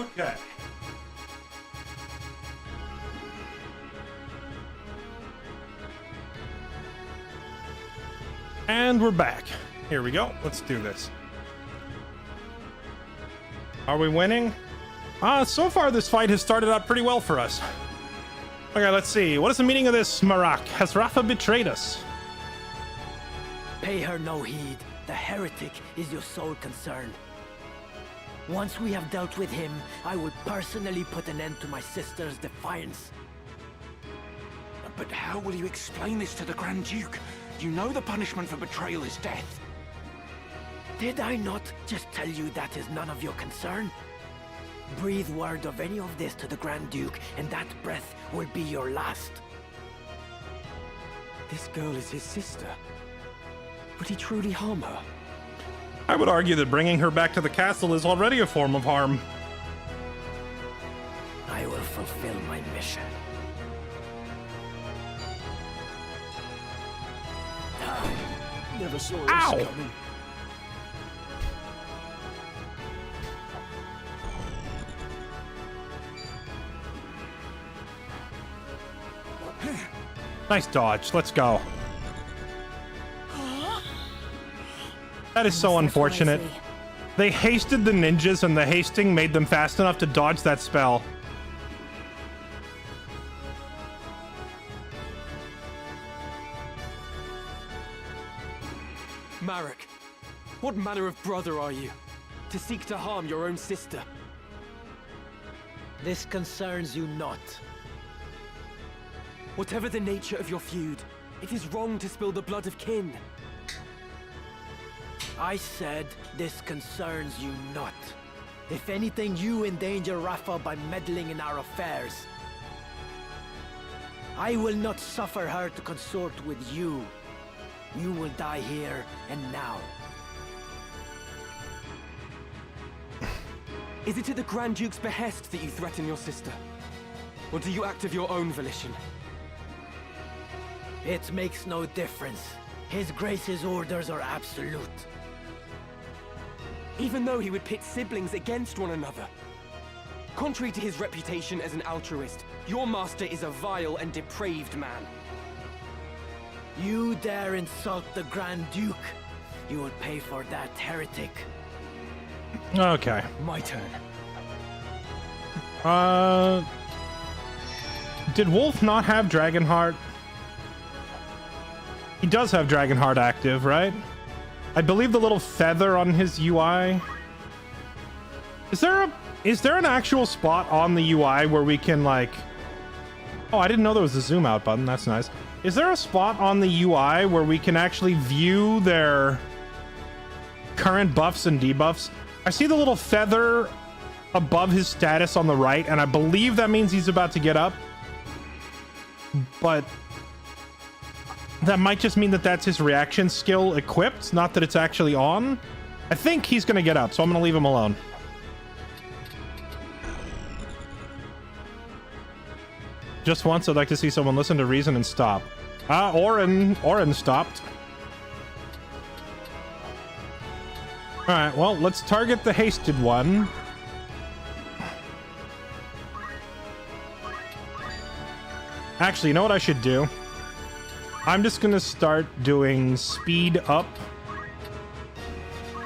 Okay. And we're back. Here we go. Let's do this. Are we winning? So far this fight has started out pretty well for us. Okay, let's see. What is the meaning of this, Malak? Has Rafa betrayed us? Pay her no heed. The heretic is your sole concern. Once we have dealt with him, I will personally put an end to my sister's defiance. But how will you explain this to the Grand Duke? You know the punishment for betrayal is death. Did I not just tell you that is none of your concern? Breathe word of any of this to the Grand Duke, and that breath will be your last. This girl is his sister. Would he truly harm her? I would argue that bringing her back to the castle is already a form of harm. I will fulfill my mission. Never saw this Ow! coming. Nice dodge. Let's go. That is so unfortunate. They hasted the ninjas, and the hasting made them fast enough to dodge that spell. Marek, what manner of brother are you, to seek to harm your own sister? This concerns you not. Whatever the nature of your feud, it is wrong to spill the blood of kin. I said this concerns you not. If anything, you endanger Rafa by meddling in our affairs. I will not suffer her to consort with you. You will die here and now. Is it at the Grand Duke's behest that you threaten your sister? Or do you act of your own volition? It makes no difference. His Grace's orders are absolute. Even though he would pit siblings against one another. Contrary to his reputation as an altruist, your master is a vile and depraved man. You dare insult the Grand Duke? You will pay for that, heretic. Okay. My turn. Did Wolf not have Dragonheart? He does have Dragonheart active, right? I believe the little feather on his UI. Is there an actual spot on the UI where we can, like... Oh, I didn't know there was a zoom out button. That's nice. Is there a spot on the UI where we can actually view their current buffs and debuffs? I see the little feather above his status on the right, and I believe that means he's about to get up. But that might just mean that that's his reaction skill equipped, not that it's actually on. I think he's going to get up, so I'm going to leave him alone. Just once, I'd like to see someone listen to reason and stop. Orran stopped. Alright, well, let's target the hasted one. Actually, you know what I should do? I'm just gonna start doing speed up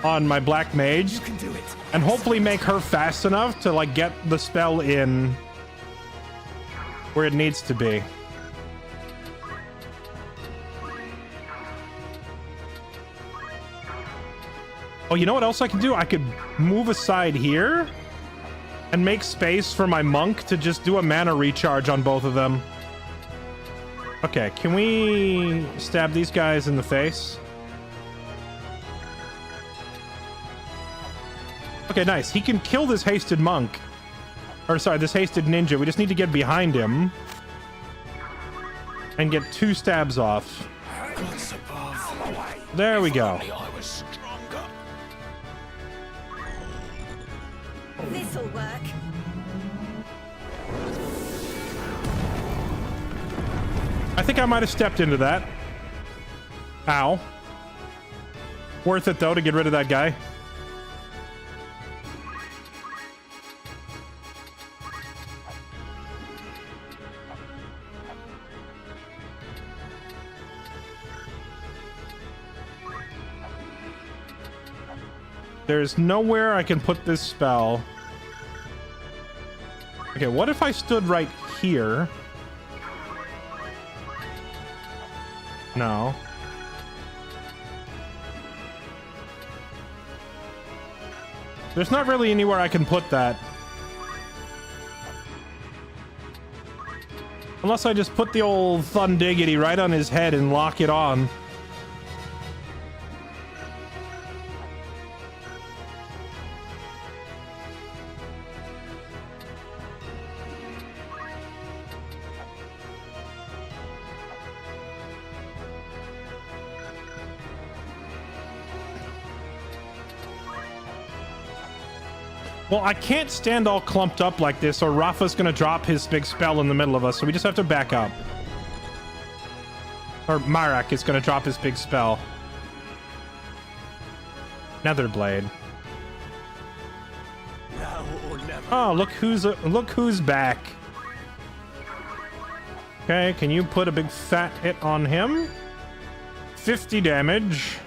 on my black mage. You can do it. And hopefully make her fast enough to, like, get the spell in where it needs to be. Oh, you know what else I can do? I could move aside here and make space for my monk to just do a mana recharge on both of them. Okay, can we stab these guys in the face? Okay, nice. He can kill this hasted monk. Or, sorry, this hasted ninja. We just need to get behind him and get 2 stabs off. There we go. This'll work. I think I might have stepped into that. Ow. Worth it, though, to get rid of that guy. There's nowhere I can put this spell. Okay, what if I stood right here? No. There's not really anywhere I can put that. Unless I just put the old Thundiggity right on his head and lock it on. Well, I can't stand all clumped up like this, or Rafa's gonna drop his big spell in the middle of us, so we just have to back up. Or Malak is gonna drop his big spell. Netherblade. Now or never. Oh, look who's back. Okay, can you put a big fat hit on him? 50 damage.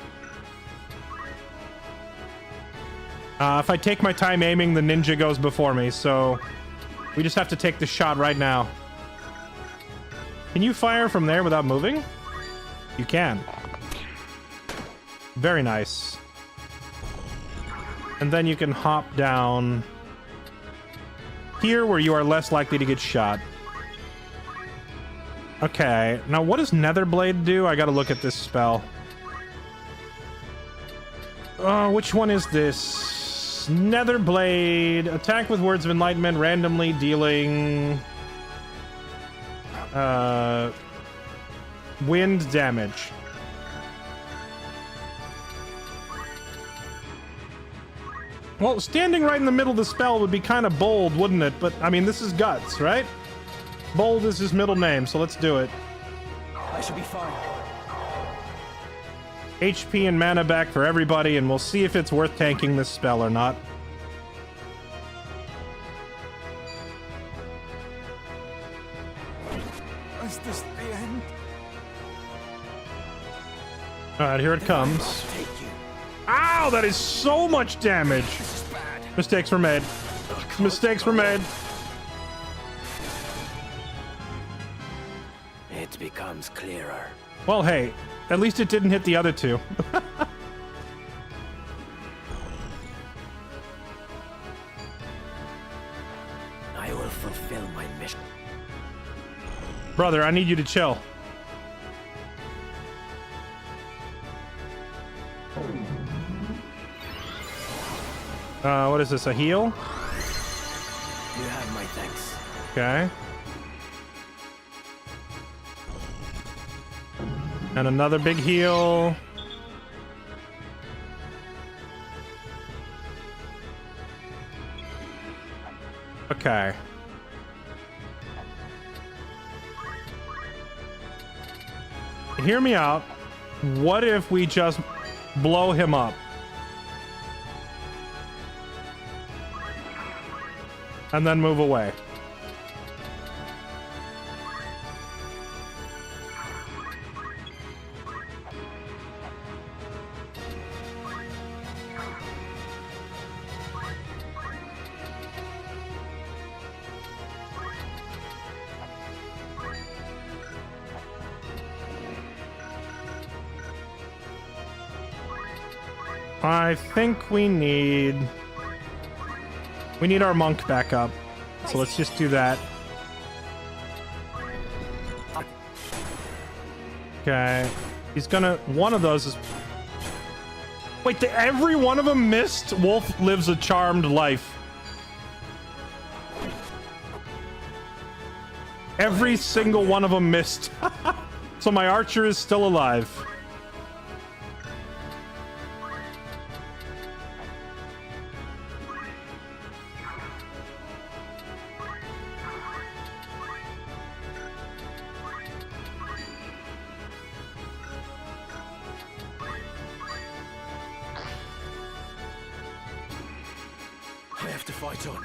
If I take my time aiming, the ninja goes before me, so we just have to take the shot right now. Can you fire from there without moving? You can. Very nice. And then you can hop down here where you are less likely to get shot. Okay, now what does Netherblade do? I gotta look at this spell. Which one is this? Netherblade. Attack with Words of Enlightenment, randomly dealing wind damage. Well, standing right in the middle of the spell would be kind of bold, wouldn't it? But, I mean, this is Guts, right? Bold is his middle name, so let's do it. I should be fine. HP and mana back for everybody, and we'll see if it's worth tanking this spell or not. Is this the end? Alright, here it comes. Ow, that is so much damage! Mistakes were made. Mistakes were made. It becomes clearer. Well, hey, at least it didn't hit the other two. I will fulfill my mission. Brother, I need you to chill. What is this, a heal? You have my thanks. Okay. And another big heal. Okay. Hear me out. What if we just blow him up? And then move away. I think we need our monk back up. So let's just do that. Okay. He's gonna... One of those is... Wait, every one of them missed? Wolf lives a charmed life. Every single one of them missed. So my archer is still alive. I have to fight on.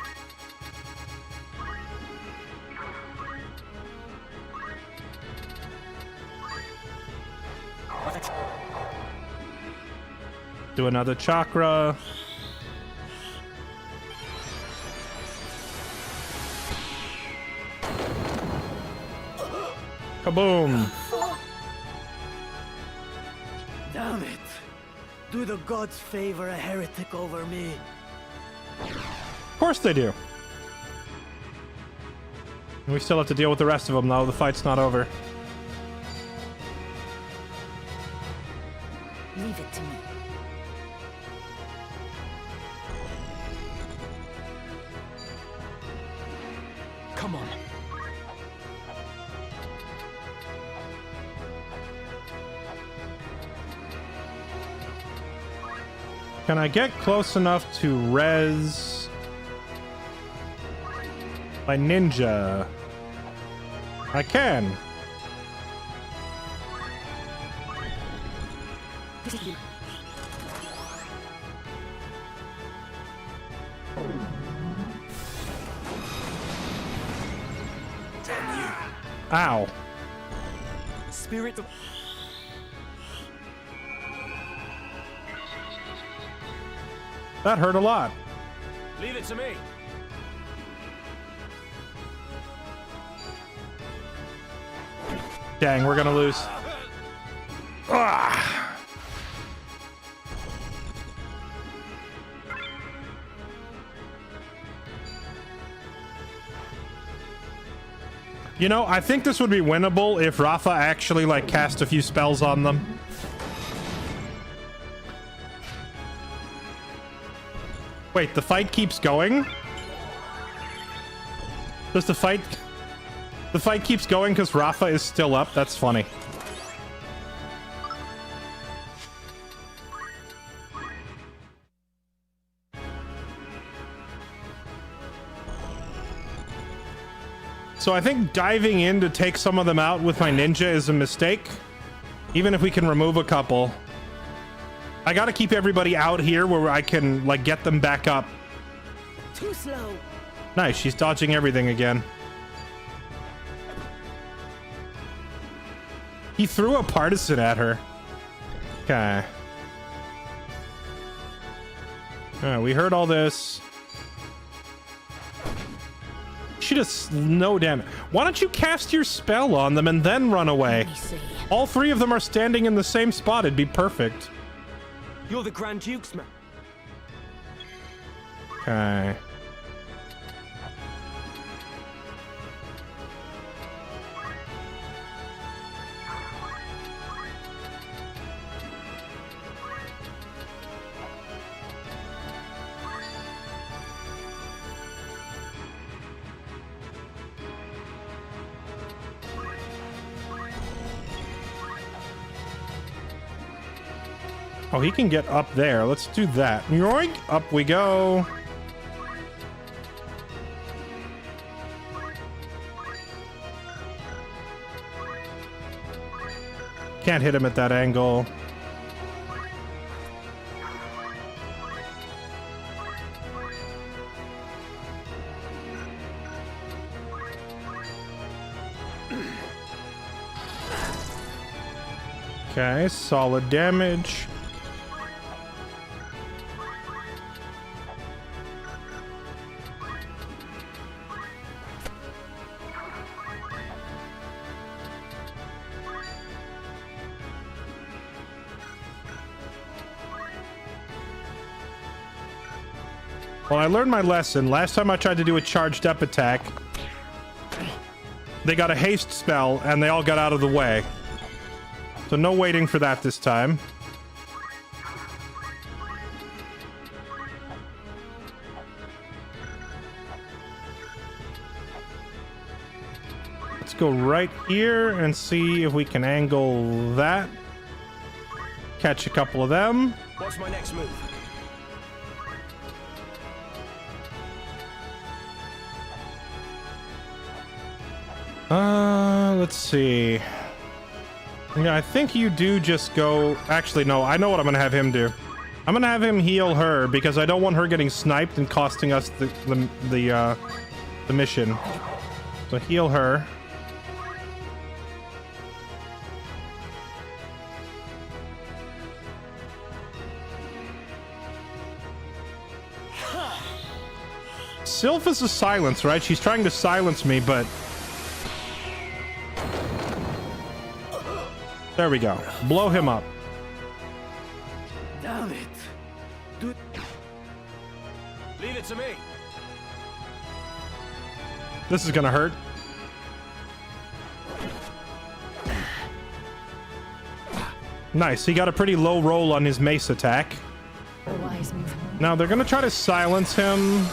Do another chakra. Kaboom. Damn it! Do the gods favor a heretic over me? Of course they do. We still have to deal with the rest of them, though. The fight's not over. Leave it to me. Come on. Can I get close enough to res my ninja? I can. Ow. Spirit of... That hurt a lot. Leave it to me. Dang, we're gonna lose. Ah. You know, I think this would be winnable if Rafa actually, like, cast a few spells on them. Wait, the fight keeps going? Does the fight... The fight keeps going because Rafa is still up? That's funny. So I think diving in to take some of them out with my ninja is a mistake. Even if we can remove a couple. I gotta keep everybody out here where I can, like, get them back up. Too slow. Nice, she's dodging everything again. He threw a partisan at her. Okay. Alright, we heard all this. She does no damage. Why don't you cast your spell on them and then run away? All three of them are standing in the same spot. It'd be perfect. You're the Grand Duke's man. Okay. Oh, he can get up there. Let's do that. Yoink! Up we go. Can't hit him at that angle. Okay, solid damage. Well, I learned my lesson. Last time I tried to do a charged up attack, they got a haste spell and they all got out of the way. So no waiting for that this time. Let's go right here and see if we can angle that. Catch a couple of them. What's my next move? Let's see. Yeah, I think you do just go... Actually, no, I know what I'm gonna have him do. I'm gonna have him heal her because I don't want her getting sniped and costing us the mission. So heal her. Sylph is a silence, right? She's trying to silence me, but... There we go. Blow him up. Damn it. Leave it to me. This is gonna hurt. Nice. He got a pretty low roll on his mace attack. Wise move. Now they're gonna try to silence him.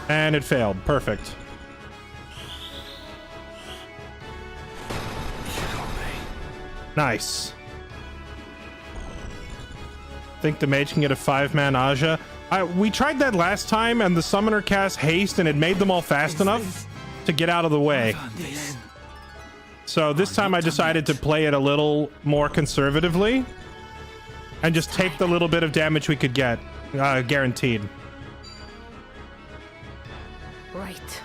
And it failed. Perfect. Nice. Think the mage can get a 5-man Aja. We tried that last time, and the summoner cast haste, and it made them all fast enough to get out of the way. So this time I decided to play it a little more conservatively and just take the little bit of damage we could get, guaranteed. Right.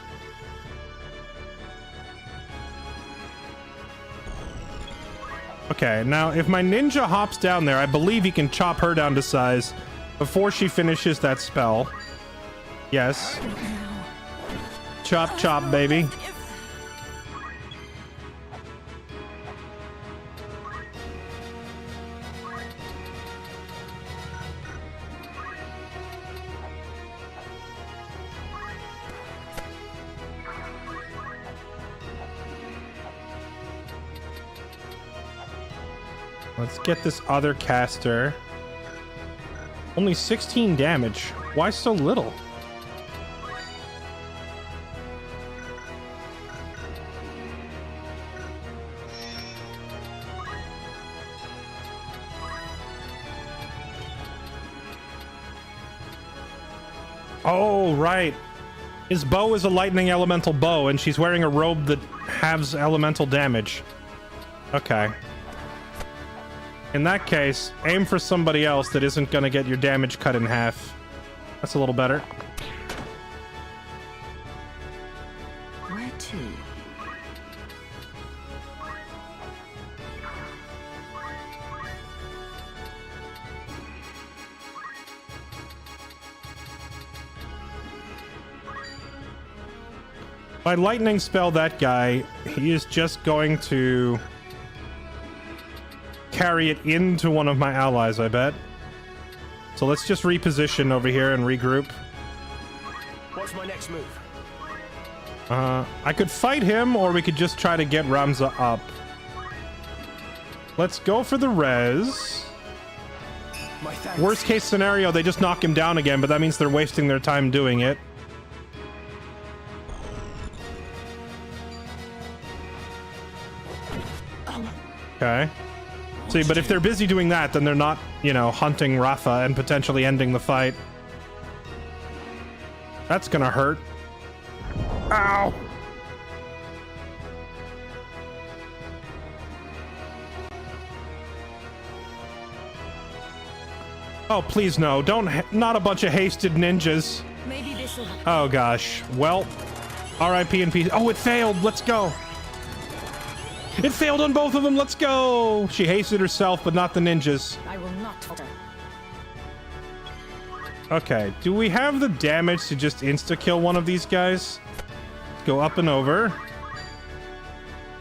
Okay, now if my ninja hops down there, I believe he can chop her down to size before she finishes that spell. Yes. Chop, chop, baby. Let's get this other caster. Only 16 damage. Why so little? Oh, right. His bow is a lightning elemental bow, and she's wearing a robe that halves elemental damage. Okay. In that case, aim for somebody else that isn't gonna get your damage cut in half. That's a little better. Where to? If I lightning spell that guy, he is just going to carry it into one of my allies, I bet. So let's just reposition over here and regroup. What's my next move? I could fight him, or we could just try to get Ramza up. Let's go for the res. Worst case scenario, they just knock him down again, but that means they're wasting their time doing it. Okay. See, but if they're busy doing that, then they're not, you know, hunting Rafa and potentially ending the fight. That's gonna hurt. Ow! Oh, please no. Not a bunch of hasted ninjas. Maybe this'll help. Oh gosh. Well, RIP and peace. Oh, it failed. Let's go. It failed on both of them. Let's go. She hasted herself, but not the ninjas. I will not falter. Okay. Do we have the damage to just insta-kill one of these guys? Let's go up and over.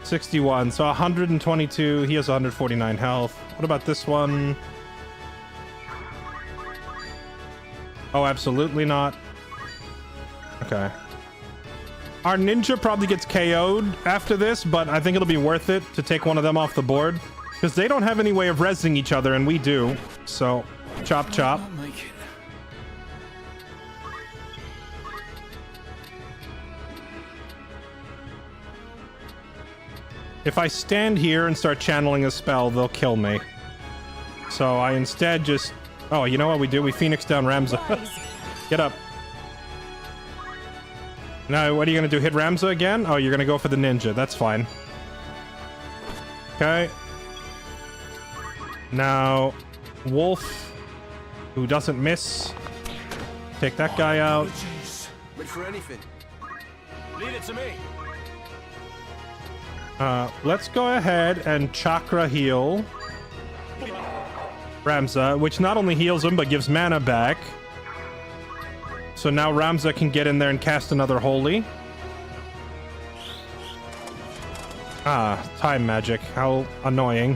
61. So 122. He has 149 health. What about this one? Oh, absolutely not. Okay. Our ninja probably gets KO'd after this, but I think it'll be worth it to take one of them off the board. Because they don't have any way of rezzing each other, and we do. So, chop chop. If I stand here and start channeling a spell, they'll kill me. So I instead just... Oh, you know what we do? We Phoenix down Ramza. Get up. Now, what are you going to do? Hit Ramza again? Oh, you're going to go for the ninja. That's fine. Okay. Now, Wolf, who doesn't miss. Take that guy out. Ready for anything. Leave it to me. Let's go ahead and chakra heal Ramza, which not only heals him, but gives mana back. So now Ramza can get in there and cast another holy. Ah, time magic. How annoying.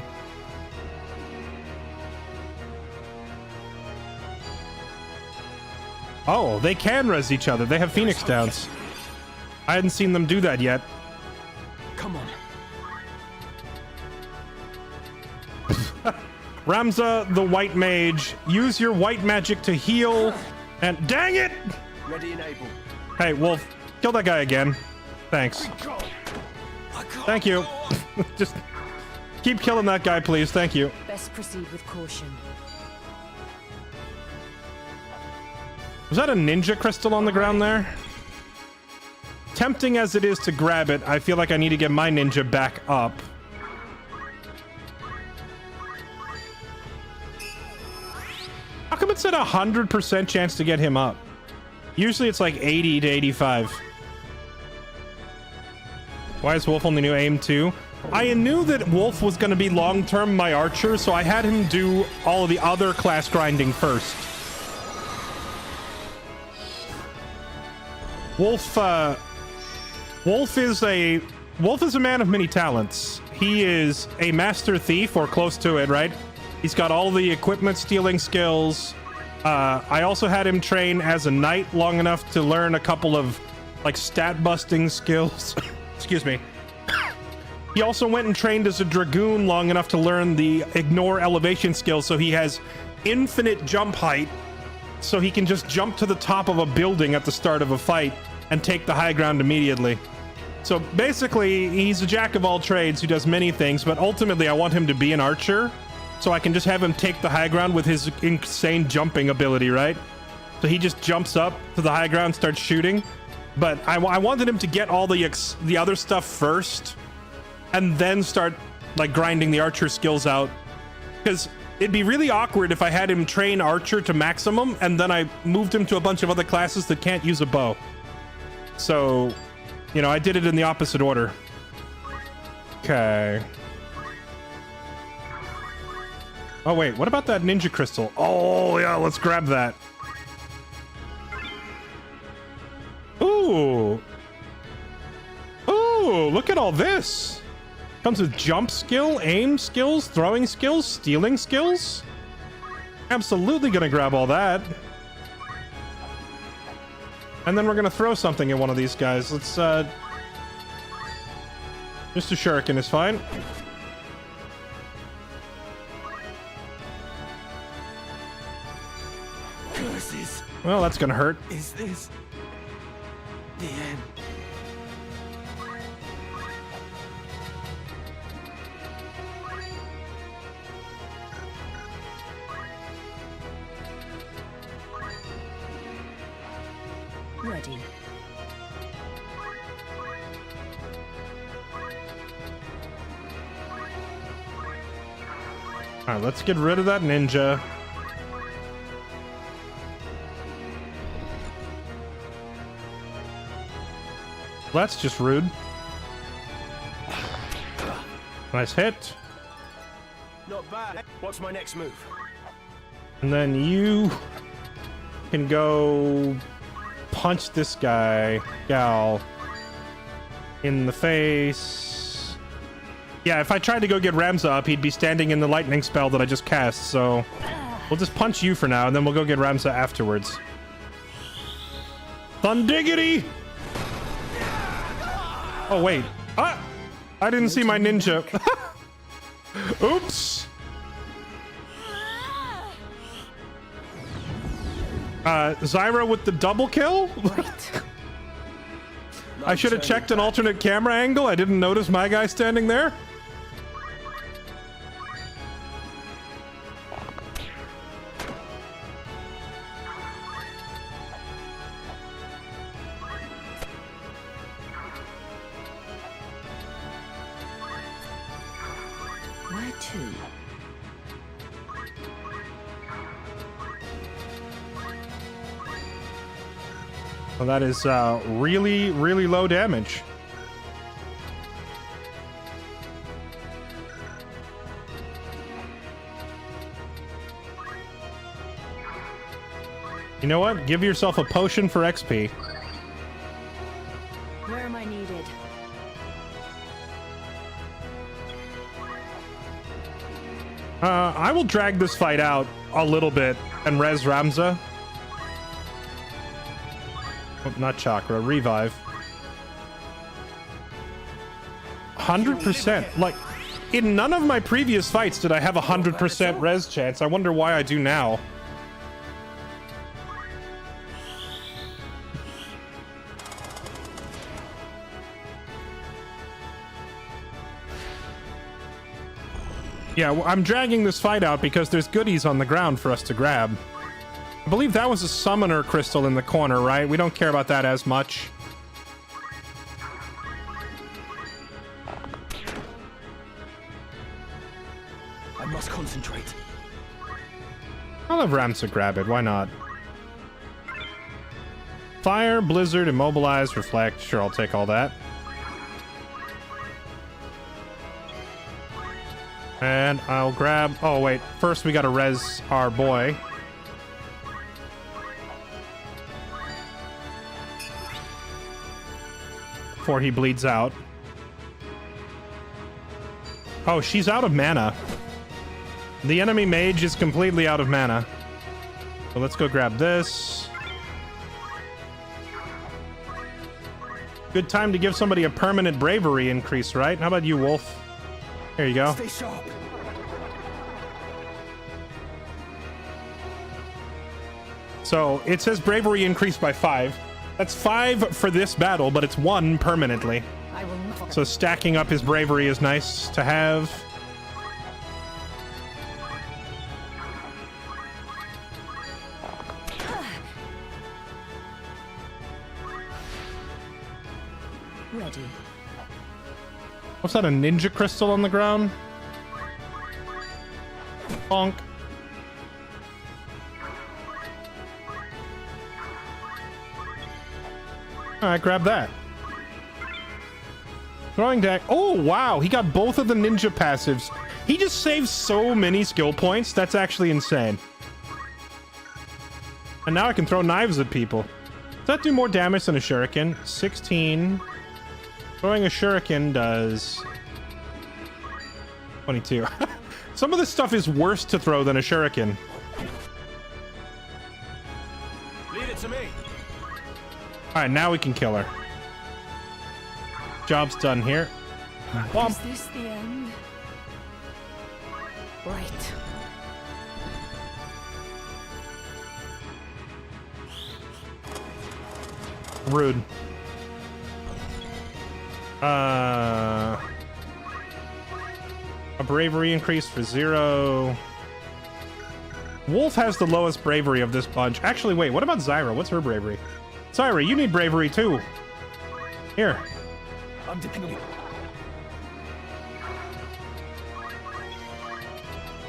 Oh, they can res each other. They have Phoenix Downs. I hadn't seen them do that yet. Come on. Ramza, the white mage, use your white magic to heal. And dang it! Ready and able. Hey, Wolf, kill that guy again. Thanks. Thank you. Just keep killing that guy, please. Thank you. Best proceed with caution. Was that a ninja crystal on the ground there? Tempting as it is to grab it, I feel like I need to get my ninja back up. How come it said 100% chance to get him up? Usually it's like 80 to 85. Why is Wolf only new aim 2? I knew that Wolf was going to be long-term my archer, so I had him do all of the other class grinding first. Wolf is a man of many talents. He is a master thief, or close to it, right? He's got all the equipment stealing skills. I also had him train as a knight long enough to learn a couple of like stat busting skills. Excuse me. He also went and trained as a dragoon long enough to learn the ignore elevation skills, so he has infinite jump height, so he can just jump to the top of a building at the start of a fight and take the high ground immediately. So basically, he's a jack of all trades who does many things, but ultimately I want him to be an archer, so I can just have him take the high ground with his insane jumping ability, right? So he just jumps up to the high ground, starts shooting. But I wanted him to get all the other stuff first, and then start like grinding the archer skills out, because it'd be really awkward if I had him train archer to maximum and then I moved him to a bunch of other classes that can't use a bow. So, you know, I did it in the opposite order. Okay. Oh wait, what about that ninja crystal? Oh yeah, let's grab that. Ooh. Ooh, look at all this. Comes with jump skill, aim skills, throwing skills, stealing skills. Absolutely gonna grab all that. And then we're gonna throw something at one of these guys. Let's, just a shuriken is fine. Curses. Well, that's gonna hurt. Is this the end? Ready. All right, let's get rid of that ninja. That's just rude. Nice hit. Not bad. What's my next move? And then you can go punch this gal in the face. Yeah, if I tried to go get Ramza up, he'd be standing in the lightning spell that I just cast, so we'll just punch you for now, and then we'll go get Ramza afterwards. Thundiggity! Oh, wait. Ah! I didn't see my ninja. Oops! Zyra with the double kill? I should have checked an alternate camera angle. I didn't notice my guy standing there. Where to? Well, that is really, really low damage. You know what? Give yourself a potion for XP. Where am I needed? I will drag this fight out a little bit and res Ramza. Oh, not chakra, revive. 100%. Like, in none of my previous fights did I have 100% res chance. I wonder why I do now. Yeah, well, I'm dragging this fight out because there's goodies on the ground for us to grab. I believe that was a summoner crystal in the corner, right? We don't care about that as much. I must concentrate. I'll have Ramsa grab it, why not? Fire, Blizzard, Immobilize, Reflect. Sure, I'll take all that. And I'll grab... Oh, wait. First, we gotta res our boy. Before he bleeds out. Oh, she's out of mana. The enemy mage is completely out of mana. So let's go grab this. Good time to give somebody a permanent bravery increase, right? How about you, Wolf? Here you go. Stay sharp. So it says bravery increased by 5. That's 5 for this battle, but it's 1 permanently. So stacking up his bravery is nice to have. Ready. What's that, a ninja crystal on the ground? Bonk. Alright, grab that. Throwing deck. Oh, wow. He got both of the ninja passives. He just saves so many skill points. That's actually insane. And now I can throw knives at people. Does that do more damage than a shuriken? 16. Throwing a shuriken does 22. Some of this stuff is worse to throw than a shuriken. Leave it to me. Alright, now we can kill her. Job's done here. Is this the end? Right. Rude. A bravery increase for 0. Wolf has the lowest bravery of this bunch. Actually, wait, what about Zyra? What's her bravery? Zyra, you need bravery too. Here. I'm depending on you.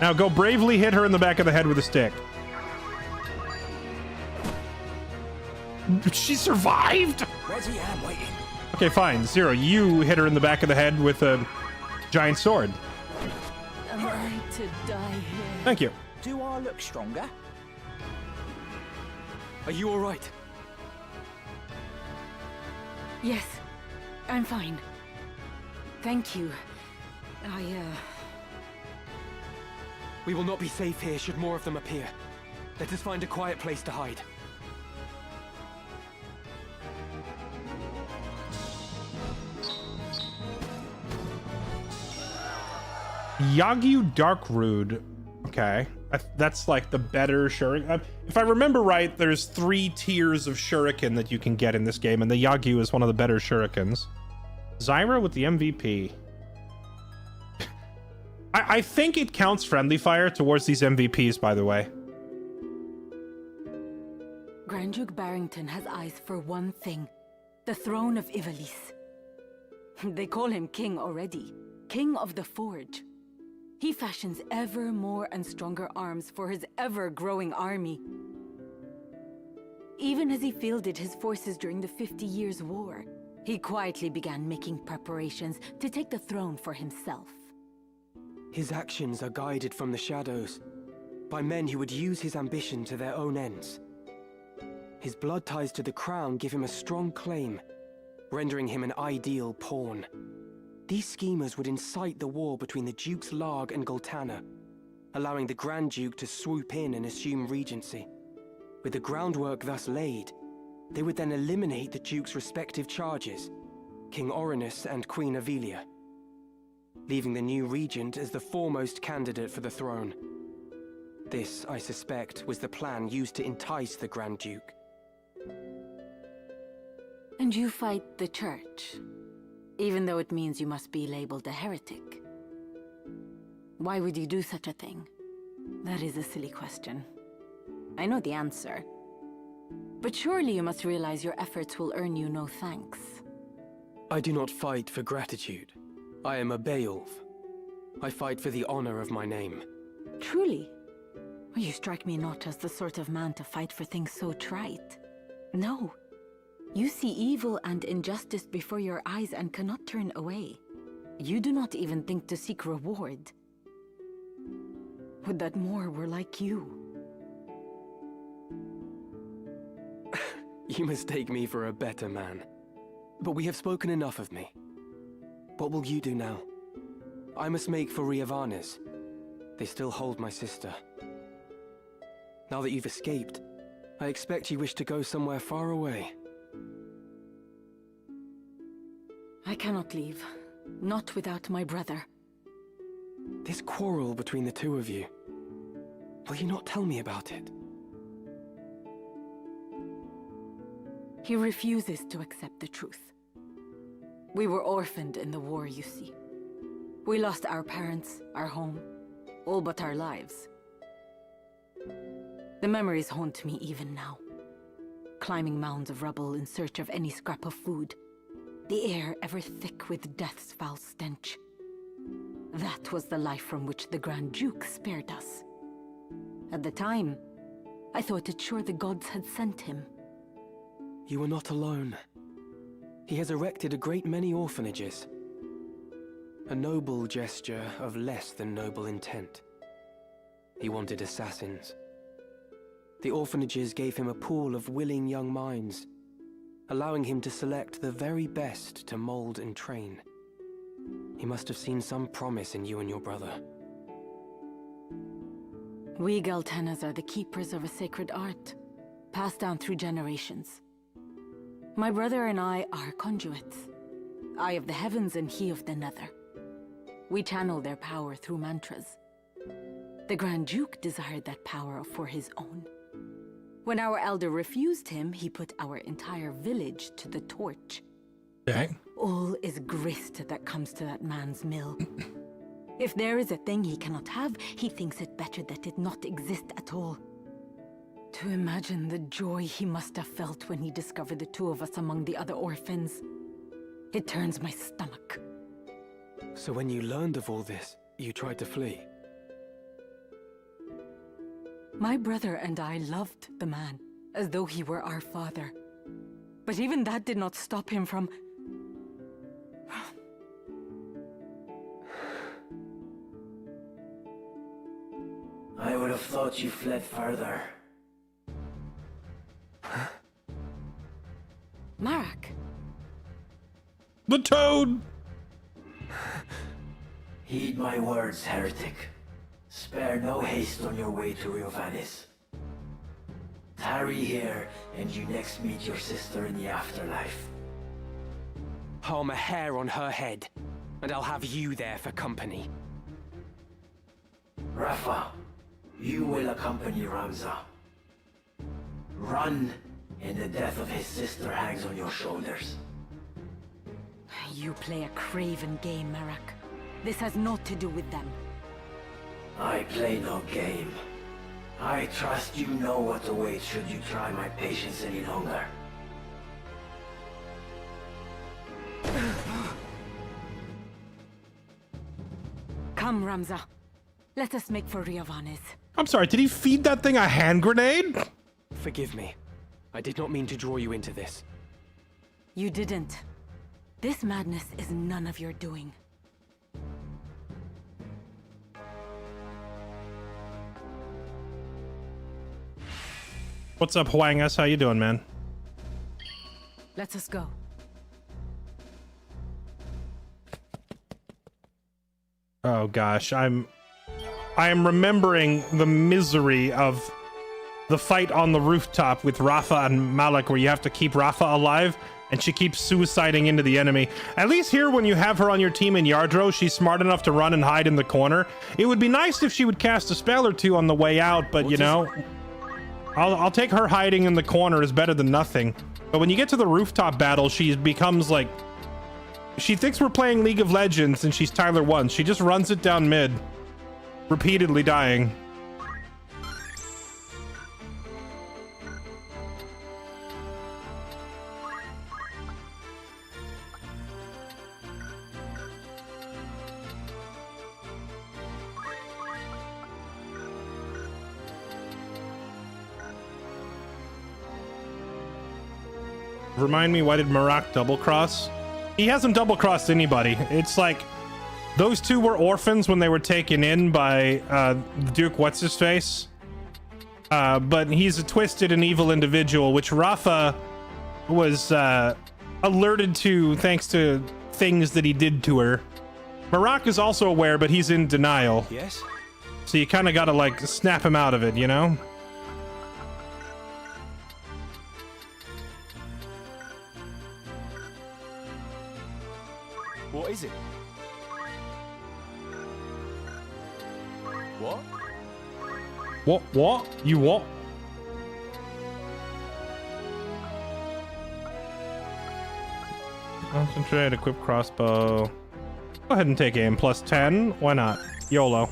Now go bravely hit her in the back of the head with a stick. She survived? Ready, I'm waiting. Okay, fine. 0, you hit her in the back of the head with a giant sword. Am I to die here? Thank you. Do I look stronger? Are you all right? Yes, I'm fine. Thank you. We will not be safe here should more of them appear. Let us find a quiet place to hide. Yagyu Darkrood. Okay. That's like the better shuriken. If I remember right, there's 3 tiers of shuriken that you can get in this game, and the Yagyu is one of the better shurikens. Zyra with the MVP. I think it counts friendly fire towards these MVPs, by the way. Grand Duke Barringten has eyes for one thing. The throne of Ivalice. They call him king already. King of the Forge. He fashions ever more and stronger arms for his ever-growing army. Even as he fielded his forces during the 50 Years' War, he quietly began making preparations to take the throne for himself. His actions are guided from the shadows, by men who would use his ambition to their own ends. His blood ties to the crown give him a strong claim, rendering him an ideal pawn. These schemers would incite the war between the Dukes Larg and Goltana, allowing the Grand Duke to swoop in and assume regency. With the groundwork thus laid, they would then eliminate the Duke's respective charges, King Orranus and Queen Ivalice, leaving the new regent as the foremost candidate for the throne. This, I suspect, was the plan used to entice the Grand Duke. And you fight the Church, even though it means you must be labeled a heretic. Why would you do such a thing? That is a silly question. I know the answer. But surely you must realize your efforts will earn you no thanks. I do not fight for gratitude. I am a Beowulf. I fight for the honor of my name. Truly? You strike me not as the sort of man to fight for things so trite. No. You see evil and injustice before your eyes and cannot turn away. You do not even think to seek reward. Would that more were like you. You mistake me for a better man. But we have spoken enough of me. What will you do now? I must make for Riovanes. They still hold my sister. Now that you've escaped, I expect you wish to go somewhere far away. I cannot leave. Not without my brother. This quarrel between the two of you. Will you not tell me about it? He refuses to accept the truth. We were orphaned in the war, you see. We lost our parents, our home, all but our lives. The memories haunt me even now. Climbing mounds of rubble in search of any scrap of food. The air ever thick with death's foul stench. That was the life from which the Grand Duke spared us. At the time, I thought it sure the gods had sent him. You are not alone. He has erected a great many orphanages. A noble gesture of less than noble intent. He wanted assassins. The orphanages gave him a pool of willing young minds, allowing him to select the very best to mold and train. He must have seen some promise in you and your brother. We Galtenas are the keepers of a sacred art, passed down through generations. My brother and I are conduits. I of the heavens and he of the nether. We channel their power through mantras. The Grand Duke desired that power for his own. When our elder refused him, he put our entire village to the torch. Dang. All is grist that comes to that man's mill. If there is a thing he cannot have, he thinks it better that it not exist at all. To imagine the joy he must have felt when he discovered the two of us among the other orphans. It turns my stomach. So when you learned of all this, you tried to flee? My brother and I loved the man, as though he were our father. But even that did not stop him from... I would have thought you fled further. Malak! The toad! Heed my words, heretic. Spare no haste on your way to Riovanes. Tarry here, and you next meet your sister in the afterlife. Harm a hair on her head, and I'll have you there for company. Rafa, you will accompany Ramza. Run, and the death of his sister hangs on your shoulders. You play a craven game, Malak. This has naught to do with them. I play no game. I trust you know what awaits should you try my patience any longer. Come, Ramza. Let us make for Riovanes. I'm sorry, did he feed that thing a hand grenade? Forgive me. I did not mean to draw you into this. You didn't. This madness is none of your doing. What's up, Hwangus? How you doing, man? Let us go. Oh gosh, I'm I am remembering the misery of the fight on the rooftop with Rafa and Malak, where you have to keep Rafa alive, and she keeps suiciding into the enemy. At least here, when you have her on your team in Yardro, she's smart enough to run and hide in the corner. It would be nice if she would cast a spell or two on the way out, but you know, I'll take her hiding in the corner is better than nothing. But when you get to the rooftop battle, she becomes like, she thinks we're playing League of Legends and she's Tyler 1. She just runs it down mid, repeatedly dying. Remind me, why did Malak double cross? He hasn't double crossed anybody. It's like those two were orphans when they were taken in by Duke what's his face, but he's a twisted and evil individual, which Rafa was alerted to thanks to things that he did to her. Malak is also aware, but he's in denial. Yes. So you kind of got to like snap him out of it, you know? What is it? What? What? You what? Concentrate, equip crossbow. Go ahead and take aim. Plus 10. Why not? YOLO.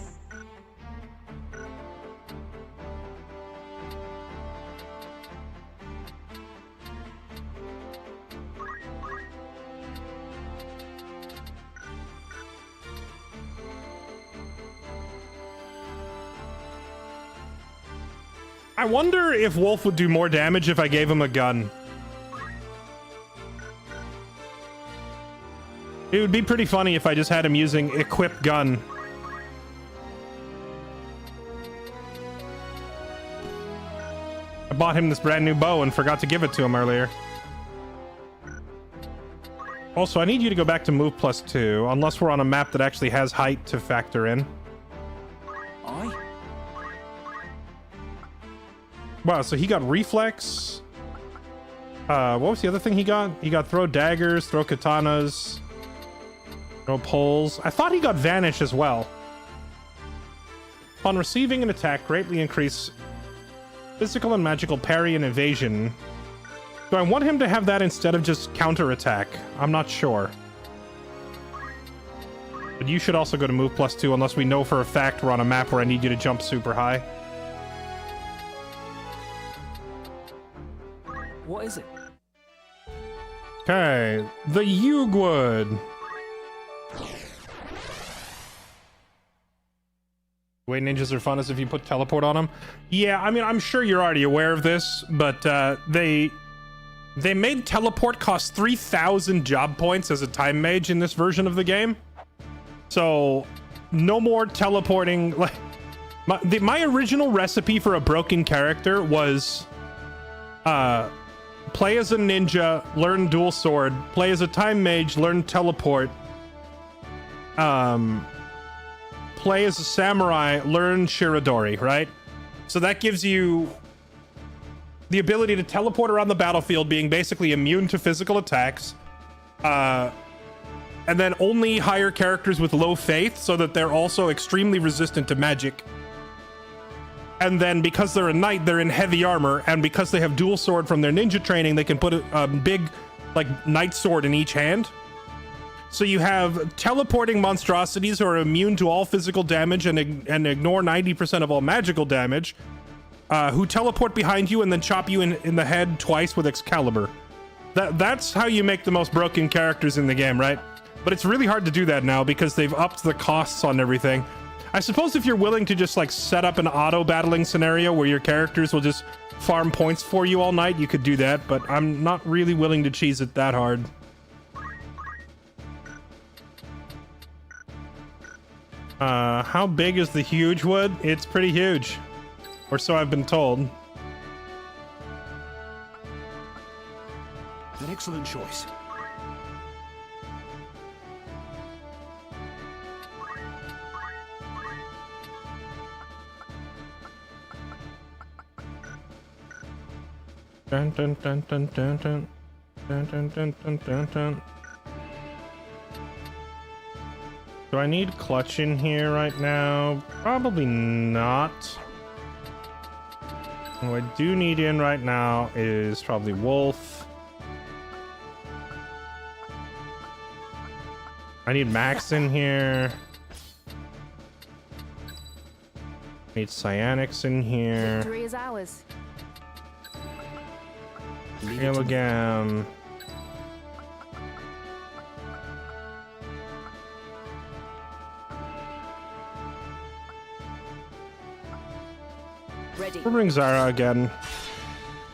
I wonder if Wolf would do more damage if I gave him a gun. It would be pretty funny if I just had him using equip gun. I bought him this brand new bow and forgot to give it to him earlier. Also, I need you to go back to move +2, unless we're on a map that actually has height to factor in. Wow, so he got reflex. What was the other thing he got? He got throw daggers, throw katanas, throw poles. I thought he got vanish as well. Upon receiving an attack, greatly increase physical and magical parry and evasion. Do I want him to have that instead of just counterattack? I'm not sure. But you should also go to move +2 unless we know for a fact we're on a map where I need you to jump super high. What is it? Okay, the Yugwood. The way ninjas are fun is if you put teleport on them. Yeah, I mean, I'm sure you're already aware of this, but they made teleport cost 3,000 job points as a time mage in this version of the game. So no more teleporting. Like my original recipe for a broken character was play as a ninja, learn dual sword, play as a time mage, learn teleport, play as a samurai, learn Shirodori, right? So that gives you the ability to teleport around the battlefield, being basically immune to physical attacks, and then only hire characters with low faith so that they're also extremely resistant to magic. And then because they're a knight, they're in heavy armor, and because they have dual sword from their ninja training, they can put a big like knight sword in each hand. So you have teleporting monstrosities who are immune to all physical damage and ignore 90% of all magical damage, who teleport behind you and then chop you in the head twice with Excalibur. That's how you make the most broken characters in the game, right? But it's really hard to do that now because they've upped the costs on everything. I suppose if you're willing to just like set up an auto battling scenario where your characters will just farm points for you all night, you could do that, but I'm not really willing to cheese it that hard. How big is the huge wood? It's pretty huge, or so I've been told. An excellent choice. Dun dun dun dun dun dun dun dun dun dun dun dun. Do I need Clutch in here right now? Probably not. What I do need in right now is probably Wolf. I need Max in here. Need Cyanics in here. Victory is ours. Gilligam. Ready. We'll bring Zara again.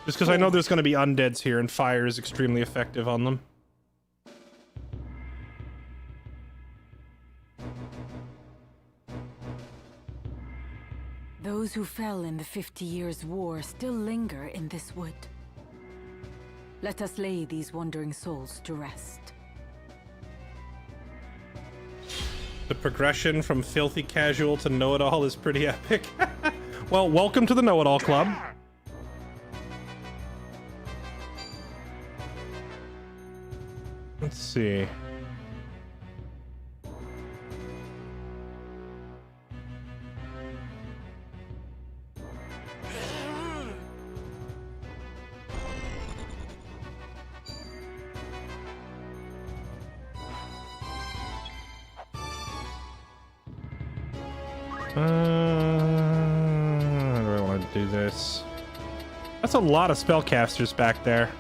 Just because I know there's going to be undeads here and fire is extremely effective on them. Those who fell in the 50 Years' War still linger in this wood. Let us lay these wandering souls to rest. The progression from filthy casual to know-it-all is pretty epic. Well, welcome to the know-it-all club. Let's see. How do I want to do this? That's a lot of spellcasters back there.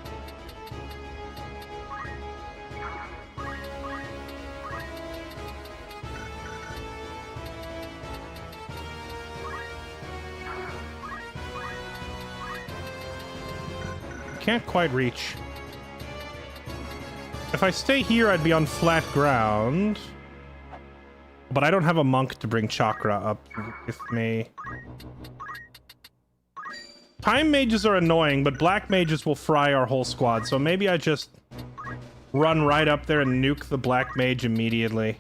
Can't quite reach. If I stay here, I'd be on flat ground. But I don't have a monk to bring Chakra up with me. Time mages are annoying, but black mages will fry our whole squad, so maybe I just run right up there and nuke the black mage immediately.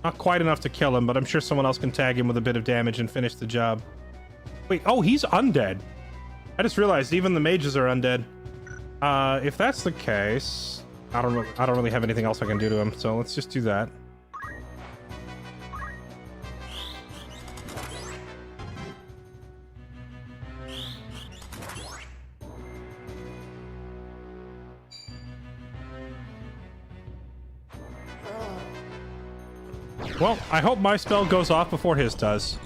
Not quite enough to kill him, but I'm sure someone else can tag him with a bit of damage and finish the job. Wait, oh, he's undead. I just realized even the mages are undead. If that's the case, I don't really have anything else I can do to him, so let's just do that. Well, I hope my spell goes off before his does.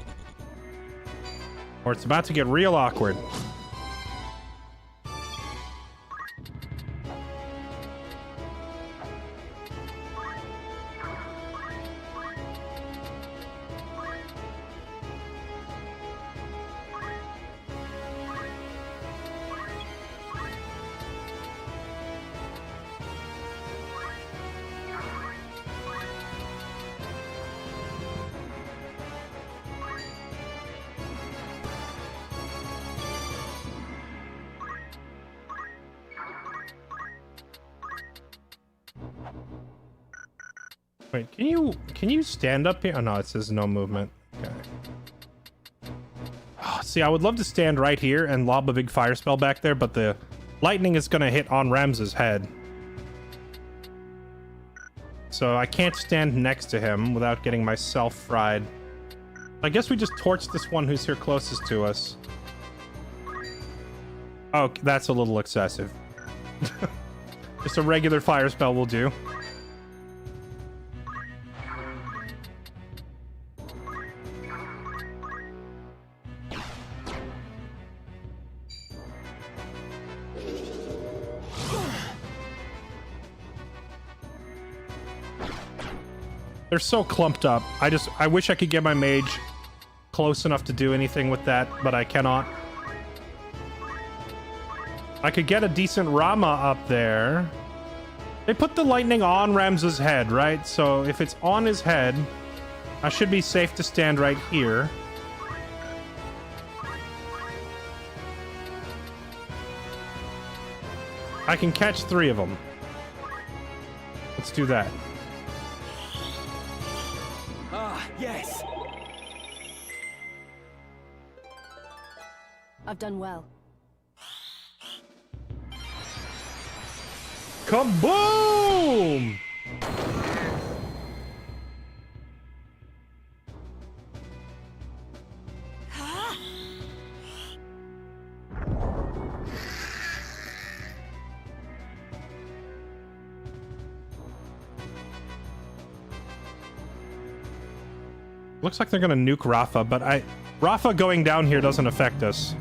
Or it's about to get real awkward. Wait, can you stand up here? Oh no, it says no movement. Okay. Oh, see, I would love to stand right here and lob a big fire spell back there, but the lightning is gonna hit on Rams's head. So I can't stand next to him without getting myself fried. I guess we just torch this one who's here closest to us. Oh, that's a little excessive. Just a regular fire spell will do. They're so clumped up. I wish I could get my mage close enough to do anything with that, but I cannot. I could get a decent Rama up there. They put the lightning on Rams's head, right? So if it's on his head, I should be safe to stand right here. I can catch 3 of them. Let's do that. Yes! I've done well. Kaboom! Looks like they're gonna nuke Rafa, but Rafa going down here doesn't affect us.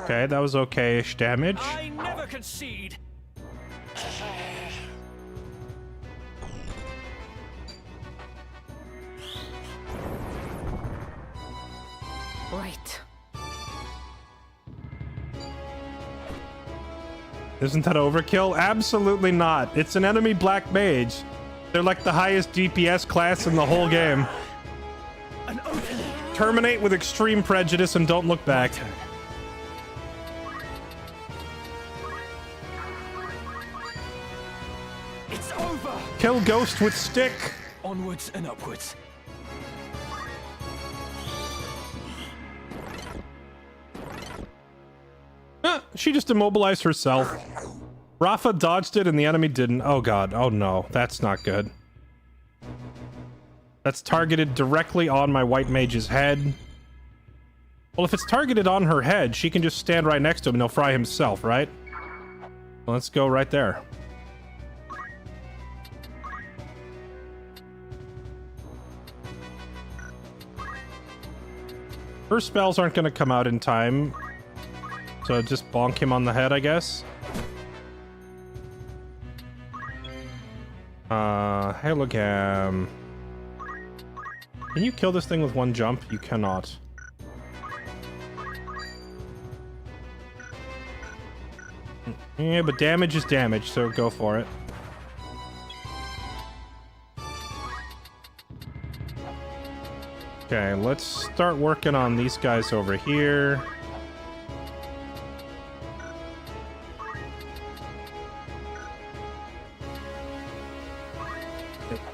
Okay, that was okay-ish damage. I never concede. Right. Isn't that overkill? Absolutely not. It's an enemy black mage. They're like the highest DPS class in the whole game. Terminate with extreme prejudice and don't look back. It's over! Kill Ghost with stick! Onwards and upwards. She just immobilized herself. Rafa dodged it and the enemy didn't. Oh god. Oh no. That's not good. That's targeted directly on my white mage's head. Well, if it's targeted on her head, she can just stand right next to him and he'll fry himself, right? Well, let's go right there. Her spells aren't going to come out in time. So just bonk him on the head, I guess. Halogam. Can you kill this thing with one jump? You cannot. Yeah, but damage is damage, so go for it. Okay, let's start working on these guys over here.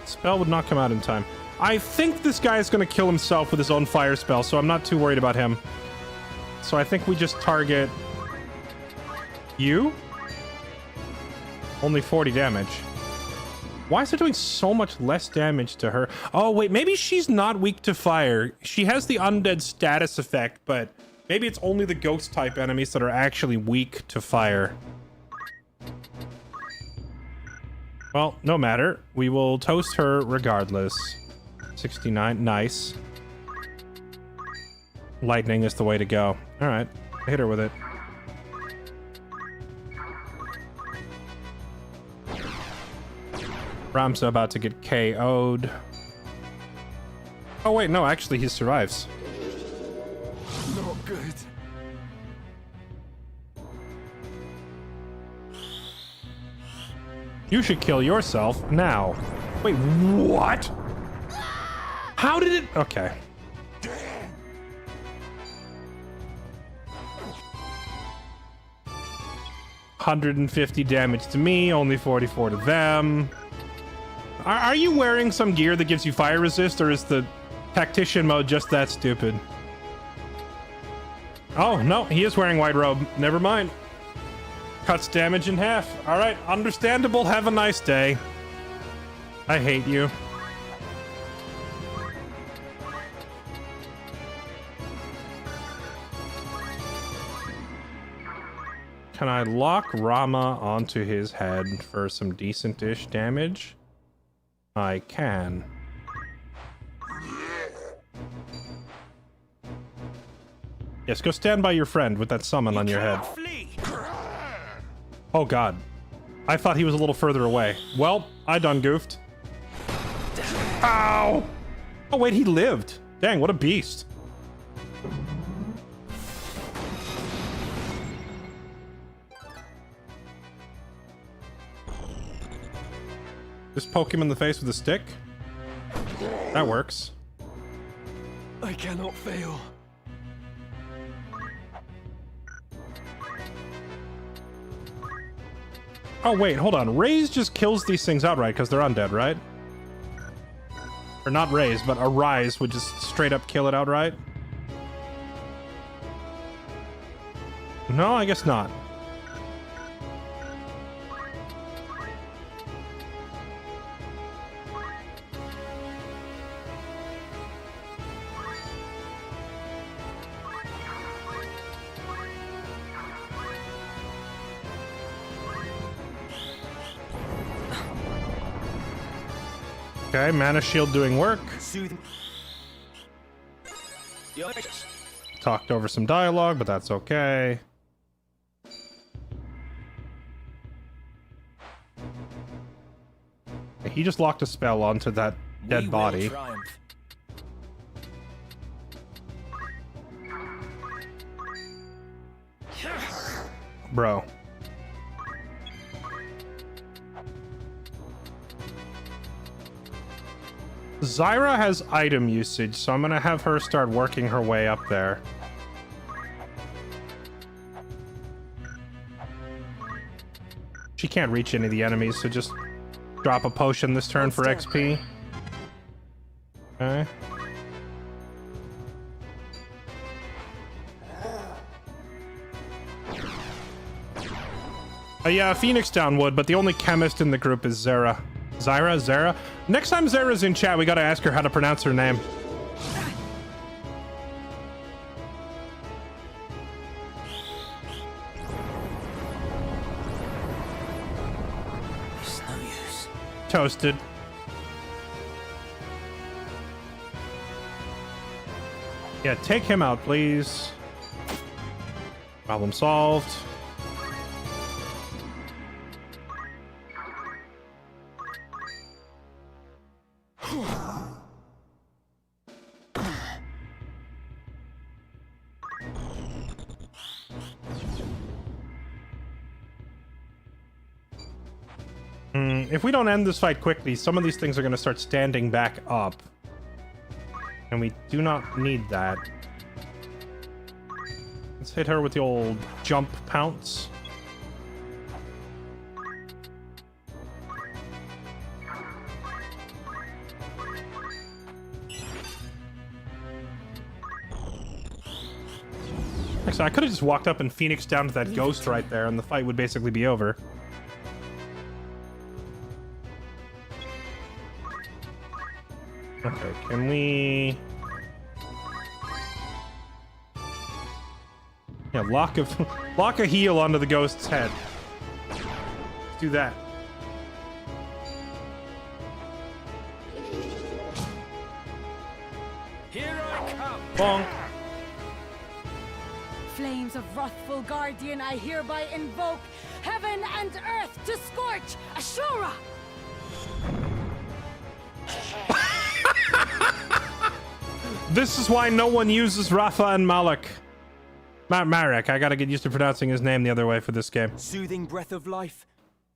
Spell would not come out in time. I think this guy is going to kill himself with his own fire spell, so I'm not too worried about him. So I think we just target you. Only 40 damage. Why is it doing so much less damage to her? Oh, wait, maybe she's not weak to fire. She has the undead status effect, but maybe it's only the ghost type enemies that are actually weak to fire. Well, no matter. We will toast her regardless. 69, nice. Lightning is the way to go. All right, hit her with it. Ramsa about to get KO'd. Oh wait, no, actually he survives. Not good. You should kill yourself now. Wait, what? How did it? Okay. $150 damage to me, only 44 to them. Are you wearing some gear that gives you fire resist, or is the tactician mode just that stupid? Oh, no, he is wearing white robe. Never mind. Cuts damage in half. All right, understandable. Have a nice day. I hate you. Can I lock Rama onto his head for some decent-ish damage? I can. Yes, go stand by your friend with that summon on your head. Oh god. I thought he was a little further away. Well, I done goofed. Ow! Oh wait, he lived. Dang, what a beast. Just poke him in the face with a stick? That works. I cannot fail. Oh wait, hold on. Raise just kills these things outright because they're undead, right? Or not raise, but a rise would just straight up kill it outright. No, I guess not. Okay, mana shield doing work. Talked over some dialogue, but that's okay. He just locked a spell onto that dead body. Bro. Zyra has item usage, so I'm gonna have her start working her way up there. She can't reach any of the enemies, so just drop a potion this turn for XP. Okay. Yeah, Phoenix down would, but the only chemist in the group is Zara. Zara? Next time Zara's in chat, we gotta ask her how to pronounce her name. It's no use. Toasted. Yeah, take him out, please. Problem solved. If we don't end this fight quickly, some of these things are going to start standing back up. And we do not need that. Let's hit her with the old jump pounce. Actually, I could have just walked up and Phoenix down to that ghost right there, and the fight would basically be over. Okay, can we... Yeah, lock a heal onto the ghost's head. Let's do that. Here I come. Bonk. Flames of wrathful guardian, I hereby invoke heaven and earth to scorch Ashura. This is why no one uses Rafa and Malak. Marek, I gotta get used to pronouncing his name the other way for this game. Soothing breath of life.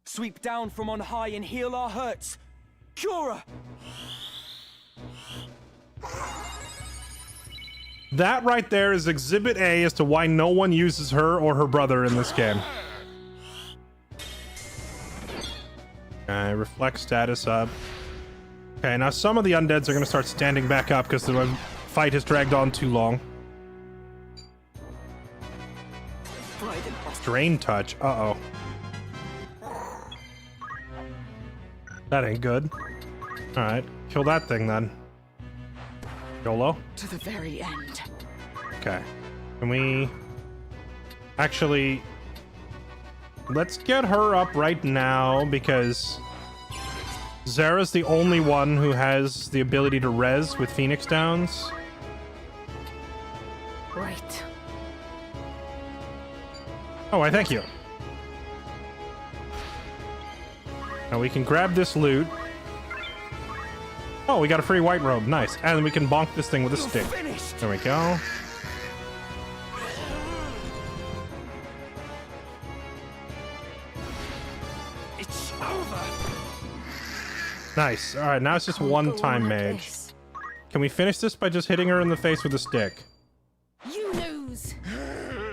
Sweep down from on high and heal our hurts. Cura! That right there is Exhibit A as to why no one uses her or her brother in this game. Okay, reflect status up. Okay, now some of the undeads are going to start standing back up because the fight has dragged on too long. Drain touch. Uh-oh. That ain't good. Alright, kill that thing then. YOLO? To the very end. Okay. Can we... Actually... Let's get her up right now because... Zara's the only one who has the ability to res with Phoenix Downs. Right. Oh, I thank you. Now we can grab this loot. Oh, we got a free white robe. Nice. And we can bonk this thing with a stick. There we go. It's over. Nice. All right, now it's just one-time mage. Can we finish this by just hitting her in the face with a stick? You lose.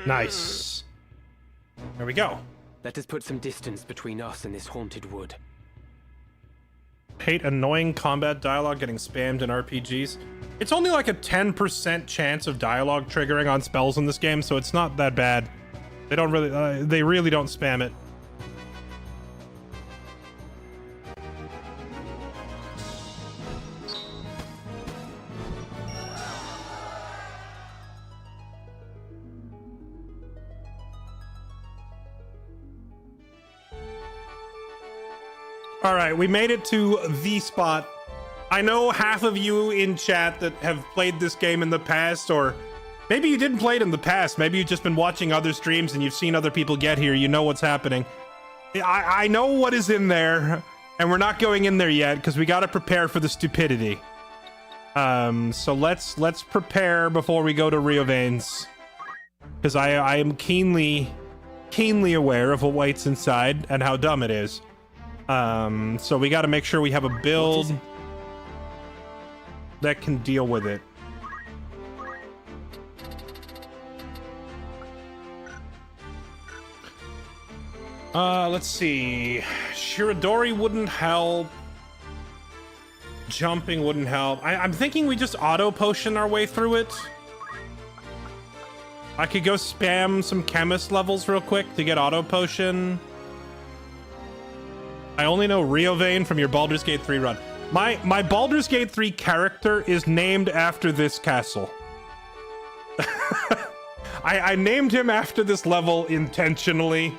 Nice. There we go. Let us put some distance between us and this haunted wood. Hate annoying combat dialogue getting spammed in RPGs. It's only like a 10% chance of dialogue triggering on spells in this game, so it's not that bad. They don't really, they really don't spam it. All right, we made it to the spot. I know half of you in chat that have played this game in the past, or maybe you didn't play it in the past. Maybe you've just been watching other streams and you've seen other people get here. You know what's happening. I know what is in there, and we're not going in there yet because we got to prepare for the stupidity. So let's prepare before we go to Riovanes, because I am keenly aware of what waits inside and how dumb it is. So we got to make sure we have a build that can deal with it. Let's see. Shirodori wouldn't help. Jumping wouldn't help. I'm thinking we just auto potion our way through it. I could go spam some chemist levels real quick to get auto potion. I only know Riovanes from your Baldur's Gate 3 run. My Baldur's Gate 3 character is named after this castle. I named him after this level intentionally,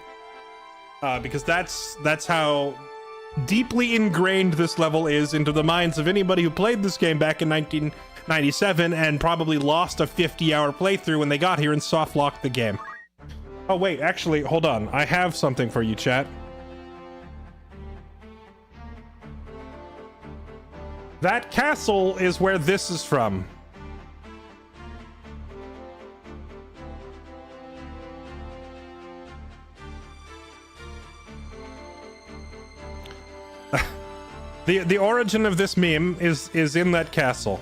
because that's how deeply ingrained this level is into the minds of anybody who played this game back in 1997 and probably lost a 50-hour playthrough when they got here and soft-locked the game. Oh wait, actually, hold on. I have something for you, chat. That castle is where this is from. The origin of this meme is in that castle.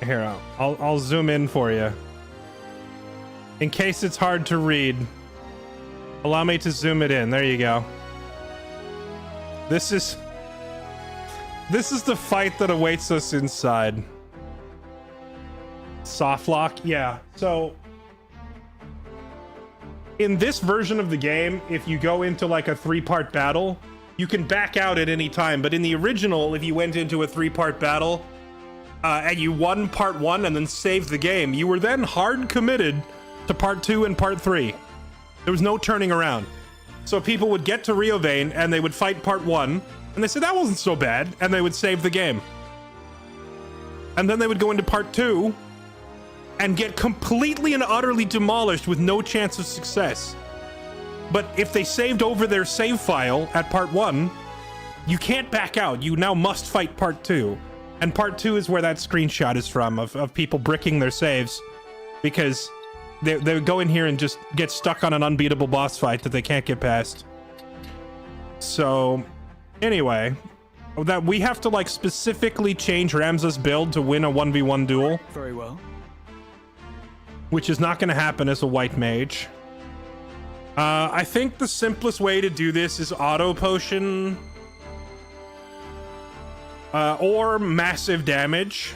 Here, I'll zoom in for you. In case it's hard to read, allow me to zoom it in. There you go. This is the fight that awaits us inside. Softlock, yeah. So in this version of the game, if you go into like a 3-part battle, you can back out at any time. But in the original, if you went into a 3-part battle and you won part 1 and then saved the game, you were then hard committed to part 2 and part 3. There was no turning around. So people would get to Riovanes and they would fight part 1, and they said that wasn't so bad, and they would save the game. And then they would go into part 2 and get completely and utterly demolished with no chance of success. But if they saved over their save file at part 1, you can't back out. You now must fight part 2. And part 2 is where that screenshot is from, of people bricking their saves because they would go in here and just get stuck on an unbeatable boss fight that they can't get past. So, anyway, that we have to like specifically change Ramza's build to win a 1v1 duel. Very well. Which is not going to happen as a white mage. I think the simplest way to do this is auto potion or massive damage.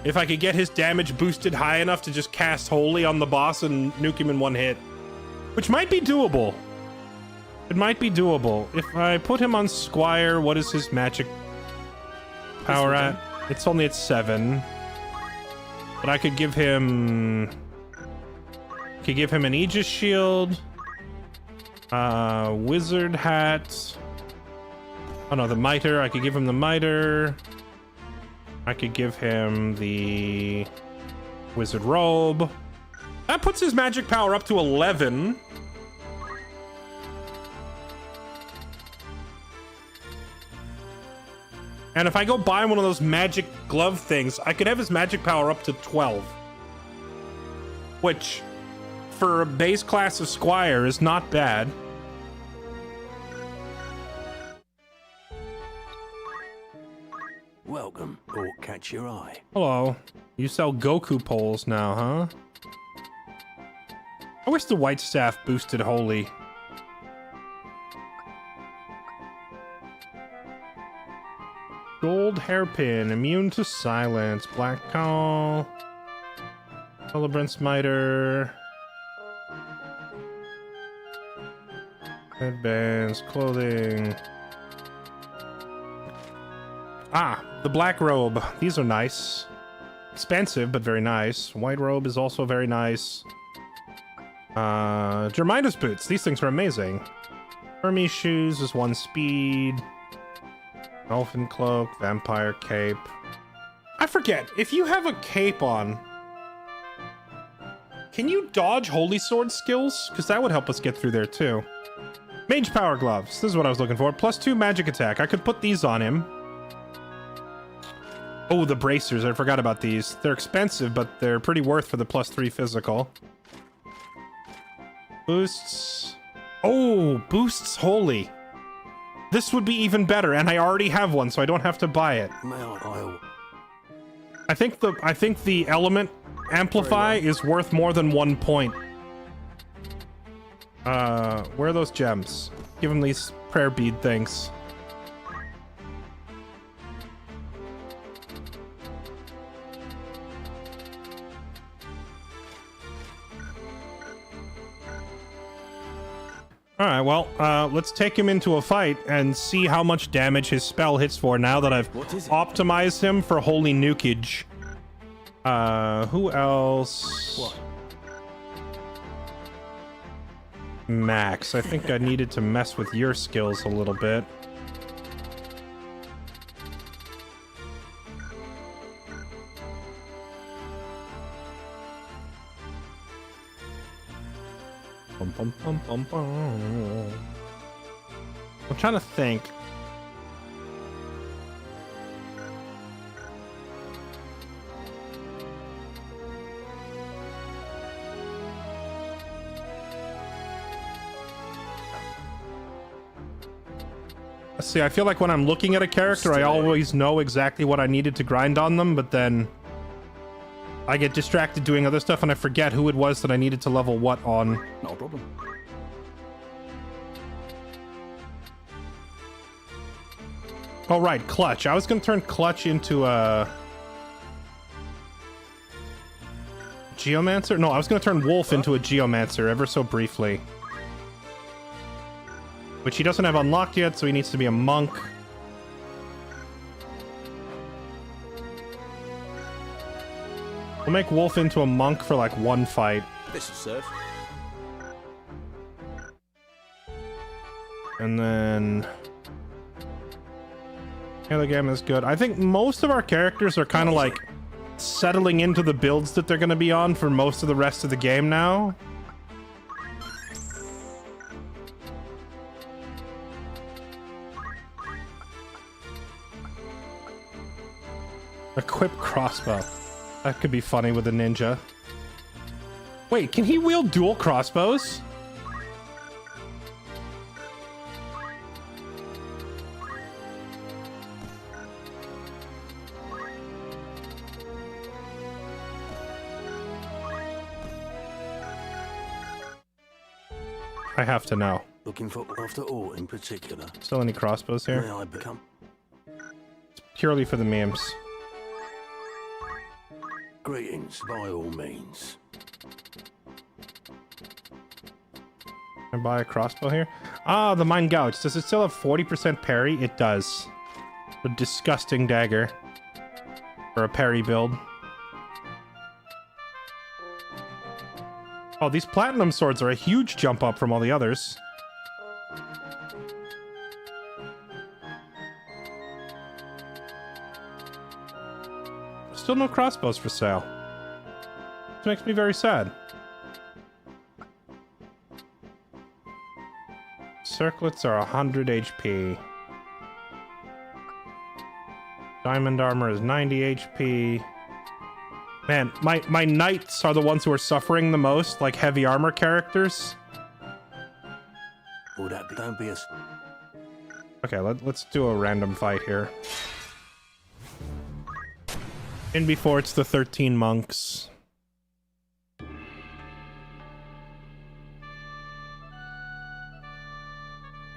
If I could get his damage boosted high enough to just cast Holy on the boss and nuke him in one hit. Which might be doable. It might be doable. If I put him on Squire, what is his magic power at? It's only at 7. But I could give him... an Aegis Shield. Wizard Hat. Oh no, the Mitre. I could give him the Mitre. I could give him the Wizard Robe. That puts his magic power up to 11. And if I go buy one of those magic glove things, I could have his magic power up to 12. Which, for a base class of Squire, is not bad. Welcome, or catch your eye. Hello. You sell Goku poles now, huh? I wish the White Staff boosted Holy. Gold hairpin, immune to silence, black call, celebrant smiter, headbands, clothing. Ah, the black robe. These are nice. Expensive, but very nice. White robe is also very nice. Germinus boots. These things are amazing. Hermes shoes is 1 speed. Elfin cloak, vampire cape. I forget, if you have a cape on, can you dodge holy sword skills? Because that would help us get through there too. Mage power gloves. This is what I was looking for. +2 magic attack. I could put these on him. Oh, the bracers. I forgot about these. They're expensive, but they're pretty worth for the +3 physical. Boosts. Oh, boosts holy. This would be even better, and I already have one, so I don't have to buy it. I think the element amplify is worth more than 1 point. Where are those gems? Give him these prayer bead things. Alright, well, let's take him into a fight and see how much damage his spell hits for now that I've optimized him for holy nukage. Who else? What? Max, I think I needed to mess with your skills a little bit. Bum, bum, bum, bum. I'm trying to think. See, I feel like when I'm looking at a character, I always know exactly what I needed to grind on them, but then I get distracted doing other stuff and I forget who it was that I needed to level what on. No problem. Oh, right, Clutch. I was going to turn Clutch into a Geomancer? No, I was going to turn Wolf into a Geomancer ever so briefly. Which he doesn't have unlocked yet, so he needs to be a monk. We'll make Wolf into a monk for like 1 fight. This'll serve. And then Heligamma is good. I think most of our characters are kind of like settling into the builds that they're going to be on for most of the rest of the game now. Equip crossbow. That could be funny with a ninja. Wait, can he wield dual crossbows? I have to know. Looking for after all in particular. Still any crossbows here? May I become? It's purely for the memes. Greetings, by all means. Can I buy a crossbow here? Ah, the Mind Gouge. Does it still have 40% parry? It does. A disgusting dagger. For a parry build. Oh, these platinum swords are a huge jump up from all the others. Still no crossbows for sale. This makes me very sad. Circlets are 100 HP. Diamond armor is 90 HP. Man, my knights are the ones who are suffering the most, like heavy armor characters. Would that be? Don't be as... Okay, let's do a random fight here. In before it's the 13 monks.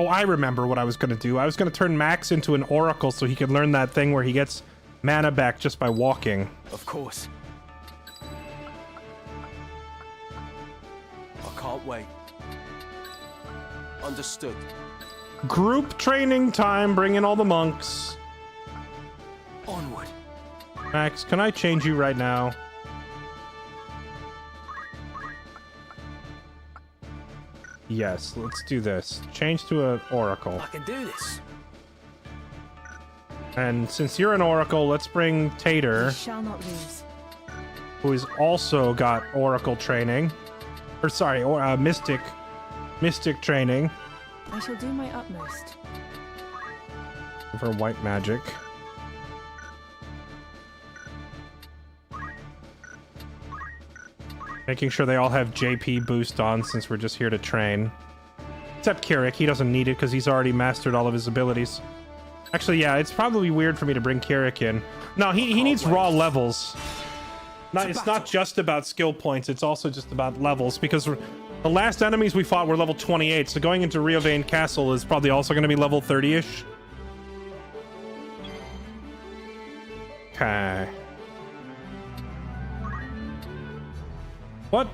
Oh, I remember what I was going to do. I was going to turn Max into an oracle so he could learn that thing where he gets mana back just by walking. Of course. I can't wait. Understood. Group training time, bring in all the monks. Onward. Max, can I change you right now? Yes, let's do this. Change to an oracle. I can do this. And since you're an oracle, let's bring Tater, Shall not lose. who has also got oracle training. Or sorry, or mystic training I shall do my utmost. for white magic. Making sure they all have JP boost on since we're just here to train. Except Kirik, he doesn't need it because he's already mastered all of his abilities. Actually, yeah, it's probably weird for me to bring Kirik in. No, he needs raw levels. It's not just about skill points, it's also just about levels, because the last enemies we fought were level 28, so going into Riovanes Castle is probably also going to be level 30-ish. Okay. What?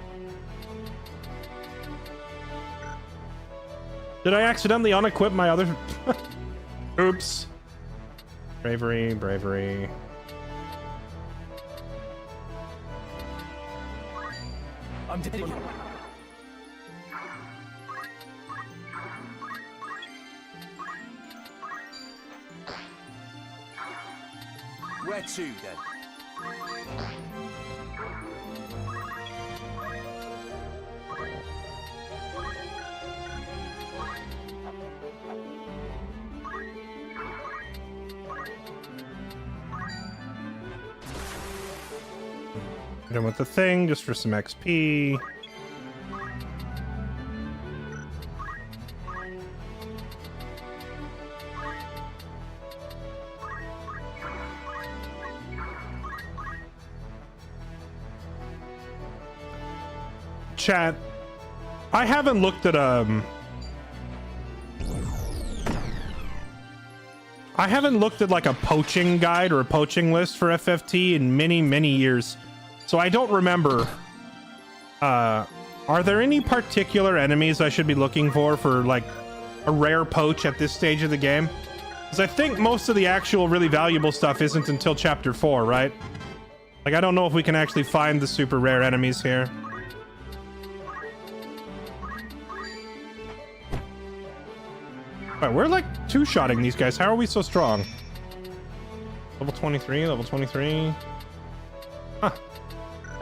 Did I accidentally unequip my other... Oops. Bravery, bravery. I'm dead. Where to, then? Done with the thing, just for some XP. Chat, I haven't looked at like a poaching guide or a poaching list for FFT in many years. So I don't remember. Are there any particular enemies I should be looking for like a rare poach at this stage of the game? Because I think most of the actual really valuable stuff isn't until chapter 4, right? Like, I don't know if we can actually find the super rare enemies here. Right, we're like two-shotting these guys. How are we so strong? Level 23, level 23. Huh.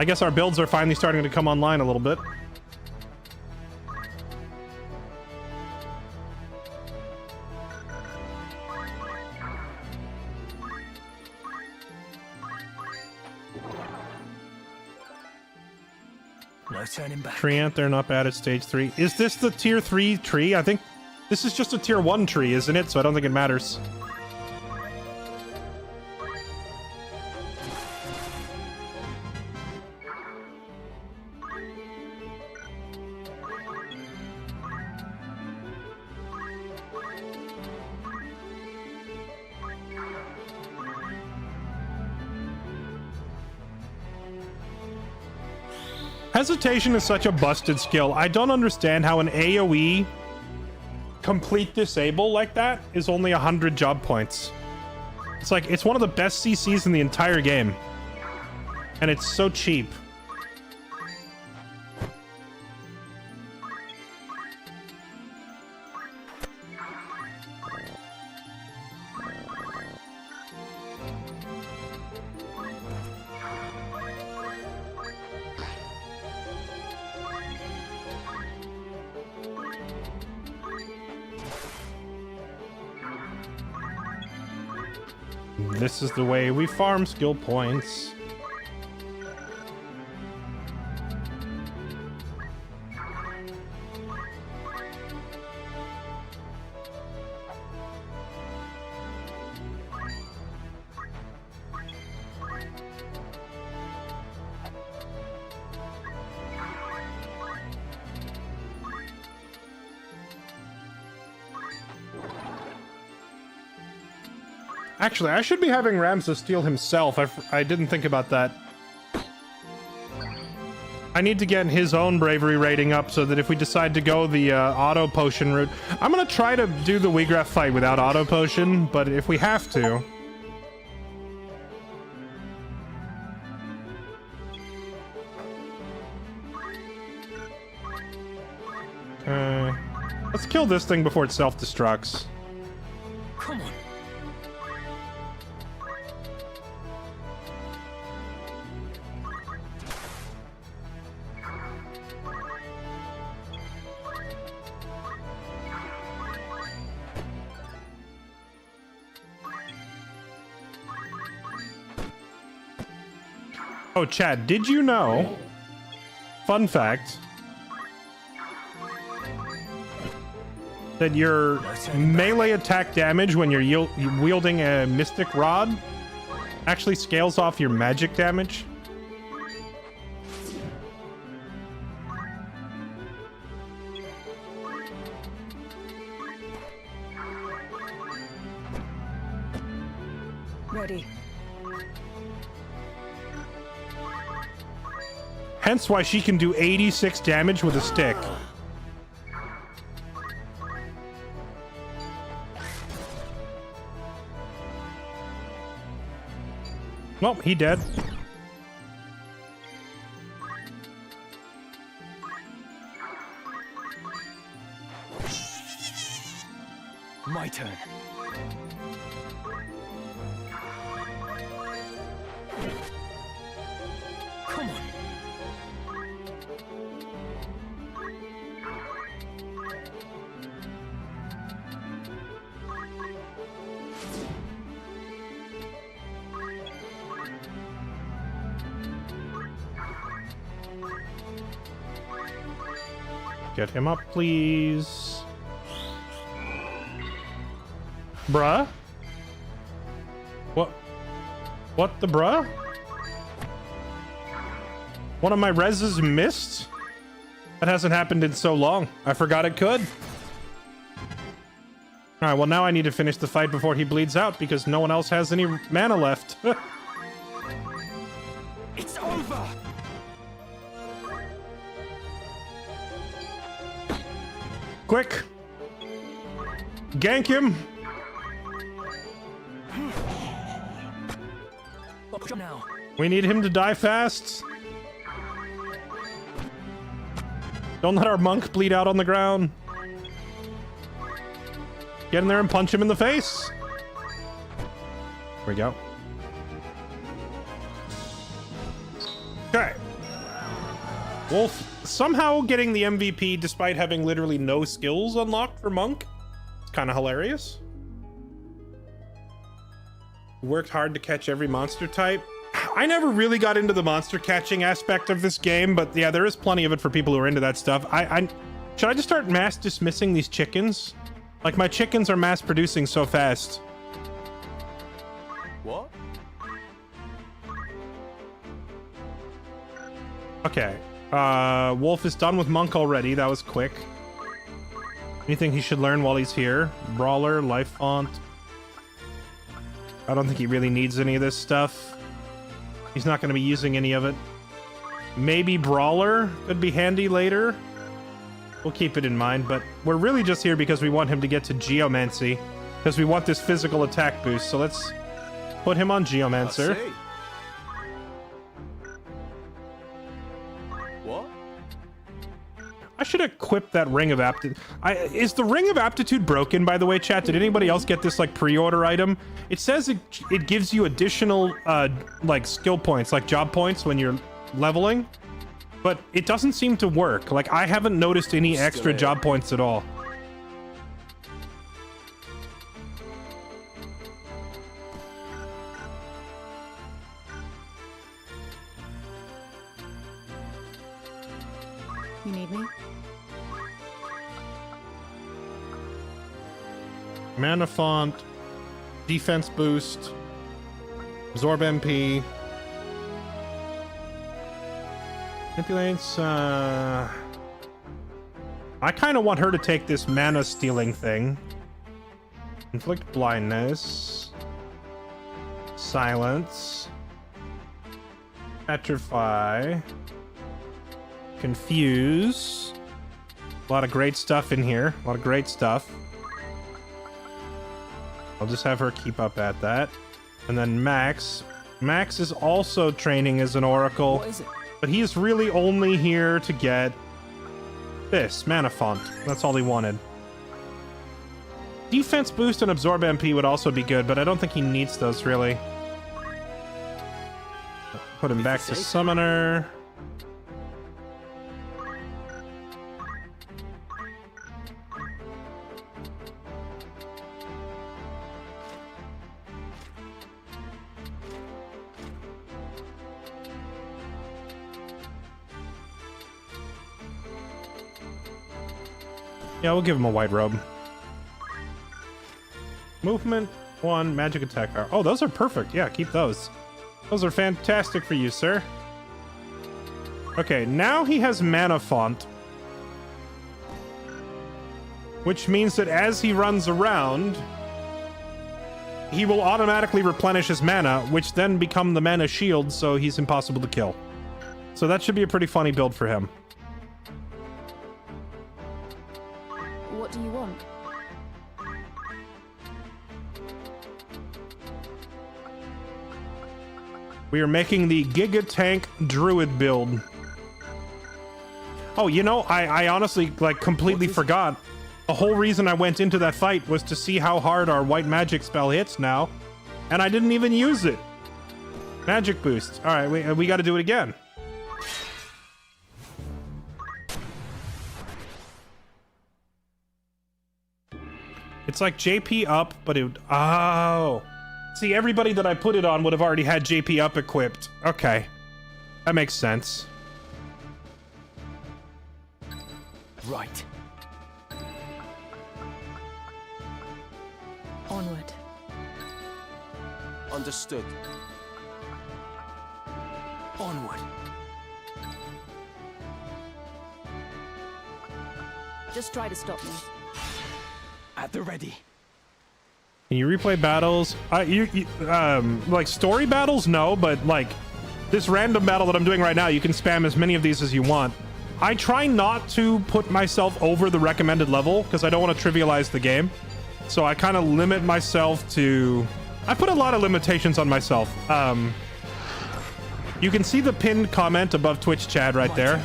I guess our builds are finally starting to come online a little bit. No turning back. Tree Anther not bad at stage 3. Is this the tier 3 tree? I think this is just a tier 1 tree, isn't it? So I don't think it matters. Hesitation is such a busted skill. I don't understand how an AoE complete disable like that is only 100 job points. It's like, it's one of the best CCs in the entire game. And it's so cheap. This is the way we farm skill points. Actually, I should be having Ramza steal himself. I didn't think about that. I need to get his own bravery rating up so that if we decide to go the auto potion route... I'm gonna try to do the Wiegraf fight without auto potion, but if we have to... let's kill this thing before it self-destructs. Come on. Oh, Chad, did you know? Fun fact. That your melee attack damage when you're wielding a mystic rod actually scales off your magic damage. Ready. Hence why she can do 86 damage with a stick. Well, he dead. My turn. Come on. Get him up, please. Bruh? What? What the bruh? One of my reses missed? That hasn't happened in so long. I forgot it could. Alright, well now I need to finish the fight before he bleeds out because no one else has any mana left. It's over! Quick! Gank him! Now. We need him to die fast. Don't let our monk bleed out on the ground. Get in there and punch him in the face. There we go. Okay. Wolf somehow getting the MVP despite having literally no skills unlocked for monk. It's kind of hilarious. Worked hard to catch every monster type. I never really got into the monster catching aspect of this game, but yeah, there is plenty of it for people who are into that stuff. Should I just start mass dismissing these chickens? Like, my chickens are mass producing so fast. What? Okay. Wolf is done with monk already. That was quick. Anything he should learn while he's here? Brawler, life font. I don't think he really needs any of this stuff. He's not going to be using any of it. Maybe Brawler could be handy later. We'll keep it in mind, but we're really just here because we want him to get to Geomancy. Because we want this physical attack boost, so let's put him on Geomancer. What? I should equip that Ring of Aptitude. Is the Ring of Aptitude broken, by the way, chat? Did anybody else get this, like, pre-order item? It says it gives you additional, like, skill points, like job points when you're leveling. But it doesn't seem to work. Like, I haven't noticed any extra job points at all. You need me? Mana font, defense boost, absorb MP, manipulates. I kind of want her to take this mana stealing thing. Inflict blindness. Silence. Petrify. Confuse. A lot of great stuff in here. A lot of great stuff. I'll just have her keep up at that. And then Max. Max is also training as an oracle. What is it? But he's really only here to get this, Mana Font. That's all he wanted. Defense boost and absorb MP would also be good, but I don't think he needs those, really. Put him back to Summoner. Yeah, we'll give him a white robe. Movement 1, magic attack power. Oh, those are perfect. Yeah, keep those. Those are fantastic for you, sir. Okay, now he has Mana Font. Which means that as he runs around, he will automatically replenish his mana, which then become the mana shield, so he's impossible to kill. So that should be a pretty funny build for him. What do you want? We are making the Giga Tank Druid build. Oh, you know, I honestly, like, completely forgot. The whole reason I went into that fight was to see how hard our white magic spell hits now. And I didn't even use it. Magic boost. All right, we got to do it again. It's like JP up, but it would... Oh. See, everybody that I put it on would have already had JP up equipped. Okay. That makes sense. Right. Onward. Understood. Onward. Just try to stop me. At the ready. Can you replay battles? Like story battles? No, but like this random battle that I'm doing right now, you can spam as many of these as you want. I try not to put myself over the recommended level because I don't want to trivialize the game. So I kind of limit myself to... I put a lot of limitations on myself. You can see the pinned comment above Twitch chat right there.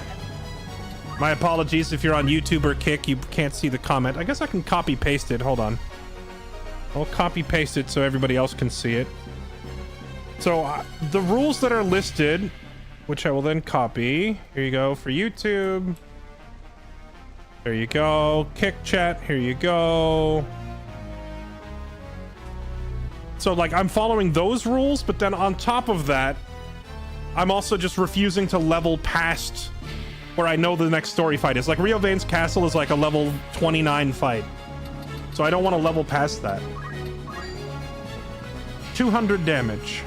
My apologies if you're on YouTube or Kick, you can't see the comment. I guess I can copy paste it. Hold on. I'll copy paste it so everybody else can see it. So the rules that are listed, which I will then copy. Here you go for YouTube. There you go. Kick chat. Here you go. So like I'm following those rules, but then on top of that, I'm also just refusing to level past where I know the next story fight is. Like Riovanes Castle is like a level 29 fight. So I don't want to level past that. 200 damage.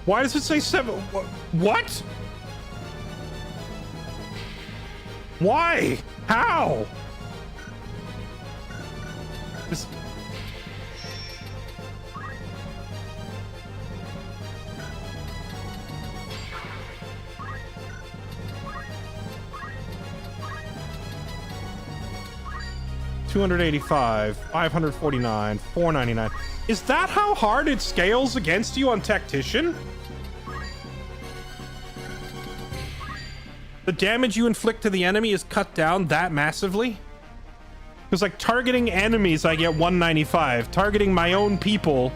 Why does it say 7? What? Why? How? This... $285, $549, $499. Is that how hard it scales against you on Tactician? The damage you inflict to the enemy is cut down that massively? Because like targeting enemies, I get 195. Targeting my own people,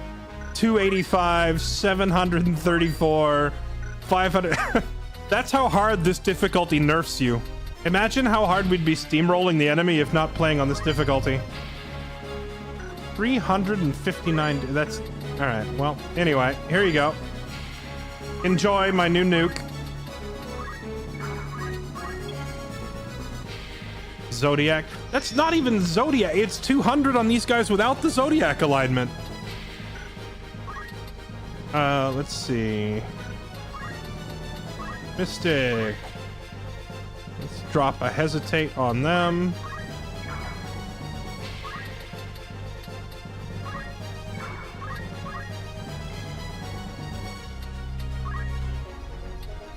285, 734, 500. That's how hard this difficulty nerfs you. Imagine how hard we'd be steamrolling the enemy if not playing on this difficulty. 359. That's all right. Well, anyway, here you go. Enjoy my new nuke. Zodiac. That's not even Zodiac. It's 200 on these guys without the Zodiac alignment. Let's see. Mystic. Let's drop a hesitate on them.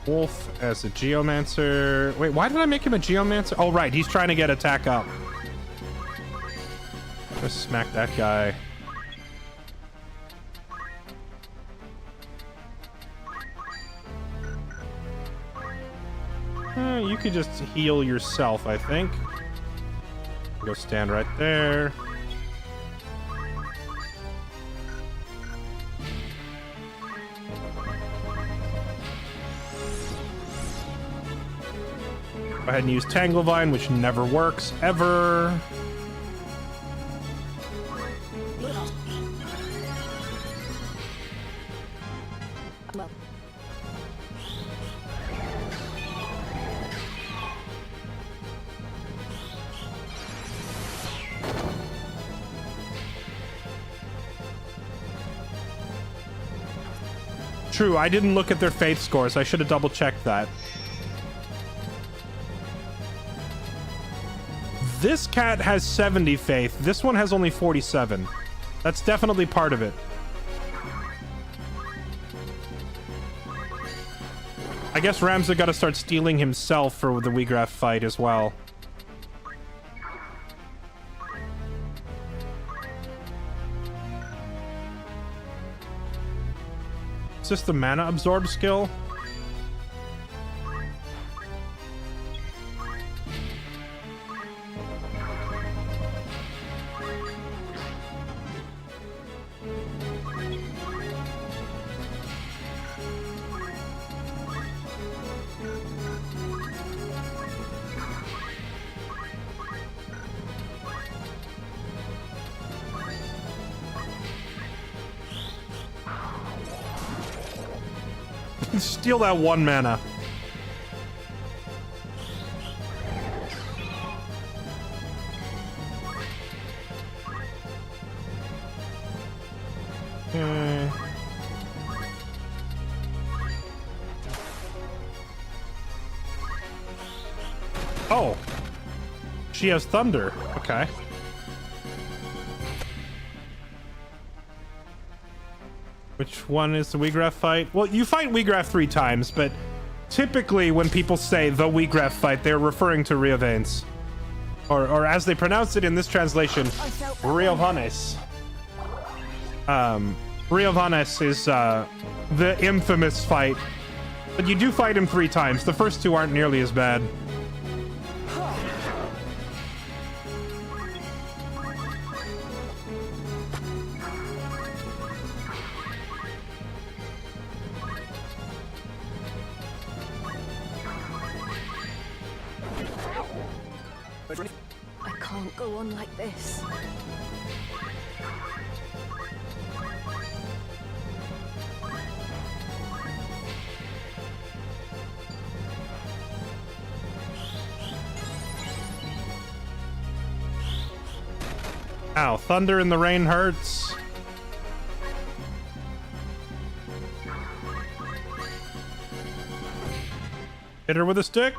Wolf as a geomancer. Wait, why did I make him a geomancer? Oh, right. He's trying to get attack up. Just smack that guy. You could just heal yourself, I think. Go stand right there. Go ahead and use Tanglevine, which never works, ever. True, I didn't look at their faith scores. I should have double-checked that. This cat has 70 faith. This one has only 47. That's definitely part of it. I guess Ramza got to start stealing himself for the Wiegraf fight as well. Is this the mana absorb skill? Steal that 1 mana. Okay. Oh. She has thunder. Okay. Which one is the Wiegraf fight? Well, you fight Wiegraf 3 times, but typically when people say the Wiegraf fight, they're referring to Riovanes. Or as they pronounce it in this translation, Riovanes. Riovanes is the infamous fight. But you do fight him 3 times. The first 2 aren't nearly as bad. I can't go on like this. Ow, thunder in the rain hurts. Hit her with a stick.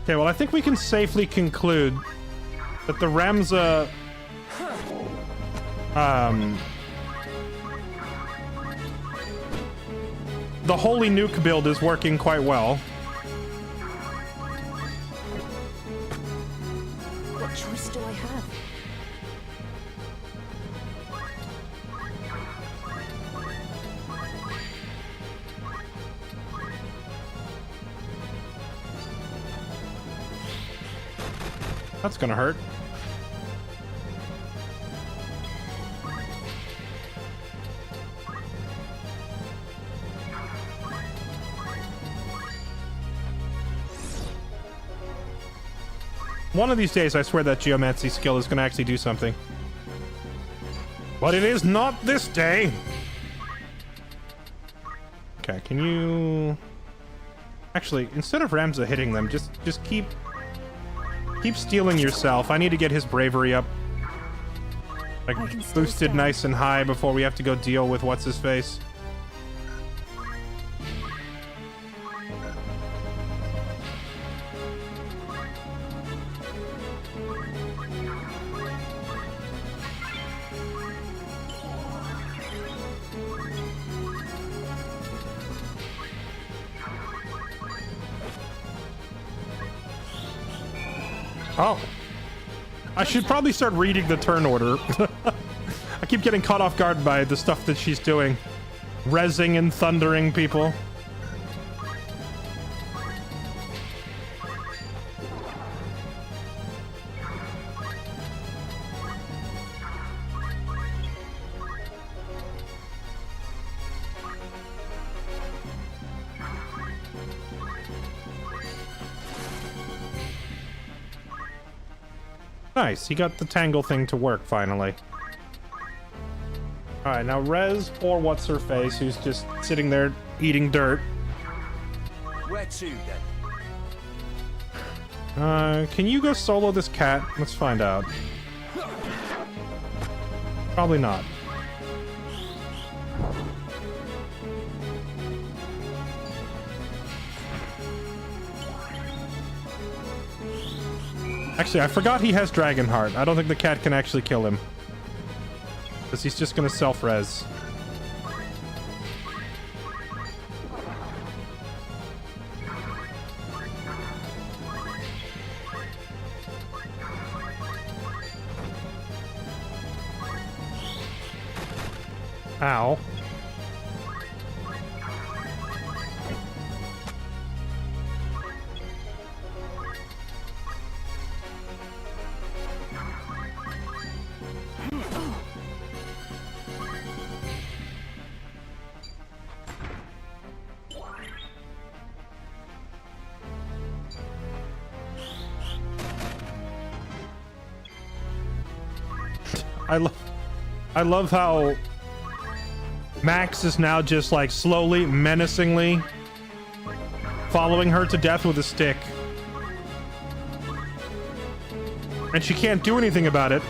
Okay, well, I think we can safely conclude that the Ramza, the Holy Nuke build is working quite well. What choice do I have? That's gonna hurt. One of these days, I swear that geomancy skill is gonna actually do something. But it is not this day! Okay, can you... Actually, instead of Ramza hitting them, just keep stealing yourself. I need to get his bravery up. Like, boosted nice and high before we have to go deal with what's-his-face. Oh. I should probably start reading the turn order. I keep getting caught off guard by the stuff that she's doing. Rezzing and thundering people. Nice, he got the tangle thing to work finally. Alright, now Rez or what's-her-face, who's just sitting there eating dirt. Where to, then? Can you go solo this cat? Let's find out. Probably not. Actually, I forgot he has Dragonheart. I don't think the cat can actually kill him. Because he's just gonna self-res. Ow. I love how Max is now just like slowly, menacingly following her to death with a stick. And she can't do anything about it.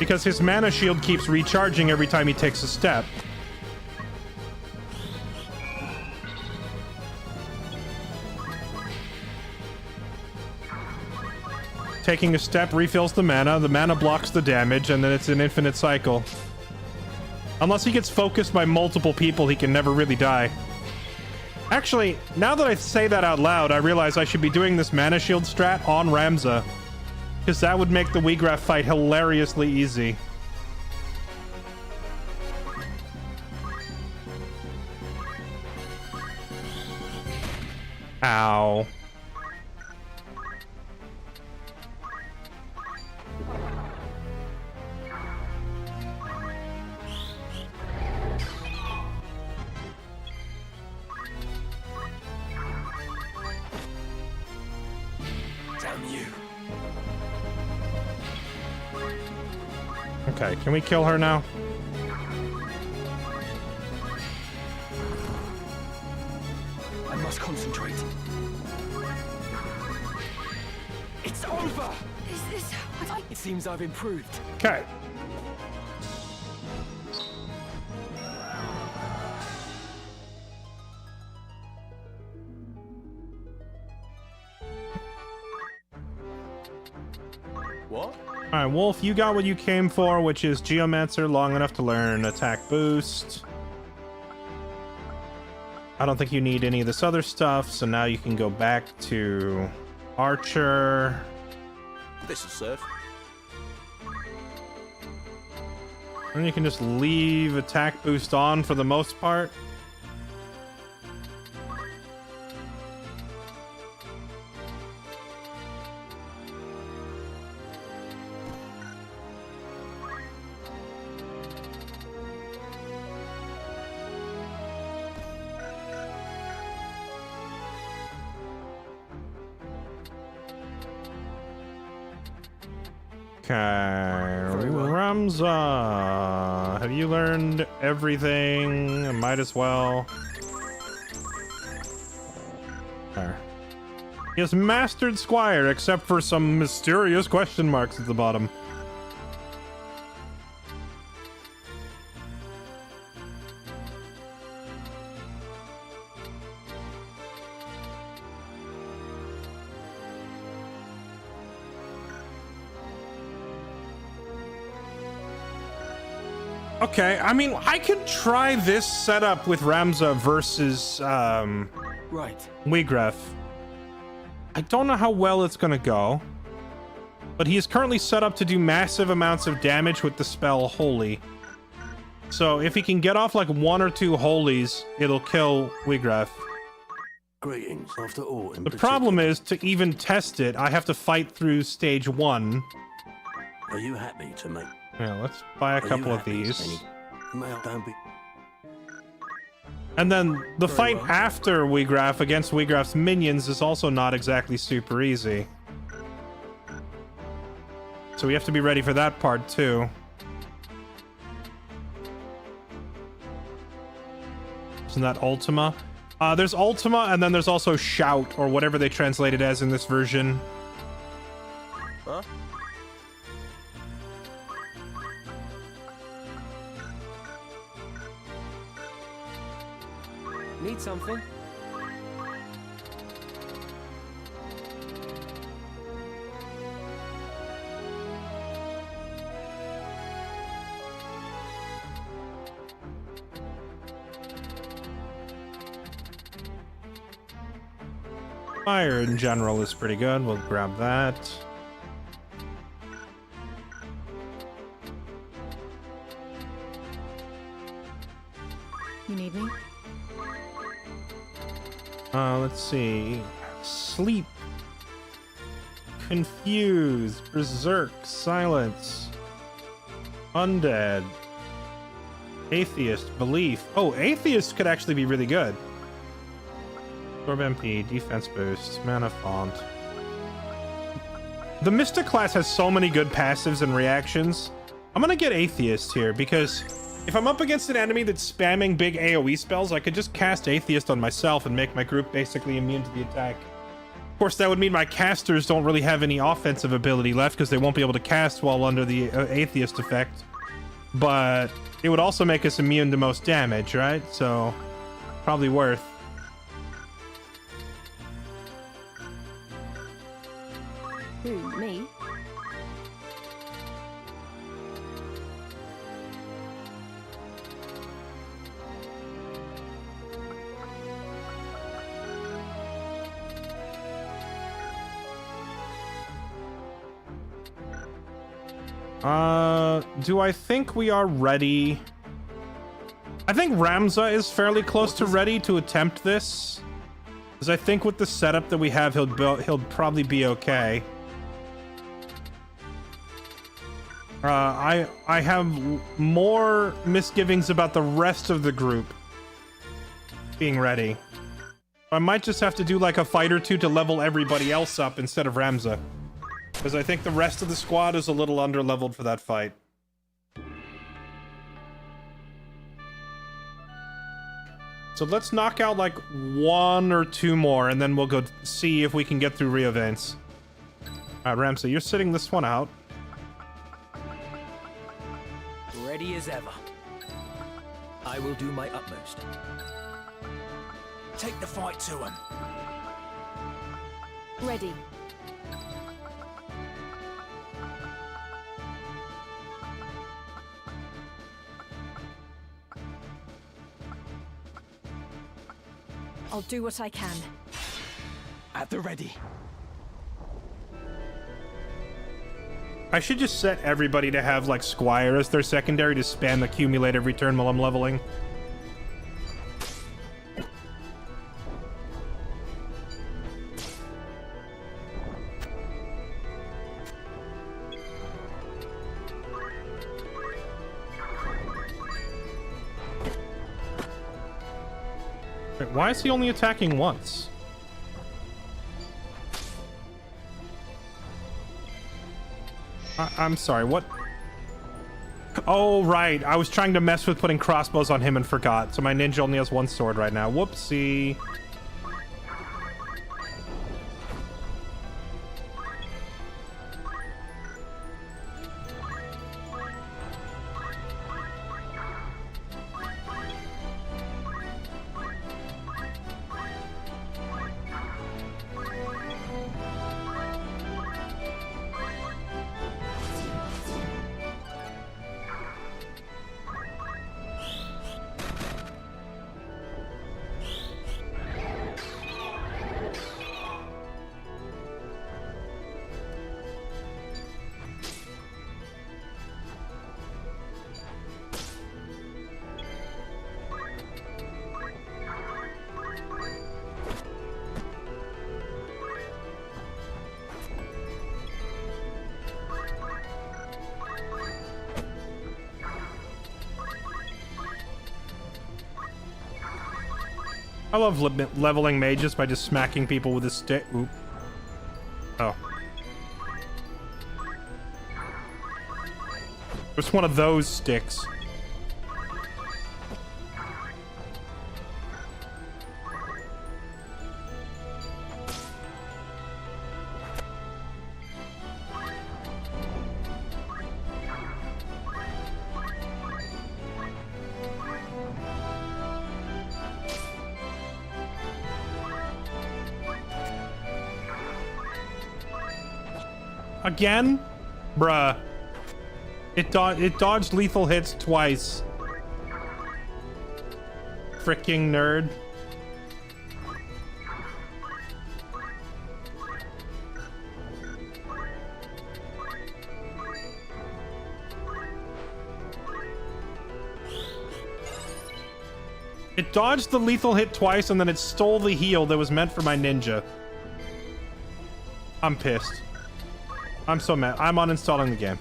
Because his mana shield keeps recharging every time he takes a step. Taking a step refills the mana blocks the damage, and then it's an infinite cycle. Unless he gets focused by multiple people, he can never really die. Actually, now that I say that out loud, I realize I should be doing this mana shield strat on Ramza. Because that would make the Wiegraf fight hilariously easy. Ow. Okay, can we kill her now? I must concentrate. It's over! Is this what I... It seems I've improved. Okay. What? Alright, Wolf, you got what you came for, which is Geomancer, long enough to learn attack boost. I don't think you need any of this other stuff, so now you can go back to Archer. This'll serve. And you can just leave attack boost on for the most part. Okay, Ramza, have you learned everything? I might as well. There. He has mastered Squire, except for some mysterious question marks at the bottom. Okay, I mean, I could try this setup with Ramza versus, Right. Wiegraf. I don't know how well it's gonna go, but he is currently set up to do massive amounts of damage with the spell Holy. So if he can get off like 1 or 2 holies, it'll kill Wiegraf. Greetings after all. The problem is, to even test it, I have to fight through stage 1. Are you happy to make? Yeah, let's buy a couple of these. Don't be. And then the fight after Wiegraf against Wiegraf's minions is also not exactly super easy. So we have to be ready for that part too. Isn't that Ultima? There's Ultima, and then there's also Shout, or whatever they translate it as in this version. Huh? Need something? Fire in general is pretty good. We'll grab that. You need me? Let's see. Sleep. Confuse. Berserk. Silence. Undead. Atheist. Belief. Oh, Atheist could actually be really good. Absorb MP. Defense boost. Mana font. The Mystic class has so many good passives and reactions. I'm gonna get Atheist here because if I'm up against an enemy that's spamming big AoE spells, I could just cast Atheist on myself and make my group basically immune to the attack. Of course, that would mean my casters don't really have any offensive ability left because they won't be able to cast while under the Atheist effect. But it would also make us immune to most damage, right? So, probably worth. Who, me? Do I think we are ready? I think Ramza is fairly close to ready to attempt this. Because I think with the setup that we have, he'll probably be okay. I have more misgivings about the rest of the group being ready. I might just have to do like a fight or two to level everybody else up instead of Ramza. Because I think the rest of the squad is a little under-leveled for that fight. So let's knock out like 1 or 2 more, and then we'll go see if we can get through Riovanes. Alright, Ramsey, you're sitting this one out. Ready as ever. I will do my utmost. Take the fight to him. Ready. I'll do what I can. At the ready. I should just set everybody to have like Squire as their secondary to spam accumulate every turn while I'm leveling. Wait, why is he only attacking once? I'm sorry, what? Oh, right. I was trying to mess with putting crossbows on him and forgot. So my ninja only has 1 sword right now. Whoopsie. I love leveling mages by just smacking people with a stick. Oop. Oh. It's one of those sticks. Again? Bruh. It dodged lethal hits twice. Fricking nerd. It dodged the lethal hit twice and then it stole the heal that was meant for my ninja. I'm pissed. I'm so mad. I'm uninstalling the game.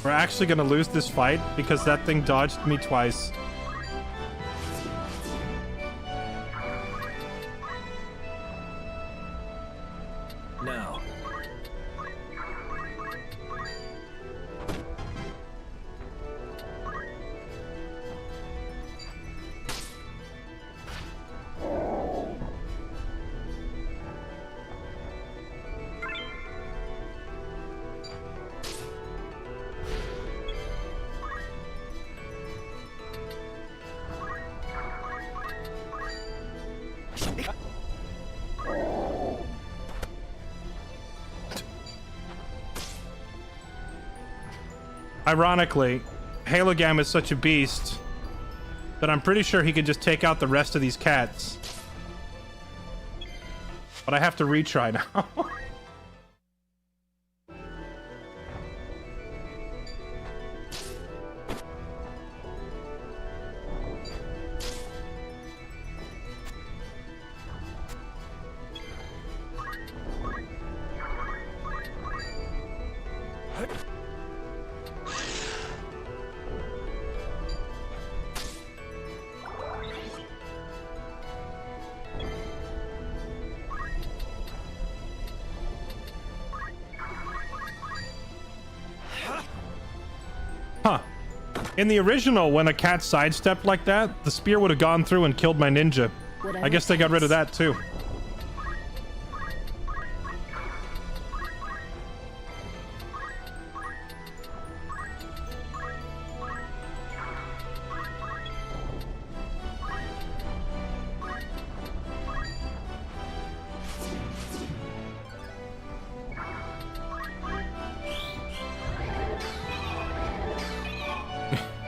We're actually gonna lose this fight because that thing dodged me twice. Now. Ironically, Halogam is such a beast that I'm pretty sure he could just take out the rest of these cats. But I have to retry now. In the original, when a cat sidestepped like that, the spear would have gone through and killed my ninja. I guess they got rid of that too.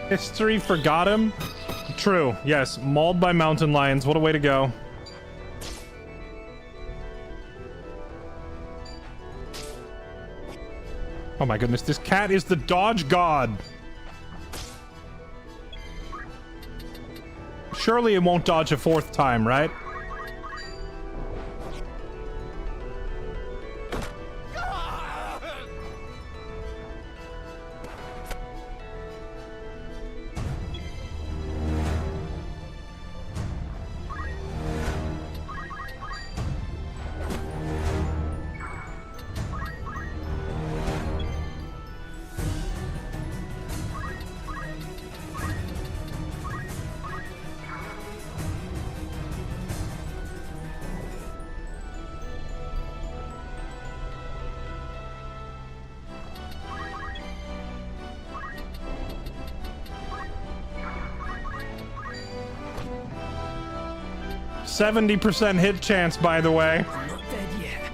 History forgot him? True, yes. Mauled by mountain lions. What a way to go. Oh my goodness, this cat is the dodge god. Surely it won't dodge a fourth time, right? %70 hit chance, by the way. Not dead yet.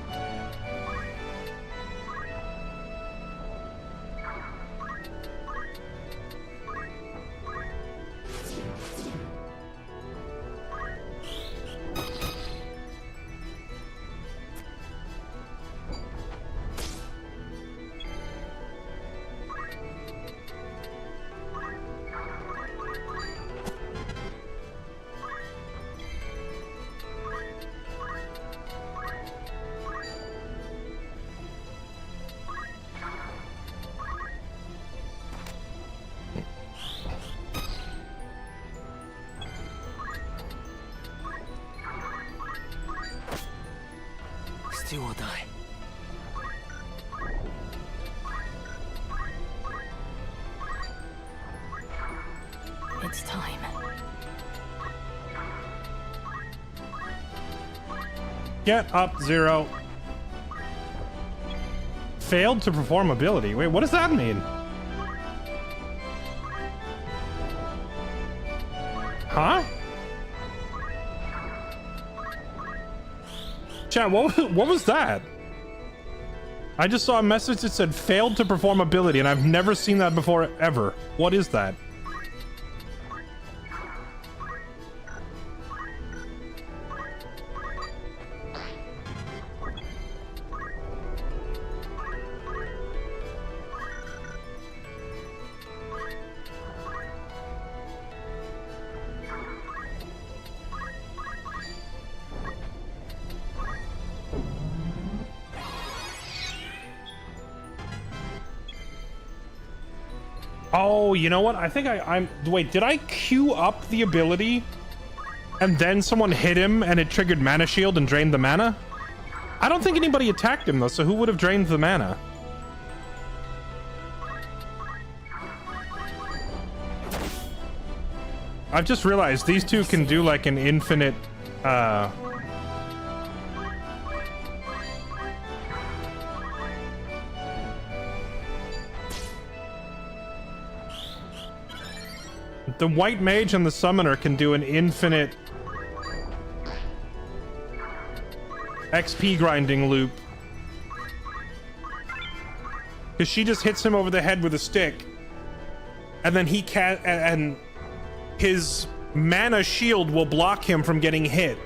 do or die. It's time. Get up, Zero. Failed to perform ability. Wait, what does that mean? Huh? Chat, what was that? I just saw a message that said failed to perform ability, and I've never seen that before, ever. What is that? Oh, you know what? I think I'm... Wait, did I queue up the ability and then someone hit him and it triggered mana shield and drained the mana? I don't think anybody attacked him though, so who would have drained the mana? I've just realized these two can do like an infinite, the white mage and the summoner can do an infinite XP grinding loop. Because she just hits him over the head with a stick. And then he can't... And his mana shield will block him from getting hit.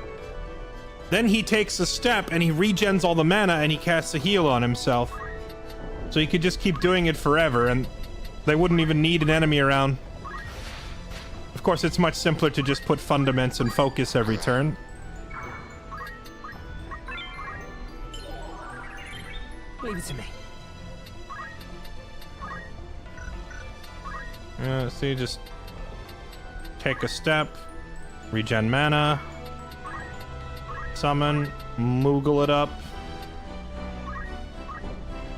Then he takes a step and he regens all the mana and he casts a heal on himself. So he could just keep doing it forever and they wouldn't even need an enemy around. Of course, it's much simpler to just put fundaments and focus every turn. Leave it to me. So you just take a step, regen mana, summon, moogle it up.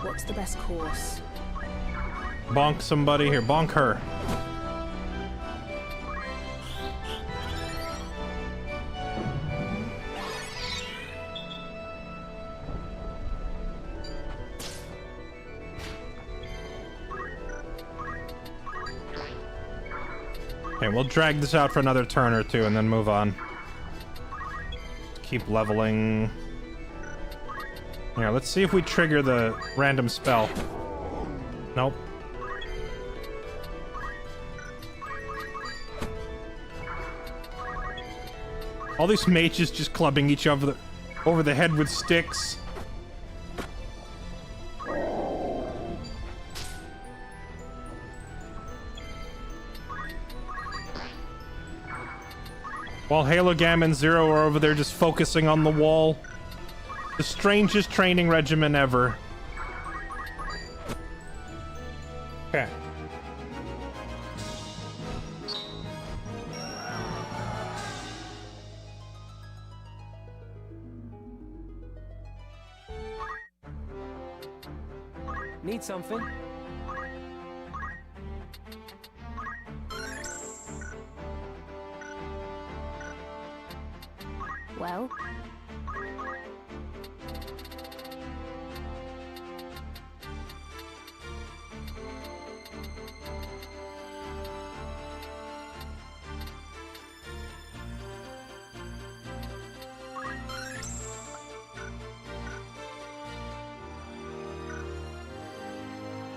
What's the best course? Bonk somebody. Here, bonk her. Okay, we'll drag this out for another turn or two and then move on. Keep leveling. Here, let's see if we trigger the random spell. Nope. All these mages just clubbing each other over the head with sticks. While Halogam and Zero are over there just focusing on the wall. The strangest training regimen ever. Okay. Need something? Well?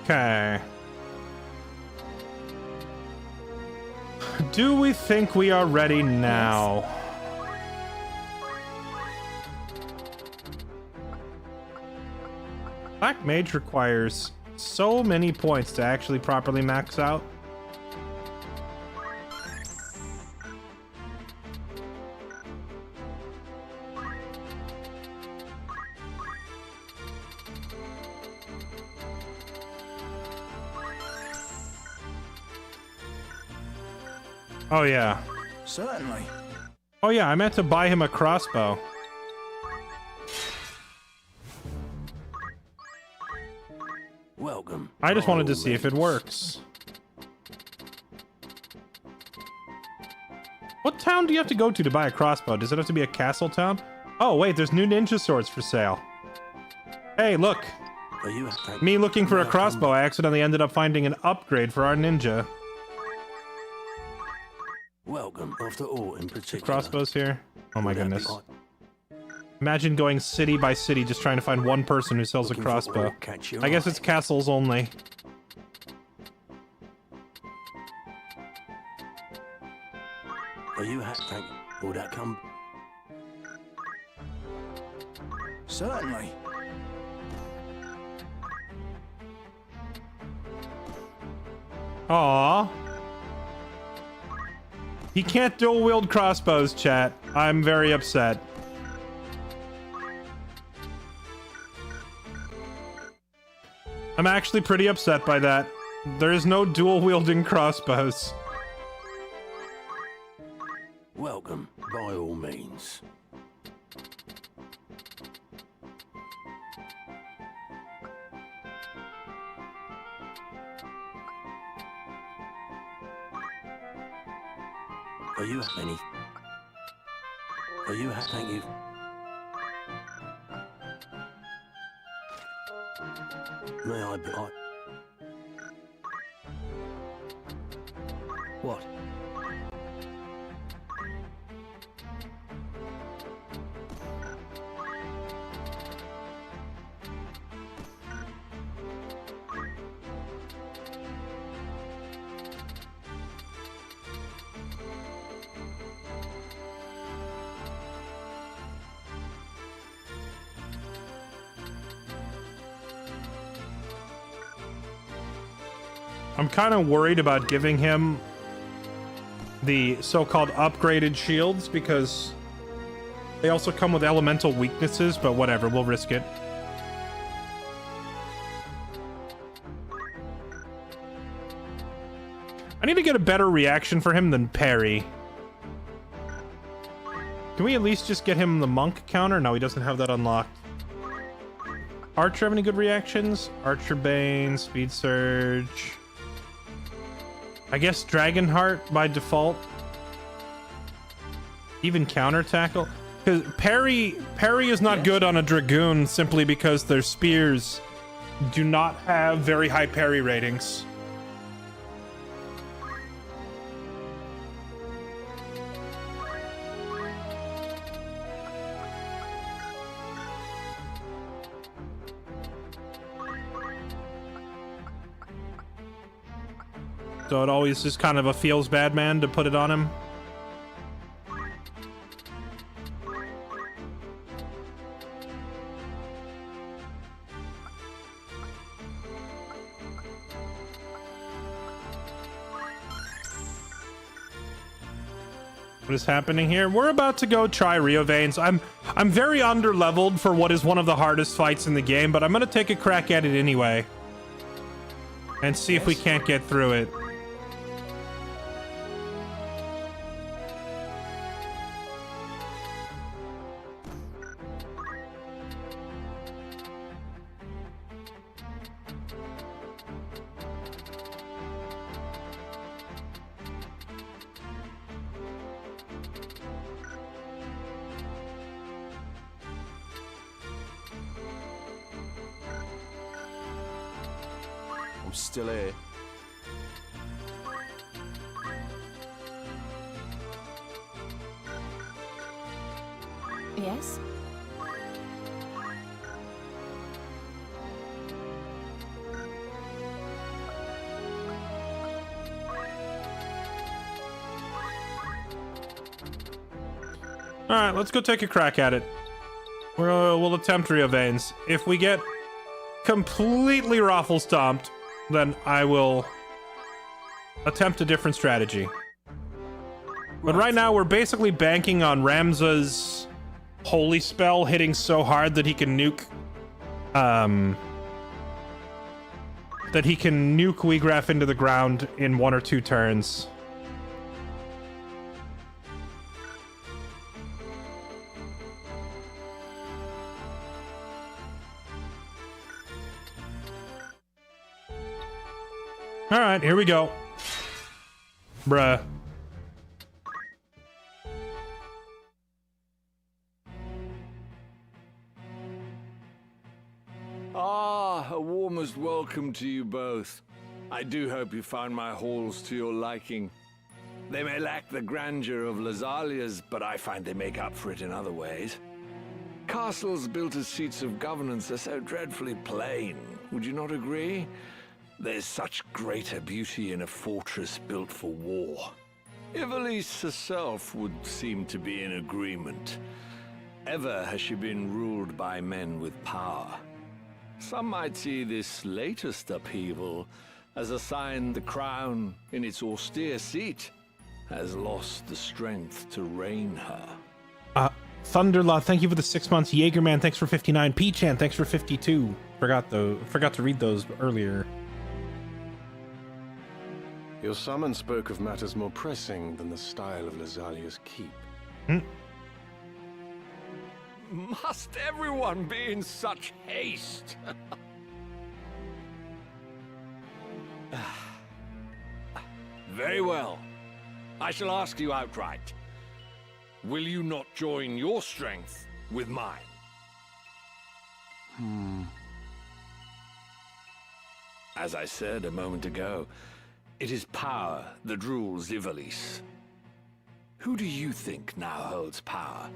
Okay. Do we think we are ready now? Yes. Black Mage requires so many points to actually properly max out. Oh yeah. Certainly. Oh yeah, I meant to buy him a crossbow. I just wanted to see if it works. What town do you have to go to buy a crossbow? Does it have to be a castle town? Oh, wait, there's new ninja swords for sale. Hey, look. Me looking for a crossbow, I accidentally ended up finding an upgrade for our ninja. Welcome, after all, in particular. Crossbows here? Oh my goodness. Imagine going city by city just trying to find one person who sells a crossbow. I guess it's castles only. Are you thank will that come? Certainly. Aww. He can't dual wield crossbows, chat. I'm very upset. I'm actually pretty upset by that. There is no dual wielding crossbows. Welcome, by all means. Are you any? Are you thank you? May I be? What? I'm kind of worried about giving him the so-called upgraded shields because they also come with elemental weaknesses, but whatever, we'll risk it. I need to get a better reaction for him than parry. Can we at least just get him the monk counter? No, he doesn't have that unlocked. Archer have any good reactions? Archer Bane, Speed Surge. I guess Dragonheart by default. Even counter tackle. Because parry is not good on a Dragoon simply because their spears do not have very high parry ratings. So it always just kind of a feels bad man to put it on him. What is happening here? We're about to go try Riovanes. I'm very under-leveled for what is one of the hardest fights in the game, but I'm gonna take a crack at it anyway. And see if we can't get through it. Still here. Yes? Alright, let's go take a crack at it. We'll attempt Riovanes. If we get completely raffle stomped, then I will attempt a different strategy. But right now, we're basically banking on Ramza's holy spell hitting so hard that he can nuke... that he can nuke Wiegraf into the ground in 1 or 2 turns. All right, here we go. Bruh. Ah, a warmest welcome to you both. I do hope you found my halls to your liking. They may lack the grandeur of Lesalia's, but I find they make up for it in other ways. Castles built as seats of governance are so dreadfully plain, would you not agree? There's such greater beauty in a fortress built for war. Ivalice herself would seem to be in agreement. Ever has she been ruled by men with power. Some might see this latest upheaval as a sign the crown, in its austere seat, has lost the strength to reign her. Thunderlaw, thank you for the 6 months. Jaegerman, thanks for 59. P-Chan, thanks for 52. Forgot to read those earlier. Your summon spoke of matters more pressing than the style of Lesalia's keep. Must everyone be in such haste? Very well. I shall ask you outright. Will you not join your strength with mine? As I said a moment ago, it is power that rules Ivalice. Who do you think now holds power?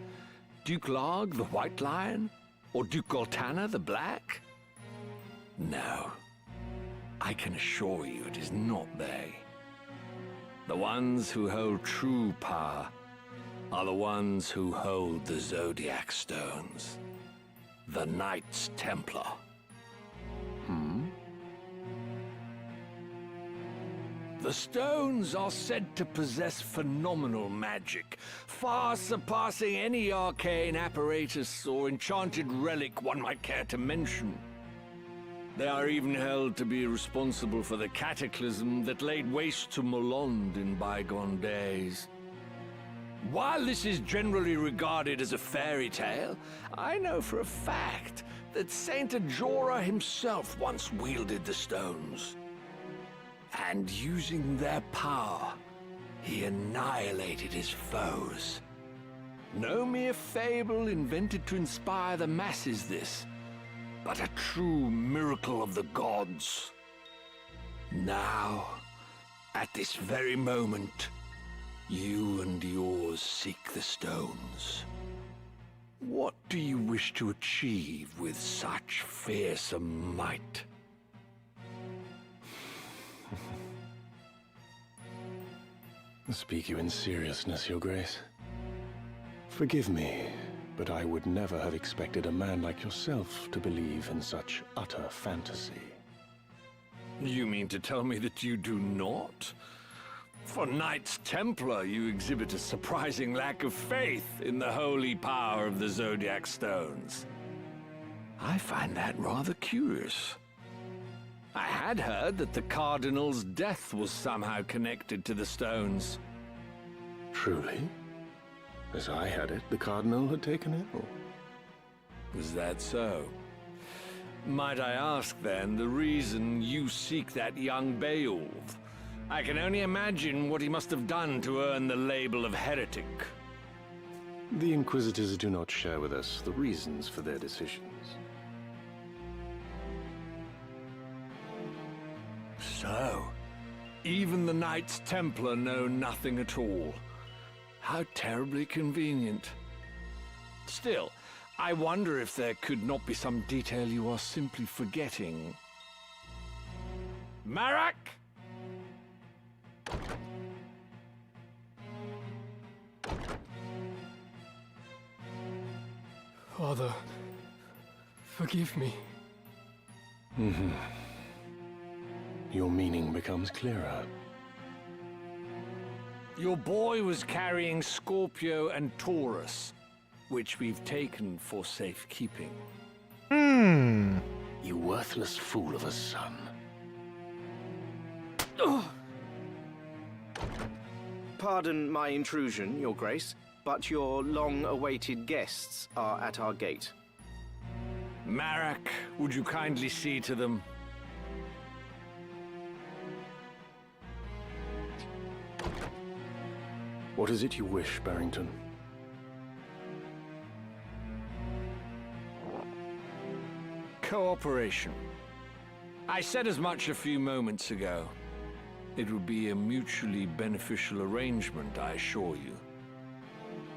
Duke Larg, the White Lion? Or Duke Goltana, the Black? No. I can assure you it is not they. The ones who hold true power are the ones who hold the Zodiac Stones. The Knights Templar. The stones are said to possess phenomenal magic, far surpassing any arcane apparatus or enchanted relic one might care to mention. They are even held to be responsible for the cataclysm that laid waste to Molond in bygone days. While this is generally regarded as a fairy tale, I know for a fact that Saint Dugeura himself once wielded the stones. And using their power, he annihilated his foes. No mere fable invented to inspire the masses, this, but a true miracle of the gods. Now, at this very moment, you and yours seek the stones. What do you wish to achieve with such fearsome might? Speak you in seriousness, Your Grace. Forgive me, but I would never have expected a man like yourself to believe in such utter fantasy. You mean to tell me that you do not? For Knights Templar, you exhibit a surprising lack of faith in the holy power of the Zodiac Stones. I find that rather curious. I had heard that the Cardinal's death was somehow connected to the stones. Truly? As I had it, the Cardinal had taken ill. Is that so? Might I ask, then, the reason you seek that young Beowulf? I can only imagine what he must have done to earn the label of heretic. The Inquisitors do not share with us the reasons for their decisions. So, even the Knights Templar know nothing at all. How terribly convenient. Still, I wonder if there could not be some detail you are simply forgetting. Malak! Father, forgive me. Your meaning becomes clearer. Your boy was carrying Scorpio and Taurus, which we've taken for safekeeping. You worthless fool of a son. Pardon my intrusion, Your Grace, but your long-awaited guests are at our gate. Malak, would you kindly see to them? What is it you wish, Barrington? Cooperation. I said as much a few moments ago. It would be a mutually beneficial arrangement, I assure you.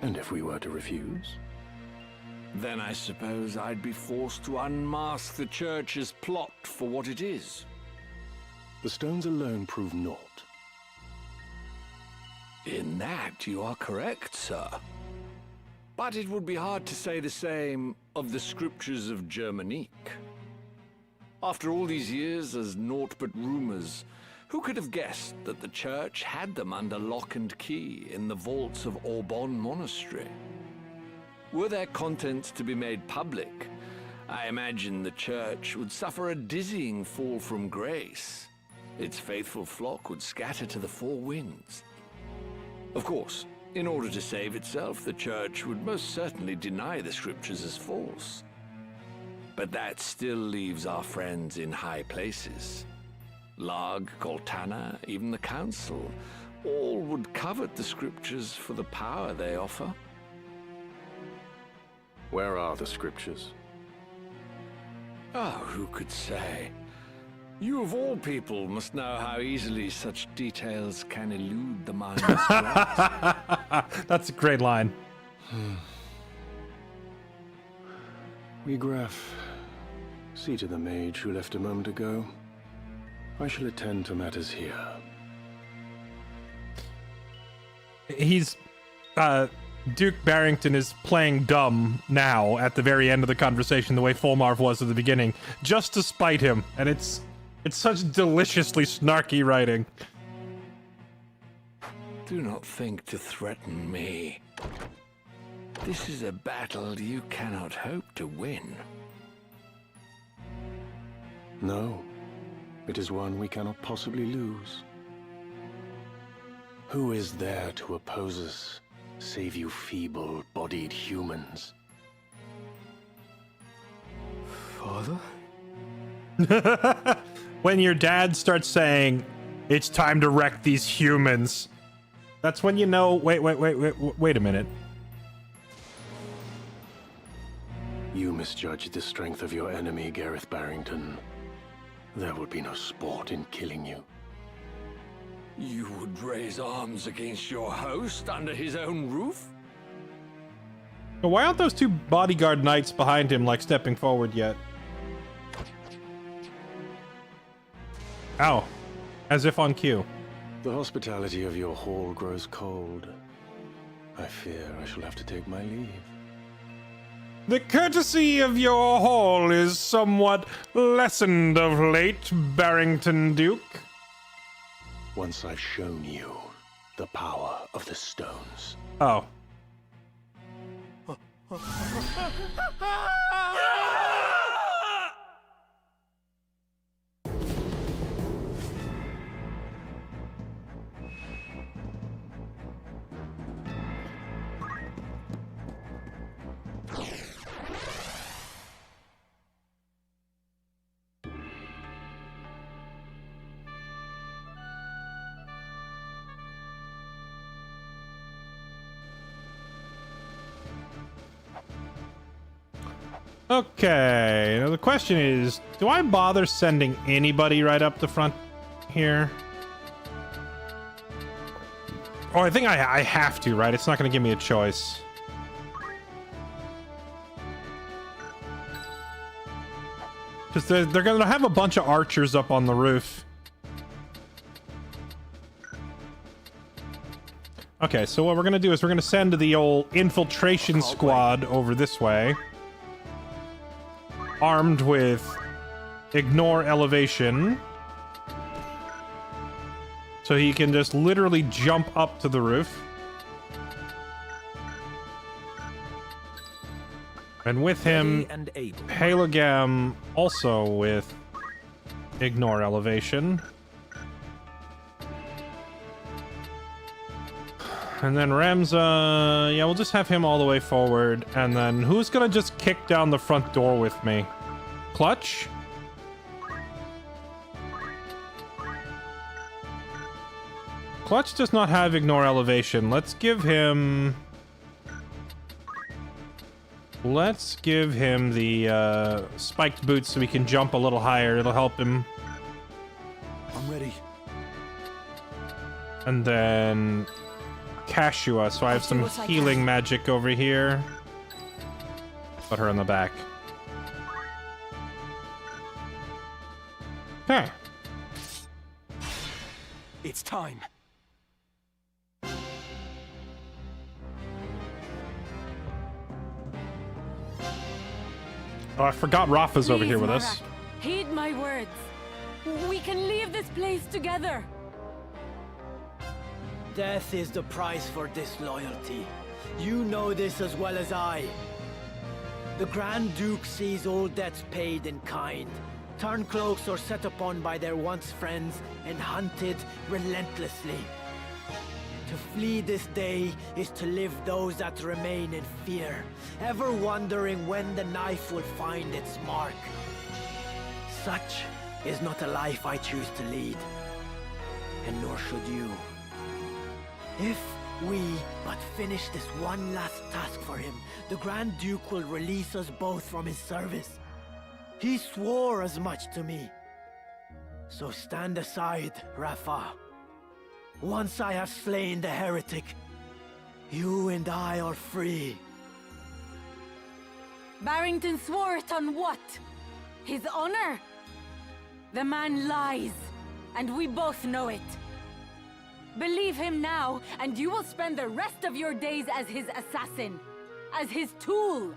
And if we were to refuse? Then I suppose I'd be forced to unmask the Church's plot for what it is. The stones alone prove naught. In that you are correct, sir. But it would be hard to say the same of the scriptures of Germanique. After all these years as naught but rumors, who could have guessed that the Church had them under lock and key in the vaults of Orran monastery? Were their contents to be made public, I imagine the Church would suffer a dizzying fall from grace. Its faithful flock would scatter to the four winds. Of course, in order to save itself, the Church would most certainly deny the scriptures as false. But that still leaves our friends in high places. Lag, Goltana, even the Council, all would covet the scriptures for the power they offer. Where are the scriptures? Oh, who could say? You of all people must know how easily such details can elude the mind's grasp. That's a great line. Wiegraf, see to the mage who left a moment ago. I shall attend to matters here. He's, Duke Barrington is playing dumb now at the very end of the conversation, the way Fulmarv was at the beginning, just to spite him, and it's such deliciously snarky writing. Do not think to threaten me. This is a battle you cannot hope to win. No, it is one we cannot possibly lose. Who is there to oppose us, save you feeble-bodied humans? Father? When your dad starts saying, "It's time to wreck these humans," that's when you know, wait a minute. You misjudged the strength of your enemy, Gareth Barrington. There would be no sport in killing you. You would raise arms against your host under his own roof? Why aren't those two bodyguard knights behind him, like, stepping forward yet? Ow. As if on cue. The hospitality of your hall grows cold. I fear I shall have to take my leave. The courtesy of your hall is somewhat lessened of late, Barrington Duke. Once I've shown you the power of the stones. Oh. Okay, now the question is, do I bother sending anybody right up the front here? Oh, I think I have to, right? It's not going to give me a choice. Because they're going to have a bunch of archers up on the roof. Okay, so what we're going to do is we're going to send the old infiltration squad over this way. Armed with ignore elevation. So he can just literally jump up to the roof. And with him, Halogam also with ignore elevation. And then Ramza, yeah, we'll just have him all the way forward. And then who's gonna just kick down the front door with me? Clutch? Clutch does not have ignore elevation. Let's give him the spiked boots so he can jump a little higher. It'll help him. I'm ready. And then Cashua, so I have some healing magic over here. Put her in the back. Okay. It's time. Oh, I forgot Rafa's over here with Malak, us. Heed my words. We can leave this place together. Death is the price for disloyalty. You know this as well as I. The Grand Duke sees all debts paid in kind. Turncloaks are set upon by their once friends and hunted relentlessly. To flee this day is to live those that remain in fear, ever wondering when the knife will find its mark. Such is not a life I choose to lead, and nor should you. If we but finish this one last task for him, the Grand Duke will release us both from his service. He swore as much to me. So stand aside, Rafa. Once I have slain the heretic, you and I are free. Barrington swore it on what? His honor? The man lies, and we both know it. Believe him now, and you will spend the rest of your days as his assassin, as his tool.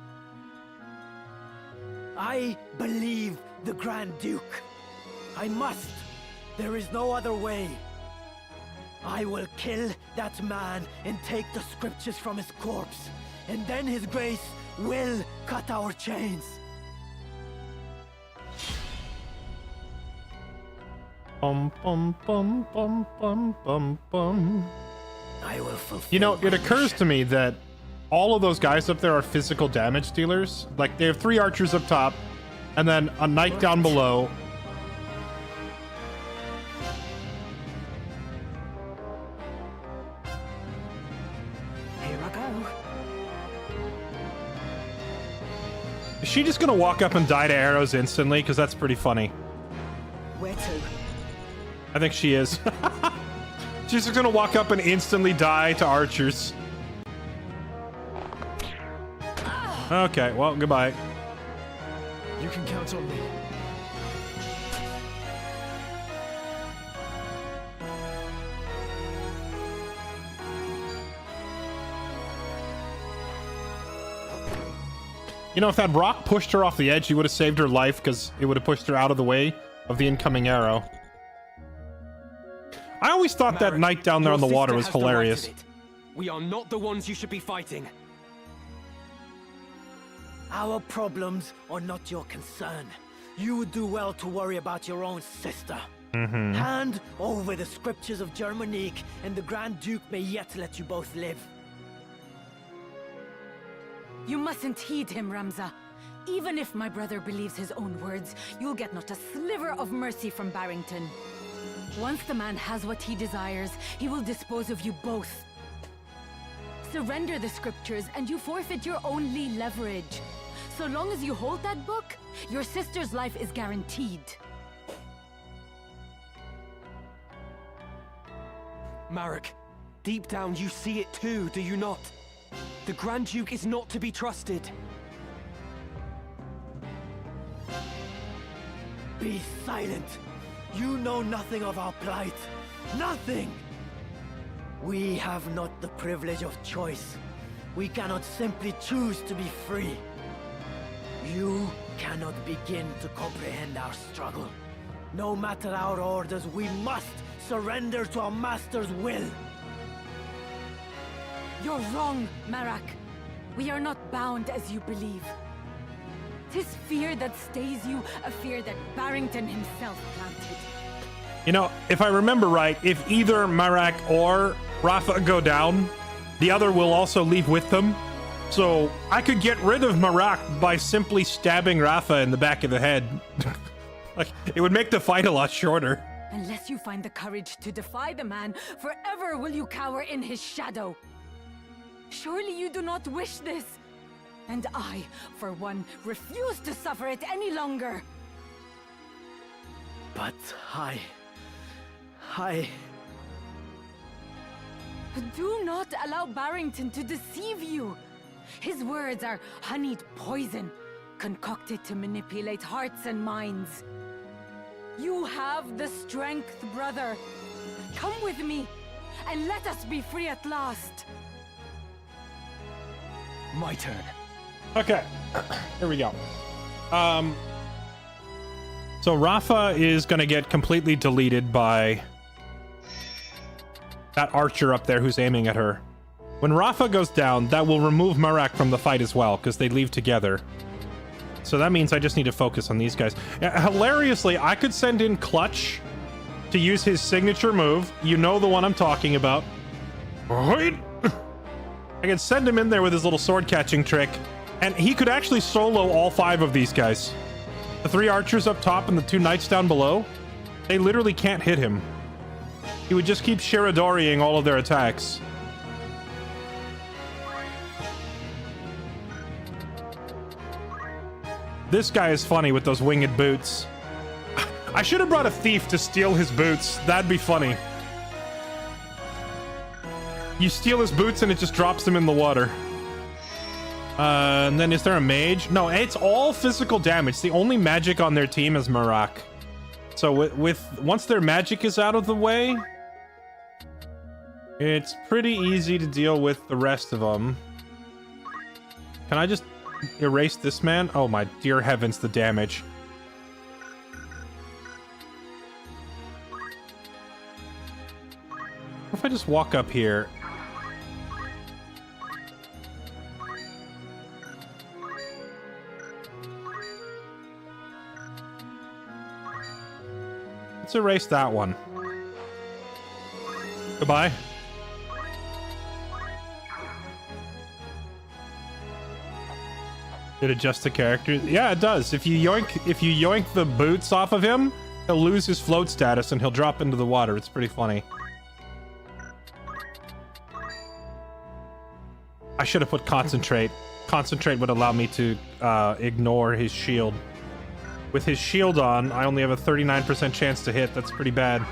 I believe the Grand Duke. I must. There is no other way. I will kill that man and take the scriptures from his corpse, and then his grace will cut our chains. Bum, bum, bum, bum, bum, bum, bum. I will fulfill. You know, it occurs to me that all of those guys up there are physical damage dealers. Like, they have 3 archers up top, and then a knight down below. Here I go. Is she just gonna walk up and die to arrows instantly? Because that's pretty funny. Where to? I think she is. She's just gonna walk up and instantly die to archers. Okay, well, goodbye. You can count on me. You know, if that rock pushed her off the edge, he would have saved her life because it would have pushed her out of the way of the incoming arrow. I always thought that knight down there on the water was hilarious. We are not the ones you should be fighting. Our problems are not your concern. You would do well to worry about your own sister. Hand over the scriptures of Germanique, and the Grand Duke may yet let you both live. You mustn't heed him, Ramza. Even if my brother believes his own words, you'll get not a sliver of mercy from Barrington. Once the man has what he desires, he will dispose of you both. Surrender the scriptures and you forfeit your only leverage. So long as you hold that book, your sister's life is guaranteed. Marek, deep down you see it too, do you not? The Grand Duke is not to be trusted. Be silent. You know nothing of our plight. Nothing! We have not the privilege of choice. We cannot simply choose to be free. You cannot begin to comprehend our struggle. No matter our orders, we must surrender to our master's will. You're wrong, Malak. We are not bound as you believe. 'Tis fear that stays you, a fear that Barrington himself planted. You know, if I remember right, if either Malak or Rafa go down, the other will also leave with them. So I could get rid of Malak by simply stabbing Rafa in the back of the head. Like, it would make the fight a lot shorter. Unless you find the courage to defy the man, forever will you cower in his shadow. Surely you do not wish this. And I, for one, refuse to suffer it any longer. But I... Do not allow Barringten to deceive you. His words are honeyed poison, concocted to manipulate hearts and minds. You have the strength, brother. Come with me, and let us be free at last. My turn. Okay, here we go. So Rafa is gonna get completely deleted by that archer up there who's aiming at her. When Rafa goes down, that will remove Malak from the fight as well, because they leave together. So that means I just need to focus on these guys. Hilariously, I could send in Clutch to use his signature move. You know the one I'm talking about. I could send him in there with his little sword catching trick, and he could actually solo all 5 of these guys. The 3 archers up top and the 2 knights down below, they literally can't hit him. He would just keep Shiradoriing all of their attacks. This guy is funny with those winged boots. I should have brought a thief to steal his boots. That'd be funny. You steal his boots and it just drops them in the water. And then is there a mage? No, it's all physical damage. The only magic on their team is Malak. So once their magic is out of the way, it's pretty easy to deal with the rest of them. Can I just erase this man? Oh my dear heavens, the damage. What if I just walk up here? Let's erase that one. Goodbye. Did it adjust the character? Yeah, it does. If you yoink the boots off of him, he'll lose his float status and he'll drop into the water. It's pretty funny. I should have put concentrate. Concentrate would allow me to ignore his shield. With his shield on, I only have a 39% chance to hit. That's pretty bad.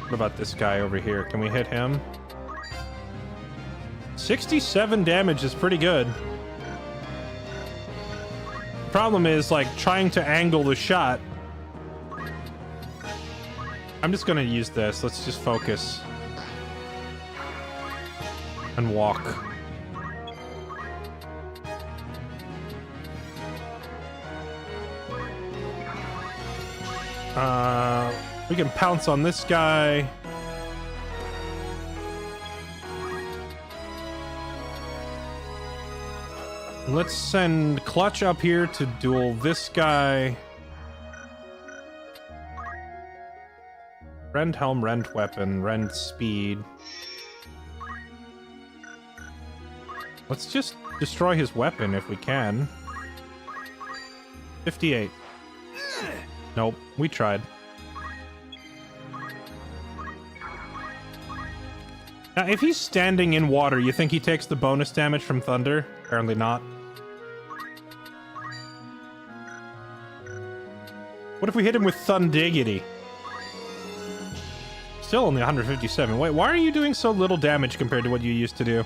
What about this guy over here? Can we hit him? 67 damage is pretty good. The problem is, like, trying to angle the shot. I'm just gonna use this. Let's just focus. And walk. We can pounce on this guy. Let's send Clutch up here to duel this guy. Rend helm, rend weapon, rend speed. Let's just destroy his weapon if we can. 58. Nope, we tried. Now, if he's standing in water, you think he takes the bonus damage from thunder? Apparently not. What if we hit him with Thundiggity? Still only 157. Wait, why are you doing so little damage compared to what you used to do?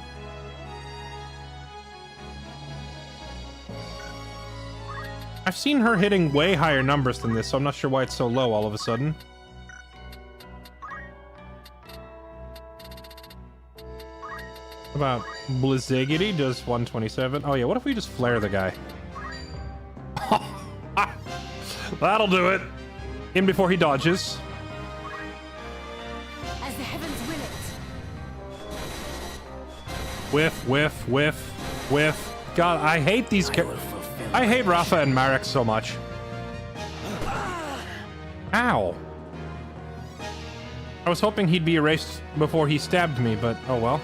I've seen her hitting way higher numbers than this, so I'm not sure why it's so low all of a sudden. About Blizzigity does 127. Oh yeah, what if we just flare the guy? That'll do it. In before he dodges. As the heavens will it. Whiff, whiff, whiff, whiff. God, I hate these characters. I hate Rafa and Malak so much. Ow. I was hoping he'd be erased before he stabbed me, but oh well.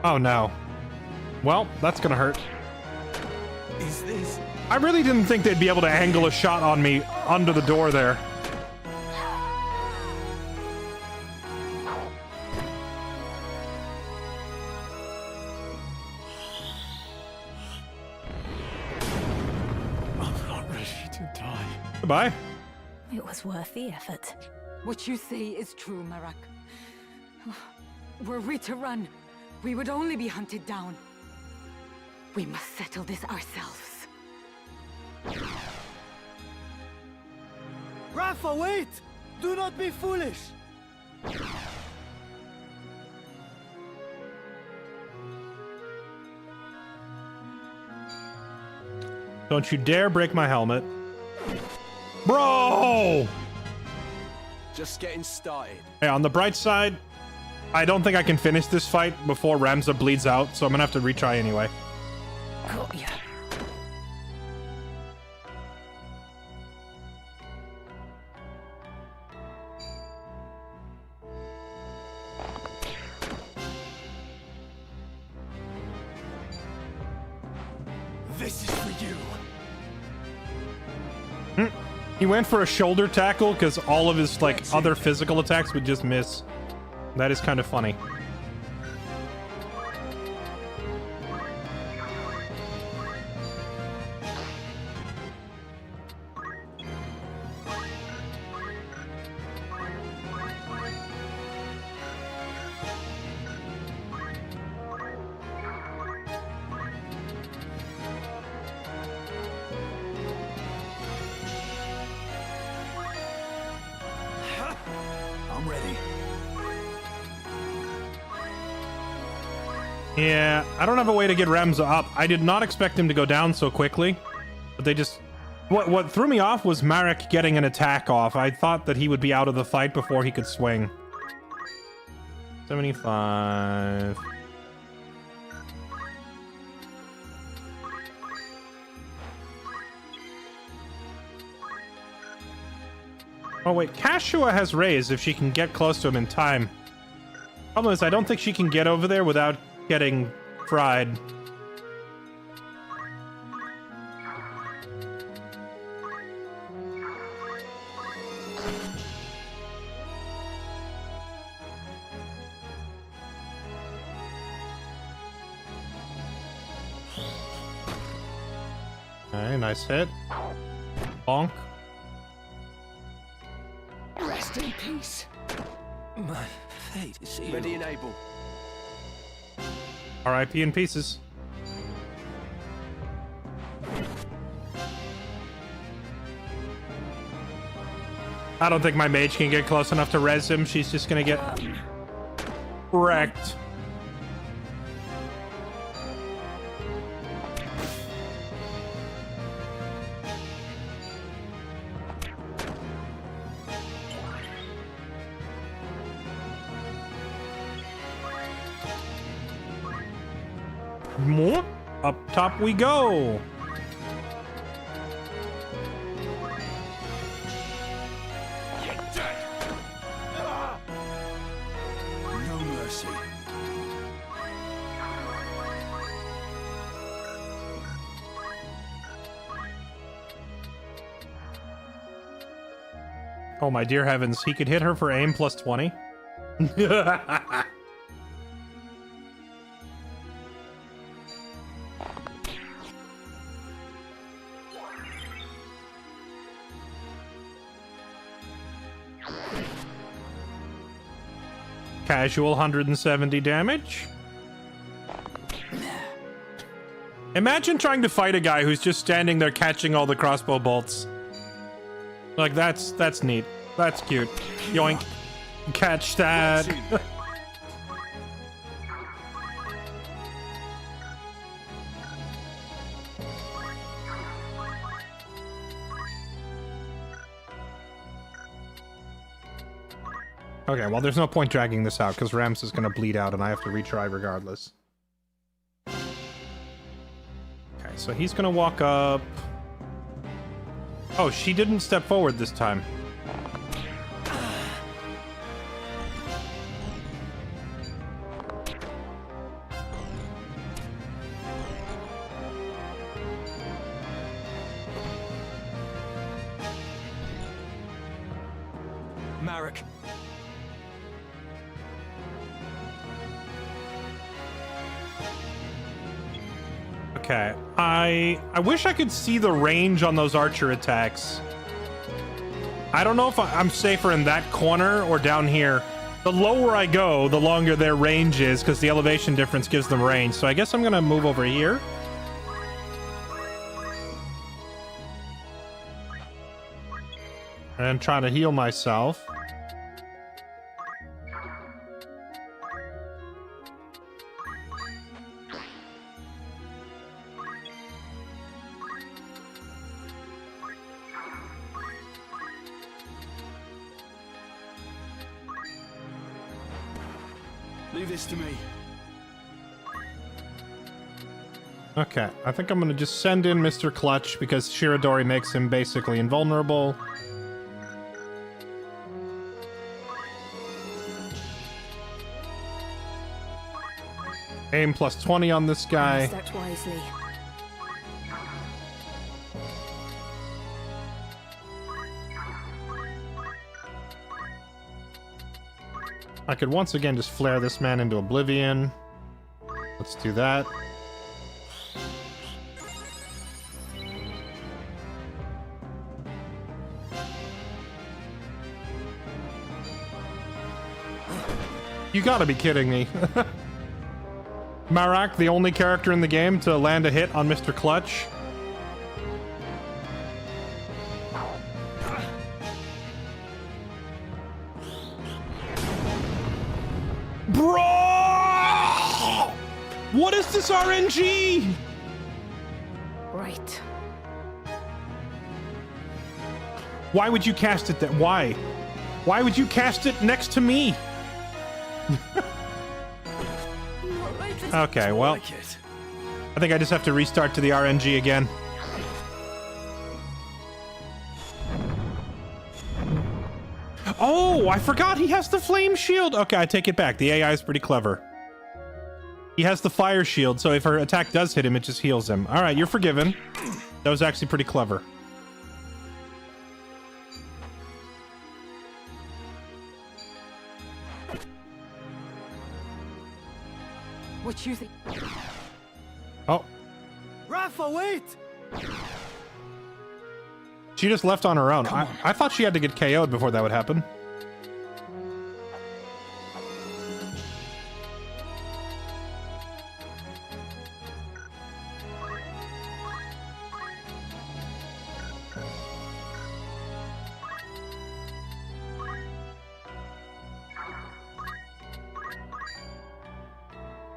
Oh no. Well, that's gonna hurt. is this? I really didn't think they'd be able to angle a shot on me under the door there. I'm not ready to die. Goodbye. It was worth the effort. What you say is true, Malak. Were we to run, we would only be hunted down. We must settle this ourselves. Rafa, wait! Do not be foolish! Don't you dare break my helmet. Bro! Just getting started. Hey, on the bright side, I don't think I can finish this fight before Ramza bleeds out, so I'm gonna have to retry anyway. Got ya. This is for you. He went for a shoulder tackle because all of his other physical attacks would just miss. That is kind of funny. I'm ready. Yeah, I don't have a way to get Ramza up. I did not expect him to go down so quickly, but they just... What threw me off was Marek getting an attack off. I thought that he would be out of the fight before he could swing. 75... Oh wait, Kashua has raised if she can get close to him in time. Problem is, I don't think she can get over there without getting fried. Okay, nice hit. Bonk. Rest in peace. My fate is sealed. Ready and able. RIP in pieces. I don't think my mage can get close enough to res him. She's just gonna get wrecked. More? Up top we go. No mercy. Oh my dear heavens, he could hit her for aim plus 20. Casual 170 damage. Imagine trying to fight a guy who's just standing there catching all the crossbow bolts. Like, that's neat. That's cute. Yoink. Catch that. Okay, well, there's no point dragging this out because Rams is going to bleed out and I have to retry regardless. Okay, so he's going to walk up. Oh, she didn't step forward this time. Malak. Okay, I wish I could see the range on those archer attacks. I don't know if I'm safer in that corner or down here. The lower I go, the longer their range is, because the elevation difference gives them range. So I guess I'm gonna move over here. And try to heal myself. Leave this to me. Okay, I think I'm gonna just send in Mr. Clutch because Shiradori makes him basically invulnerable. Aim plus 20 on this guy. Act wisely. I could once again just flare this man into oblivion. Let's do that. You gotta be kidding me. Malak, the only character in the game to land a hit on Mr. Clutch. Bro! What is this RNG? Right. Why would you cast it that? Why? Why would you cast it next to me? Okay, well, I think I just have to restart to the RNG again. Oh, I forgot he has the flame shield. Okay, I take it back. The AI is pretty clever. He has the fire shield, so if her attack does hit him, it just heals him. All right, you're forgiven. That was actually pretty clever. What you think? Oh. Rafa, wait! She just left on her own. I thought she had to get KO'd before that would happen.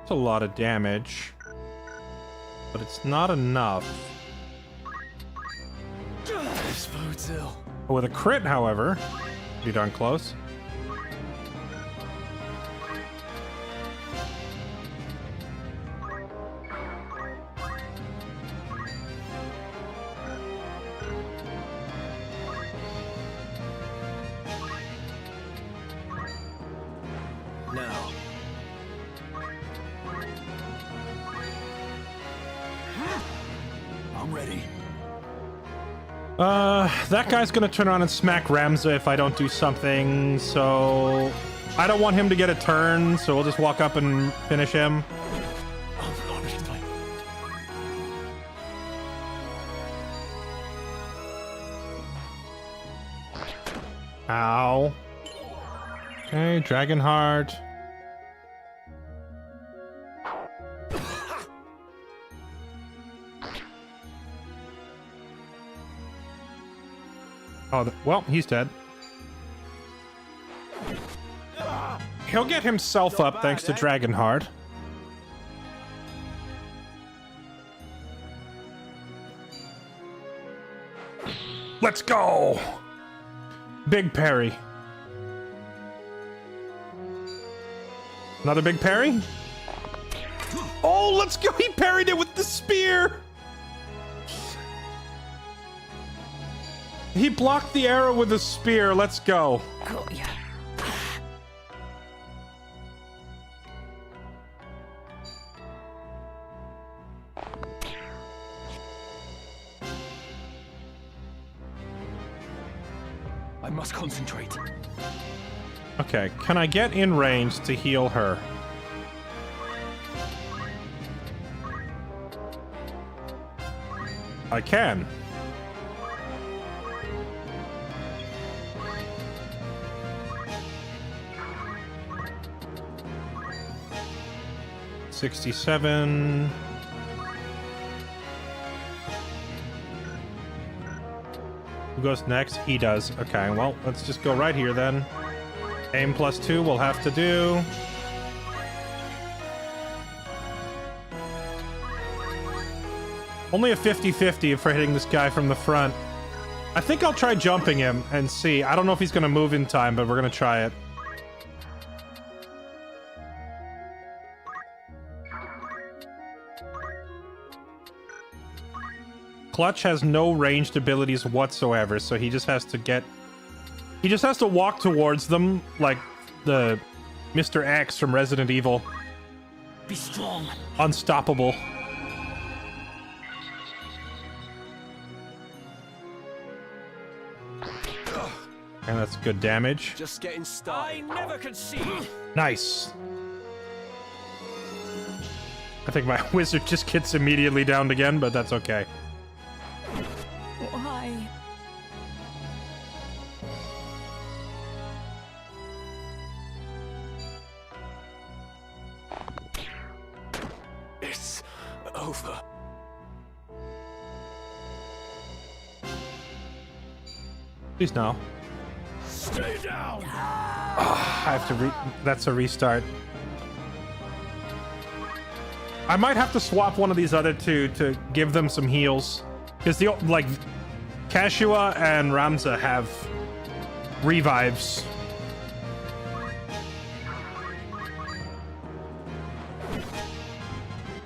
It's a lot of damage, but it's not enough. This bodes ill. With a crit, however, pretty darn close. Now. I'm ready. That guy's gonna turn around and smack Ramza if I don't do something, so I don't want him to get a turn, so we'll just walk up and finish him. Ow. Okay, Dragonheart. Oh, well, he's dead. He'll get himself up thanks to Dragonheart. Let's go! Big parry. Another big parry? Oh, let's go! He parried it with the spear! He blocked the arrow with a spear. Let's go. Got ya. I must concentrate. Okay, can I get in range to heal her? I can. $67. Who goes next? He does. Okay, well, let's just go right here then. Aim +2 we'll have to do. Only a 50-50 if we're hitting this guy from the front. I think I'll try jumping him and see. I don't know if he's going to move in time, but we're going to try it. Clutch has no ranged abilities whatsoever, so he just has to get... He just has to walk towards them like the Mr. X from Resident Evil. Be strong. Unstoppable. And that's good damage. Just getting started. I never concede. Nice. I think my wizard just gets immediately downed again, but that's okay. Why? It's over. Please no. Stay down. I have to that's a restart. I might have to swap one of these other two to give them some heals. Because the like Kashua and Ramza have revives.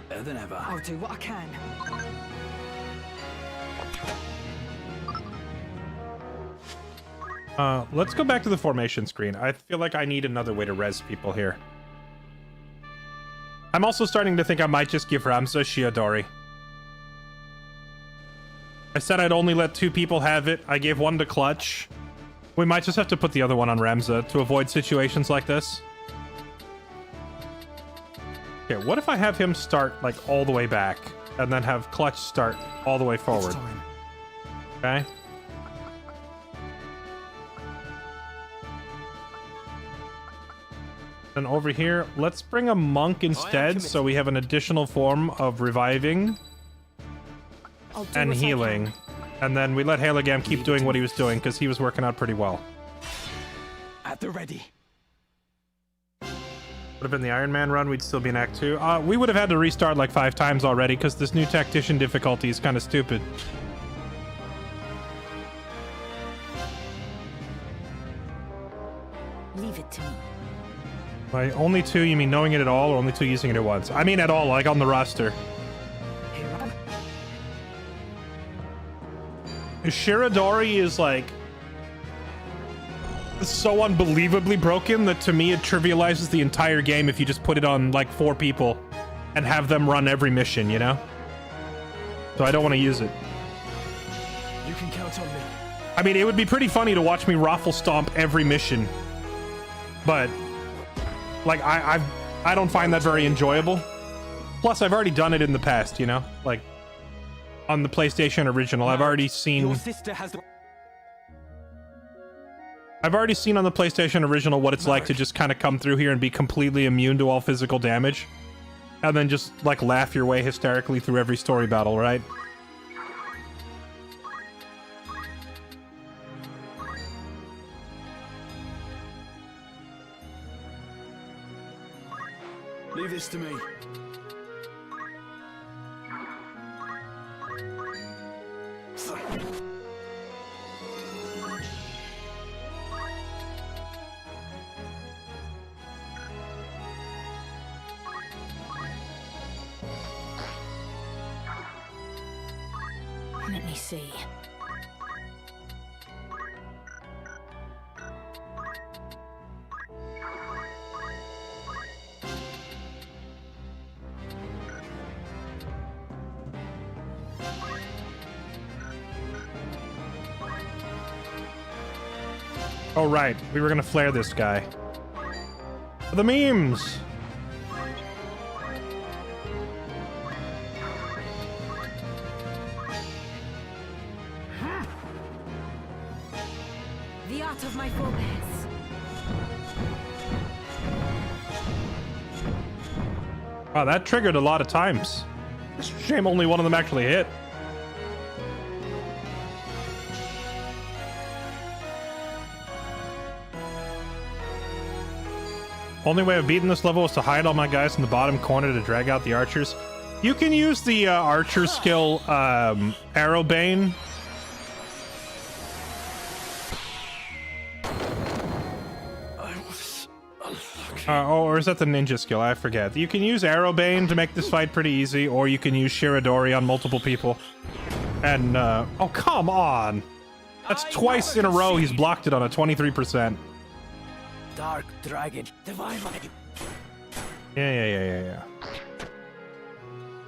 Better than ever. I'll do what I can. Let's go back to the formation screen. I feel like I need another way to res people here. I'm also starting to think I might just give Ramza Shiodori. I said I'd only let 2 people have it. I gave one to Clutch. We might just have to put the other one on Ramza to avoid situations like this. Okay, what if I have him start, like, all the way back, and then have Clutch start all the way forward? Okay. And over here, let's bring a monk instead, so we have an additional form of reviving and healing. And then we let Halagam keep doing what he was doing, because he was working out pretty well. At the ready. Would have been the Iron Man run, we'd still be in Act 2. We would have had to restart like 5 times already, because this new Tactician difficulty is kind of stupid. Leave it to me. By only 2, you mean knowing it at all, or only 2 using it at once? I mean at all, like on the roster. Shirodori is like so unbelievably broken that to me it trivializes the entire game if you just put it on like 4 people and have them run every mission, you know? So I don't want to use it. You can count on me. I mean, it would be pretty funny to watch me raffle stomp every mission, but like I don't find that very enjoyable. Plus, I've already done it in the past, you know, like on the PlayStation original. I've already seen. Your sister has the... I've already seen on the PlayStation original what it's like to just kind of come through here and be completely immune to all physical damage, and then just like laugh your way hysterically through every story battle, right? Leave this to me. Let me see. Oh, right. We were gonna flare this guy. For the memes! The art of my forebears. Wow, that triggered a lot of times. It's a shame only one of them actually hit. Only way of beating this level is to hide all my guys in the bottom corner to drag out the archers. You can use the archer skill, Arrowbane. Or is that the ninja skill? I forget. You can use Arrowbane to make this fight pretty easy, or you can use Shiradori on multiple people. And, oh, come on! That's twice in a row he's blocked it on a 23%. Dark Dragon, Divine Light. Yeah.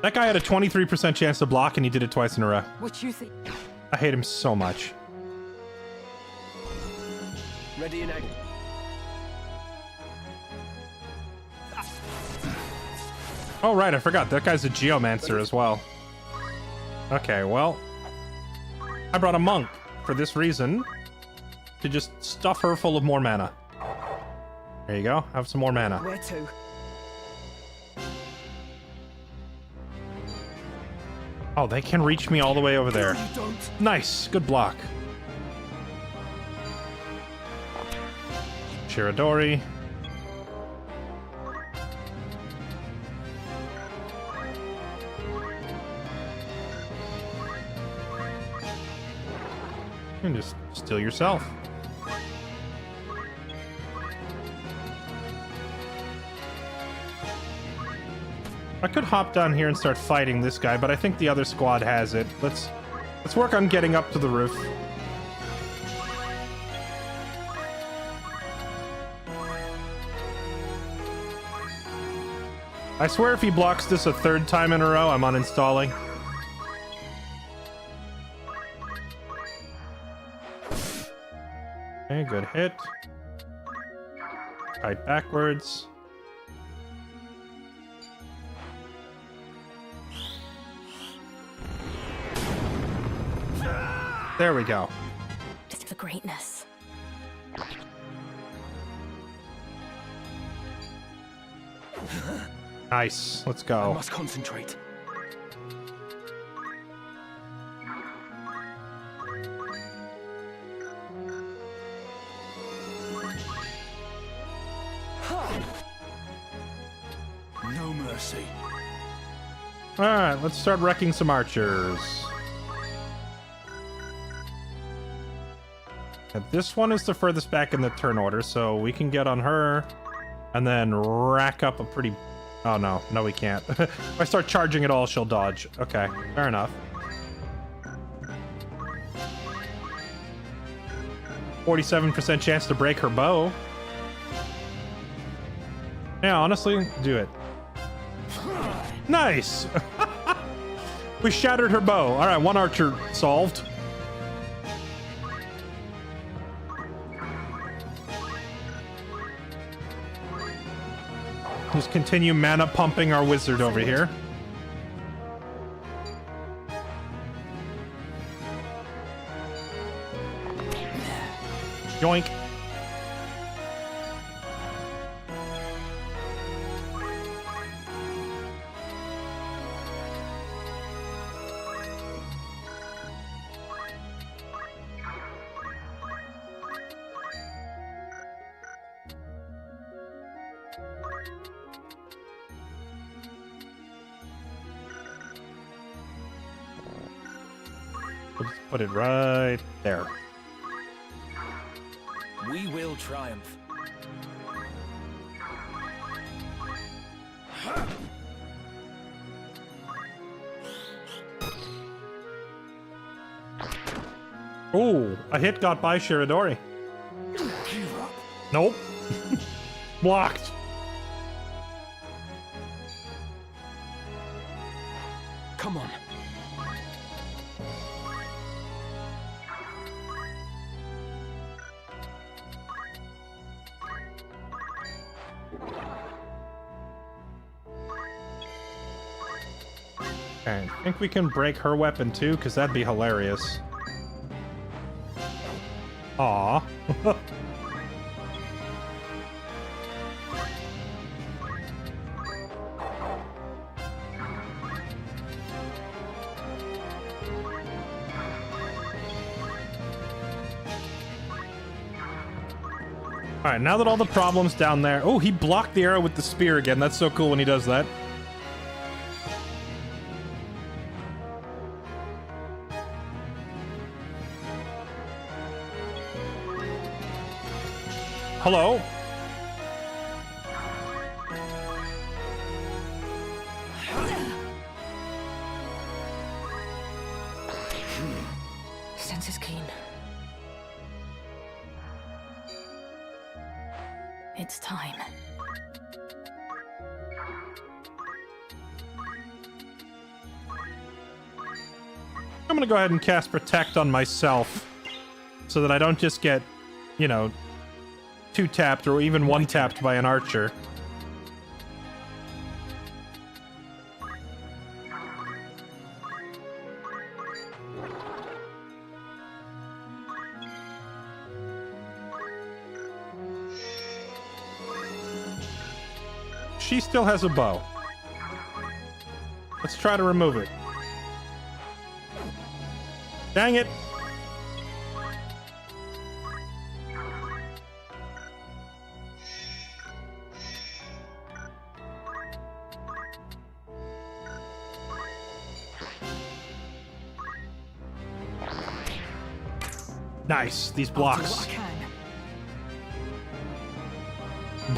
That guy had a 23% chance to block, and he did it twice in a row. What you think? I hate him so much. Ready and aim. Oh, right, I forgot. That guy's a Geomancer as well. Okay, well... I brought a monk for this reason. To just stuff her full of more mana. There you go. Have some more mana. Where to? Oh, they can reach me all the way over there. Nice. Good block. Shiradori. You can just steal yourself. I could hop down here and start fighting this guy, but I think the other squad has it. Let's work on getting up to the roof. I swear if he blocks this a third time in a row, I'm uninstalling. Okay, good hit. Fight backwards. There we go. Just for greatness. Nice. Let's go. I must concentrate. No mercy. Alright, let's start wrecking some archers. And this one is the furthest back in the turn order, so we can get on her and then rack up a pretty... Oh, no. No, we can't. If I start charging it all, she'll dodge. Okay, fair enough. 47% chance to break her bow. Yeah, honestly, do it. Nice! We shattered her bow. All right, one archer solved. Just continue mana pumping our wizard over here. Yoink. Let's put it right there. We will triumph. Ooh, a hit got by Shiradori. Nope. Blocked. Come on. Okay, I think we can break her weapon too, because that'd be hilarious. Aw. Alright, now that all the problems down there... Oh, he blocked the arrow with the spear again. That's so cool when he does that. Hello? Senses keen. It's time. I'm gonna go ahead and cast Protect on myself so that I don't just get, you know, 2-tapped or even 1-tapped by an archer. She still has a bow. Let's try to remove it. Dang it! Nice, these blocks.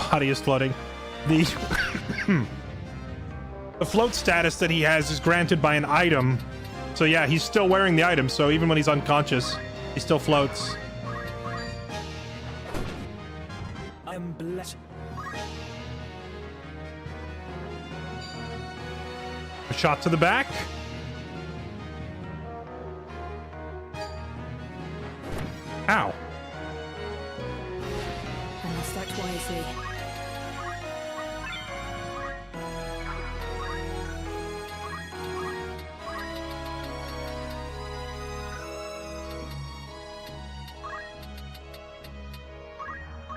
Body is floating. The the float status that he has is granted by an item. So yeah, he's still wearing the item, so even when he's unconscious, he still floats. I'm blessed. A shot to the back. Ow. I must act wisely.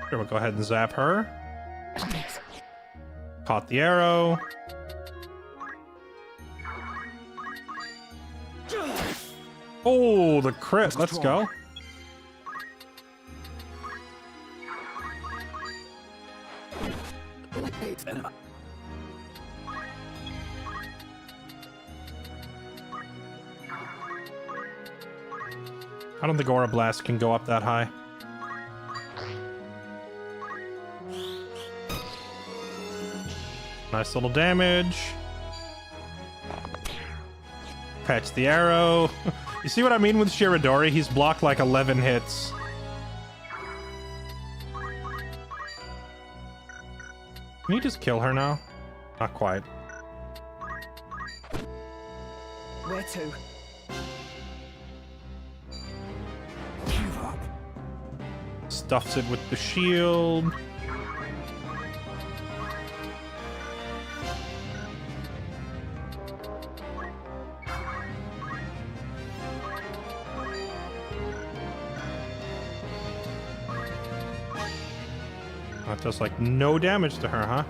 Here, we'll go ahead and zap her. Caught the arrow. Oh, the crit. Let's go. I don't think Aura Blast can go up that high. Nice little damage. Catch the arrow. You see what I mean with Shiradori? He's blocked like 11 hits. Can you just kill her now? Not quite. Where to? Give up. Stuffs it with the shield. That does like no damage to her, huh?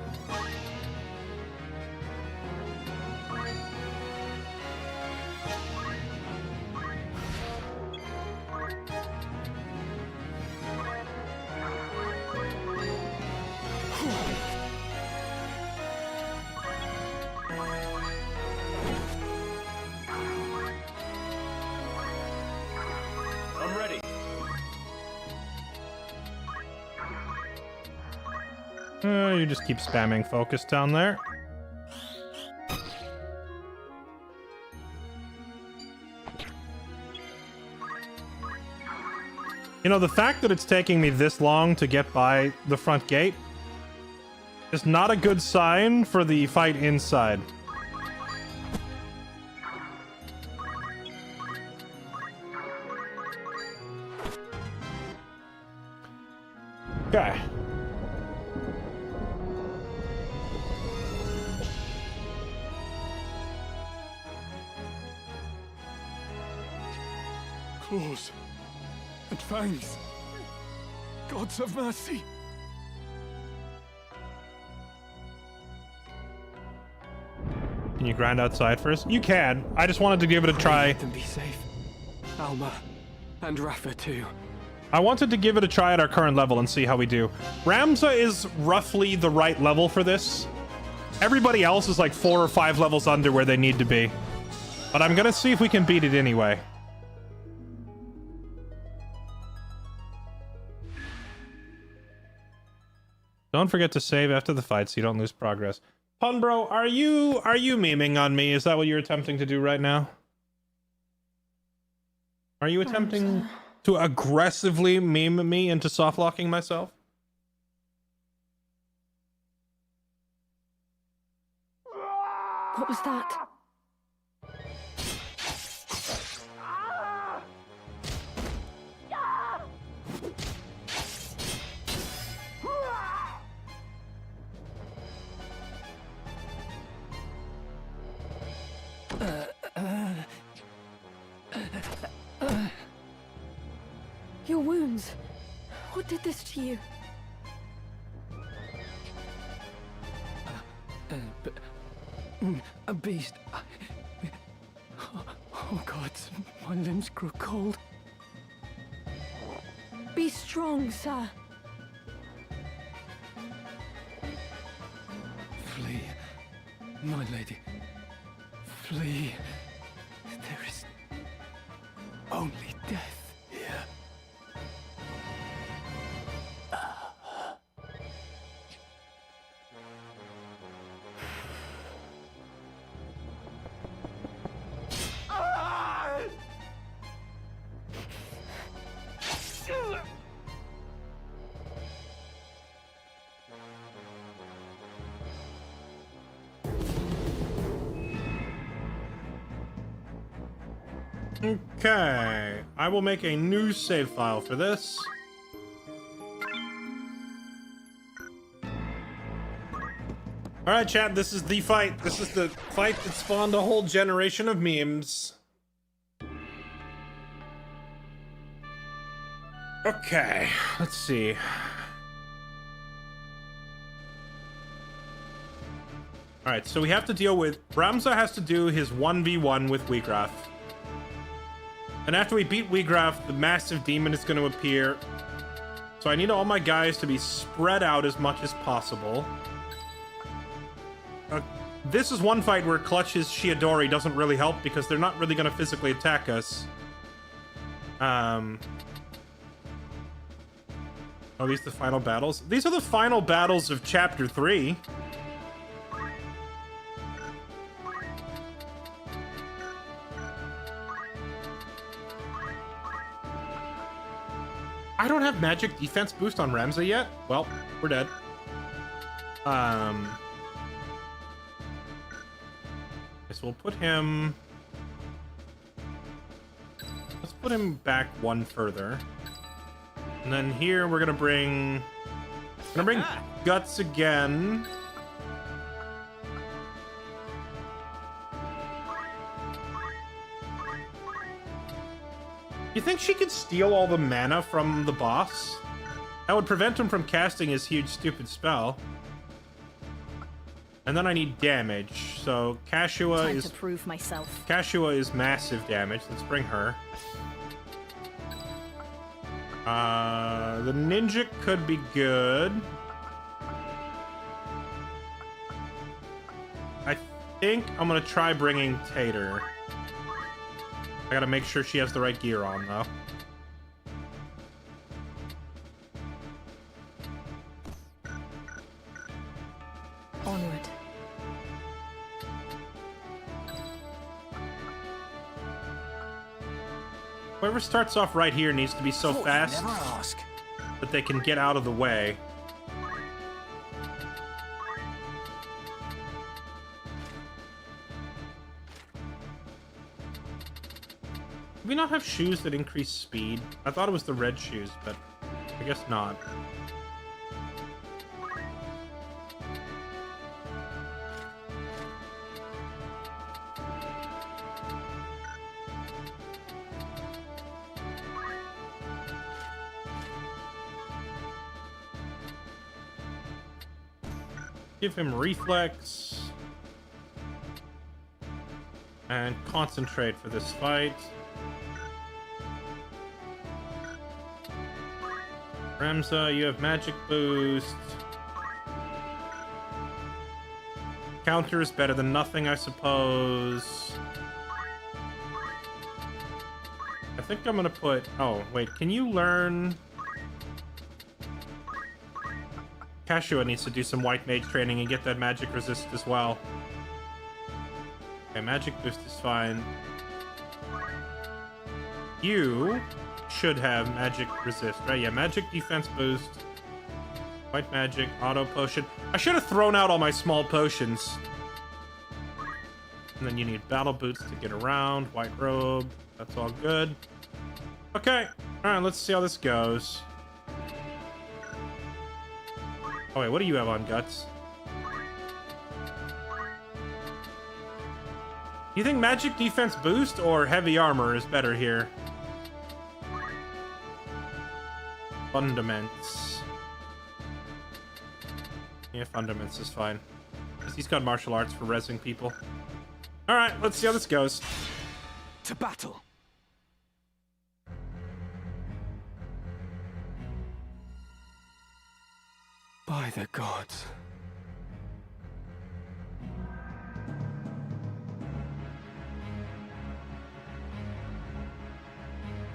I'm ready. You just keep spamming focus down there. You know, the fact that it's taking me this long to get by the front gate is not a good sign for the fight inside. Okay. Claws. And fangs. Gods of mercy. Can you grind outside first? You can. I just wanted to give it a try. Let them be safe. Alma. And Rafa too. I wanted to give it a try at our current level and see how we do. Ramza is roughly the right level for this. Everybody else is like 4 or 5 levels under where they need to be. But I'm gonna see if we can beat it anyway. Don't forget to save after the fight so you don't lose progress. Punbro, are you memeing on me? Is that what you're attempting to do right now? Are you attempting to aggressively meme me into soft-locking myself? What was that? Your wounds. What did this to you? A beast. Oh God, my limbs grow cold. Be strong, sir. Flee, my lady. Flee. There is only death here. Okay, I will make a new save file for this. Alright, chat, this is the fight. This is the fight that spawned a whole generation of memes. Okay, let's see. Alright, so we have to deal with... Ramza has to do his 1v1 with Wiegraf. And after we beat Wiegraf, the massive demon is going to appear. So I need all my guys to be spread out as much as possible. This is one fight where Clutch's Shiodori doesn't really help because they're not really going to physically attack us. Are these the final battles? These are the final battles of Chapter 3. I don't have magic defense boost on Ramza yet. Well, we're dead. So we'll put him... Let's put him back one further. And then here we're gonna bring... Guts again. You think she could steal all the mana from the boss? That would prevent him from casting his huge stupid spell. And then I need damage. So Kashua Time is to prove myself. Kashua is massive damage. Let's bring her. The ninja could be good. I think I'm gonna try bringing Tater. I gotta make sure she has the right gear on, though. Onward. Whoever starts off right here needs to be so fast that they can get out of the way. Do we not have shoes that increase speed? I thought it was the red shoes, but I guess not. Give him reflex. And concentrate for this fight. Ramza, you have magic boost. Counter is better than nothing, I suppose. I think I'm gonna put... Oh, wait, can you learn... Kashua needs to do some white mage training and get that magic resist as well. Okay, magic boost is fine. You should have magic resist, right? Yeah, magic defense boost. White magic, auto potion. I should have thrown out all my small potions. And then you need battle boots to get around. White robe. That's all good. Okay. Alright, let's see how this goes. Oh wait, what do you have on, Guts? You think magic defense boost or heavy armor is better here? Fundaments. Yeah, Fundaments is fine. He's got martial arts for rezzing people. Alright, let's see how this goes. To battle! By the gods.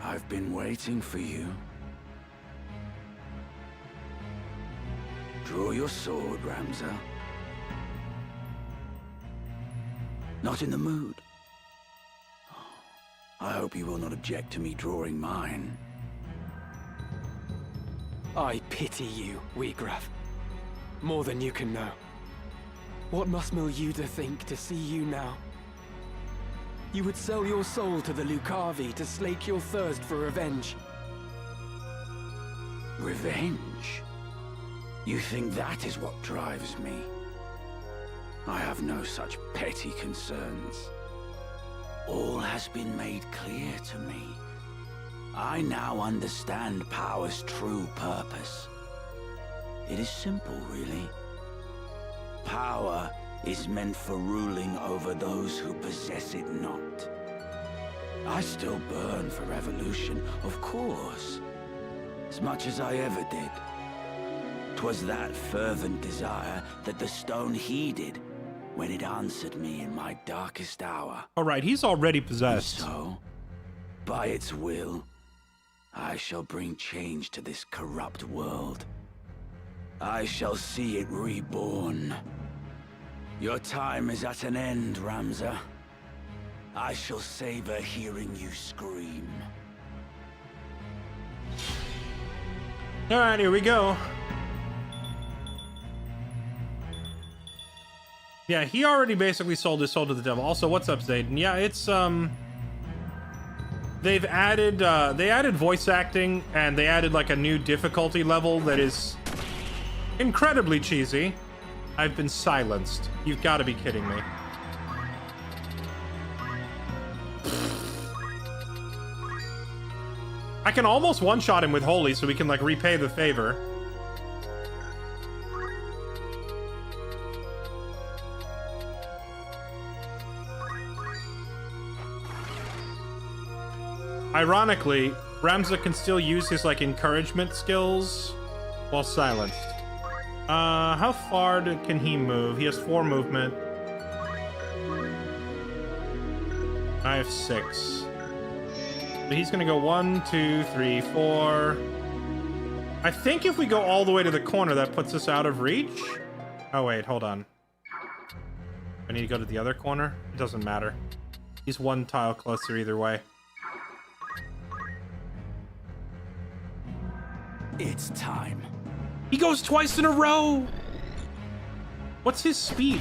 I've been waiting for you. Draw your sword, Ramza. Not in the mood? I hope you will not object to me drawing mine. I pity you, Wiegraf. More than you can know. What must Milyuda think to see you now? You would sell your soul to the Lucavi to slake your thirst for revenge. Revenge? You think that is what drives me? I have no such petty concerns. All has been made clear to me. I now understand power's true purpose. It is simple, really. Power is meant for ruling over those who possess it not. I still burn for revolution, of course. As much as I ever did. 'Twas that fervent desire that the stone heeded when it answered me in my darkest hour. Alright, he's already possessed. So, by its will, I shall bring change to this corrupt world. I shall see it reborn. Your time is at an end, Ramza. I shall savor hearing you scream. Alright, here we go. Yeah, he already basically sold his soul to the devil. Also, what's up, Zayden? Yeah, it's, they've added, they added voice acting, and they added, like, a new difficulty level that is incredibly cheesy. I've been silenced. You've got to be kidding me. I can almost one-shot him with Holy so we can, like, repay the favor. Ironically, Ramza can still use his, like, encouragement skills while silenced. How far can he move? He has 4 movement. I have 6. But he's gonna go 1, 2, 3, 4. I think if we go all the way to the corner, that puts us out of reach. Oh, wait, hold on. I need to go to the other corner? It doesn't matter. He's 1 tile closer either way. It's time. He goes twice in a row! What's his speed?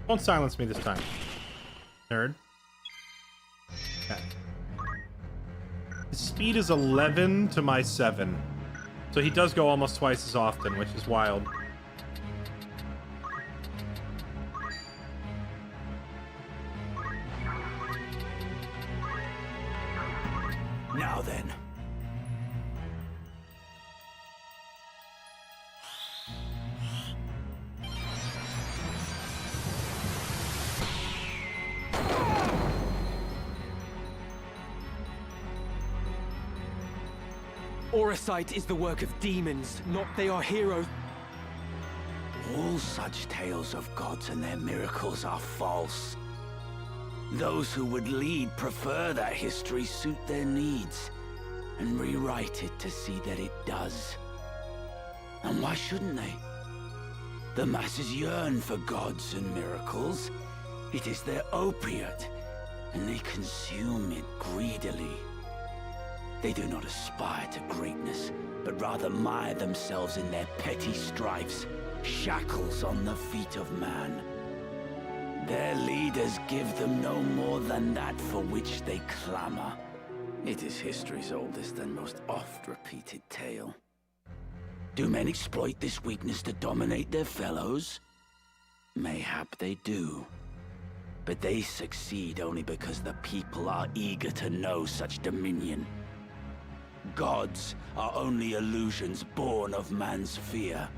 Don't silence me this time, nerd. Okay. His speed is 11 to my 7. So he does go almost twice as often, which is wild. Oracite is the work of demons, not they are heroes. All such tales of gods and their miracles are false. Those who would lead prefer that history suit their needs, and rewrite it to see that it does. And why shouldn't they? The masses yearn for gods and miracles. It is their opiate, and they consume it greedily. They do not aspire to greatness, but rather mire themselves in their petty strifes, shackles on the feet of man. Their leaders give them no more than that for which they clamor. It is history's oldest and most oft-repeated tale. Do men exploit this weakness to dominate their fellows? Mayhap they do. But they succeed only because the people are eager to know such dominion. Gods are only illusions born of man's fear.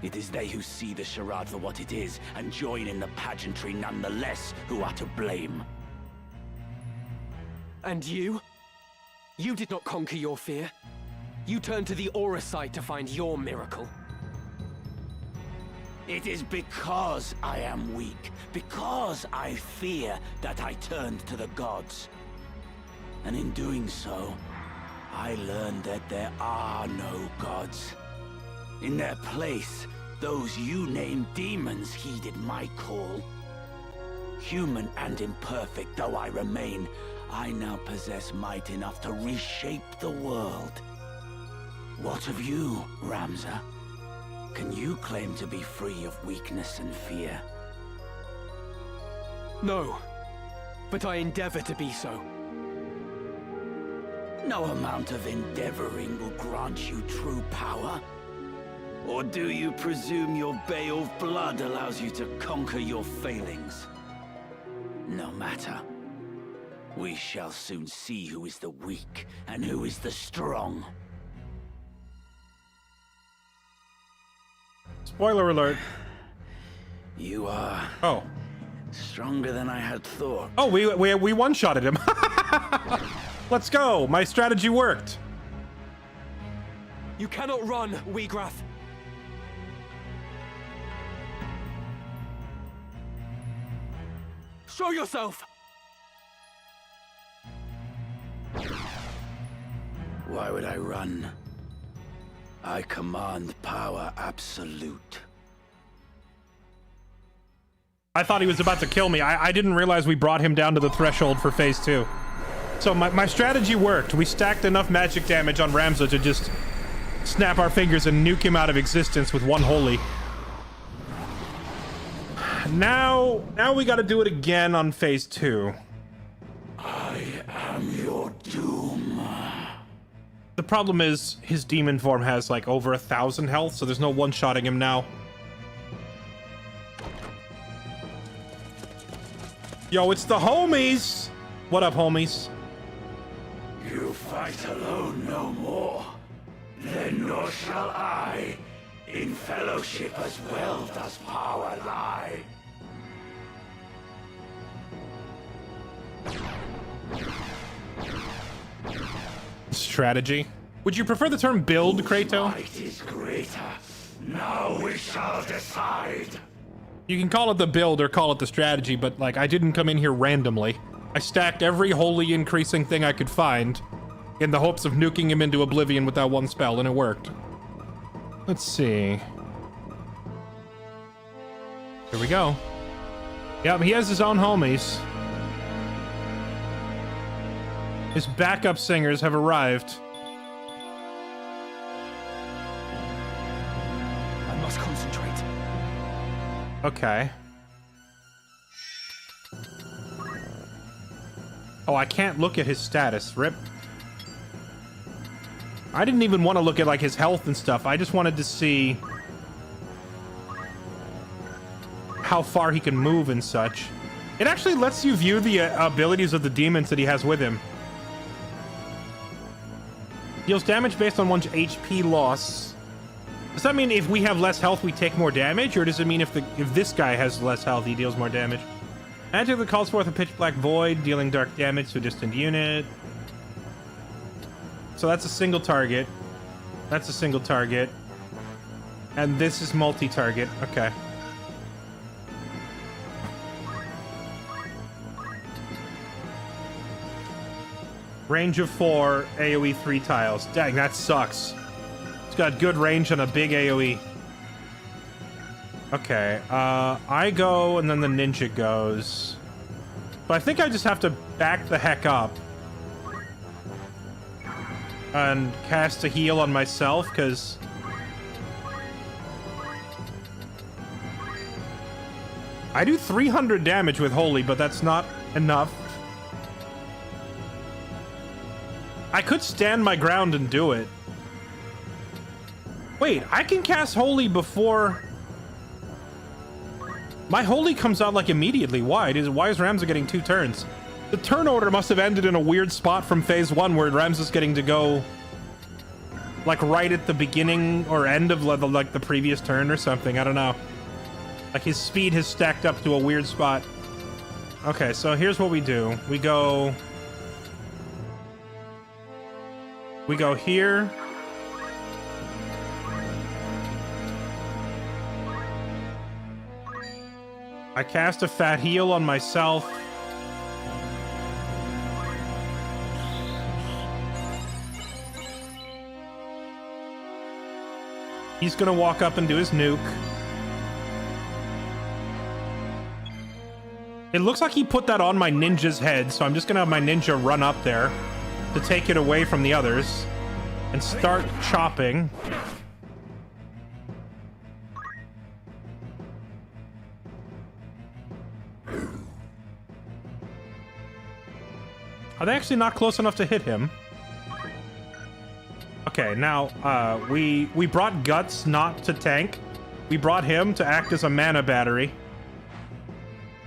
It is they who see the charade for what it is and join in the pageantry nonetheless who are to blame. And you? You did not conquer your fear. You turned to the Oracite to find your miracle. It is because I am weak, because I fear, that I turned to the gods. And in doing so, I learned that there are no gods. In their place, those you named demons heeded my call. Human and imperfect though I remain, I now possess might enough to reshape the world. What of you, Ramza? Can you claim to be free of weakness and fear? No, but I endeavor to be so. No amount of endeavoring will grant you true power. Or do you presume your Beowulf blood allows you to conquer your failings? No matter. We shall soon see who is the weak and who is the strong. Spoiler alert. You are... Oh. Stronger than I had thought. Oh, we one-shotted him. Let's go. My strategy worked. You cannot run, Wiegraf. Show yourself! Why would I run? I command power absolute. I thought he was about to kill me. I didn't realize we brought him down to the threshold for phase 2. So my strategy worked. We stacked enough magic damage on Ramza to just snap our fingers and nuke him out of existence with one holy. Now we gotta do it again on phase 2. I am your doom. The problem is his demon form has like over 1,000 health, so there's no one-shotting him now. Yo, it's the homies! What up, homies? You fight alone no more. Then nor shall I. In fellowship as well does power lie. Strategy? Would you prefer the term build, Kratos? Might is greater. Now we shall decide. You can call it the build or call it the strategy, but like I didn't come in here randomly. I stacked every holy increasing thing I could find in the hopes of nuking him into oblivion with that one spell, and it worked. Let's see. Here we go. Yep, he has his own homies. His backup singers have arrived. I must concentrate. Okay. Oh, I can't look at his status. Rip. I didn't even want to look at like his health and stuff. I just wanted to see how far he can move and such. It actually lets you view the abilities of the demons that he has with him. Deals damage based on one's HP loss. Does that mean if we have less health, we take more damage? Or does it mean if this guy has less health, he deals more damage? Magic that calls forth a pitch black void, dealing dark damage to a distant unit. So that's a single target. That's a single target. And this is multi-target. Okay. Range of 4, AoE 3 tiles. Dang, that sucks. It's got good range and a big AoE. Okay, I go and then the ninja goes. But I think I just have to back the heck up. And cast a heal on myself, because... I do 300 damage with Holy, but that's not enough. I could stand my ground and do it. Wait, I can cast Holy before... My Holy comes out, like, immediately. Why is Ramza getting 2 turns? The turn order must have ended in a weird spot from phase 1 where Ramza's getting to go... like, right at the beginning or end of, like, the previous turn or something. I don't know. Like, his speed has stacked up to a weird spot. Okay, so here's what we do. We go here. I cast a fat heal on myself. He's gonna walk up and do his nuke. It looks like he put that on my ninja's head, so I'm just gonna have my ninja run up there to take it away from the others and start chopping. Are they actually not close enough to hit him? Okay, now, we brought Guts not to tank. We brought him to act as a mana battery.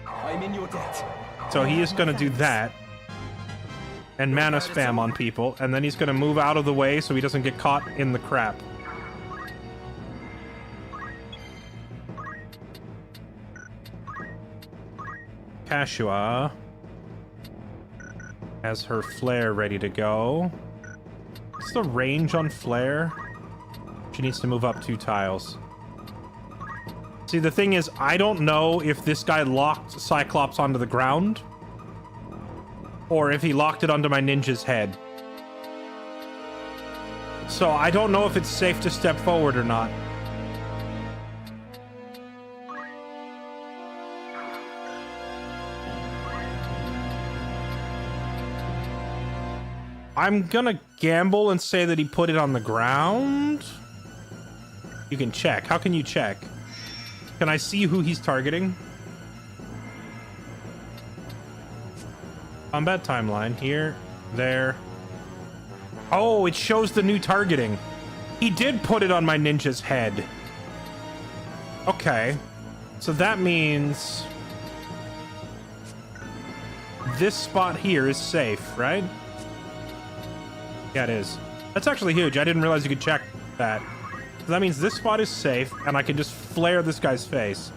I'm in your debt. So he is gonna do that. And mana spam on people, and then he's gonna move out of the way so he doesn't get caught in the crap. Kashua has her flare ready to go. What's the range on flare? She needs to move up 2 tiles. See, the thing is, I don't know if this guy locked Cyclops onto the ground or if he locked it onto my ninja's head. So I don't know if it's safe to step forward or not. I'm gonna gamble and say that he put it on the ground. You can check. How can you check? Can I see who he's targeting? Combat timeline. Here, there. Oh, it shows the new targeting. He did put it on my ninja's head. Okay. So that means... this spot here is safe, right? Yeah, it is. That's actually huge. I didn't realize you could check that. So that means this spot is safe, and I can just flare this guy's face.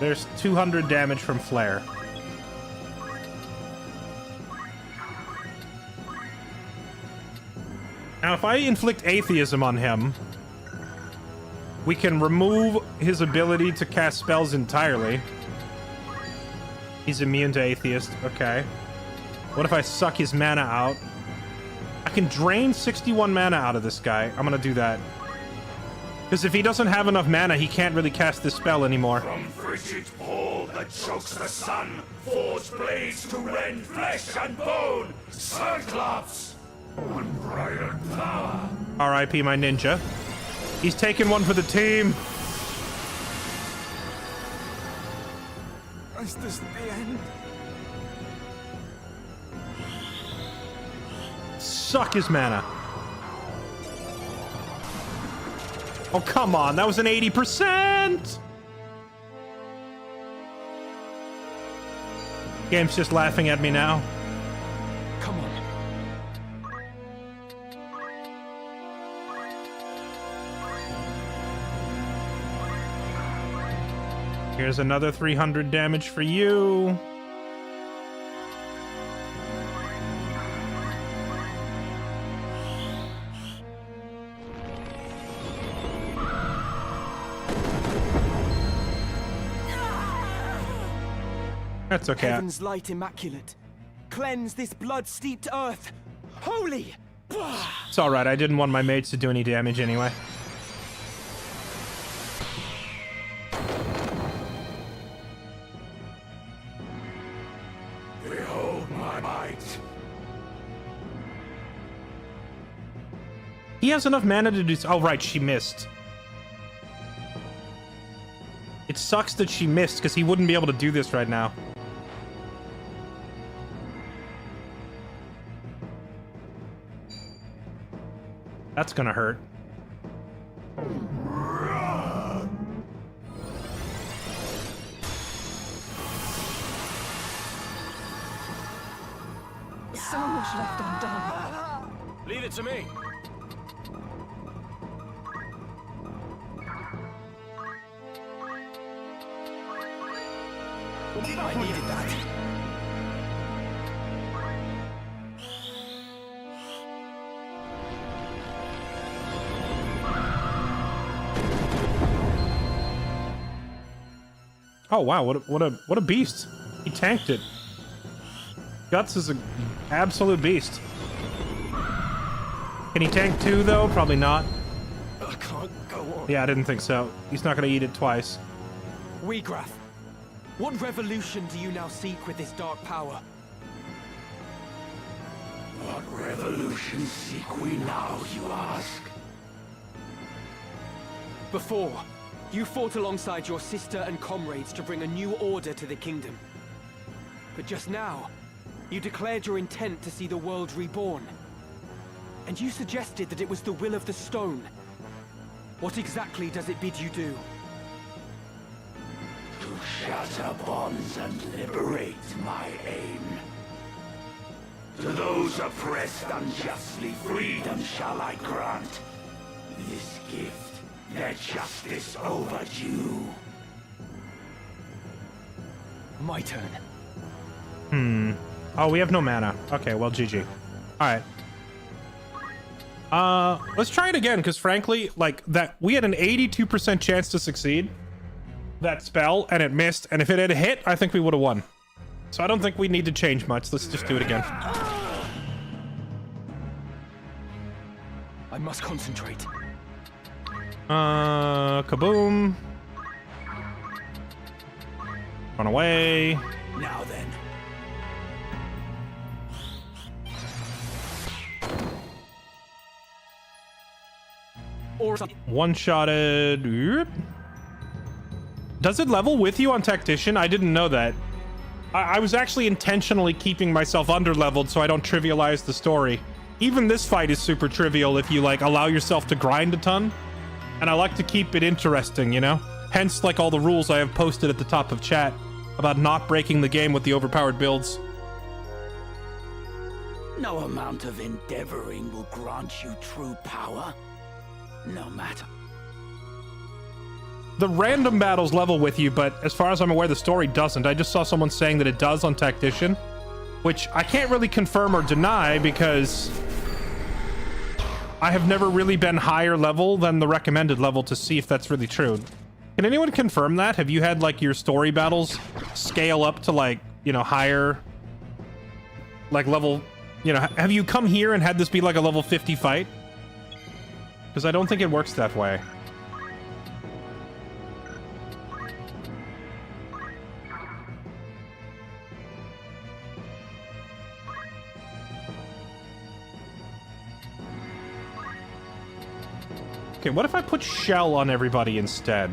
There's 200 damage from flare. Now, if I inflict atheism on him, we can remove his ability to cast spells entirely. He's immune to atheist. Okay. What if I suck his mana out? I can drain 61 mana out of this guy. I'm gonna do that. Because if he doesn't have enough mana, he can't really cast this spell anymore. From frigid ball that chokes the sun, forge blades to rend flesh and bone, Cyclops! Unbridled power. R.I.P. my ninja. He's taking one for the team. Is this the end? Suck his mana. Oh, come on. That was an 80%. Game's just laughing at me now. Come on. Here's another 300 damage for you. That's okay. Heaven's light immaculate. Cleanse this blood-steeped earth. Holy! It's alright, I didn't want my mates to do any damage anyway. Behold my might. He has enough mana to do... Oh, right, she missed. It sucks that she missed, because he wouldn't be able to do this right now. That's gonna hurt. So much left undone. Leave it to me. I needed that. Oh wow, what a beast. He tanked it. Guts is an absolute beast. Can he tank 2 though? Probably not. I can't go on. Yeah, I didn't think so. He's not gonna eat it twice. Wiegraf, what revolution do you now seek with this dark power? What revolution seek we now, you ask? Before, you fought alongside your sister and comrades to bring a new order to the kingdom. But just now, you declared your intent to see the world reborn. And you suggested that it was the will of the stone. What exactly does it bid you do? To shatter bonds and liberate my aim. To those oppressed unjustly, freedom shall I grant. This gift, their justice overdue. My turn. Oh, we have no mana. Okay, well, GG. Alright. Let's try it again, because frankly, like, that we had an 82% chance to succeed that spell, and it missed, and if it had hit, I think we would have won. So I don't think we need to change much. Let's just do it again. I must concentrate. Kaboom. Run away. Now then. Or One-shotted. Does it level with you on Tactician? I didn't know that. I was actually intentionally keeping myself under-leveled so I don't trivialize the story. Even this fight is super trivial if you, like, allow yourself to grind a ton. And I like to keep it interesting, you know? Hence, like, all the rules I have posted at the top of chat about not breaking the game with the overpowered builds. No amount of endeavoring will grant you true power. No matter. The random battles level with you, but as far as I'm aware, the story doesn't. I just saw someone saying that it does on Tactician, which I can't really confirm or deny because I have never really been higher level than the recommended level to see if that's really true. Can anyone confirm that? Have you had, like, your story battles scale up to, like, you know, higher, like, level, you know, have you come here and had this be, like, a level 50 fight? Because I don't think it works that way. Okay, what if I put Shell on everybody instead?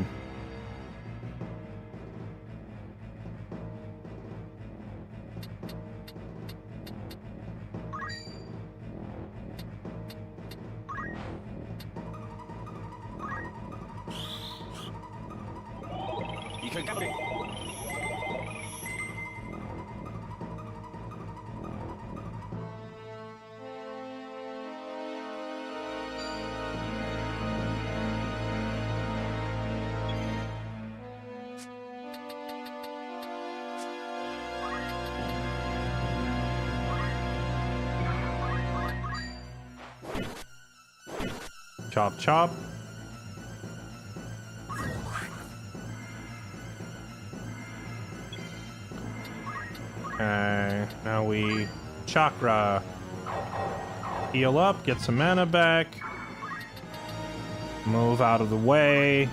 You can get me. Chop, chop. Okay, now we chakra. Heal up, get some mana back. Move out of the way.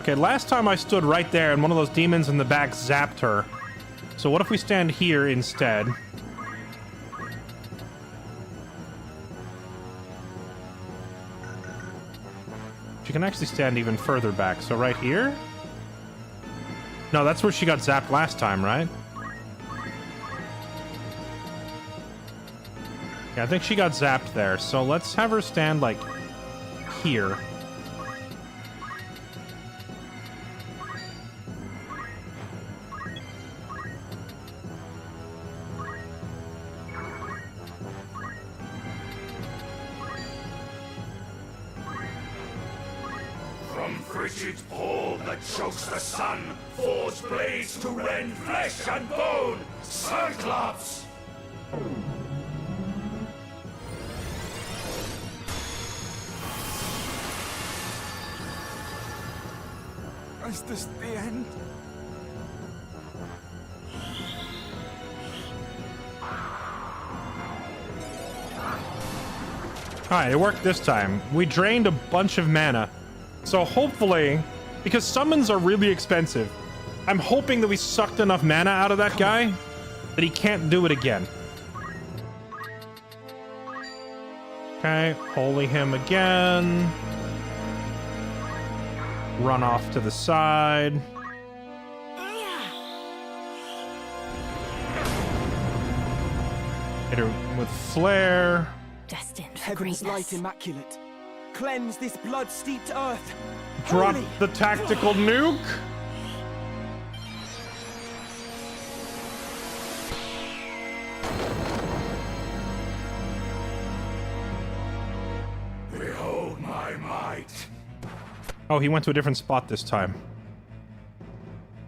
Okay, last time I stood right there and one of those demons in the back zapped her. So what if we stand here instead? She can actually stand even further back. So right here? No, that's where she got zapped last time, right? Yeah, I think she got zapped there. So let's have her stand, like, here. Frigid pole that chokes the sun, forge blades to rend flesh and bone, Cyclops! Is this the end? Alright, it worked this time. We drained a bunch of mana. So hopefully, because summons are really expensive, I'm hoping that we sucked enough mana out of that guy that he can't do it again. Okay, holy him again. Run off to the side. Hit her with flare. Destined for Heaven's greatness. light immaculate. Cleanse this blood-steeped earth. Drop Holy. the tactical nuke. Behold my might. Oh, he went to a different spot this time.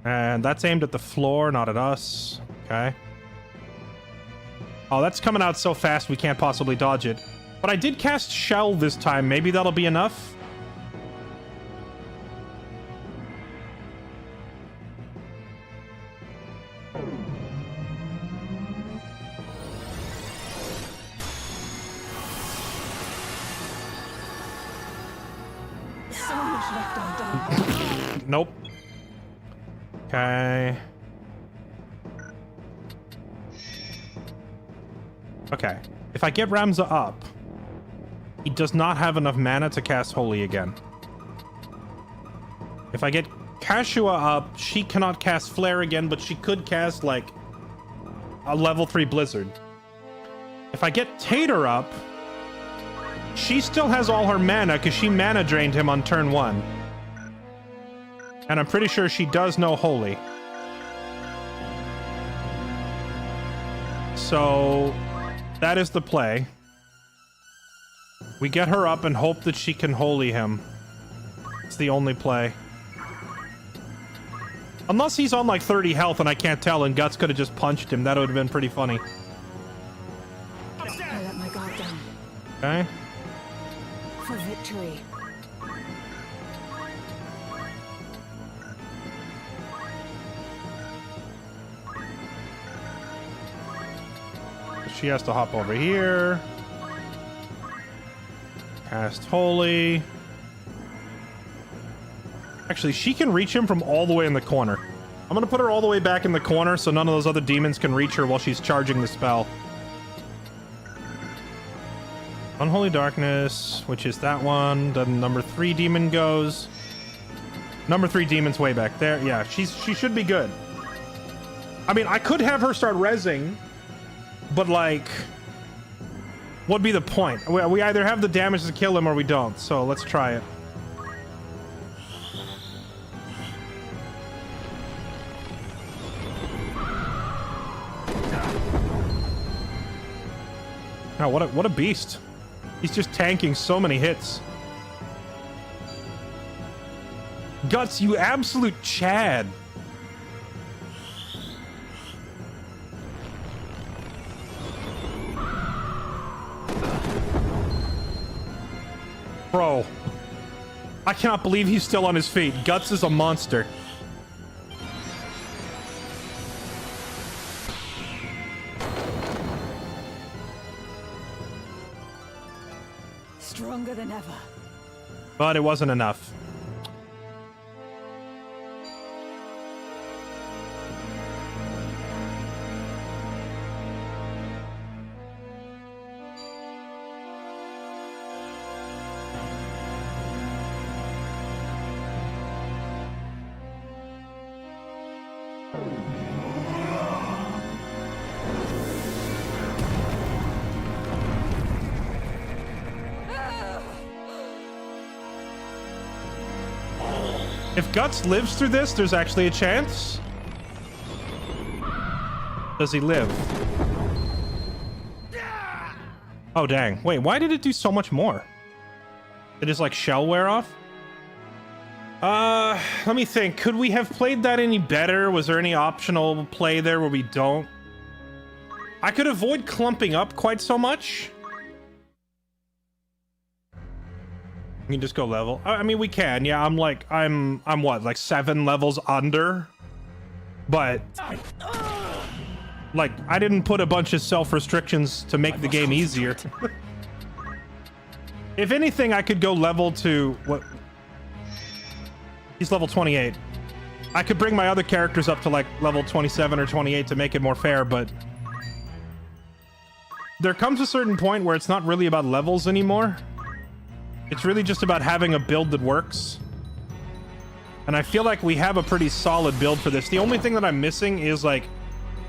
And that's aimed at the floor, not at us. Okay. Oh, that's coming out so fast we can't possibly dodge it. But I did cast Shell this time. Maybe that'll be enough. So much left undone. Nope. Okay. Okay. If I get Ramza up, he does not have enough mana to cast Holy again. If I get Kashua up, she cannot cast Flare again, but she could cast, like, a level 3 Blizzard. If I get Tater up, she still has all her mana because she mana drained him on turn 1. And I'm pretty sure she does know Holy. So that is the play. We get her up and hope that she can Holy him. It's the only play. Unless he's on like 30 health and I can't tell and Guts could have just punched him. That would have been pretty funny. I let my guard down. Okay. For victory. She has to hop over here. Cast Holy. Actually, she can reach him from all the way in the corner. I'm gonna put her all the way back in the corner so none of those other demons can reach her while she's charging the spell. Unholy Darkness, which is that one. The number 3 demon goes. Number 3 demon's way back there. Yeah, she should be good. I mean, I could have her start rezzing, but like, what'd be the point? We either have the damage to kill him or we don't, so let's try it. Oh, what a beast. He's just tanking so many hits. Guts, you absolute Chad. Bro. I cannot believe he's still on his feet. Guts is a monster. Stronger than ever. But it wasn't enough. If Guts lives through this, there's actually a chance. Does he live? Oh, dang. Wait, why did it do so much more? Did his, like, shell wear off? Let me think. Could we have played that any better? Was there any optional play there where we don't? I could avoid clumping up quite so much. We can just go level. I mean, we can. Yeah, I'm what, like 7 levels under? But, like, I didn't put a bunch of self-restrictions to make the game easier. If anything, I could go level to... what? He's level 28. I could bring my other characters up to, like, level 27 or 28 to make it more fair, but... there comes a certain point where it's not really about levels anymore. It's really just about having a build that works. And I feel like we have a pretty solid build for this. The only thing that I'm missing is, like,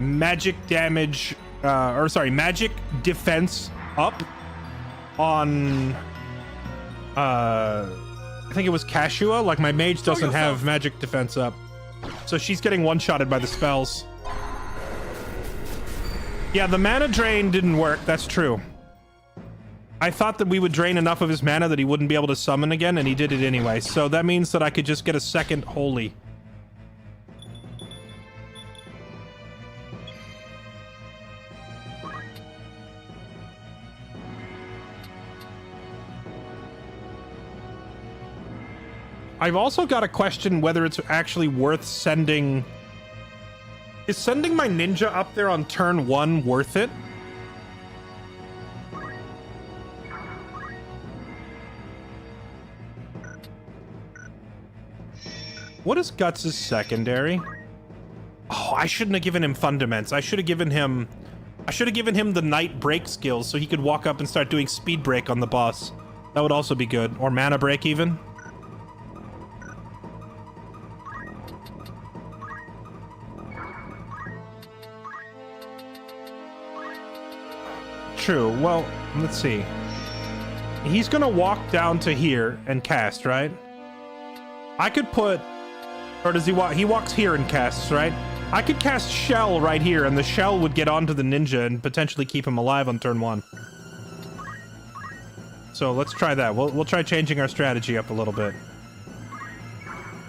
magic damage, magic defense up on, I think it was Kashua. Like, my mage doesn't have magic defense up. So she's getting one-shotted by the spells. Yeah, the mana drain didn't work. That's true. I thought that we would drain enough of his mana that he wouldn't be able to summon again, and he did it anyway. So that means that I could just get a second holy. I've also got to question whether it's actually worth sending... Is sending my ninja up there on turn 1 worth it? What is Guts' secondary? Oh, I shouldn't have given him Fundaments. I should have given him the Night Break skills so he could walk up and start doing Speed Break on the boss. That would also be good. Or Mana Break, even. True. Well, let's see. He's gonna walk down to here and cast, right? I could put... Or does he walk? He walks here and casts, right? I could cast Shell right here, and the Shell would get onto the ninja and potentially keep him alive on turn 1. So let's try that. We'll try changing our strategy up a little bit.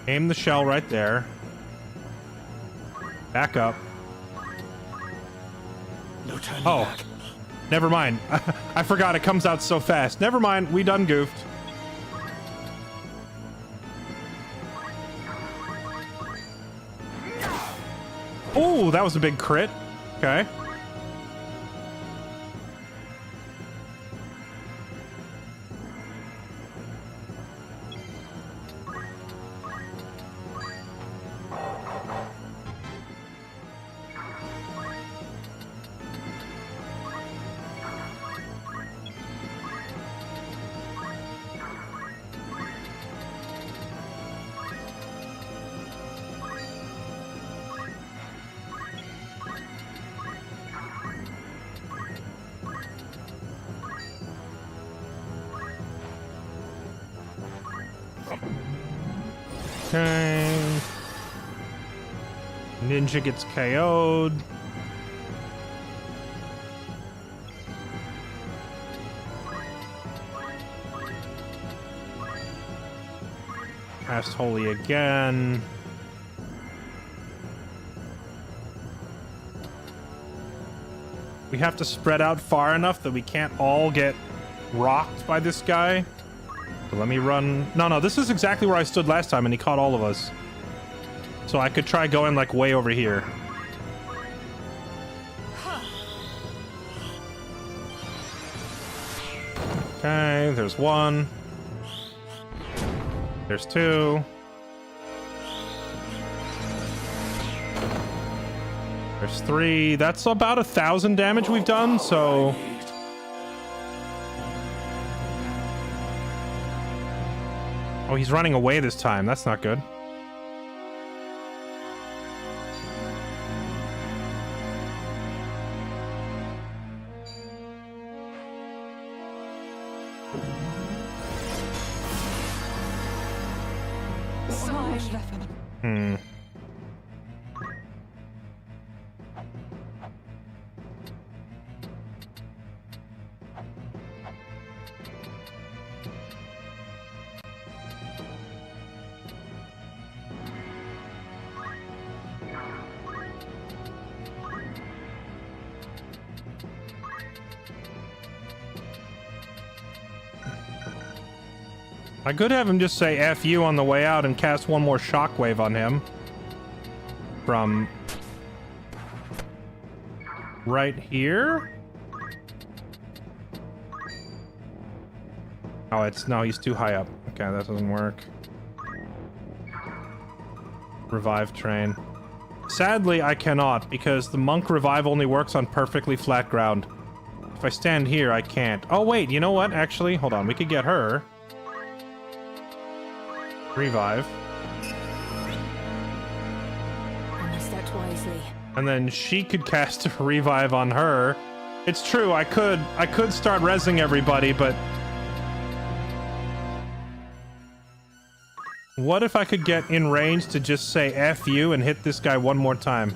Aim the Shell right there. Back up. No turning back. Never mind. I forgot it comes out so fast. Never mind. We done goofed. Oh, that was a big crit. Okay. Okay. Ninja gets KO'd. Cast Holy again. We have to spread out far enough that we can't all get rocked by this guy. So let me run. No, this is exactly where I stood last time, and he caught all of us. So I could try going like way over here. Okay, there's one. There's two. There's three. That's about 1,000 damage we've done, so... Oh, he's running away this time. That's not good. I could have him just say F you on the way out and cast one more shockwave on him. From... right here? Oh, it's... no, he's too high up. Okay, that doesn't work. Revive train. Sadly, I cannot, because the monk revive only works on perfectly flat ground. If I stand here, I can't. Oh, wait, you know what? Actually, hold on. We could get her. Revive. I must act wisely. And then she could cast a revive on her. It's true, I could start rezzing everybody, but... what if I could get in range to just say F you and hit this guy one more time?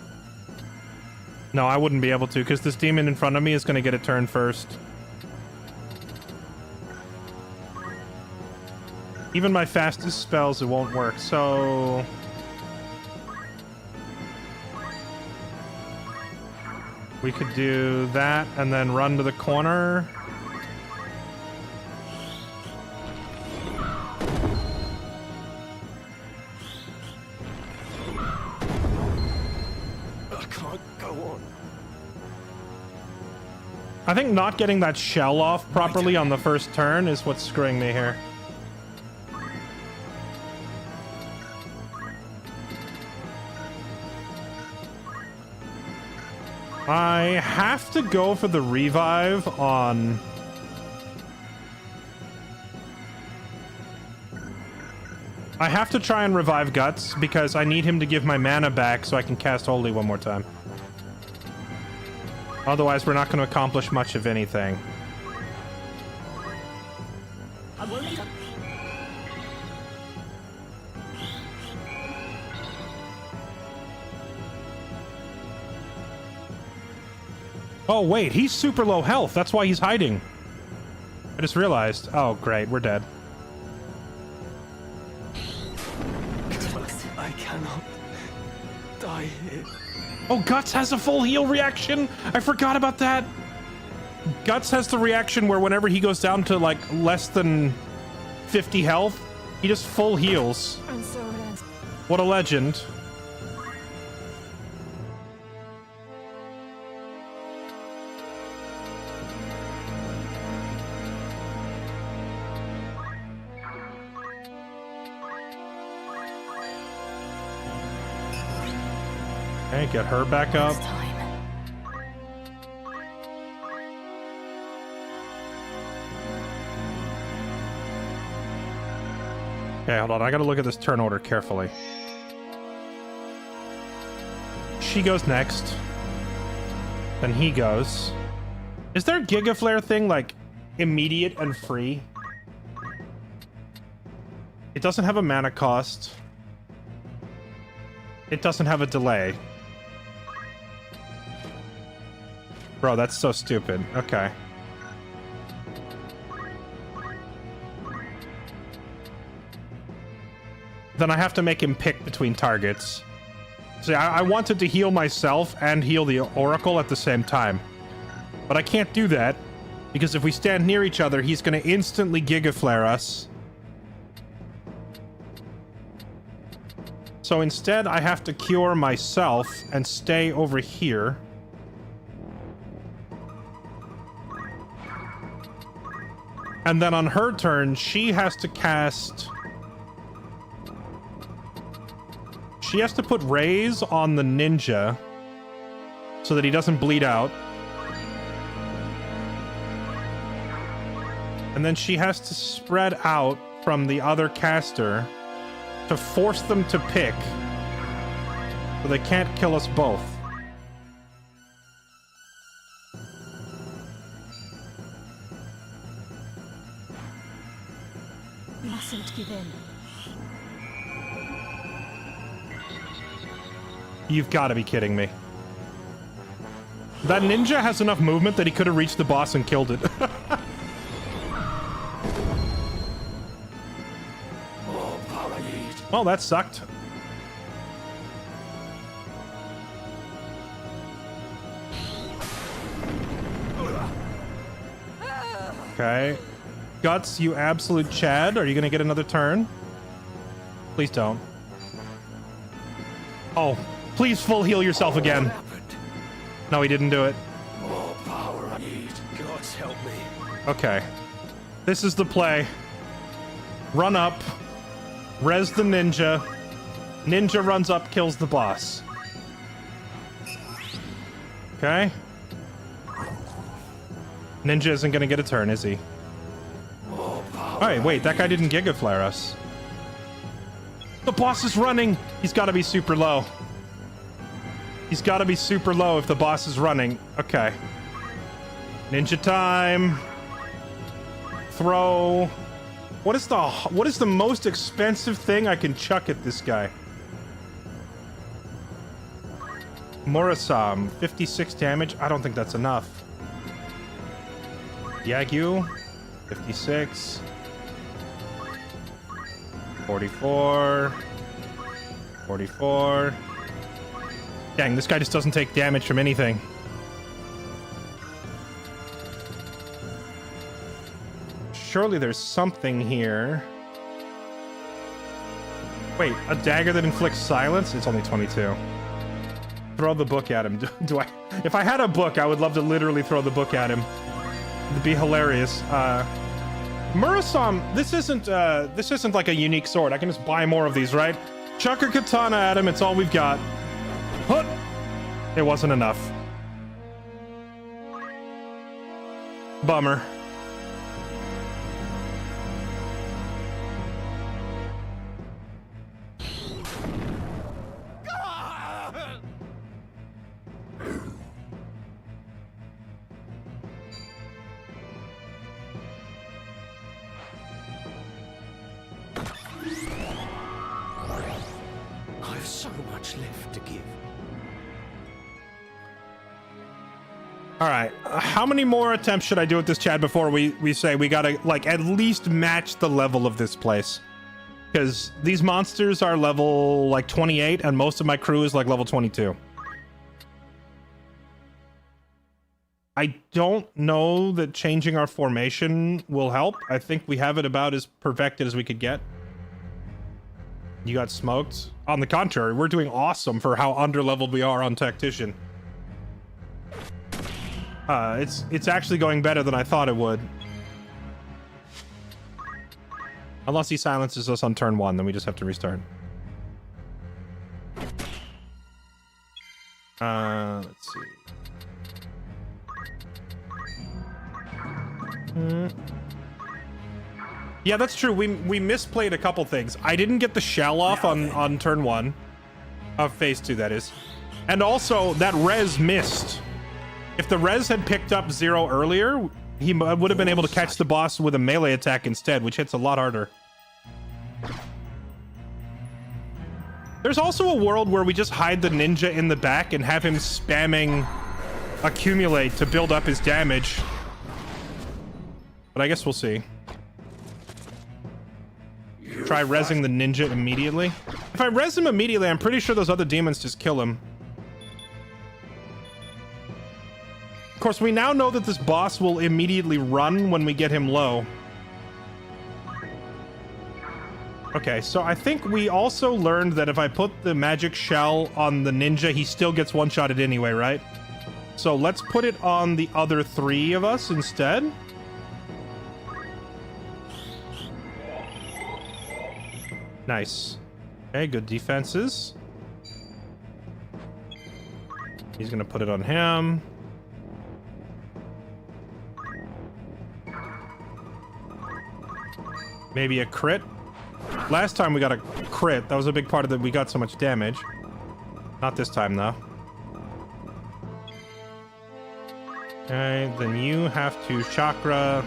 No, I wouldn't be able to, because this demon in front of me is going to get a turn first. Even my fastest spells, it won't work, so... we could do that, and then run to the corner. I can't go on. I think not getting that shell off properly on the first turn is what's screwing me here. I have to go for the revive on... I have to try and revive Guts, because I need him to give my mana back so I can cast Holy one more time. Otherwise, we're not going to accomplish much of anything. Oh, wait, he's super low health. That's why he's hiding. I just realized. Oh, great, we're dead. I cannot die here. Oh, Guts has a full heal reaction. I forgot about that. Guts has the reaction where whenever he goes down to, like, less than 50 health, he just full heals. And so it ends. What a legend. Okay, get her back up. Okay, hold on. I gotta look at this turn order carefully. She goes next. Then he goes. Is there a Giga Flare thing, like, immediate and free? It doesn't have a mana cost. It doesn't have a delay. Bro, that's so stupid. Okay. Then I have to make him pick between targets. See, I wanted to heal myself and heal the Oracle at the same time. But I can't do that, because if we stand near each other, he's going to instantly Giga Flare us. So instead, I have to cure myself and stay over here. And then on her turn, she has to cast... She has to put rays on the ninja so that he doesn't bleed out. And then she has to spread out from the other caster to force them to pick so they can't kill us both. We mustn't give in. You've got to be kidding me. That ninja has enough movement that he could have reached the boss and killed it. Well, that sucked. Okay. Guts, you absolute Chad. Are you going to get another turn? Please don't. Oh, please full heal yourself again. No, he didn't do it. More power I need. Gods help me. Okay. This is the play. Run up. Res the ninja. Ninja runs up, kills the boss. Okay. Ninja isn't gonna get a turn, is he? Alright, wait, that guy didn't Giga Flare us. The boss is running! He's gotta be super low. He's gotta be super low if the boss is running. Okay. Ninja time. Throw. What is the most expensive thing I can chuck at this guy? Murasam, 56 damage. I don't think that's enough. Yagyu, 56. 44. 44. Dang, this guy just doesn't take damage from anything. Surely there's something here. Wait, a dagger that inflicts silence? It's only 22. Throw the book at him. Do I? If I had a book, I would love to literally throw the book at him. It'd be hilarious. Murasam, this isn't like a unique sword. I can just buy more of these, right? Chuck a katana at him. It's all we've got. Hut! It wasn't enough. Bummer. I've so much left to give. All right, how many more attempts should I do with this, Chad, before we say we gotta, like, at least match the level of this place? Because these monsters are level, like, 28, and most of my crew is, like, level 22. I don't know that changing our formation will help. I think we have it about as perfected as we could get. You got smoked? On the contrary, we're doing awesome for how underleveled we are on Tactician. It's actually going better than I thought it would. Unless he silences us on turn 1, then we just have to restart. Let's see. Yeah, that's true. We misplayed a couple things. I didn't get the shell off on turn 1 of phase 2, that is. And also, that res missed. If the res had picked up 0 earlier, he would have been able to catch the boss with a melee attack instead, which hits a lot harder. There's also a world where we just hide the ninja in the back and have him spamming accumulate to build up his damage. But I guess we'll see. Try rezzing the ninja immediately. If I res him immediately, I'm pretty sure those other demons just kill him. Of course, we now know that this boss will immediately run when we get him low. Okay, so I think we also learned that if I put the magic shell on the ninja, he still gets one-shotted anyway, right? So let's put it on the other 3 of us instead. Nice. Okay, good defenses. He's gonna put it on him. Maybe a crit. Last time we got a crit. That was a big part of it. We got so much damage. Not this time, though. Okay, then you have to chakra.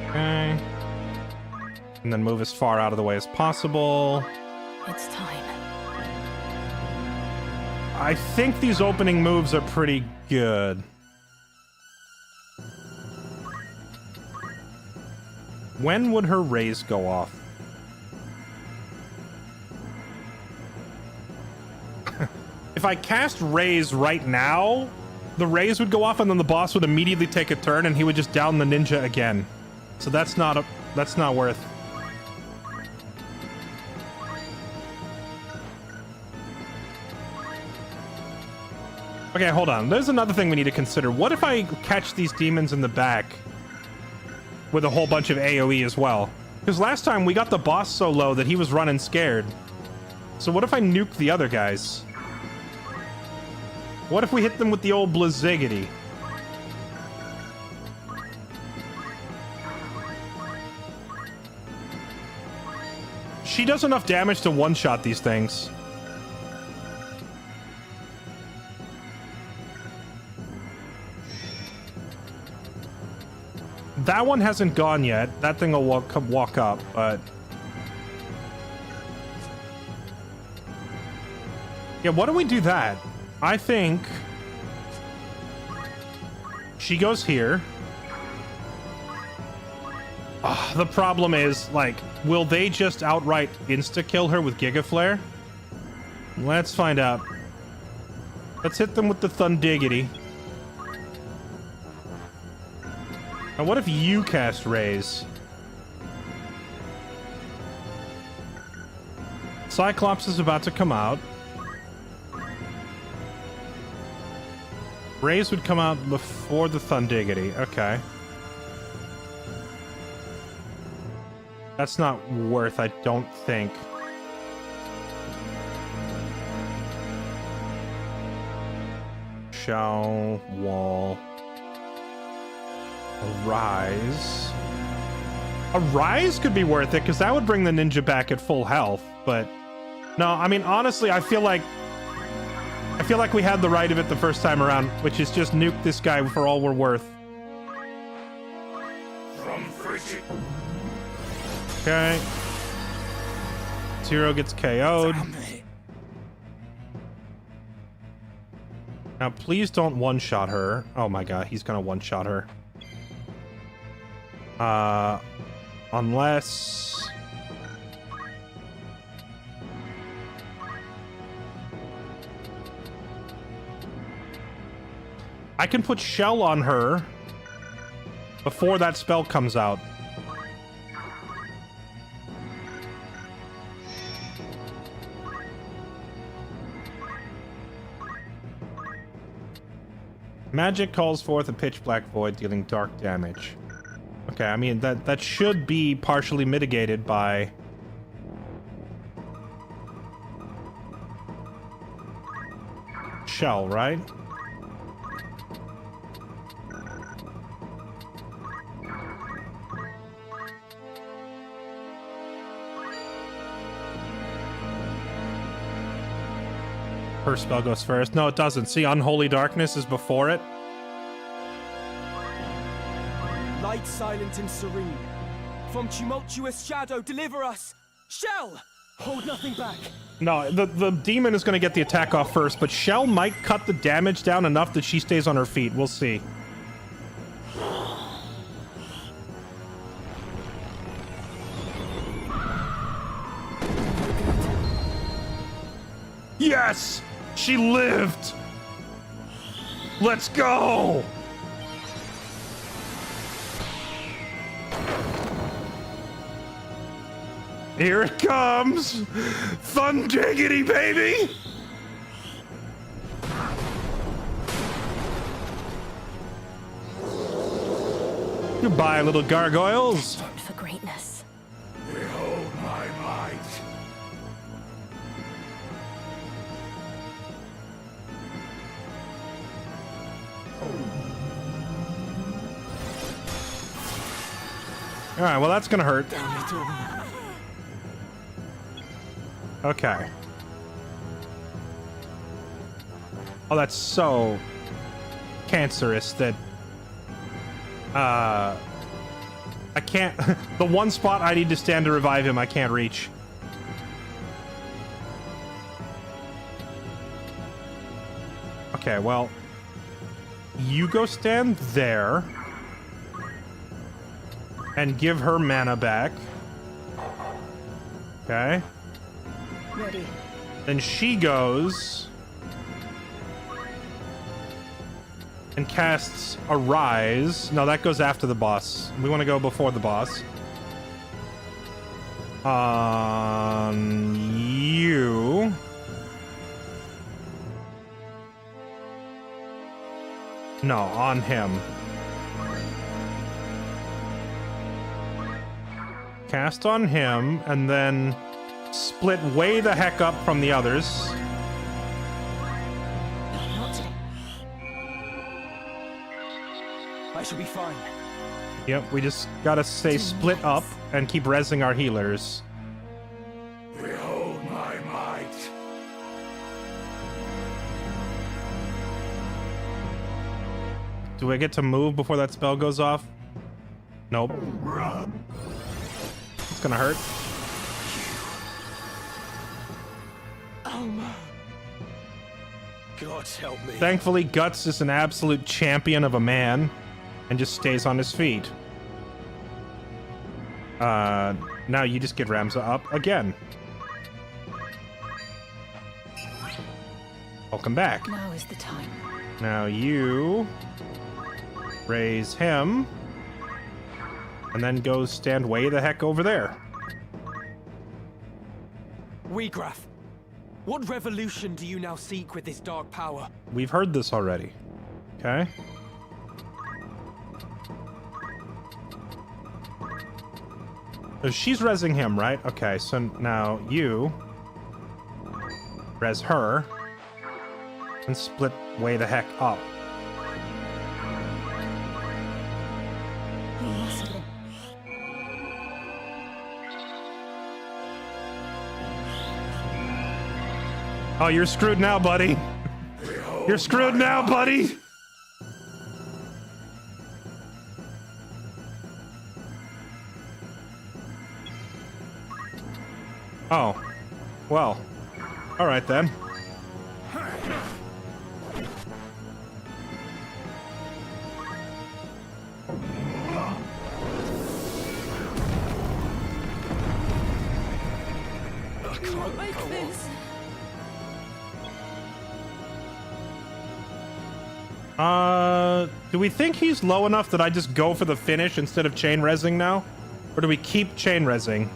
Okay. And then move as far out of the way as possible. It's time. I think these opening moves are pretty good. When would her raise go off? If I cast raise right now, the raise would go off and then the boss would immediately take a turn and he would just down the ninja again. So that's not worth. Okay, hold on. There's another thing we need to consider. What if I catch these demons in the back with a whole bunch of AoE as well? Because last time we got the boss so low that he was running scared. So what if I nuke the other guys? What if we hit them with the old Blizzigity? She does enough damage to one-shot these things. That one hasn't gone yet. That thing will walk up, but... Yeah, why don't we do that? I think... she goes here. The problem is, like, will they just outright insta-kill her with Giga Flare? Let's find out. Let's hit them with the Thundiggity. Now, what if you cast Raise? Cyclops is about to come out. Raise would come out before the Thundiggity. Okay. That's not worth, I don't think. Shell, wall. A rise. A rise could be worth it, because that would bring the ninja back at full health, but... No, I mean, honestly, I feel like we had the right of it the first time around, which is just nuke this guy for all we're worth. Okay. Zero gets KO'd. Now, please don't one-shot her. Oh my god, he's gonna one-shot her. Unless... I can put Shell on her before that spell comes out. Magic calls forth a pitch black void, dealing dark damage. Okay, I mean, that should be partially mitigated by... Shell, right? Her spell goes first. No, it doesn't. See, Unholy Darkness is before it. Light, silent, and serene. From tumultuous shadow, deliver us! Shell! Hold nothing back. No, the demon is going to get the attack off first, but Shell might cut the damage down enough that she stays on her feet. We'll see. Yes! She lived! Let's go! Here it comes! Fun diggity, baby! Goodbye, little gargoyles. Destined for greatness. Behold my might. All right, well, that's gonna hurt. Okay. Oh, that's so cancerous that I can't. The one spot I need to stand to revive him, I can't reach. Okay, well, you go stand there and give her mana back. Okay. Ready. Then she goes and casts a rise. No, that goes after the boss. We want to go before the boss. On you. No, on him. Cast on him, and then split way the heck up from the others. I shall be fine. Yep, we just gotta stay split up and keep rezzing our healers. Behold my might. Do I get to move before that spell goes off? Nope. It's gonna hurt. Alma. God help me. Thankfully, Guts is an absolute champion of a man and just stays on his feet. Now you just get Ramza up again. Welcome back. Now is the time. Now you raise him and then go stand way the heck over there. Wiegraf, what revolution do you now seek with this dark power? We've heard this already. Okay. So she's rezzing him, right? Okay, so now you res her and split way the heck up. Oh, you're screwed now, buddy. You're screwed now, buddy. Oh. Well. All right, then. I can't make this. Do we think he's low enough that I just go for the finish instead of chain rezzing now? Or do we keep chain rezzing?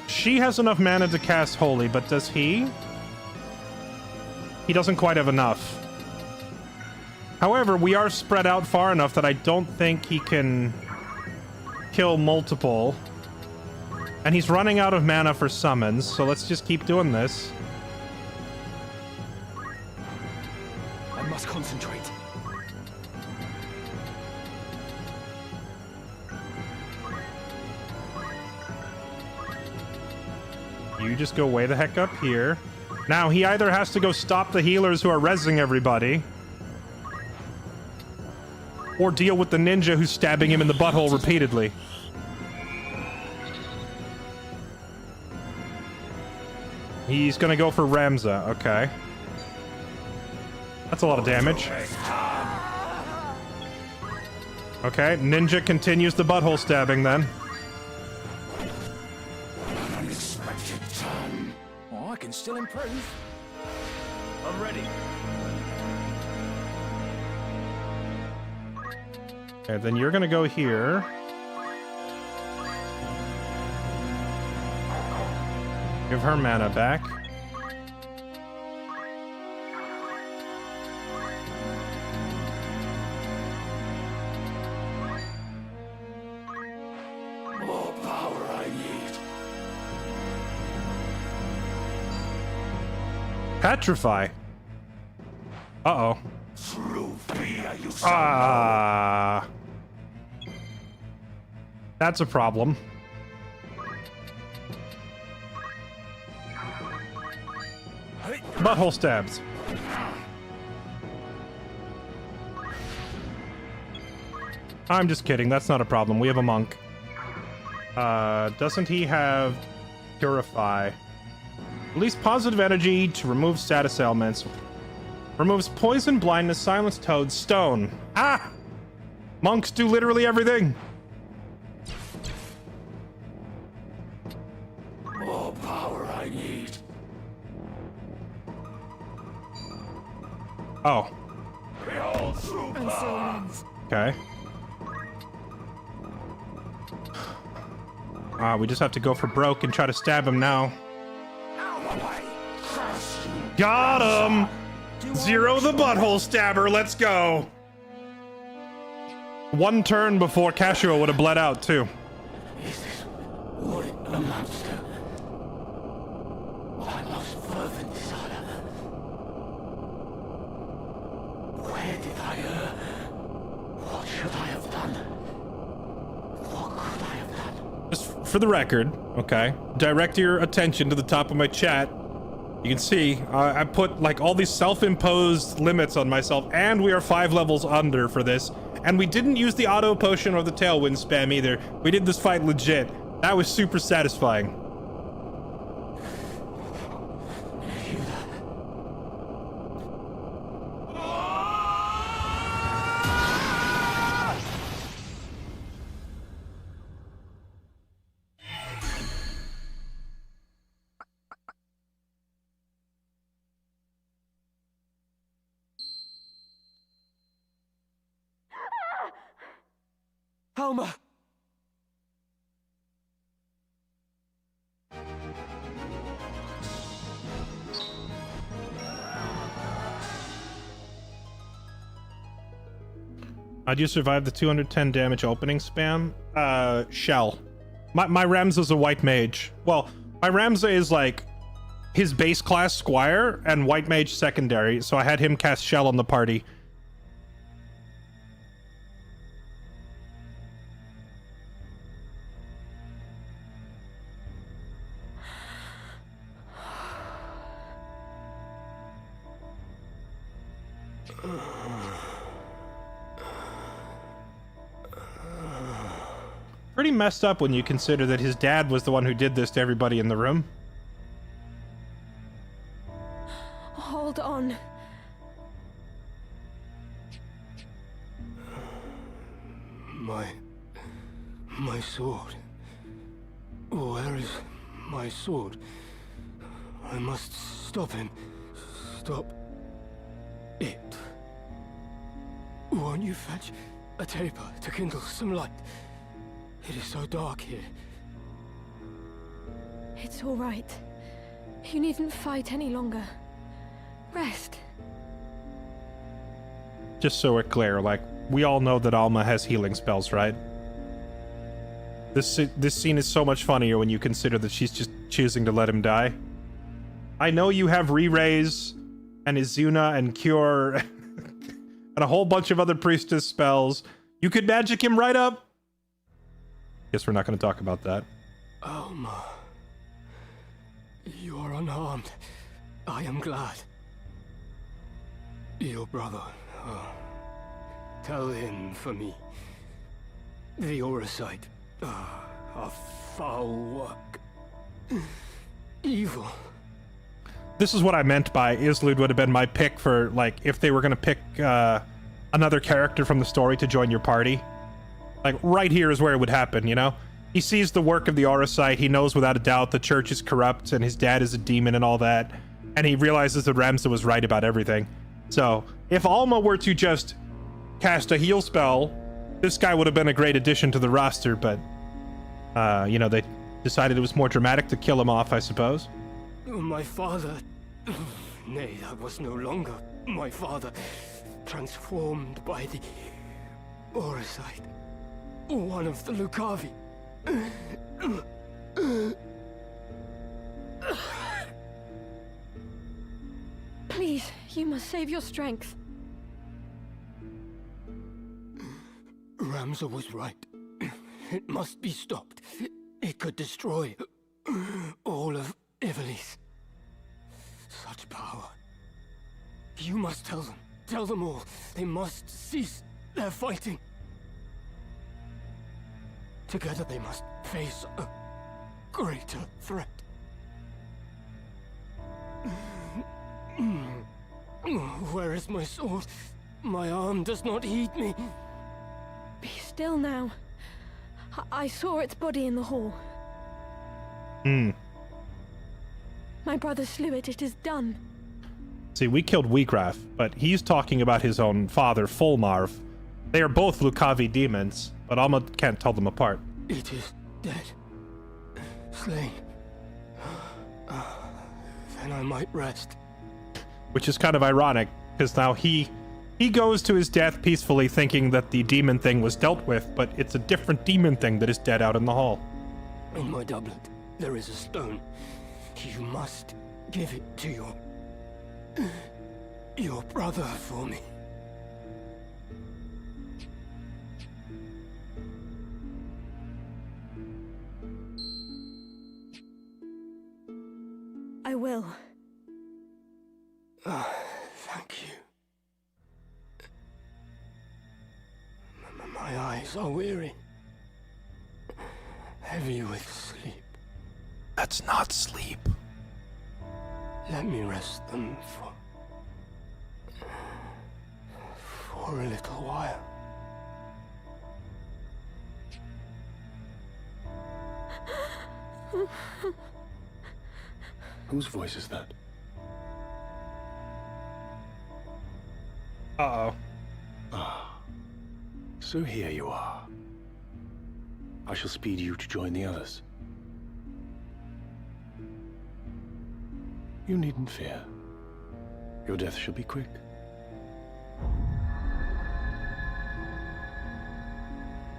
She has enough mana to cast Holy, but does he? He doesn't quite have enough. However, we are spread out far enough that I don't think he can kill multiple. And he's running out of mana for summons, so let's just keep doing this. I must concentrate. You just go way the heck up here. Now, he either has to go stop the healers who are rezzing everybody, or deal with the ninja who's stabbing him in the butthole repeatedly. He's gonna go for Ramza, okay. That's a lot of damage. Okay, ninja continues the butthole stabbing then. Unexpected turn. Oh, I can still improve. I'm ready. Okay, then you're gonna go here. Give her mana back. More power I need. Petrify. Uh-oh. Through fear, you That's a problem. Butthole stabs. I'm just kidding. That's not a problem. We have a monk. Doesn't he have Purify? Release positive energy to remove status ailments. Removes poison, blindness, silence, toad, stone. Ah! Monks do literally everything. More power I need. Oh. Behold through power. Okay. We just have to go for broke and try to stab him now. Got him! Zero the butthole stabber, let's go! One turn before Cashua would have bled out, too. Is this what it amounts to? My most fervent desire. Where did I err? What should I have done? What could I have done? Just for the record, okay, direct your attention to the top of my chat. You can see I put like all these self-imposed limits on myself, and we are 5 levels under for this. And we didn't use the auto potion or the tailwind spam either. We did this fight legit. That was super satisfying. Alma! How'd you survive the 210 damage opening spam? Shell. My Ramza's a white mage. Well, my Ramza is like his base class squire and white mage secondary, so I had him cast Shell on the party. Pretty messed up when you consider that his dad was the one who did this to everybody in the room. Hold on. My sword. Where is my sword? I must stop him. Stop it. Won't you fetch a taper to kindle some light? It is so dark here. It's all right. You needn't fight any longer. Rest. Just so we're clear, like, we all know that Alma has healing spells, right? This scene is so much funnier when you consider that she's just choosing to let him die. I know you have Re-Raise and Izuna and Cure and a whole bunch of other priestess spells. You could magic him right up. Guess we're not going to talk about that. Alma, you are unharmed. I am glad. Your brother, tell him for me. The Auracite, a foul work. Evil. This is what I meant by Interlude would have been my pick for, like, if they were going to pick another character from the story to join your party. Like, right here is where it would happen, you know? He sees the work of the Auracite, he knows without a doubt the church is corrupt and his dad is a demon and all that. And he realizes that Ramza was right about everything. So, if Alma were to just cast a heal spell, this guy would have been a great addition to the roster, but, you know, they decided it was more dramatic to kill him off, I suppose. My father... Nay, that was no longer my father. Transformed by the... Oricide. One of the Lucavi. Please, you must save your strength. Ramza was right. It must be stopped. It could destroy all of Ivalice. Such power. You must tell them. Tell them all. They must cease their fighting. Together they must face a greater threat. Where is my sword? My arm does not heed me. Be still now. I saw its body in the hall. My brother slew it. It is done. See, we killed Wiegraf, but he's talking about his own father, Fulmarv. They are both Lucavi demons, but Alma can't tell them apart. It is dead. Slain. Then I might rest. Which is kind of ironic, because now he goes to his death peacefully thinking that the demon thing was dealt with, but it's a different demon thing that is dead out in the hall. In my doublet, there is a stone. You must give it to your brother for me. I will. Thank you. My eyes are weary. Heavy with sleep. That's not sleep. Let me rest them for a little while. Whose voice is that? Uh-oh. Ah. So here you are. I shall speed you to join the others. You needn't fear. Your death shall be quick.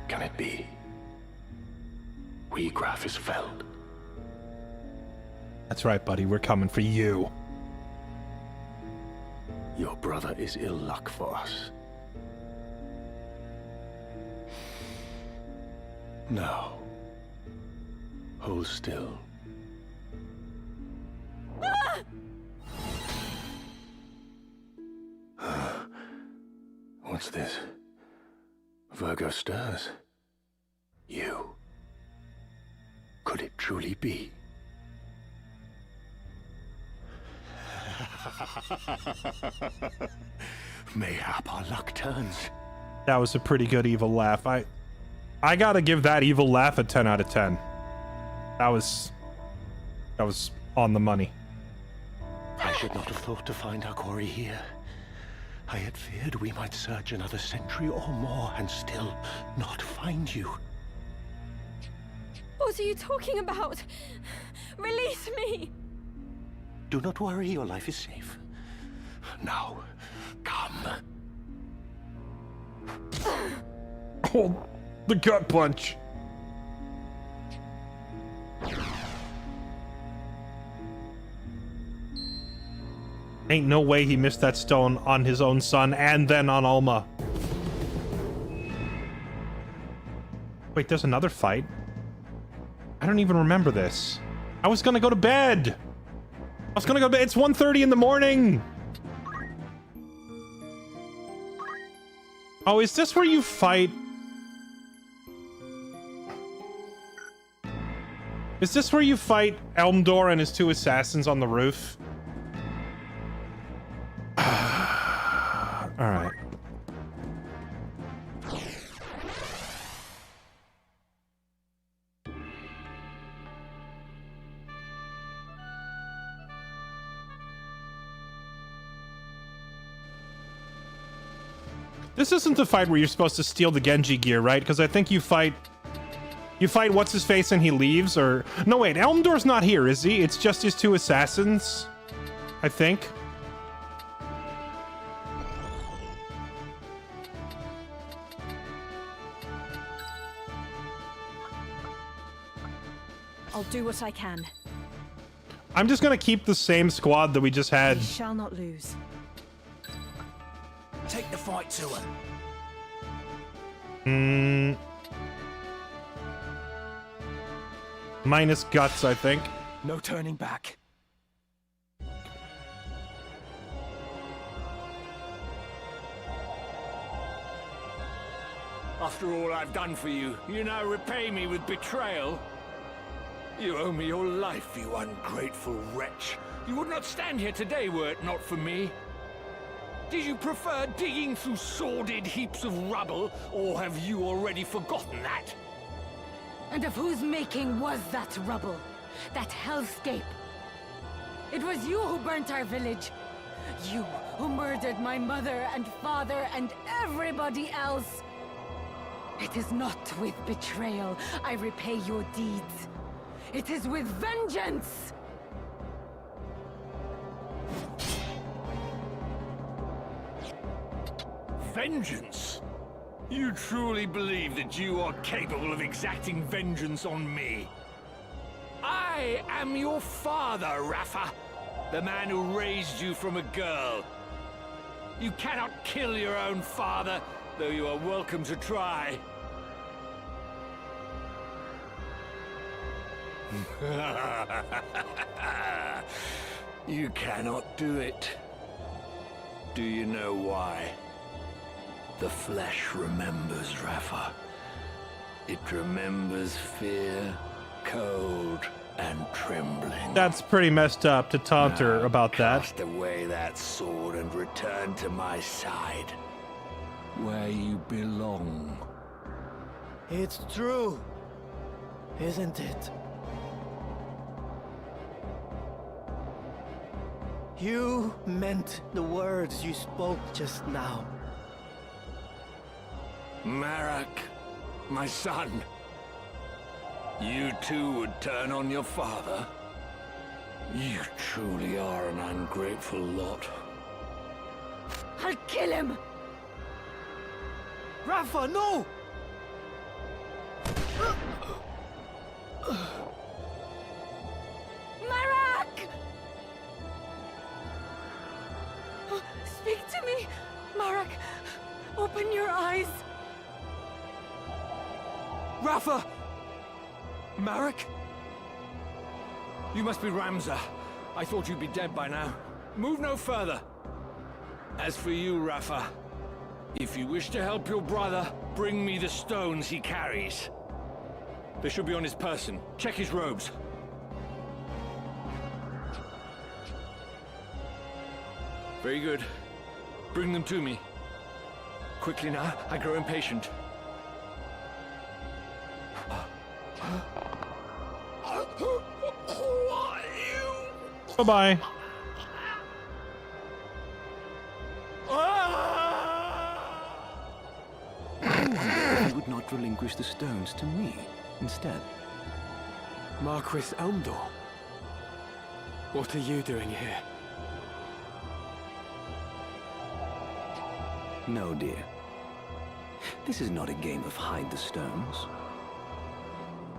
Can it be? Wiegraf is felled. That's right, buddy. We're coming for you. Your brother is ill luck for us. Now, hold still. What's this? Virgo stirs. You. Could it truly be? Mayhap our luck turns. That was a pretty good evil laugh. I gotta give that evil laugh a 10 out of 10. That was on the money. I should not have thought to find our quarry here. I had feared we might search another century or more and still not find you. What are you talking about? Release me! Do not worry, your life is safe. Now, come. Oh, the gut punch. Ain't no way he missed that stone on his own son and then on Alma. Wait, there's another fight? I don't even remember this. I was gonna go to bed. It's 1:30 in the morning. Oh, is this where you fight? Is this where you fight Elmdor and his two assassins on the roof? All right. This isn't a fight where you're supposed to steal the Genji gear, right? Because I think you fight what's his face and he leaves, or no, wait, Elmdor's not here, is he? It's just his two assassins, I think. I'll do what I can. I'm just gonna keep the same squad that we just had. We shall not lose. Take the fight to her. Minus guts, I think. No turning back. After all I've done for you, you now repay me with betrayal? You owe me your life, you ungrateful wretch. You would not stand here today were it not for me. Did you prefer digging through sordid heaps of rubble, or have you already forgotten that? And of whose making was that rubble? That hellscape? It was you who burnt our village. You who murdered my mother and father and everybody else. It is not with betrayal I repay your deeds. It is with vengeance! Vengeance? You truly believe that you are capable of exacting vengeance on me? I am your father, Rafa, the man who raised you from a girl. You cannot kill your own father, though you are welcome to try. You cannot do it. Do you know why? The flesh remembers, Rafa. It remembers fear, cold, and trembling. That's pretty messed up to taunt her about that. Cast away that sword and return to my side, where you belong. It's true, isn't it? You meant the words you spoke just now. Malak, my son. You too would turn on your father? You truly are an ungrateful lot. I'll kill him! Rafa, no! Malak! Speak to me! Malak, open your eyes! Rafa! Malak? You must be Ramza. I thought you'd be dead by now. Move no further. As for you, Rafa, if you wish to help your brother, bring me the stones he carries. They should be on his person. Check his robes. Very good. Bring them to me. Quickly now, I grow impatient. Bye-bye. You would not relinquish the stones to me instead. Marquis Elmdor? What are you doing here? No, dear. This is not a game of hide the stones.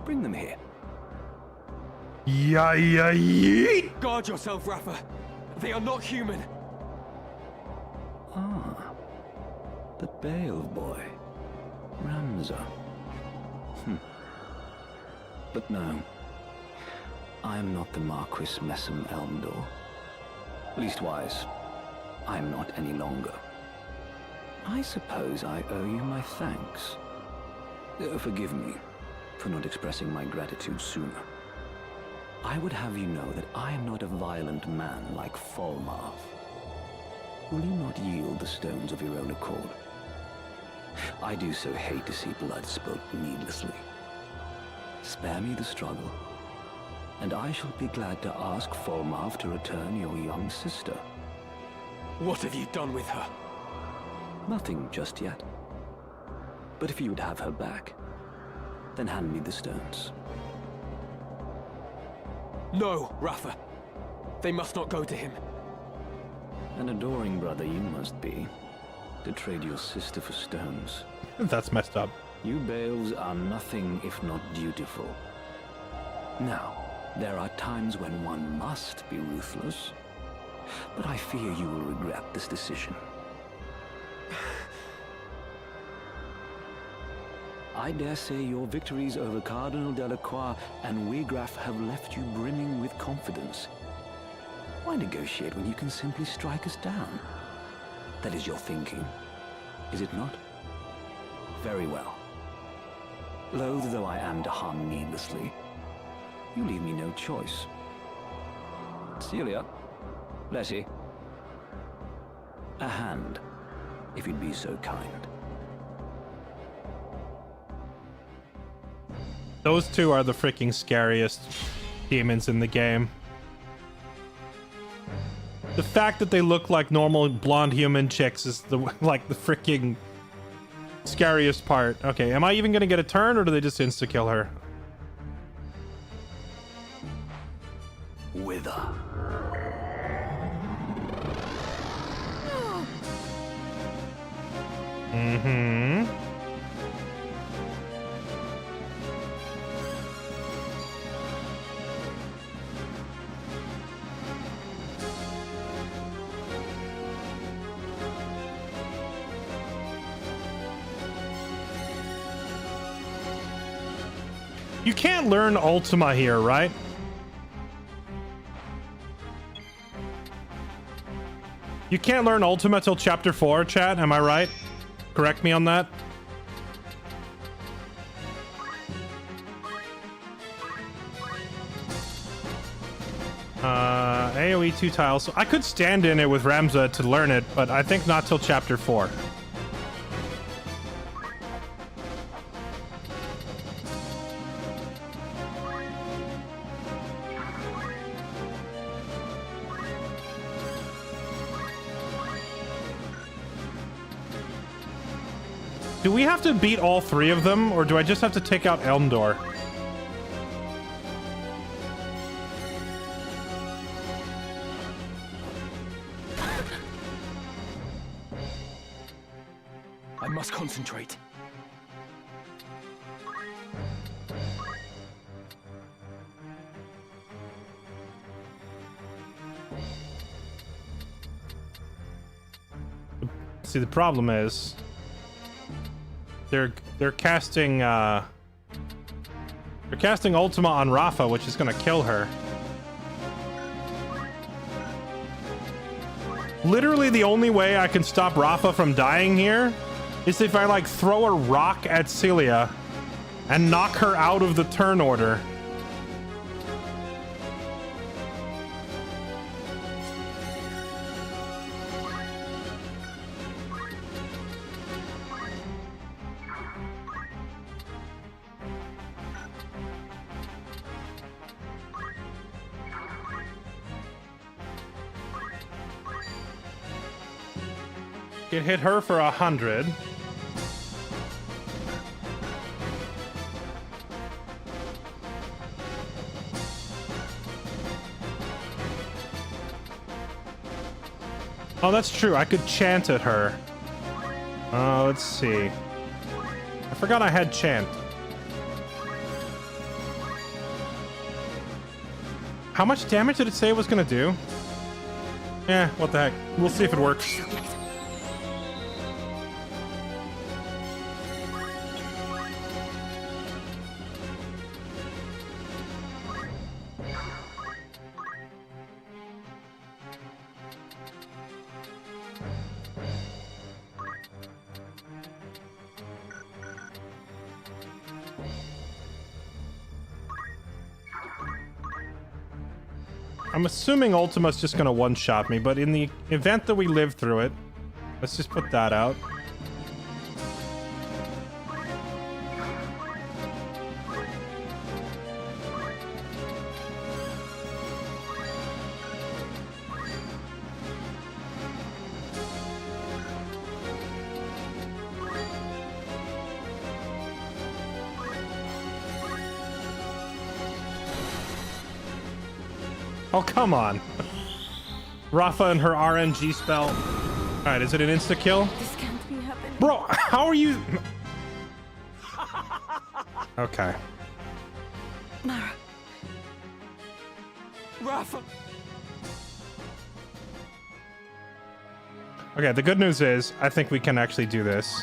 Bring them here. Yeet! Guard yourself, Rafa. They are not human. Ah. The Bale boy. Ramza. But no. I am not the Marquis Messam Elmdor. Leastwise, I am not any longer. I suppose I owe you my thanks. Forgive me for not expressing my gratitude sooner. I would have you know that I am not a violent man like Falmarth. Will you not yield the stones of your own accord? I do so hate to see blood spilt needlessly. Spare me the struggle, and I shall be glad to ask Falmarth to return your young sister. What have you done with her? Nothing just yet. But if you'd have her back, then hand me the stones. No, Rafa. They must not go to him. An adoring brother you must be, to trade your sister for stones. That's messed up. You Bales are nothing if not dutiful. Now, there are times when one must be ruthless, but I fear you will regret this decision. I dare say your victories over Cardinal Delacroix and Wiegraf have left you brimming with confidence. Why negotiate when you can simply strike us down? That is your thinking, is it not? Very well. Loath though I am to harm needlessly, you leave me no choice. Celia, Letty, a hand, if you'd be so kind. Those two are the freaking scariest demons in the game. The fact that they look like normal blonde human chicks is the freaking scariest part. Okay, am I even gonna get a turn, or do they just insta-kill her? Wither. Mm-hmm. You can't learn Ultima here, right? You can't learn Ultima till chapter 4, chat, am I right? Correct me on that. AoE 2 tiles. So I could stand in it with Ramza to learn it, but I think not till chapter 4. Do we have to beat all 3 of them, or do I just have to take out Elmdor? I must concentrate. See, the problem is they're casting Ultima on Rafa, which is gonna kill her. Literally the only way I can stop Rafa from dying here is if I like throw a rock at Celia and knock her out of the turn order. It hit her for 100. Oh, that's true. I could chant at her. Let's see. I forgot I had chant. How much damage did it say it was gonna do? Eh, what the heck. We'll see if it works. I'm assuming Ultima's just gonna one-shot me, but in the event that we live through it, let's just put that out. Oh, come on. Rafa and her RNG spell. All right, is it an insta-kill? This can't be happening. Bro, how are you... Okay. Mara. Rafa. Okay, the good news is, I think we can actually do this.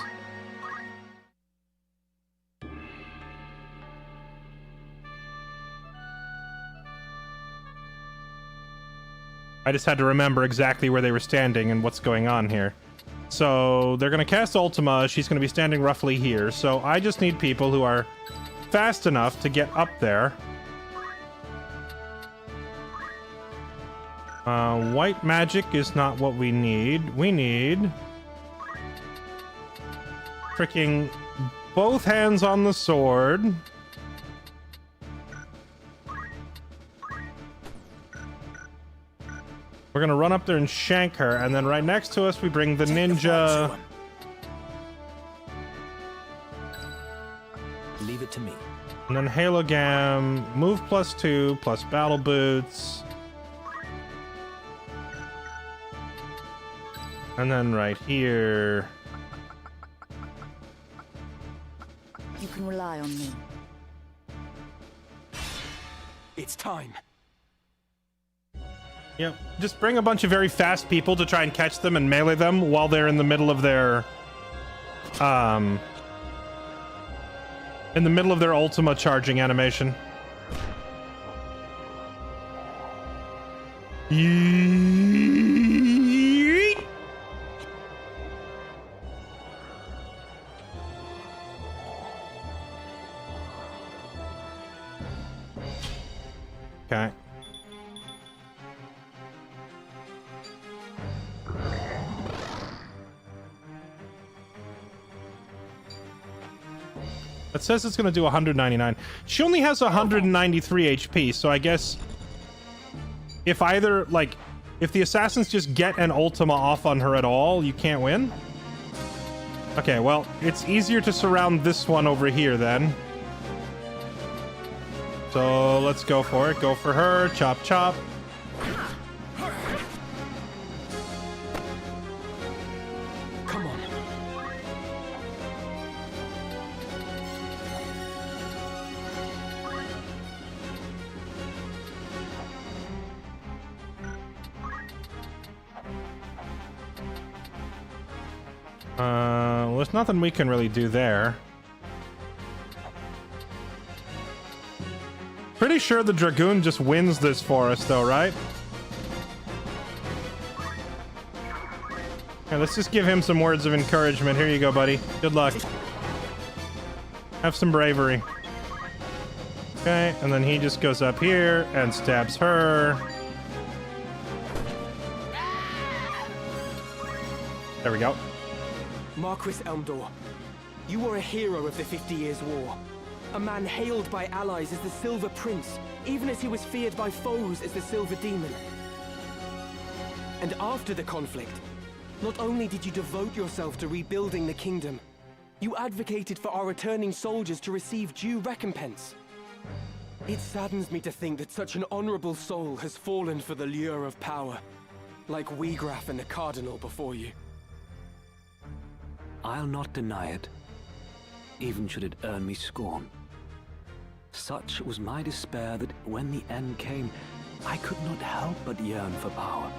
I just had to remember exactly where they were standing and what's going on here. So, they're going to cast Ultima. She's going to be standing roughly here. So, I just need people who are fast enough to get up there. White magic is not what we need. We need... freaking both hands on the sword. We're gonna run up there and shank her, and then right next to us we bring the ninja. Leave it to me. And then Halogam, move +2, plus battle boots. And then right here. You can rely on me. It's time. Yep. Just bring a bunch of very fast people to try and catch them and melee them while they're in the middle of their Ultima charging animation. Yeet. Okay. It says it's going to do 199. She only has 193 HP, so I guess if either, like, if the assassins just get an Ultima off on her at all, you can't win? Okay, well, it's easier to surround this one over here then. So let's go for it. Go for her. Chop, chop. Come on. Well, there's nothing we can really do there. Pretty sure the Dragoon just wins this for us, though, right? Okay, let's just give him some words of encouragement. Here you go, buddy. Good luck. Have some bravery. Okay, and then he just goes up here and stabs her. There we go. Marquis Elmdor, you were a hero of the 50 Years' War. A man hailed by allies as the Silver Prince, even as he was feared by foes as the Silver Demon. And after the conflict, not only did you devote yourself to rebuilding the kingdom, you advocated for our returning soldiers to receive due recompense. It saddens me to think that such an honorable soul has fallen for the lure of power, like Wiegraf and the Cardinal before you. I'll not deny it, even should it earn me scorn. Such was my despair that when the end came, I could not help but yearn for power.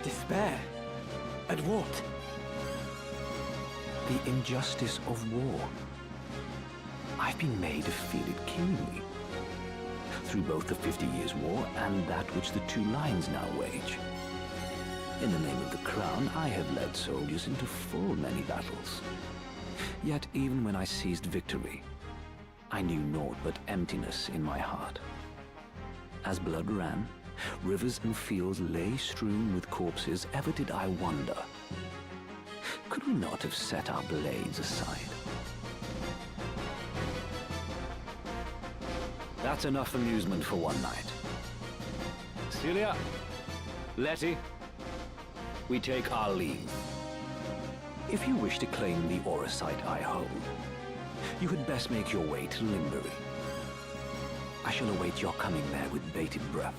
Despair? At what? The injustice of war. I've been made to feel it keenly. Through both the 50 Years' War and that which the two lines now wage. In the name of the crown, I have led soldiers into full many battles. Yet even when I seized victory, I knew naught but emptiness in my heart. As blood ran, rivers and fields lay strewn with corpses, ever did I wonder, could we not have set our blades aside? That's enough amusement for one night. Celia, Letty, we take our leave. If you wish to claim the Orra site I hold, you had best make your way to Limbury. I shall await your coming there with bated breath.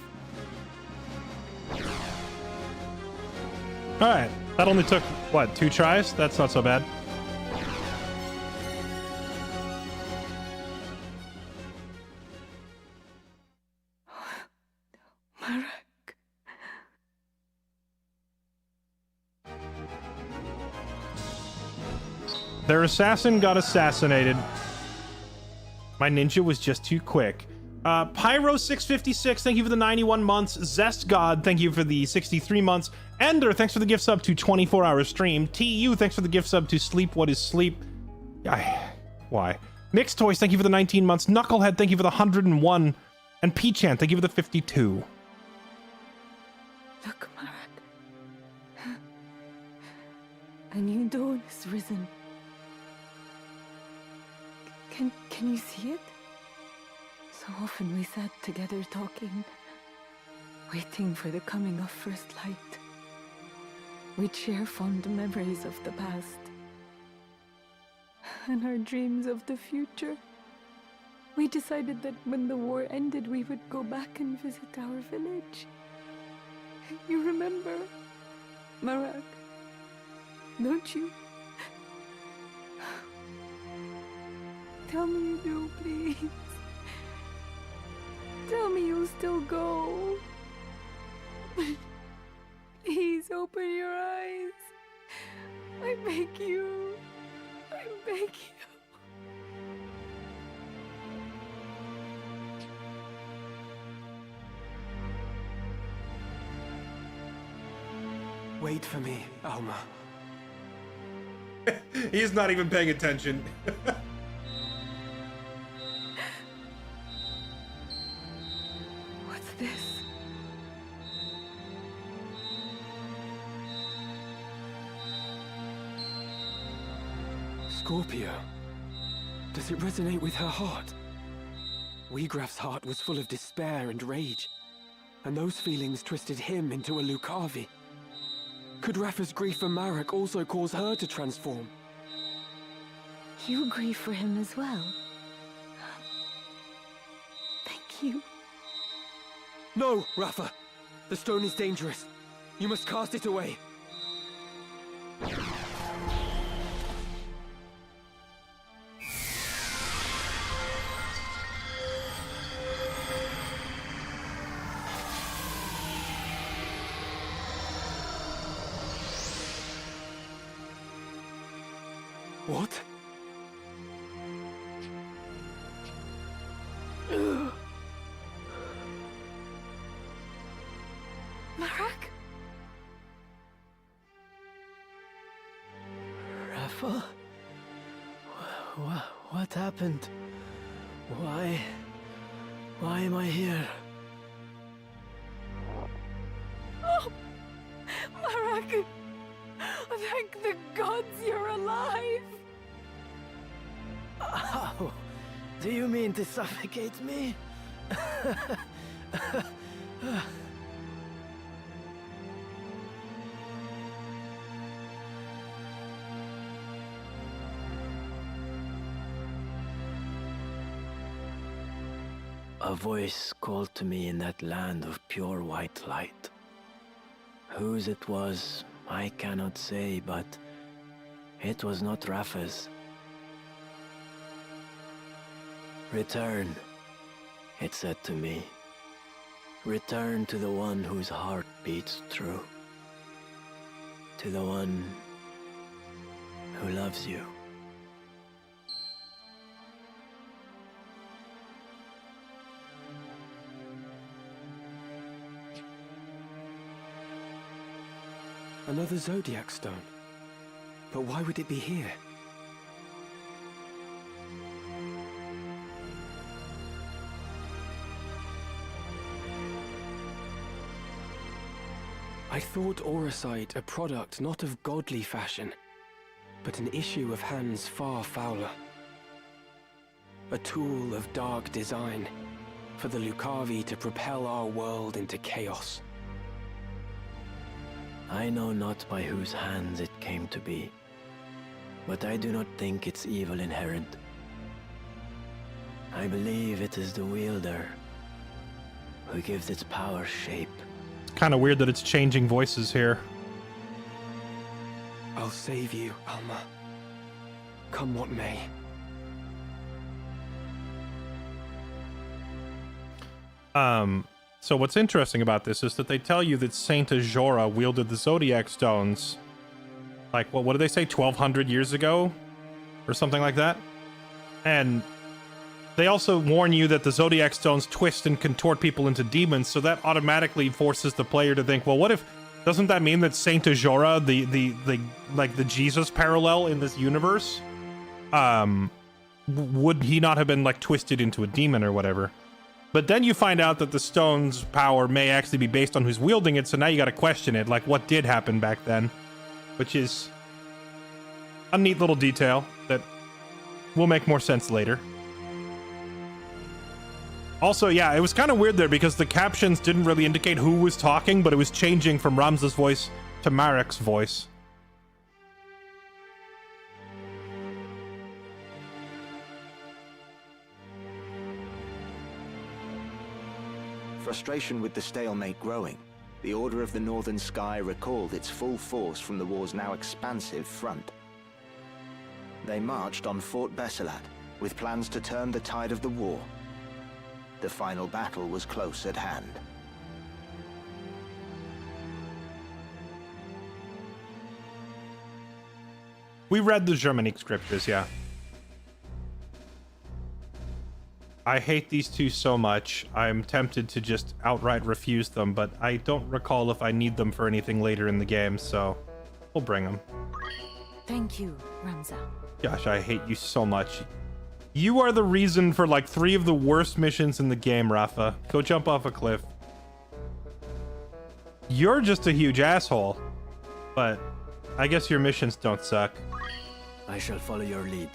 Alright, that only took, what, 2 tries? That's not so bad. Malak. Their assassin got assassinated. My ninja was just too quick. Pyro656, thank you for the 91 months. Zest God, thank you for the 63 months. Ender, thanks for the gift sub to 24-hour stream. TU, thanks for the gift sub to Sleep What Is Sleep. Why? Mixed Toys, thank you for the 19 months. Knucklehead, thank you for the 101. And Peachan, thank you for the 52. Look, Malak. A new dawn has risen. Can you see it? So often we sat together talking, waiting for the coming of first light. We'd share fond memories of the past and our dreams of the future. We decided that when the war ended, we would go back and visit our village. You remember, Malak, don't you? Tell me you do, please. Tell me you'll still go. Please open your eyes. I beg you. I beg you. Wait for me, Alma. He's not even paying attention. What's this? Scorpio. Does it resonate with her heart? Wiegraf's heart was full of despair and rage, and those feelings twisted him into a Lucavi. Could Rafa's grief for Malak also cause her to transform? You grieve for him as well. Thank you. No, Rafa! The stone is dangerous. You must cast it away. What? Malak? Rafa? What happened? Why am I here? Oh, Malak! Thank the gods you're alive! Oh, do you mean to suffocate me? A voice called to me in that land of pure white light. Whose it was, I cannot say, but it was not Rafa's. Return, it said to me. Return to the one whose heart beats true. To the one who loves you. Another Zodiac stone. But why would it be here? I thought Auracite a product not of godly fashion, but an issue of hands far fouler. A tool of dark design, for the Lucavi to propel our world into chaos. I know not by whose hands it came to be, but I do not think its evil inherent. I believe it is the wielder who gives its power shape. It's kind of weird that it's changing voices here. I'll save you, Alma. Come what may. So what's interesting about this is that they tell you that Saint Ajora wielded the Zodiac Stones, like, what did they say, 1,200 years ago? Or something like that? And they also warn you that the Zodiac Stones twist and contort people into demons, so that automatically forces the player to think, well, what if... Doesn't that mean that Saint Ajora, the Jesus parallel in this universe, would he not have been, like, twisted into a demon or whatever? But then you find out that the stone's power may actually be based on who's wielding it, so now you gotta question it, like, what did happen back then? Which is a neat little detail that will make more sense later. Also, yeah, it was kind of weird there because the captions didn't really indicate who was talking, but it was changing from Ramza's voice to Marek's voice. Frustration with the stalemate growing, the Order of the Northern Sky recalled its full force from the war's now expansive front. They marched on Fort Besselat, with plans to turn the tide of the war. The final battle was close at hand. We read the Germanic scriptures, yeah. I hate these two so much, I'm tempted to just outright refuse them, but I don't recall if I need them for anything later in the game, so we'll bring them. Thank you, Ramza. Gosh, I hate you so much. You are the reason for like 3 of the worst missions in the game, Rafa. Go jump off a cliff. You're just a huge asshole, but I guess your missions don't suck. I shall follow your lead.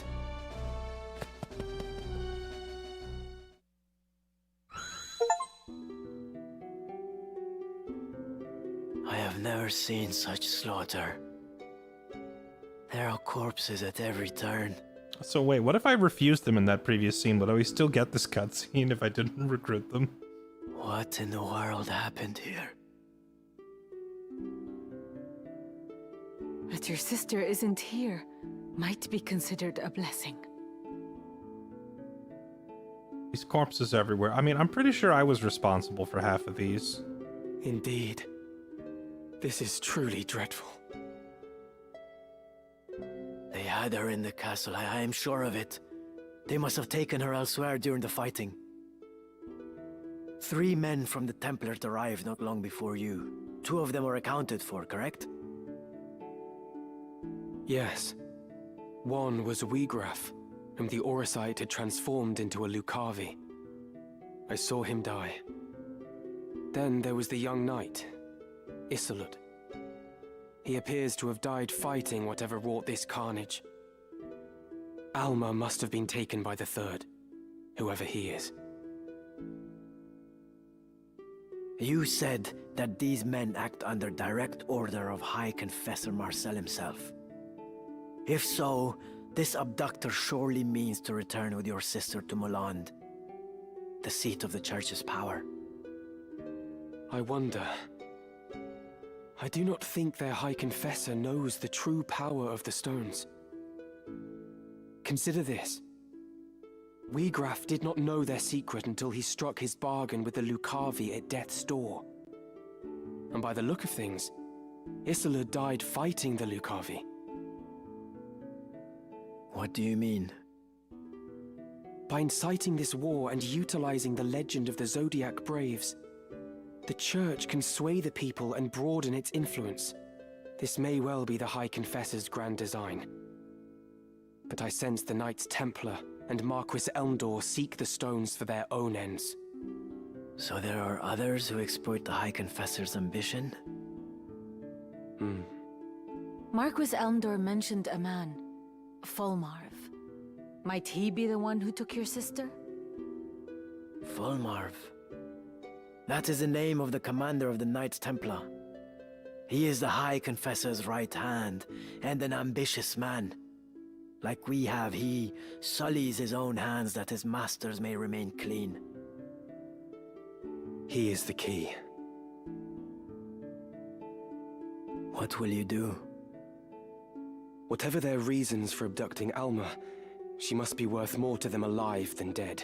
I have never seen such slaughter. There are corpses at every turn. So wait, what if I refused them in that previous scene? Would I still get this cutscene if I didn't recruit them? What in the world happened here? But your sister isn't here. Might be considered a blessing. These corpses everywhere. I mean, I'm pretty sure I was responsible for half of these. Indeed. This is truly dreadful. They had her in the castle, I am sure of it. They must have taken her elsewhere during the fighting. 3 men from the Templars arrived not long before you. 2 of them were accounted for, correct? Yes. One was Wiegraf, whom the Oracite had transformed into a Lucavi. I saw him die. Then there was the young knight, Interlude. He appears to have died fighting whatever wrought this carnage. Alma must have been taken by the 3rd, whoever he is. You said that these men act under direct order of High Confessor Marcel himself. If so, this abductor surely means to return with your sister to Moland, the seat of the Church's power. I wonder. I do not think their High Confessor knows the true power of the stones. Consider this. Wiegraf did not know their secret until he struck his bargain with the Lucavi at death's door. And by the look of things, Interlude died fighting the Lucavi. What do you mean? By inciting this war and utilizing the legend of the Zodiac Braves, the Church can sway the people and broaden its influence. This may well be the High Confessor's grand design. But I sense the Knights Templar and Marquis Elmdor seek the stones for their own ends. So there are others who exploit the High Confessor's ambition? Marquis Elmdor mentioned a man, Fulmarv. Might he be the one who took your sister? Fulmarv. That is the name of the commander of the Knights Templar. He is the High Confessor's right hand, and an ambitious man. Like we have, he sullies his own hands that his masters may remain clean. He is the key. What will you do? Whatever their reasons for abducting Alma, she must be worth more to them alive than dead.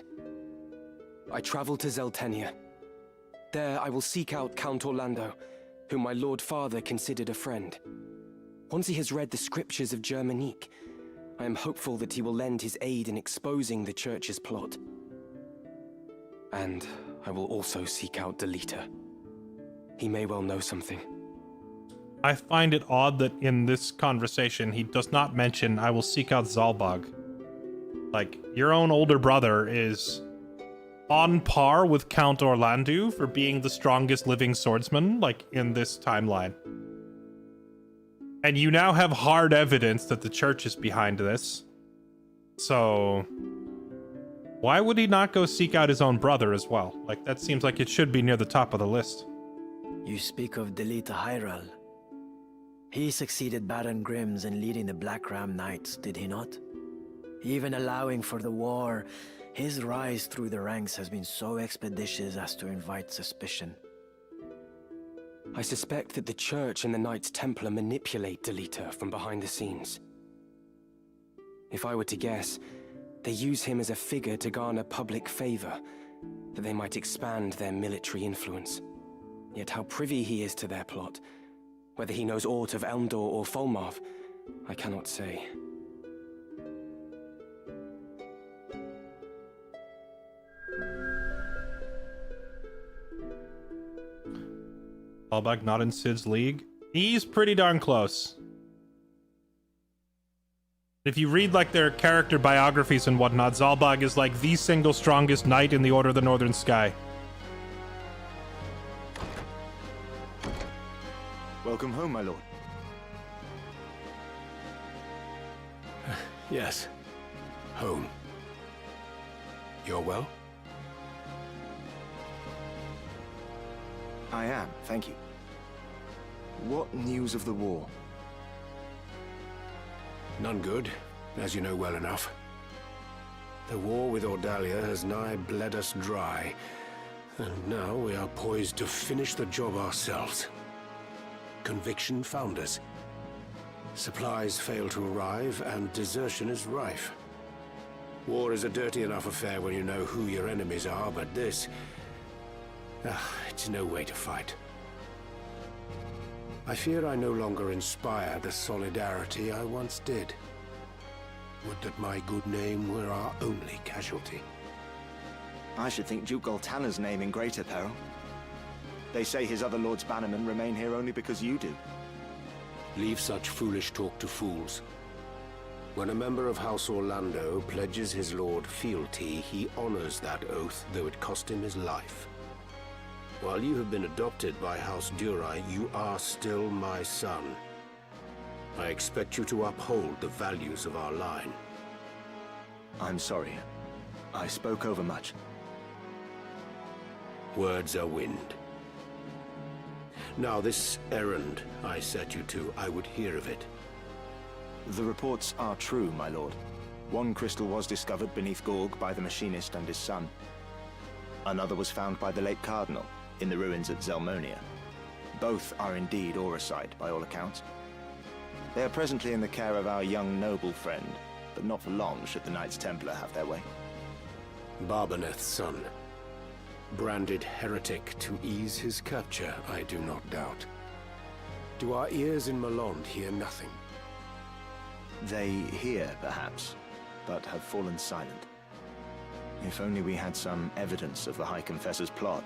I travel to Zeltenia. There I will seek out Count Orlando, whom my Lord Father considered a friend. Once he has read the scriptures of Germanique, I am hopeful that he will lend his aid in exposing the Church's plot. And I will also seek out Delita. He may well know something. I find it odd that in this conversation he does not mention, I will seek out Zalbaag. Like, your own older brother is on par with Count Orlando for being the strongest living swordsman, like, in this timeline. And you now have hard evidence that the Church is behind this. So, why would he not go seek out his own brother as well? Like, that seems like it should be near the top of the list. You speak of Delita Hyral. He succeeded Baron Grimm's in leading the Black Ram Knights, did he not? Even allowing for the war, his rise through the ranks has been so expeditious as to invite suspicion. I suspect that the Church and the Knights Templar manipulate Delita from behind the scenes. If I were to guess, they use him as a figure to garner public favor, that they might expand their military influence. Yet how privy he is to their plot, whether he knows aught of Elmdor or Folmarv, I cannot say. Zalbaag not in Sid's league? He's pretty darn close. If you read like their character biographies and whatnot, Zalbaag is like the single strongest knight in the Order of the Northern Sky. Welcome home, my lord. Yes. Home. You're well? I am, thank you. What news of the war? None good, as you know well enough. The war with Ordalia has nigh bled us dry, and now we are poised to finish the job ourselves. Conviction found us. Supplies fail to arrive, and desertion is rife. War is a dirty enough affair when you know who your enemies are, but this... it's no way to fight. I fear I no longer inspire the solidarity I once did. Would that my good name were our only casualty. I should think Duke Goltana's name in greater peril. They say his other lords bannermen remain here only because you do. Leave such foolish talk to fools. When a member of House Orlando pledges his lord fealty, he honors that oath, though it cost him his life. While you have been adopted by House Durai, you are still my son. I expect you to uphold the values of our line. I'm sorry. I spoke over much. Words are wind. Now, this errand I set you to, I would hear of it. The reports are true, my lord. One crystal was discovered beneath Gorg by the machinist and his son. Another was found by the late Cardinal, in the ruins at Zelmonia. Both are indeed Auracite, by all accounts. They are presently in the care of our young noble friend, but not for long should the Knights Templar have their way. Barbaneth's son. Branded heretic to ease his capture, I do not doubt. Do our ears in Malond hear nothing? They hear, perhaps, but have fallen silent. If only we had some evidence of the High Confessor's plot,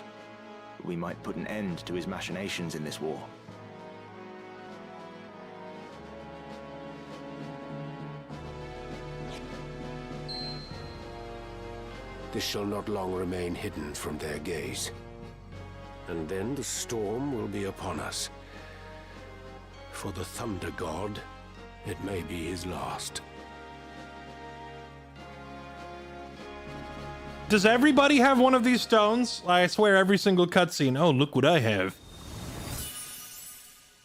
we might put an end to his machinations in this war. This shall not long remain hidden from their gaze. And then the storm will be upon us. For the Thunder God, it may be his last. Does everybody have one of these stones? I swear every single cutscene. Oh, look what I have.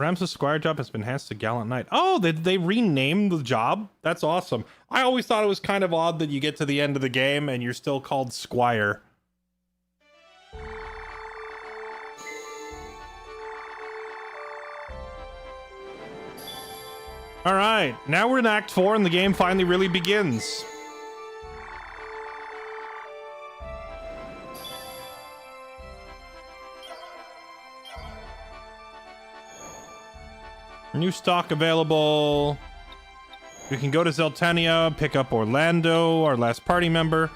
Ramsa's squire job has been enhanced to gallant knight. Oh, they renamed the job? That's awesome. I always thought it was kind of odd that you get to the end of the game and you're still called squire. All right, now we're in Act 4 and the game finally really begins. New stock available. We can go to Zeltania, pick up Orlando, our last party member.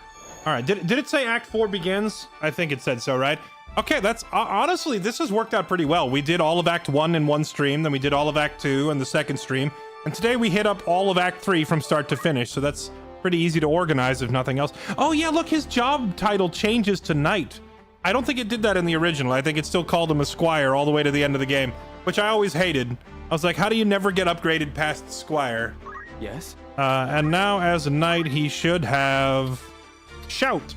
All right, did it say Act 4 begins? I think it said so, right? Okay, that's honestly, this has worked out pretty well. We did all of Act 1 in one stream, then we did all of Act 2 in the second stream. And today we hit up all of Act 3 from start to finish, so that's pretty easy to organize if nothing else. Oh yeah, look, his job title changes to knight. I don't think it did that in the original. I think it still called him a squire all the way to the end of the game, which I always hated. I was like, how do you never get upgraded past squire? Yes? And now as a knight, he should have Shout.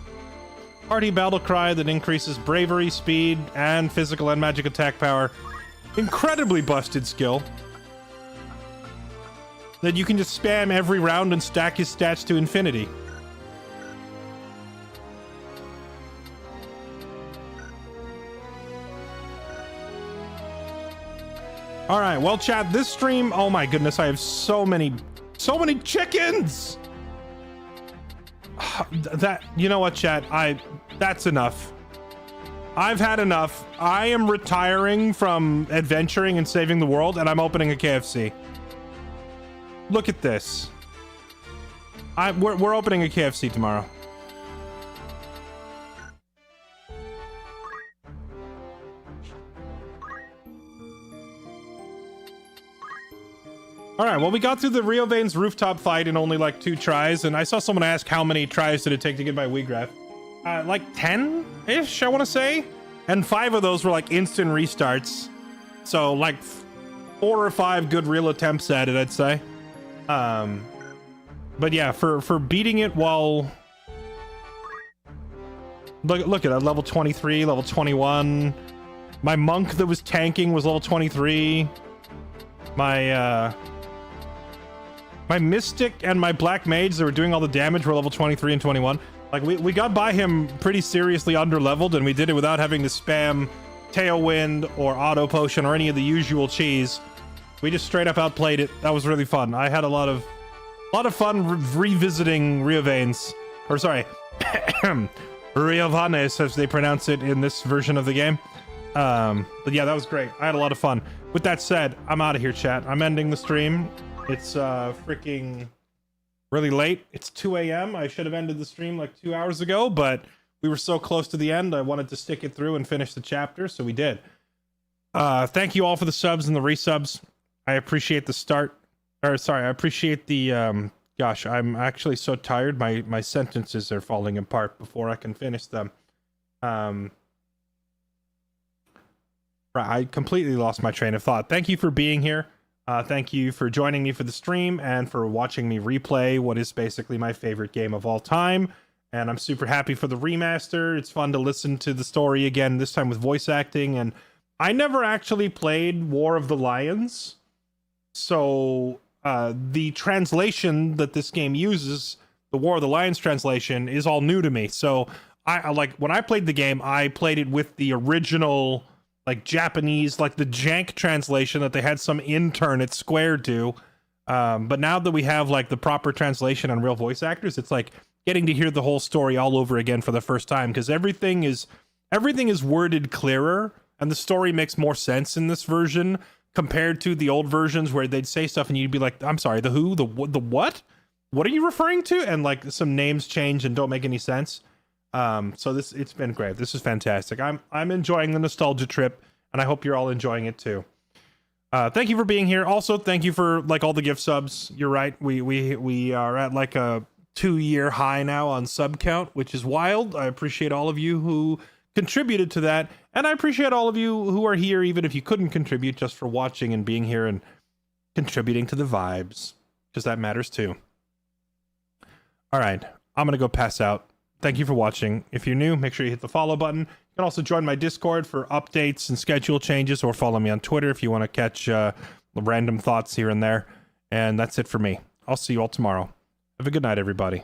Party battle cry that increases bravery, speed, and physical and magic attack power. Incredibly busted skill that you can just spam every round and stack his stats to infinity. All right, well, chat, this stream, oh my goodness, I have so many chickens. That, you know what, chat, that's enough. I've had enough. I am retiring from adventuring and saving the world, and I'm opening a KFC. Look at this. We're opening a KFC tomorrow. All right, well, we got through the Riovanes rooftop fight in only like 2 tries, and I saw someone ask how many tries did it take to get by Wiegraf. Like 10-ish, I want to say. And 5 of those were like instant restarts. So like 4 or 5 good real attempts at it, I'd say. But yeah, for beating it while... Look at that, level 23, level 21. My monk that was tanking was level 23. My mystic and my black mage that were doing all the damage were level 23 and 21. Like, we got by him pretty seriously under-leveled, and we did it without having to spam Tailwind or Auto Potion or any of the usual cheese. We just straight up outplayed it. That was really fun. I had a lot of fun revisiting Riovanes. Or sorry, Riovanes, as they pronounce it in this version of the game. But yeah, that was great. I had a lot of fun. With that said, I'm out of here, chat. I'm ending the stream. It's freaking really late. It's 2 a.m. I should have ended the stream like 2 hours ago, but we were so close to the end. I wanted to stick it through and finish the chapter, so we did. Thank you all for the subs and the resubs. I appreciate the start. Or sorry, I appreciate the gosh, I'm actually so tired. My sentences are falling apart before I can finish them. I completely lost my train of thought. Thank you for being here. Thank you for joining me for the stream and for watching me replay what is basically my favorite game of all time. And I'm super happy for the remaster. It's fun to listen to the story again, this time with voice acting. And I never actually played War of the Lions. So the translation that this game uses, the War of the Lions translation, is all new to me. So I like when I played the game, I played it with the original like Japanese, like the jank translation that they had some intern at Square do. But now that we have like the proper translation and real voice actors, it's like getting to hear the whole story all over again for the first time, because everything is worded clearer and the story makes more sense in this version compared to the old versions where they'd say stuff and you'd be like, I'm sorry, the who, the what? What are you referring to? And like some names change and don't make any sense. So it's been great. This is fantastic. I'm enjoying the nostalgia trip, and I hope you're all enjoying it too. Thank you for being here. Also, thank you for like all the gift subs. You're right. We are at like a 2-year high now on sub count, which is wild. I appreciate all of you who contributed to that, and I appreciate all of you who are here, even if you couldn't contribute, just for watching and being here and contributing to the vibes, because that matters too. All right, I'm gonna go pass out. Thank you for watching. If you're new, make sure you hit the follow button. You can can also join my Discord for updates and schedule changes, or follow me on Twitter if you want to catch random thoughts here and there. And that's it for me. I'll see you all tomorrow. Have a good night, everybody.